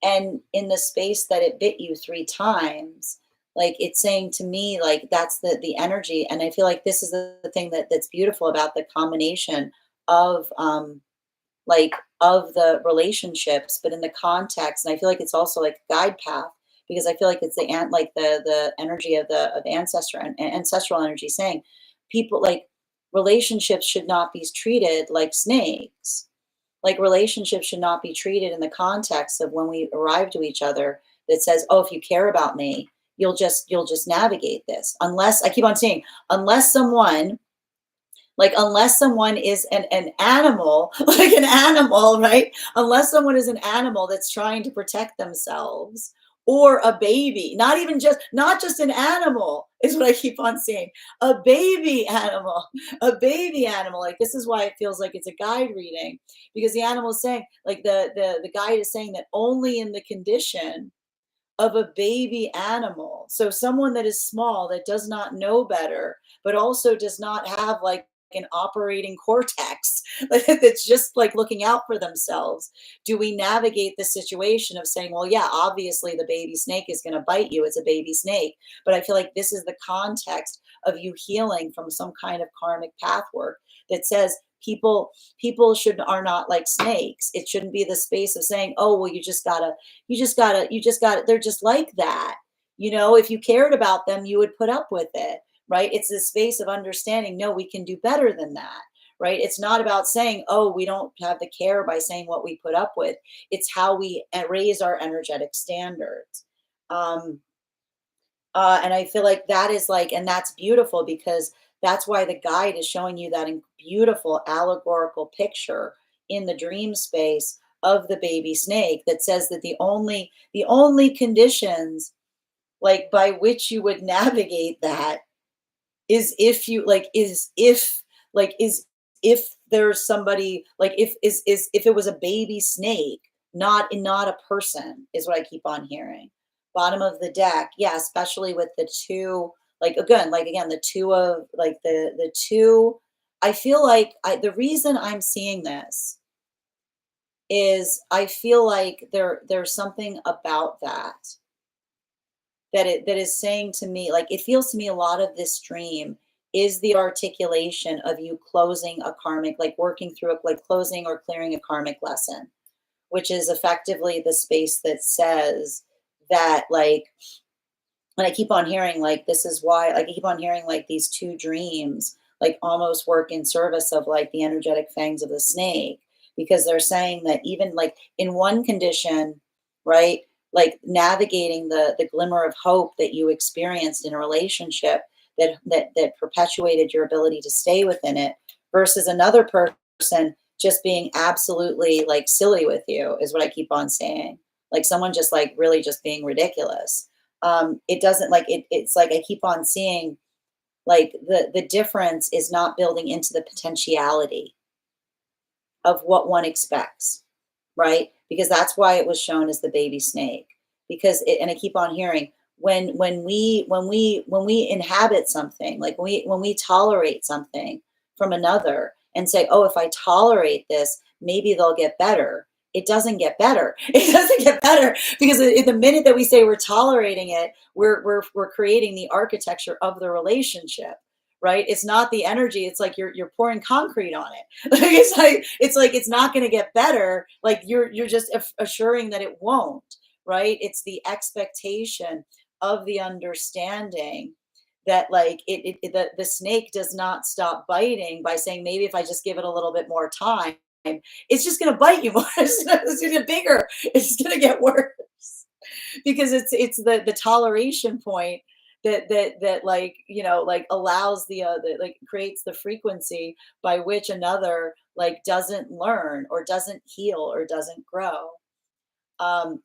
And in the space that it bit you 3 times, like it's saying to me like that's the energy. And I feel like this is the thing that's beautiful about the combination of like of the relationships, but in the context. And I feel like it's also like a guide path because I feel like it's like the energy of the of ancestor and ancestral energy saying people like relationships should not be treated like snakes. Like relationships should not be treated in the context of when we arrive to each other that says, "Oh, if you care about me, you'll just navigate this." Unless I keep on saying, unless someone unless someone is an animal, like an animal, right? Unless someone is an animal that's trying to protect themselves or a baby, not just an animal is what I keep on saying. A baby animal, a baby animal. Like this is why it feels like it's a guide reading because the animal is saying like the guide is saying that only in the condition of a baby animal. So someone that is small that does not know better, but also does not have like an operating cortex that's just like looking out for themselves? Do we navigate the situation of saying, well, yeah, obviously the baby snake is going to bite you. It's a baby snake. But I feel like this is the context of you healing from some kind of karmic path work that says people should are not like snakes. It shouldn't be the space of saying, oh, well, you just gotta, they're just like that. If you cared about them, you would put up with it, right? It's this space of understanding, no, we can do better than that, right? It's not about saying, oh, we don't have the care by saying what we put up with. It's how we raise our energetic standards. Um, and I feel like that is like, and that's beautiful because that's why the guide is showing you that beautiful allegorical picture in the dream space of the baby snake that says that the only conditions like by which you would navigate that is if you like is if there's somebody like if it was a baby snake, not a person, is what I keep on hearing. Bottom of the deck, yeah, especially with the two, like again the two of like the two. I feel like the reason I'm seeing this is I feel like there's something about that is saying to me, like it feels to me a lot of this dream is the articulation of you closing a karmic, like working through it, like closing or clearing a karmic lesson, which is effectively the space that says that, like, and I keep on hearing like this is why, like I keep on hearing like these two dreams like almost work in service of like the energetic fangs of the snake, because they're saying that even like in one condition, right, like navigating the glimmer of hope that you experienced in a relationship that perpetuated your ability to stay within it, versus another person just being absolutely like silly with you, is what I keep on saying. Like someone just like really just being ridiculous. It doesn't like it's like I keep on seeing like the difference is not building into the potentiality of what one expects, right? Because that's why it was shown as the baby snake. Because and I keep on hearing when we inhabit something, like when we tolerate something from another and say, oh, if I tolerate this, maybe they'll get better. It doesn't get better. It doesn't get better because the minute that we say we're tolerating it, we're creating the architecture of the relationship, right? It's not the energy. It's like you're pouring concrete on it. Like it's like it's not going to get better. Like you're just assuring that it won't, right? It's the expectation of the understanding that like the snake does not stop biting by saying, maybe if I just give it a little bit more time, it's just going to bite you more. It's going to get bigger. It's going to get worse because it's the toleration point that like like allows the like creates the frequency by which another like doesn't learn or doesn't heal or doesn't grow. um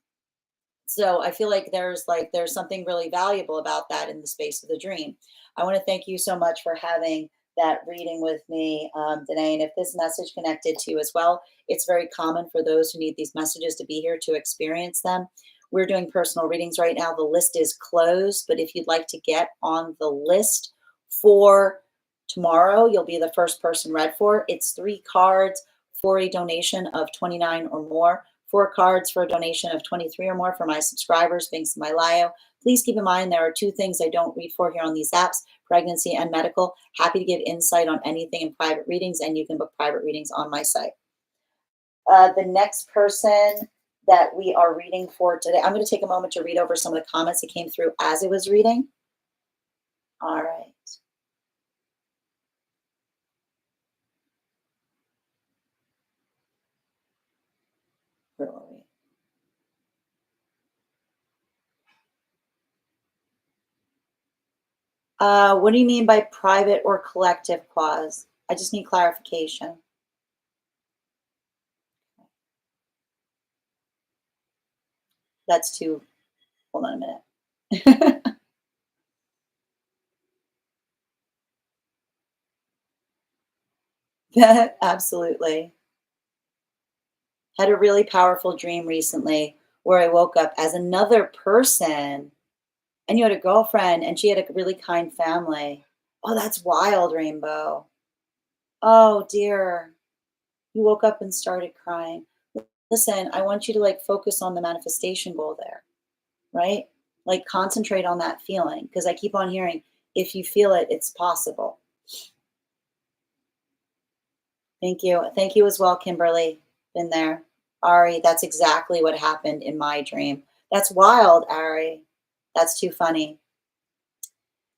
so I feel like there's something really valuable about that in the space of the dream. I want to thank you so much for having that reading with me, Danae. And if this message connected to you as well, it's very common for those who need these messages to be here to experience them. We're doing personal readings right now. The list is closed, but if you'd like to get on the list for tomorrow, you'll be the first person read for. It's 3 cards for a donation of 29 or more. 4 cards for a donation of 23 or more for my subscribers, thanks to my Lio. Please keep in mind there are 2 things I don't read for here on these apps: pregnancy and medical. Happy to give insight on anything in private readings, and you can book private readings on my site. The next person that we are reading for today, I'm going to take a moment to read over some of the comments that came through as it was reading. All right. Where were we? What do you mean by private or collective clause? I just need clarification. That's too, hold on a minute. Absolutely. Had a really powerful dream recently where I woke up as another person, and you had a girlfriend and she had a really kind family. Oh, that's wild, Rainbow. Oh dear. You woke up and started crying. Listen, I want you to like focus on the manifestation goal there, right? Like concentrate on that feeling because I keep on hearing if you feel it, it's possible. Thank you. Thank you as well, Kimberly. Been there. Ari, that's exactly what happened in my dream. That's wild, Ari. That's too funny.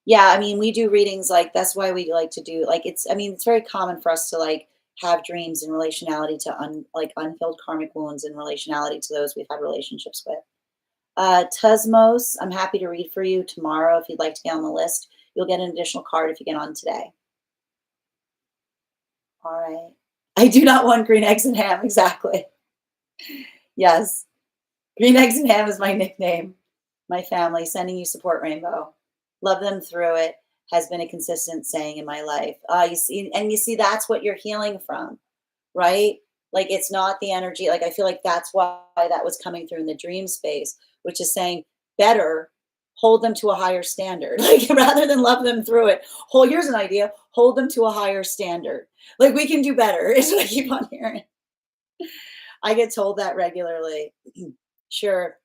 Yeah, I mean, we do readings like that's why we like to do like it's I mean, it's very common for us to like have dreams in relationality to like unhealed karmic wounds in relationality to those we've had relationships with. Tusmos, I'm happy to read for you tomorrow if you'd like to get on the list. You'll get an additional card if you get on today. All right. I do not want green eggs and ham. Exactly. Yes. Green eggs and ham is my nickname. My family sending you support, Rainbow. Love them through it has been a consistent saying in my life. You see, that's what you're healing from, right? Like it's not the energy. Like I feel like that's why that was coming through in the dream space, which is saying better hold them to a higher standard. Like rather than love them through it. Hold here's an idea. Hold them to a higher standard. Like we can do better, is what I keep on hearing. I get told that regularly. Sure.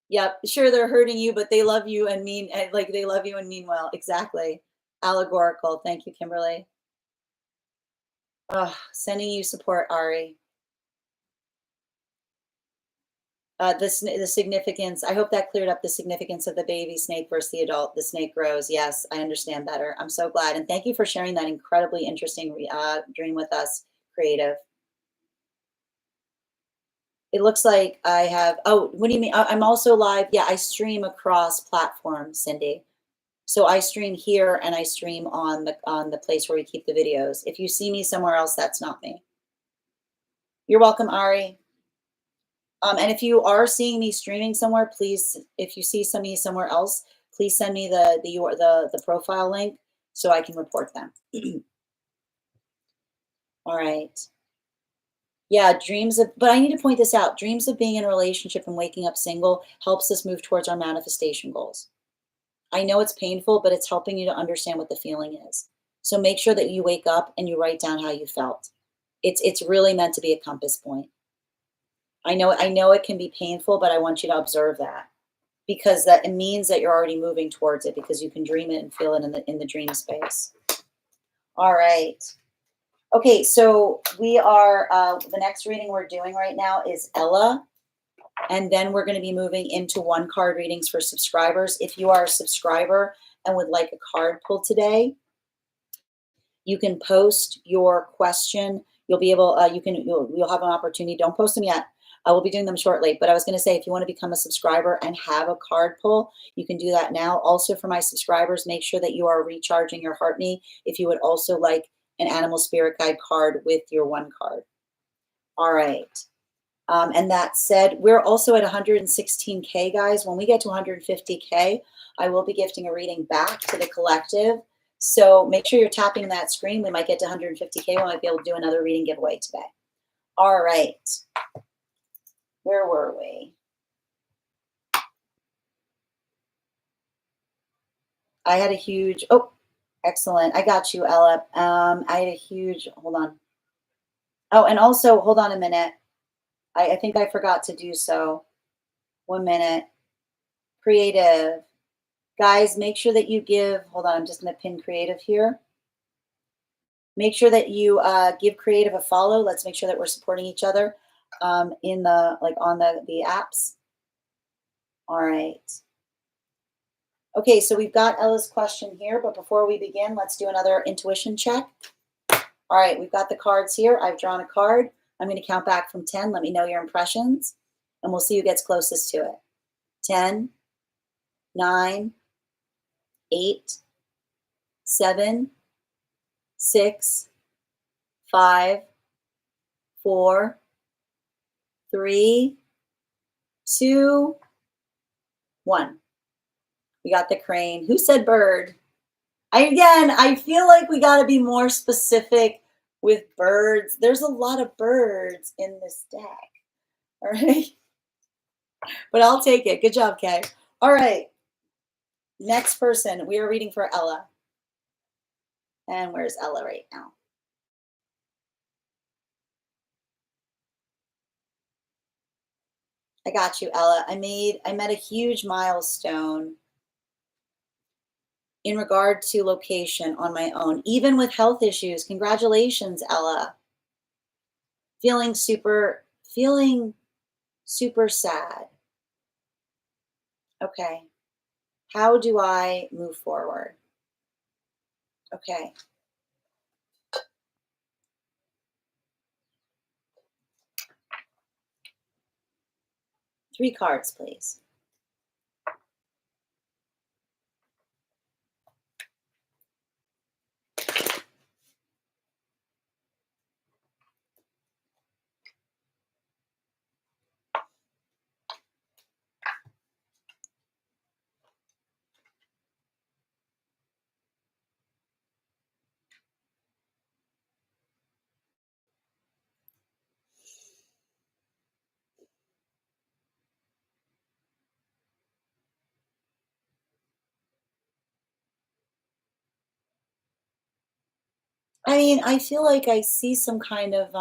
Yep. Sure, they're hurting you, but they love you and mean like they love you and mean well. Exactly. Allegorical. Thank you, Kimberly. Sending you support, Ari. The significance. I hope that cleared up the significance of the baby snake versus the adult. The snake grows. Yes, I understand better. I'm so glad, and thank you for sharing that incredibly interesting dream with us, creative. It looks like I have. Oh, what do you mean? I'm also live. Yeah, I stream across platforms, Cindy. So I stream here and I stream on the place where we keep the videos. If you see me somewhere else, that's not me. You're welcome, Ari. And if you are seeing me streaming somewhere, please, if you see me somewhere else, please send me the profile link so I can report them. All right. Yeah, but I need to point this out. Dreams of being in a relationship and waking up single helps us move towards our manifestation goals. I know it's painful, but it's helping you to understand what the feeling is. So make sure that you wake up and you write down how you felt. It's really meant to be a compass point. I know it can be painful, but I want you to observe that because that it means that you're already moving towards it because you can dream it and feel it in the dream space. All right. Okay, so we are the next reading we're doing right now is Ella, and then we're going to be moving into one card readings for subscribers. If you are a subscriber and would like a card pulled today, you can post your question. You'll be able, you'll have an opportunity. Don't post them yet. I will be doing them shortly. But I was going to say, if you want to become a subscriber and have a card pull, you can do that now. Also, for my subscribers, make sure that you are recharging your heart knee. If you would also like an animal spirit guide card with your one card. All right. And that said, we're also at 116K, guys. When we get to 150K, I will be gifting a reading back to the collective. So make sure you're tapping that screen. We might get to 150K. We might be able to do another reading giveaway today. All right. Where were we? I had a huge, oh, excellent. I got you, Ella. I had a huge, hold on. Oh, and also, hold on a minute. I think I forgot to do so. 1 minute. Creative. Guys, make sure that you give, hold on, I'm just going to pin creative here. Make sure that you give creative a follow. Let's make sure that we're supporting each other in the, like on the apps. All right. Okay, so we've got Ella's question here, but before we begin, let's do another intuition check. All right, we've got the cards here. I've drawn a card. I'm going to count back from 10. Let me know your impressions, and we'll see who gets closest to it. 10, 9, 8, 7, 6, 5, 4, 3, 2, 1. We got the crane. Who said bird? I feel like we got to be more specific with birds. There's a lot of birds in this deck. All right. But I'll take it. Good job, Kay. All right. Next person. We are reading for Ella. And where's Ella right now? I got you, Ella. I met a huge milestone in regard to location on my own, even with health issues. Congratulations, Ella. Feeling super sad. Okay. How do I move forward? Okay. 3 cards, please. I mean, I feel like I see some kind of,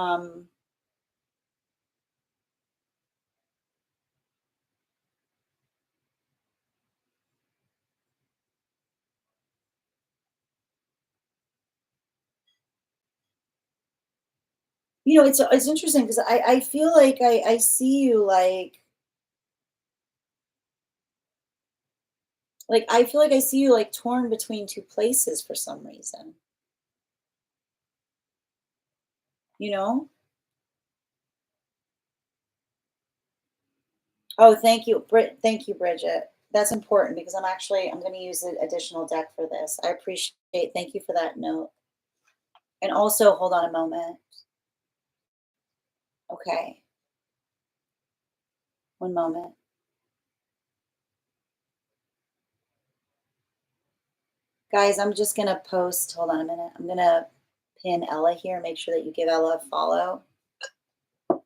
it's interesting because I feel like I see you like I feel like I see you like torn between 2 places for some reason, you know? Oh, thank you, thank you, Bridget. That's important because I'm gonna use an additional deck for this. I appreciate, thank you for that note. And also, hold on a moment. Okay, one moment. Guys, I'm just gonna post, hold on a minute. I'm gonna pin Ella here, make sure that you give Ella a follow. Okay,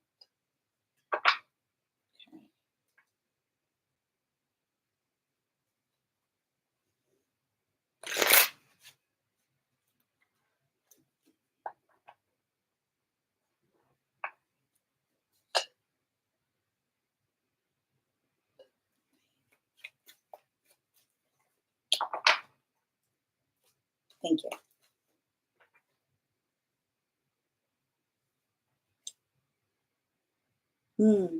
thank you. Hmm.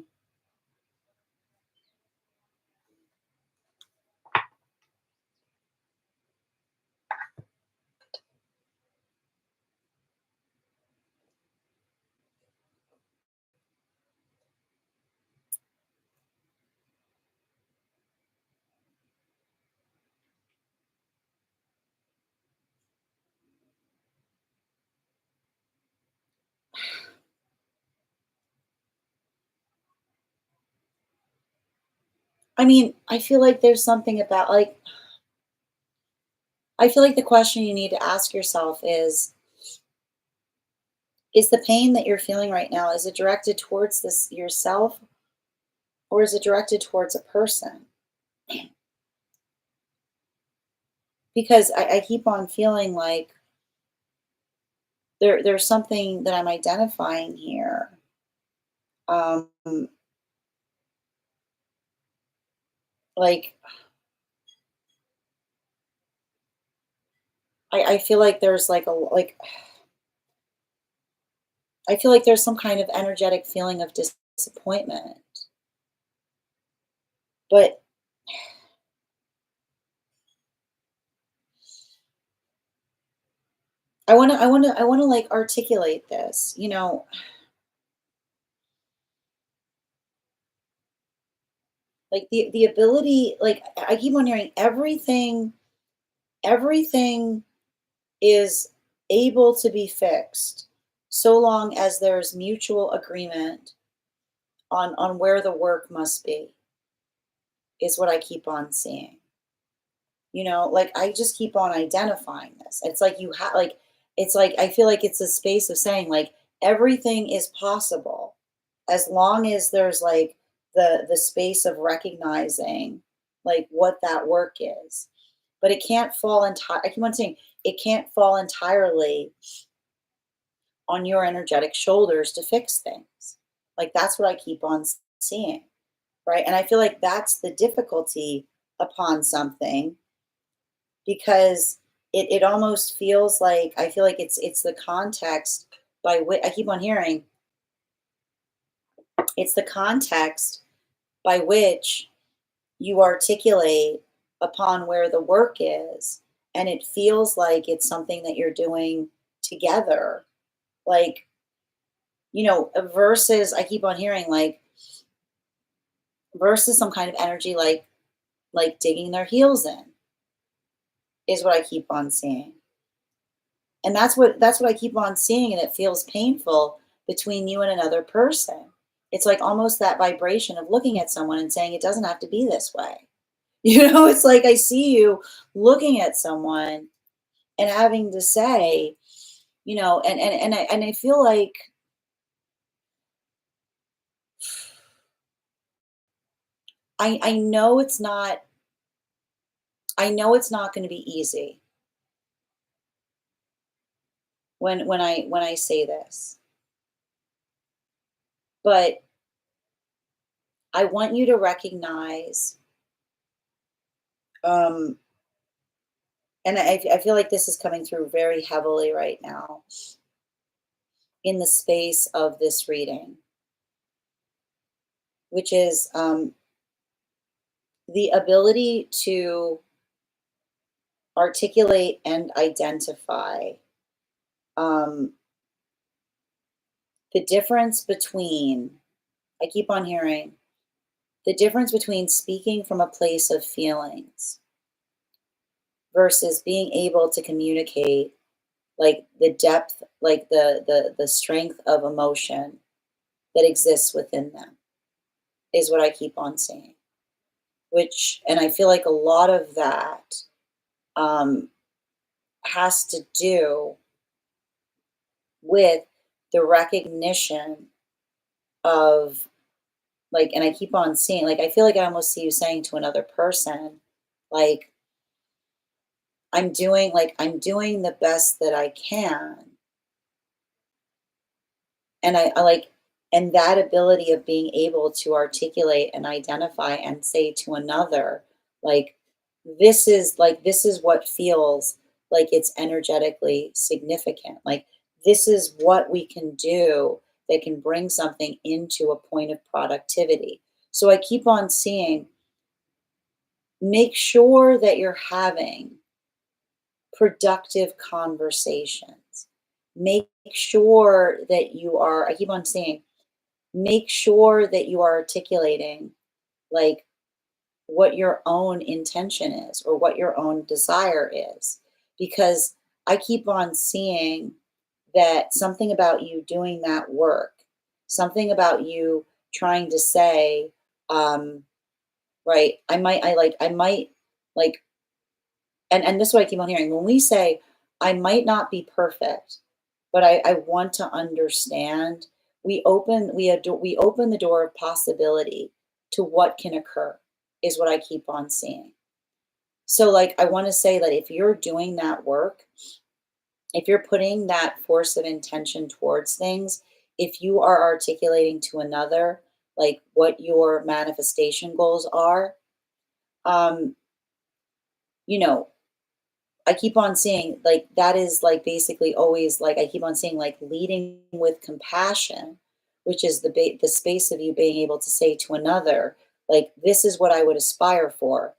I mean, I feel like there's something about like I feel like the question you need to ask yourself is the pain that you're feeling right now, is it directed towards this yourself or is it directed towards a person? Because I keep on feeling like there's something that I'm identifying here. Um, like I feel like there's like I feel like there's some kind of energetic feeling of disappointment. But I wanna like articulate this, like the ability, like I keep on hearing everything is able to be fixed so long as there's mutual agreement on where the work must be, is what I keep on seeing. Like I just keep on identifying this. It's like you have like it's like I feel like it's a space of saying like everything is possible as long as there's like the space of recognizing like what that work is. But it can't fall entire I keep on saying it can't fall entirely on your energetic shoulders to fix things. Like that's what I keep on seeing. right? And I feel like that's the difficulty upon something because it almost feels like I feel like it's the context by which I keep on hearing it's the context by which you articulate upon where the work is, and it feels like it's something that you're doing together, like, versus I keep on hearing like versus some kind of energy like digging their heels in is what I keep on seeing. And that's what I keep on seeing, and it feels painful between you and another person. It's like almost that vibration of looking at someone and saying it doesn't have to be this way. It's like I see you looking at someone and having to say, and I feel like I know it's not going to be easy when I say this, but I want you to recognize, um, and I feel like this is coming through very heavily right now in the space of this reading, which is the ability to articulate and identify um, the difference between, I keep on hearing, the difference between speaking from a place of feelings versus being able to communicate like the depth, like the strength of emotion that exists within them is what I keep on saying. Which, and I feel like a lot of that um, has to do with the recognition of like, and I keep on seeing, like, I feel like I almost see you saying to another person, like, I'm doing the best that I can. And I like, and that ability of being able to articulate and identify and say to another, like, this is what feels like it's energetically significant. Like, this is what we can do that can bring something into a point of productivity. So I keep on seeing, make sure that you're having productive conversations. Make sure that you are, I keep on saying, make sure that you are articulating like what your own intention is or what your own desire is. Because I keep on seeing that something about you doing that work, something about you trying to say, right, I might like, and this is what I keep on hearing. When we say, I might not be perfect, but I want to understand, we open the door of possibility to what can occur, is what I keep on seeing. So like I want to say that if you're doing that work, if you're putting that force of intention towards things, if you are articulating to another like what your manifestation goals are, um, you know, I keep on seeing like that is like basically always like I keep on saying like leading with compassion, which is the space of you being able to say to another, like this is what I would aspire for.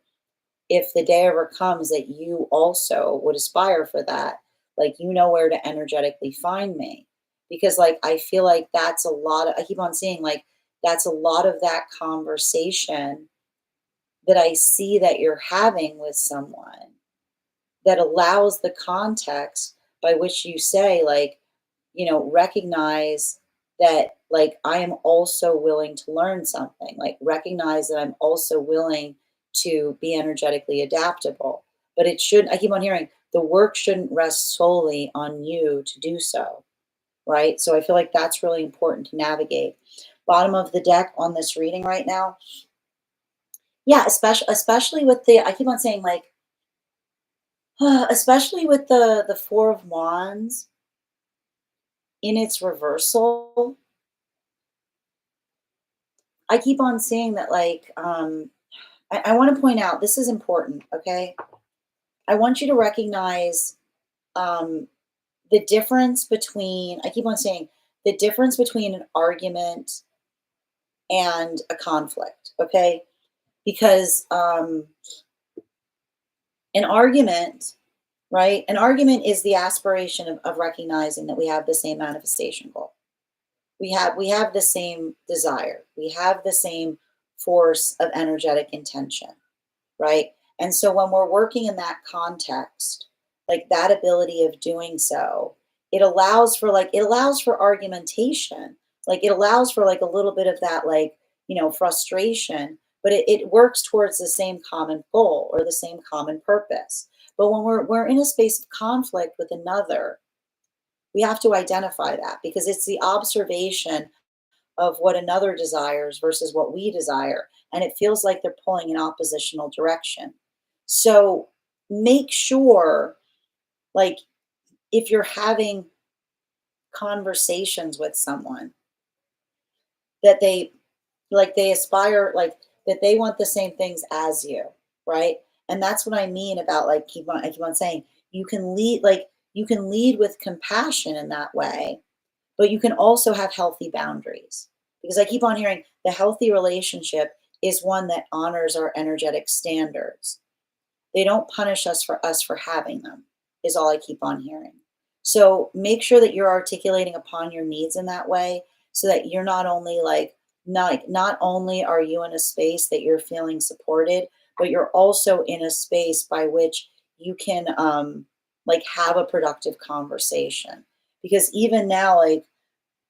If the day ever comes that you also would aspire for that, like you know where to energetically find me. Because like I feel like that's a lot of I keep on saying like that's a lot of that conversation that I see that you're having with someone that allows the context by which you say like recognize that like I am also willing to learn something, like recognize that I'm also willing to be energetically adaptable, but it should I keep on hearing the work shouldn't rest solely on you to do so, right? So I feel like that's really important to navigate. Bottom of the deck on this reading right now, yeah, especially with the I keep on saying like especially with the Four of Wands in its reversal, I keep on seeing that, like, I want to point out this is important, okay? I want you to recognize um, the difference between, I keep on saying, the difference between an argument and a conflict, okay? Because an argument, right? An argument is the aspiration of recognizing that we have the same manifestation goal. We have the same desire. We have the same force of energetic intention, right? And so when we're working in that context, like that ability of doing so, it allows for argumentation. Like it allows for like a little bit of that like, frustration, but it works towards the same common goal or the same common purpose. But when we're in a space of conflict with another, we have to identify that because it's the observation of what another desires versus what we desire. And it feels like they're pulling in oppositional direction. So make sure, like, if you're having conversations with someone, that they aspire, like, that they want the same things as you, right? And that's what I mean about like, I keep on saying, you can lead with compassion in that way, but you can also have healthy boundaries. Because I keep on hearing the healthy relationship is one that honors our energetic standards. They don't punish us for having them, is all I keep on hearing. So make sure that you're articulating upon your needs in that way so that you're not only like not only are you in a space that you're feeling supported, but you're also in a space by which you can like have a productive conversation. Because even now,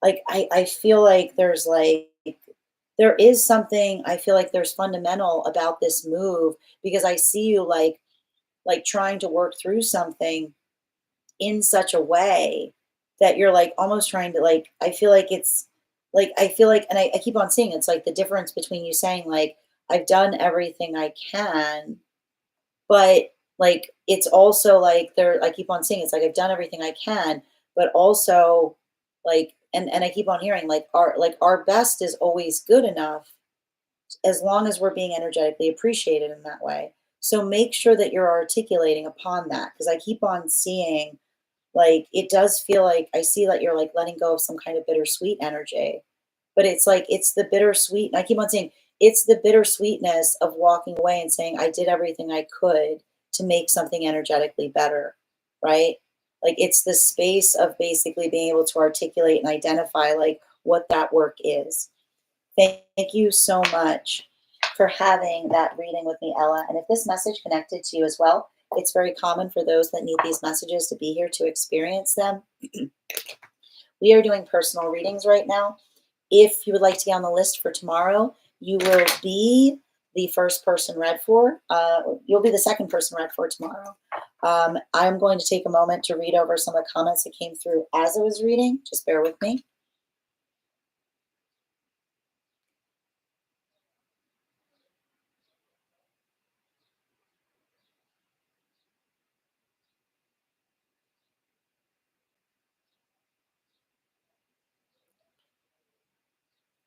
I feel like there is something, I feel like there's fundamental about this move because I see you like trying to work through something in such a way that you're like almost trying to like, I feel like it's like I feel like, and I keep on seeing it's like the difference between you saying like I've done everything I can, but like it's also like there, I keep on seeing it's like I've done everything I can, but also like, and I keep on hearing like our best is always good enough as long as we're being energetically appreciated in that way. So make sure that you're articulating upon that because I keep on seeing like it does feel like I see that you're like letting go of some kind of bittersweet energy. But it's like it's the bittersweet. I keep on saying it's the bittersweetness of walking away and saying I did everything I could to make something energetically better, right? Like it's the space of basically being able to articulate and identify like what that work is. Thank you so much for having that reading with me, Ella. And if this message connected to you as well, it's very common for those that need these messages to be here to experience them. We are doing personal readings right now. If you would like to be on the list for tomorrow, you will be the first person read for. You'll be the second person read for tomorrow. I'm going to take a moment to read over some of the comments that came through as I was reading. Just bear with me.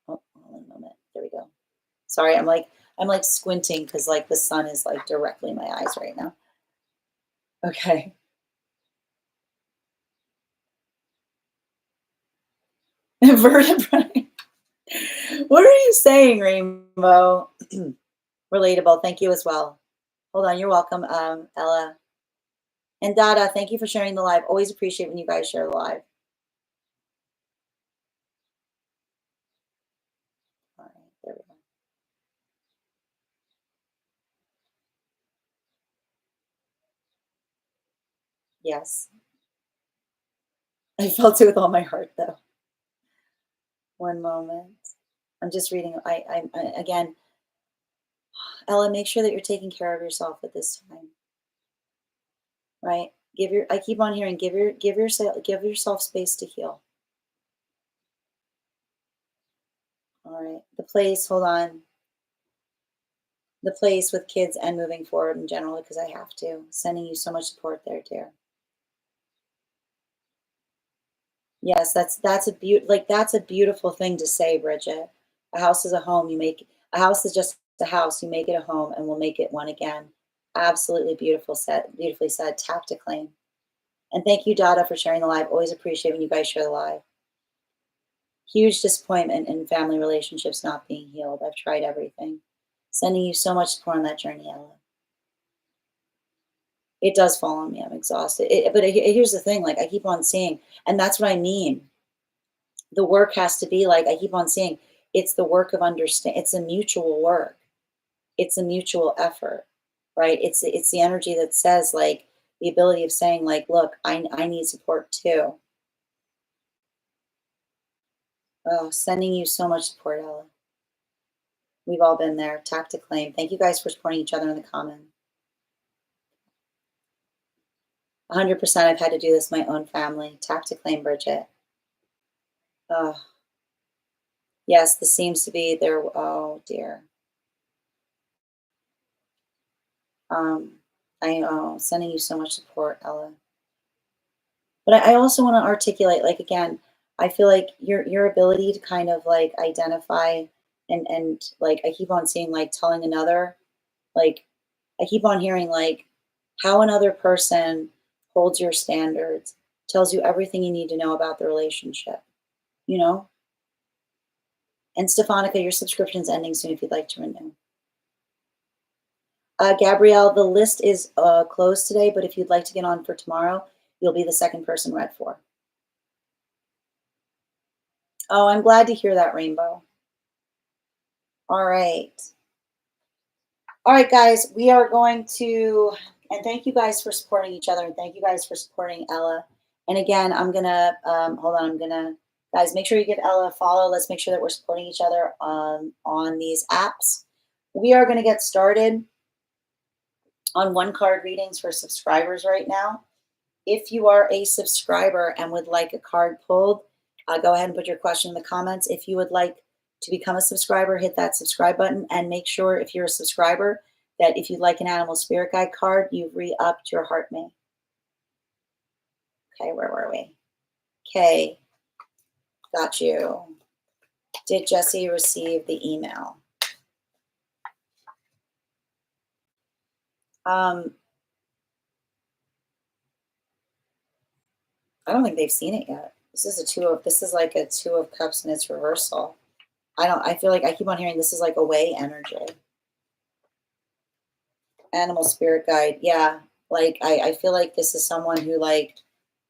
Oh, hold on a moment. There we go. Sorry, I'm like squinting because like the sun is like directly in my eyes right now. Okay. Vertebrae. What are you saying, Rainbow? Relatable. Thank you as well. Hold on, you're welcome, Ella. And Dada, thank you for sharing the live. Always appreciate when you guys share the live. All right, there we go. Yes. I felt it with all my heart though. One moment. I'm just reading. Again, Ella, make sure that you're taking care of yourself at this time, right? I keep on hearing, give yourself space to heal. All right. Hold on. The place with kids and moving forward in general, because I have to. Sending you so much support there, dear. Yes, that's a beautiful thing to say, Bridget. A house is a home. A house is just a house. You make it a home, and we'll make it one again. Absolutely beautiful said. Beautifully said. Tap to claim. And thank you, Dada, for sharing the live. Always appreciate when you guys share the live. Huge disappointment in family relationships not being healed. I've tried everything. Sending you so much support on that journey, Ella. It does fall on me. I'm exhausted. But here's the thing, like I keep on seeing, and that's what I mean. The work has to be like I keep on saying, it's the work of understand. It's a mutual work. It's a mutual effort, right? It's the energy that says like the ability of saying like, look, I need support too. Oh, sending you so much support, Ella. We've all been there. Tap to claim. Thank you guys for supporting each other in the comment. 100% I've had to do this my own family. Tap to claim, Bridget. Oh, yes, this seems to be their, oh dear. Um, sending you so much support, Ella. But I also want to articulate, like again, I feel like your ability to kind of like identify and like I keep on seeing like telling another, like I keep on hearing like how another person holds your standards, tells you everything you need to know about the relationship, you know? And Stefanica, your subscription's ending soon if you'd like to renew. Gabrielle, the list is closed today, but if you'd like to get on for tomorrow, you'll be the second person read for. Oh, I'm glad to hear that, Rainbow. All right. All right, guys, we are going to, and thank you guys for supporting each other, and thank you guys for supporting Ella. And again, I'm gonna, hold on, guys, make sure you give Ella a follow. Let's make sure that we're supporting each other on these apps. We are gonna get started on one card readings for subscribers right now. If you are a subscriber and would like a card pulled, go ahead and put your question in the comments. If you would like to become a subscriber, hit that subscribe button and make sure if you're a subscriber that if you'd like an animal spirit guide card, you've re-upped your heart me. Okay, where were we? Okay, got you. Did Jesse receive the email? I don't think they've seen it yet. This is like a 2 of cups in its reversal. I feel like I keep on hearing this is like away energy. Animal spirit guide. Yeah. Like I feel like this is someone who like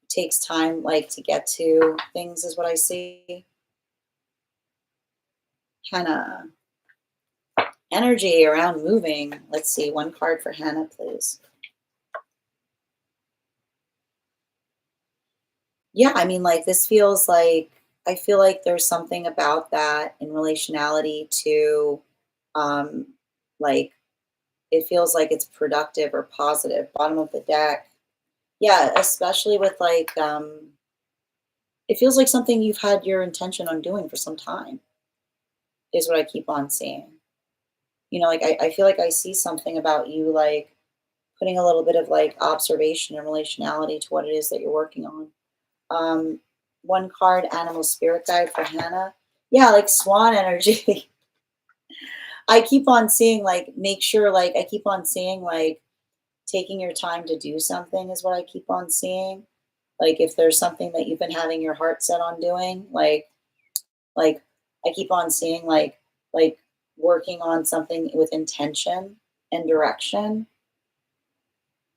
takes time like to get to things is what I see. Hannah. Energy around moving. Let's see. One card for Hannah, please. Yeah, I mean, like this feels like I feel like there's something about that in relationality to um like it feels like it's productive or positive. Bottom of the deck. Yeah, especially with like it feels like something you've had your intention on doing for some time is what I keep on seeing. You know, like I feel like I see something about you like putting a little bit of like observation and relationality to what it is that you're working on. Um, one card, animal spirit guide for Hannah. Yeah, like swan energy. I keep on seeing like make sure like I keep on seeing like taking your time to do something is what I keep on seeing. Like if there's something that you've been having your heart set on doing, like I keep on seeing like working on something with intention and direction.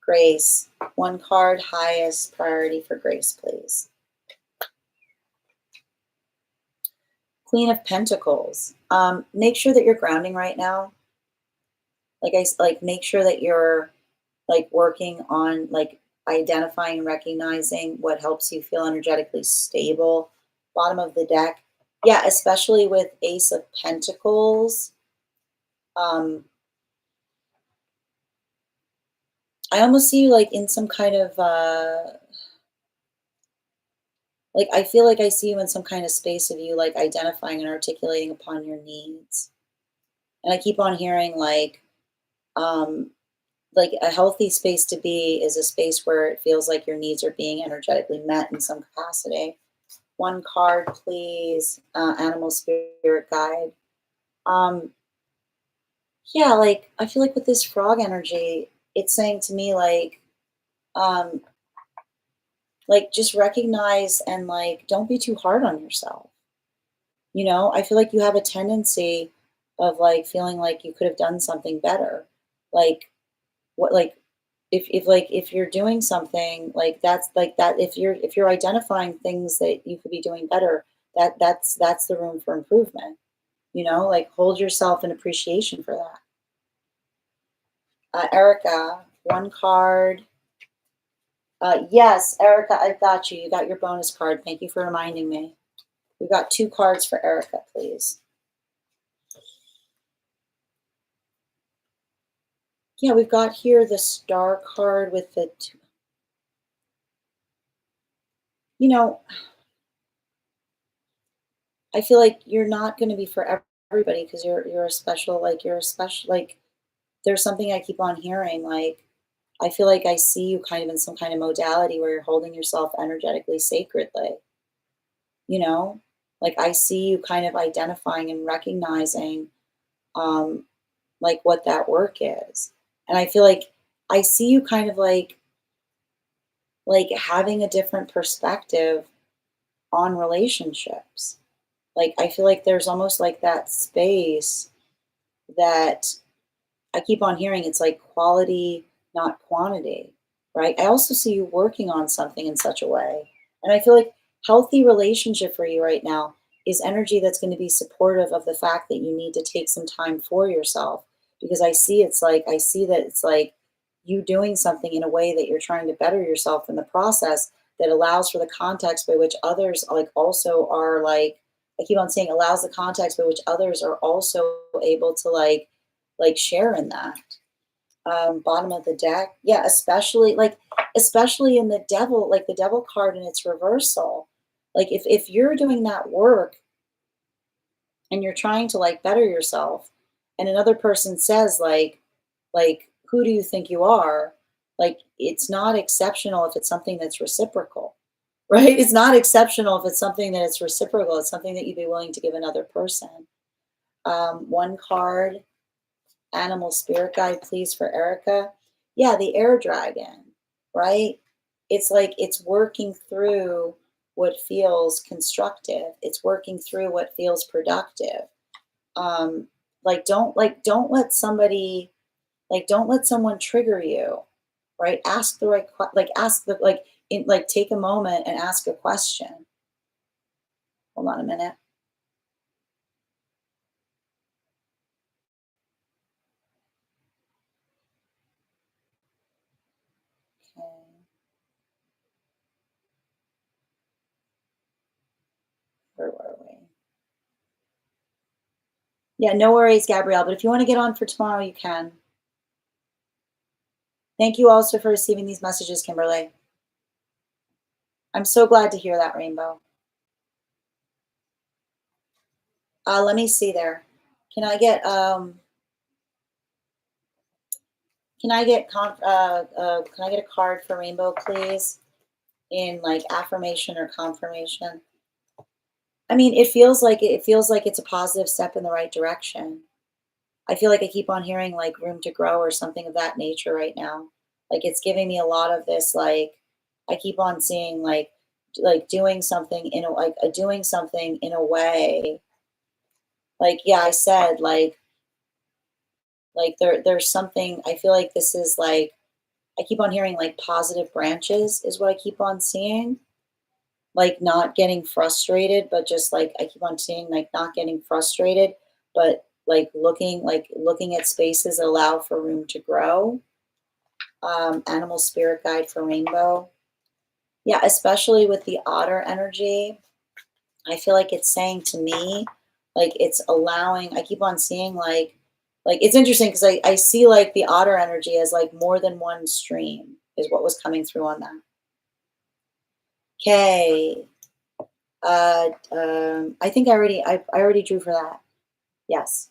Grace, one card, highest priority for Grace, please. Queen of Pentacles. Make sure that you're grounding right now. Like make sure that you're like working on like identifying and recognizing what helps you feel energetically stable. Bottom of the deck. Yeah, especially with Ace of Pentacles. I almost see you like in some kind of like I feel like I see you in some kind of space of you like identifying and articulating upon your needs. And I keep on hearing like a healthy space to be is a space where it feels like your needs are being energetically met in some capacity. One card, please. Animal spirit guide. Um, yeah, like I feel like with this frog energy, it's saying to me um, like just recognize and like don't be too hard on yourself. You know, I feel like you have a tendency of like feeling like you could have done something better. Like what like if you're doing something like that's like that if you're identifying things that you could be doing better, that's the room for improvement. You know, like hold yourself in appreciation for that. Erica, one card. Yes, Erica, I've got you. You got your bonus card. Thank you for reminding me. We've got two cards for Erica, please. Yeah, we've got here the star card with the two. You know, I feel like you're not going to be for everybody because you're a special, like you're a special, like there's something I keep on hearing. Like I feel like I see you kind of in some kind of modality where you're holding yourself energetically sacredly. You know, like I see you kind of identifying and recognizing um, like what that work is, and I feel like I see you kind of like having a different perspective on relationships. Like I feel like there's almost like that space that I keep on hearing it's like quality, not quantity, right? I also see you working on something in such a way. And I feel like healthy relationship for you right now is energy that's going to be supportive of the fact that you need to take some time for yourself because I see that it's like you doing something in a way that you're trying to better yourself in the process that allows for the context by which others like also are like I keep on saying allows the context by which others are also able to like share in that. Bottom of the deck. Yeah, especially in the devil, like the devil card in its reversal. Like if you're doing that work and you're trying to like better yourself and another person says like who do you think you are? Like it's not exceptional if it's something that's reciprocal. Right? It's not exceptional if it's something that it's reciprocal. It's something that you'd be willing to give another person. One card animal spirit guide, please, for Erica. Yeah, the air dragon, right? It's like it's working through what feels constructive. It's working through what feels productive. Um, don't let somebody don't let someone trigger you, right? Ask the right ask the take a moment and ask a question. Hold on a minute. Okay, where were we? Yeah, no worries, Gabrielle. But if you want to get on for tomorrow, you can. Thank you also for receiving these messages, Kimberly. I'm so glad to hear that, Rainbow. Let me see there. Can I get can I get a card for Rainbow, please? In like affirmation or confirmation. I mean, it feels like it's a positive step in the right direction. I feel like I keep on hearing like room to grow or something of that nature right now. Like it's giving me a lot of this I keep on seeing doing something in a doing something in a way like yeah I said there's something I feel like this is like I keep on hearing like positive branches is what I keep on seeing, like not getting frustrated but just like I keep on seeing like not getting frustrated but like looking at spaces that allow for room to grow. Animal spirit guide for Rainbow. Yeah, especially with the otter energy, I feel like it's saying to me, like it's allowing, I keep on seeing like it's interesting because I see like the otter energy as like more than one stream is what was coming through on that. Okay. I think I already drew for that. Yes,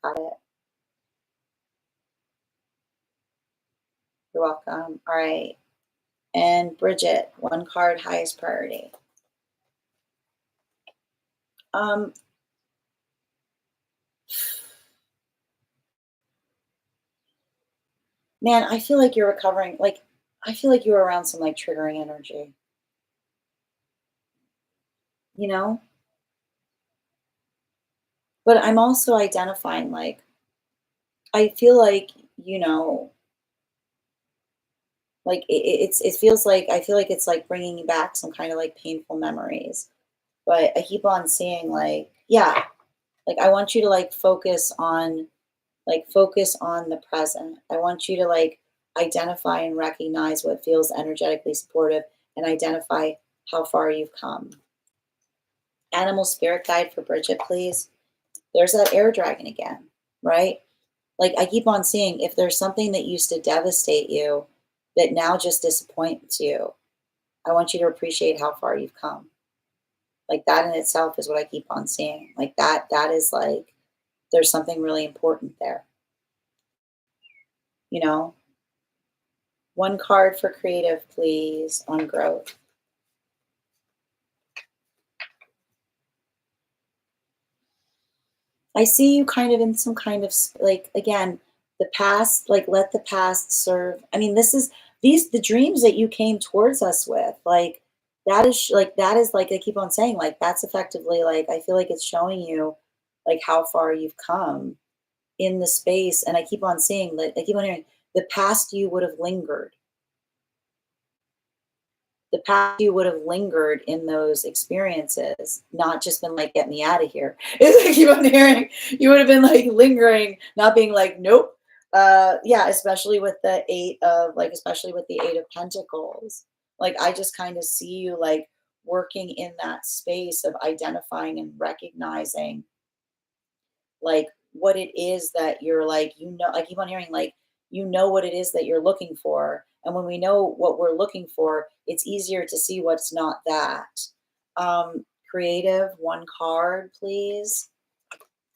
got it. You're welcome. All right. And Bridget, one card, highest priority. Um, Man, I feel like you're recovering. Like, I feel like you're around some like triggering energy, you know? But I'm also identifying like, I feel like, you know, like it feels like, I feel like it's like bringing you back some kind of like painful memories. But I keep on seeing like, yeah, like I want you to focus on the present. I want you to like identify and recognize what feels energetically supportive and identify how far you've come. Animal spirit guide for Bridget, please. There's that air dragon again, right? Like I keep on seeing if there's something that used to devastate you that now just disappoints you, I want you to appreciate how far you've come. Like that in itself is what I keep on seeing. Like that is like there's something really important there, you know? One card for creative, please, on growth. I see you kind of in some kind of like again, the past, like let the past serve. I mean, this is these the dreams that you came towards us with. Like that is like I keep on saying, like that's effectively like I feel like it's showing you like how far you've come in the space. And I keep on seeing like I keep on hearing the past you would have lingered. The past you would have lingered in those experiences, not just been like, "Get me out of here." It's like you keep on hearing, you would have been like lingering, not being like, "Nope." Yeah, especially with the especially with the 8 of Pentacles. Like, I just kind of see you like working in that space of identifying and recognizing like what it is that you're like, I keep on hearing like, you know what it is that you're looking for. And when we know what we're looking for, it's easier to see what's not that. Creative, one card, please.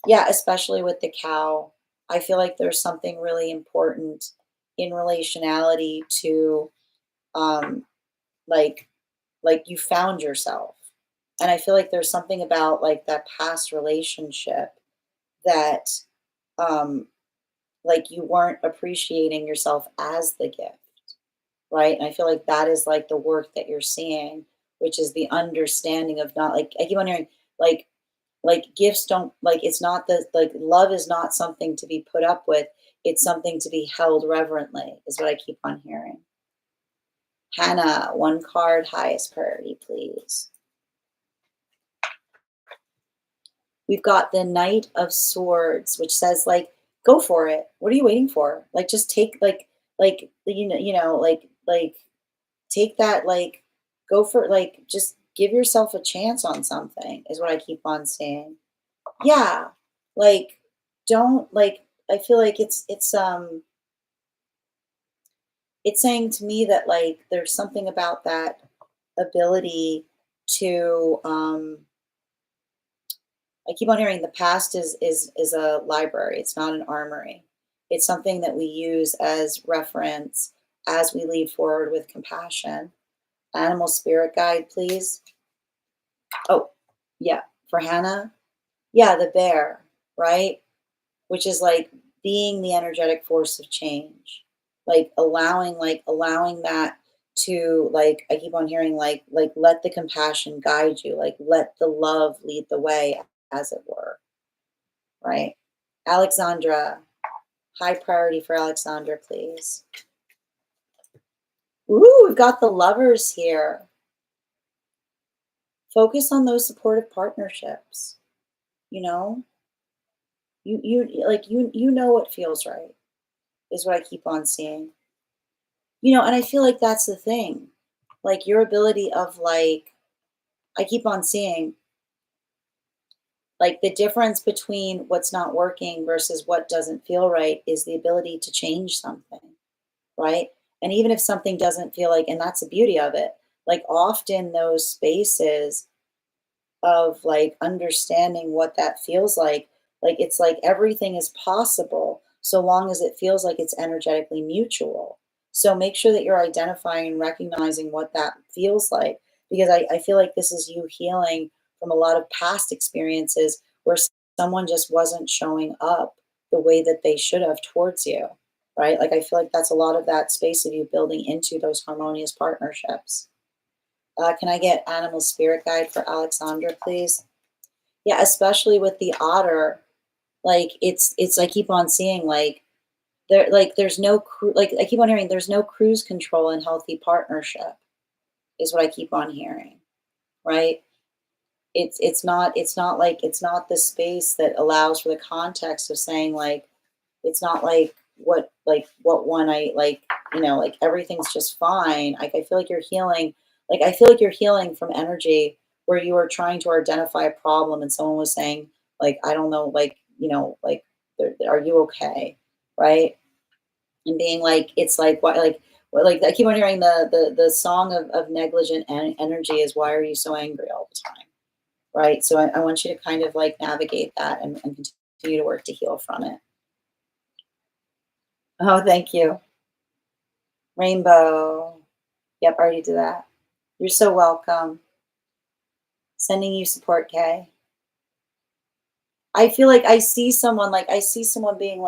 Yeah, especially with the cow. I feel like there's something really important in relationality to um like you found yourself. And I feel like there's something about like that past relationship that um like you weren't appreciating yourself as the gift, right? And I feel like that is like the work that you're seeing, which is the understanding of not like I keep on hearing like gifts don't like it's not the like love is not something to be put up with. It's something to be held reverently, is what I keep on hearing. Hannah, one card, highest priority, please. We've got the Knight of Swords, which says like, go for it. What are you waiting for? Like just take like take that like go for like just give yourself a chance on something is what I keep on saying. Yeah. Like don't like I feel like it's saying to me that like there's something about that ability to I keep on hearing the past is a library. It's not an armory. It's something that we use as reference as we lead forward with compassion. Animal spirit guide, please. Oh, yeah, for Hannah. Yeah, the bear, right? Which is like being the energetic force of change. Like allowing that to like I keep on hearing like let the compassion guide you, like let the love lead the way as it were, right? Alexandra, high priority for Alexandra, please. Ooh, we've got the lovers here. Focus on those supportive partnerships. You know, you know what feels right is what I keep on seeing. You know, and I feel like that's the thing. Like your ability of like I keep on seeing like the difference between what's not working versus what doesn't feel right is the ability to change something, right? And even if something doesn't feel like, and that's the beauty of it, like often those spaces of like understanding what that feels like it's like everything is possible so long as it feels like it's energetically mutual. So make sure that you're identifying and recognizing what that feels like because I feel like this is you healing from a lot of past experiences where someone just wasn't showing up the way that they should have towards you. right? Like I feel like that's a lot of that space of you building into those harmonious partnerships. Can I get animal spirit guide for Alexandra, please? Yeah, especially with the otter, like it's I keep on seeing like there's no like I keep on hearing there's no cruise control in healthy partnership is what I keep on hearing, right? It's not like it's not the space that allows for the context of saying like it's not like what one I like, like everything's just fine. Like I feel like you're healing, like I feel like you're healing from energy where you were trying to identify a problem and someone was saying, like, I don't know, like, like are you okay? Right. And being like, it's like why like I keep on hearing the song of negligent energy is why are you so angry all the time? Right. So I want you to kind of like navigate that and continue to work to heal from it. Oh, thank you. Rainbow. Yep, I already did that. You're so welcome. Sending you support, Kay. I feel like I see someone being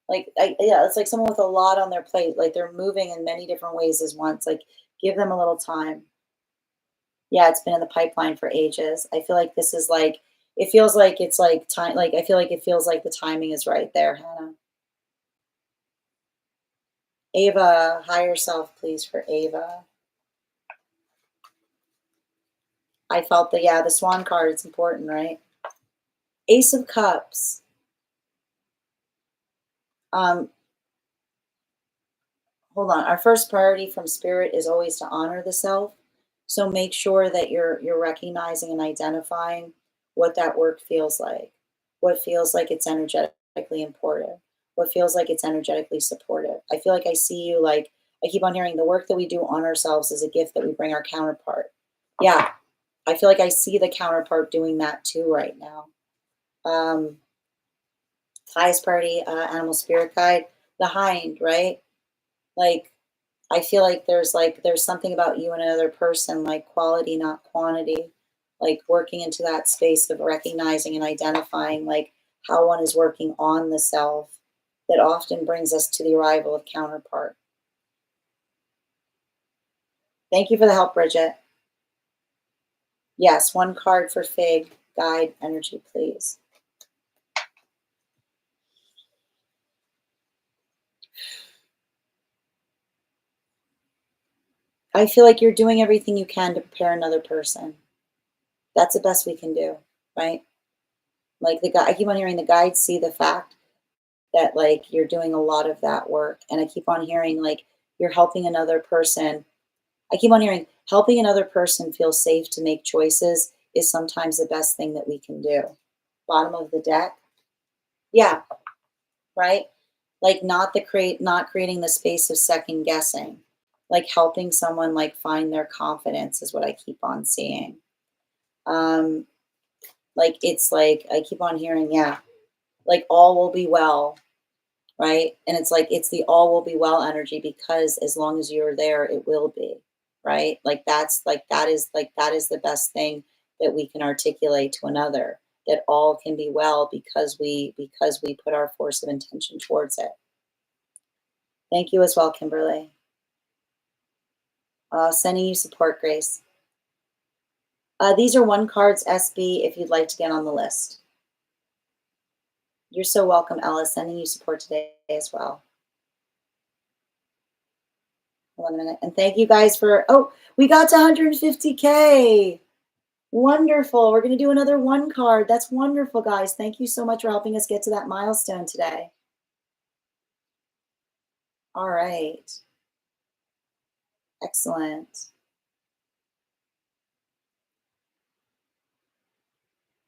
yeah, it's like someone with a lot on their plate. Like they're moving in many different ways as once. Like give them a little time. Yeah, it's been in the pipeline for ages. I feel like this is like it feels like it's like time like I feel like it feels like the timing is right there, Hannah. Ava, higher self, please, for Ava. I felt the swan card, it's important, right? Ace of Cups. Um, hold on. Our first priority from spirit is always to honor the self. So make sure that you're recognizing and identifying what that work feels like. What feels like it's energetically important. What feels like it's energetically supportive. I feel like I see you like I keep on hearing the work that we do on ourselves is a gift that we bring our counterpart. Yeah, I feel like I see the counterpart doing that too right now. Um, highest priority animal spirit guide, the hind, right? Like I feel like there's something about you and another person, like quality, not quantity, like working into that space of recognizing and identifying like how one is working on the self that often brings us to the arrival of counterpart. Thank you for the help, Bridget. Yes, one card for Fig, guide energy, please. I feel like you're doing everything you can to prepare another person. That's the best we can do, right? Like the guy, I keep on hearing the guides see the fact that like you're doing a lot of that work. And I keep on hearing like you're helping another person. I keep on hearing helping another person feel safe to make choices is sometimes the best thing that we can do. Bottom of the deck. Yeah, right? Like not creating the space of second guessing. Like helping someone like find their confidence is what I keep on seeing. Um like it's like I keep on hearing, yeah, like all will be well, right? And it's like it's the all will be well energy because as long as you're there, it will be, right? Like that is the best thing that we can articulate to another that all can be well because we put our force of intention towards it. Thank you as well, Kimberly. Sending you support, Grace. These are one cards SB if you'd like to get on the list. You're so welcome, Ella. Sending you support today as well. Hold on a minute. And thank you guys for, oh, we got to 150K. Wonderful. We're going to do another one card. That's wonderful, guys. Thank you so much for helping us get to that milestone today. All right. Excellent.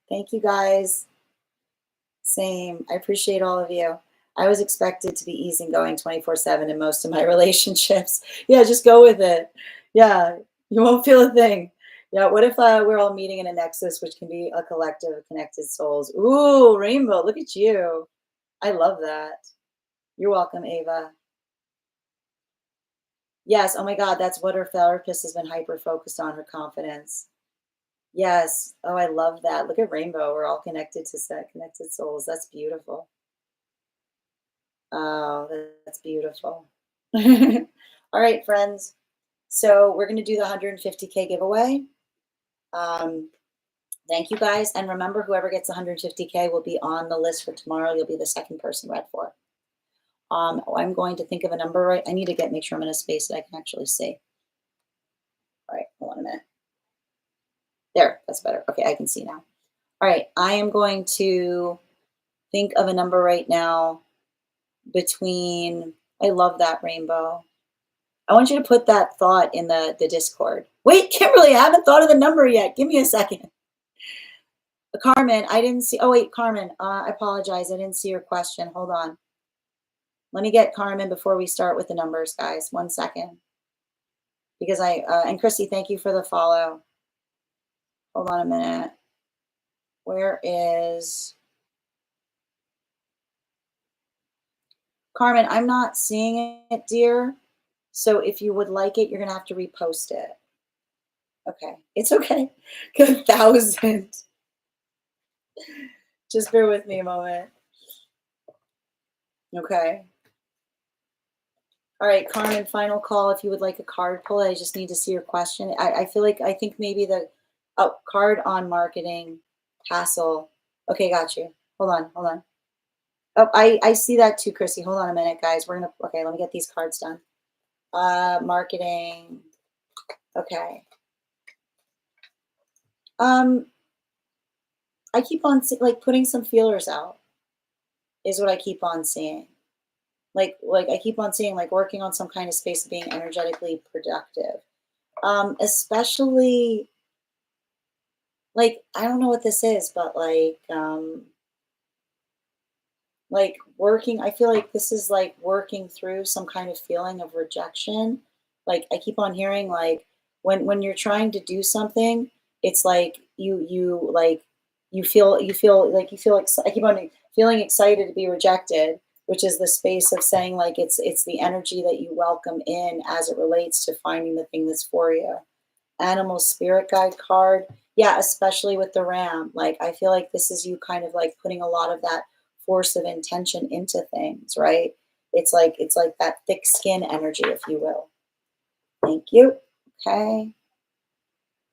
Thank you, guys. Same. I appreciate all of you. I was expected to be easygoing 24/7 in most of my relationships. Yeah, just go with it. Yeah, you won't feel a thing. Yeah, what if we're all meeting in a nexus, which can be a collective of connected souls? Ooh, rainbow, look at you. I love that. You're welcome, Ava. Yes, oh my God, that's what her therapist has been hyper focused on, her confidence. Yes. Oh, I love that. Look at rainbow. We're all connected to set connected souls. That's beautiful. Oh, that's beautiful. All right, friends. So we're going to do the 150K giveaway. Um, thank you guys. And remember, whoever gets 150K will be on the list for tomorrow. You'll be the second person read for. I'm going to think of a number, right? I need to make sure I'm in a space that I can actually see. All right, hold on a minute. There, that's better. Okay, I can see now. All right, I am going to think of a number right now between, I love that rainbow. I want you to put that thought in the Discord. Wait, Kimberly, I haven't thought of the number yet. Give me a second. Carmen, I didn't see, oh wait, Carmen, I apologize. I didn't see your question. Hold on. Let me get Carmen before we start with the numbers, guys. 1 second. Because and Chrissy, thank you for the follow. Hold on a minute. Where is Carmen? I'm not seeing it, dear. So if you would like it, you're going to have to repost it. Okay. It's okay. 1,000. Just bear with me a moment. Okay. All right, Carmen, final call. If you would like a card pull, I just need to see your question. I feel like, I think maybe card on marketing, hassle. Okay, got you. Hold on, hold on. Oh, I see that too, Chrissy. Hold on a minute, guys. Okay, let me get these cards done. Marketing. Okay. I keep on like putting some feelers out is what I keep on seeing. Like I keep on seeing like working on some kind of space of being energetically productive. Especially like, I don't know what this is, but like working, I feel like this is like working through some kind of feeling of rejection. Like I keep on hearing like when you're trying to do something, it's like you like I keep on feeling excited to be rejected, which is the space of saying like it's the energy that you welcome in as it relates to finding the thing that's for you. Animal spirit guide card. Yeah, especially with the ram. Like I feel like this is you kind of like putting a lot of that force of intention into things, right? It's like that thick skin energy, if you will. Thank you. Okay.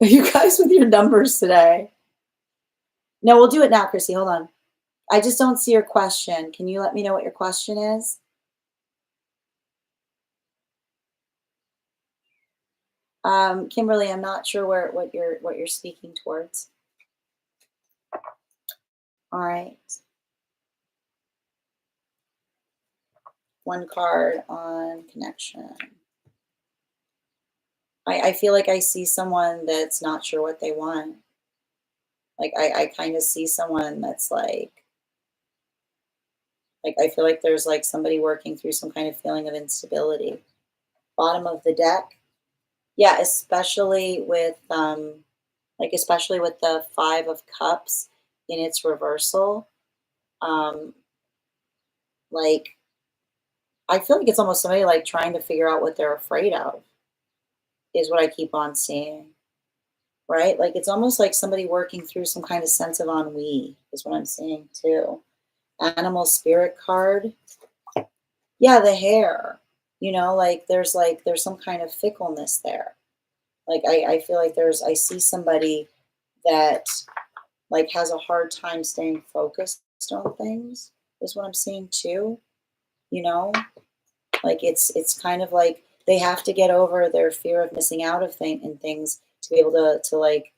You guys with your numbers today. No, we'll do it now, Chrissy. Hold on. I just don't see your question. Can you let me know what your question is? Kimberly, I'm not sure what you're speaking towards. All right. One card on connection. I feel like I see someone that's not sure what they want. Like I kind of see someone that's like I feel like there's like somebody working through some kind of feeling of instability. Bottom of the deck. Yeah, especially with the 5 of Cups in its reversal. Um like I feel like it's almost somebody like trying to figure out what they're afraid of is what I keep on seeing. Right? Like it's almost like somebody working through some kind of sense of ennui is what I'm seeing too. Animal spirit card. Yeah, the hair. There's some kind of fickleness there. Like I feel like I see somebody that like has a hard time staying focused on things is what I'm seeing too. You know, like it's kind of like they have to get over their fear of missing out in things to be able to like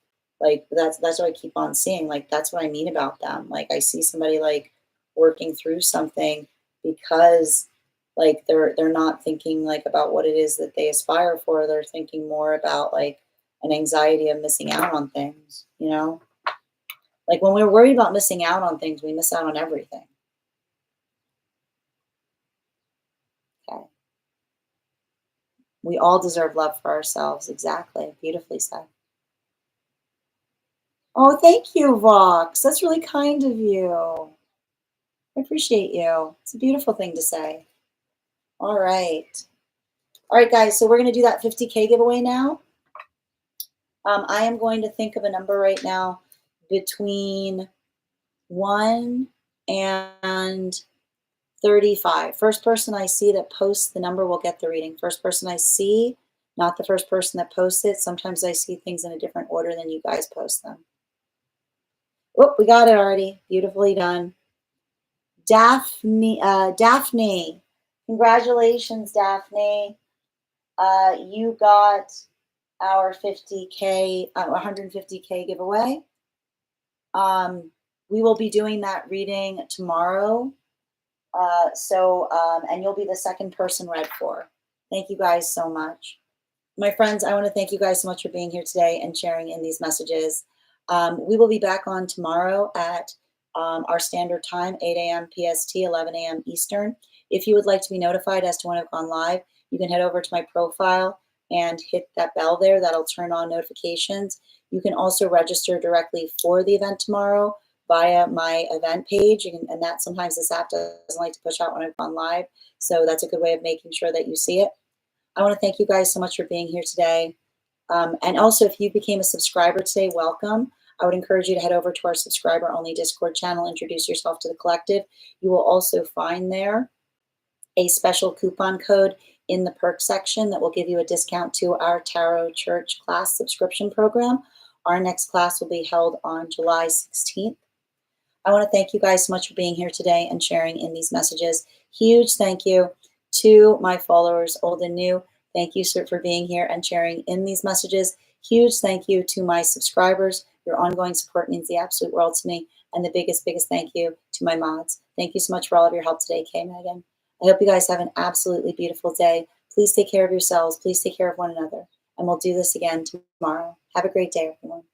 that's what I keep on seeing. Like that's what I mean about them. Like I see somebody like working through something because like they're not thinking like about what it is that they aspire for. They're thinking more about like an anxiety of missing out on things, you know? Like when we're worried about missing out on things, we miss out on everything. Okay. We all deserve love for ourselves. Exactly. Beautifully said. Oh, thank you, Vox. That's really kind of you. I appreciate you. It's a beautiful thing to say. All right. All right, guys. So we're going to do that 50K giveaway now. I am going to think of a number right now between 1 and 35. First person I see that posts the number will get the reading. First person I see, not the first person that posts it. Sometimes I see things in a different order than you guys post them. Oh, we got it already. Beautifully done. Daphne. Congratulations, Daphne. You got our 50K, 150K giveaway. We will be doing that reading tomorrow. And you'll be the second person read for. Thank you guys so much. My friends, I want to thank you guys so much for being here today and sharing in these messages. We will be back on tomorrow at our standard time, 8 a.m. PST, 11 a.m. Eastern. If you would like to be notified as to when I've gone live, you can head over to my profile and hit that bell there. That'll turn on notifications. You can also register directly for the event tomorrow via my event page. And that sometimes this app doesn't like to push out when I've gone live. So that's a good way of making sure that you see it. I want to thank you guys so much for being here today. And also, if you became a subscriber today, welcome. I would encourage you to head over to our subscriber-only Discord channel, introduce yourself to the collective. You will also find there a special coupon code in the perk section that will give you a discount to our Tarot Church class subscription program. Our next class will be held on July 16th. I want to thank you guys so much for being here today and sharing in these messages. Huge thank you to my followers, old and new. Thank you, sir, for being here and sharing in these messages. Huge thank you to my subscribers. Your ongoing support means the absolute world to me. And the biggest thank you to my mods. Thank you so much for all of your help today, Kay Megan. I hope you guys have an absolutely beautiful day. Please take care of yourselves. Please take care of one another. And we'll do this again tomorrow. Have a great day, everyone.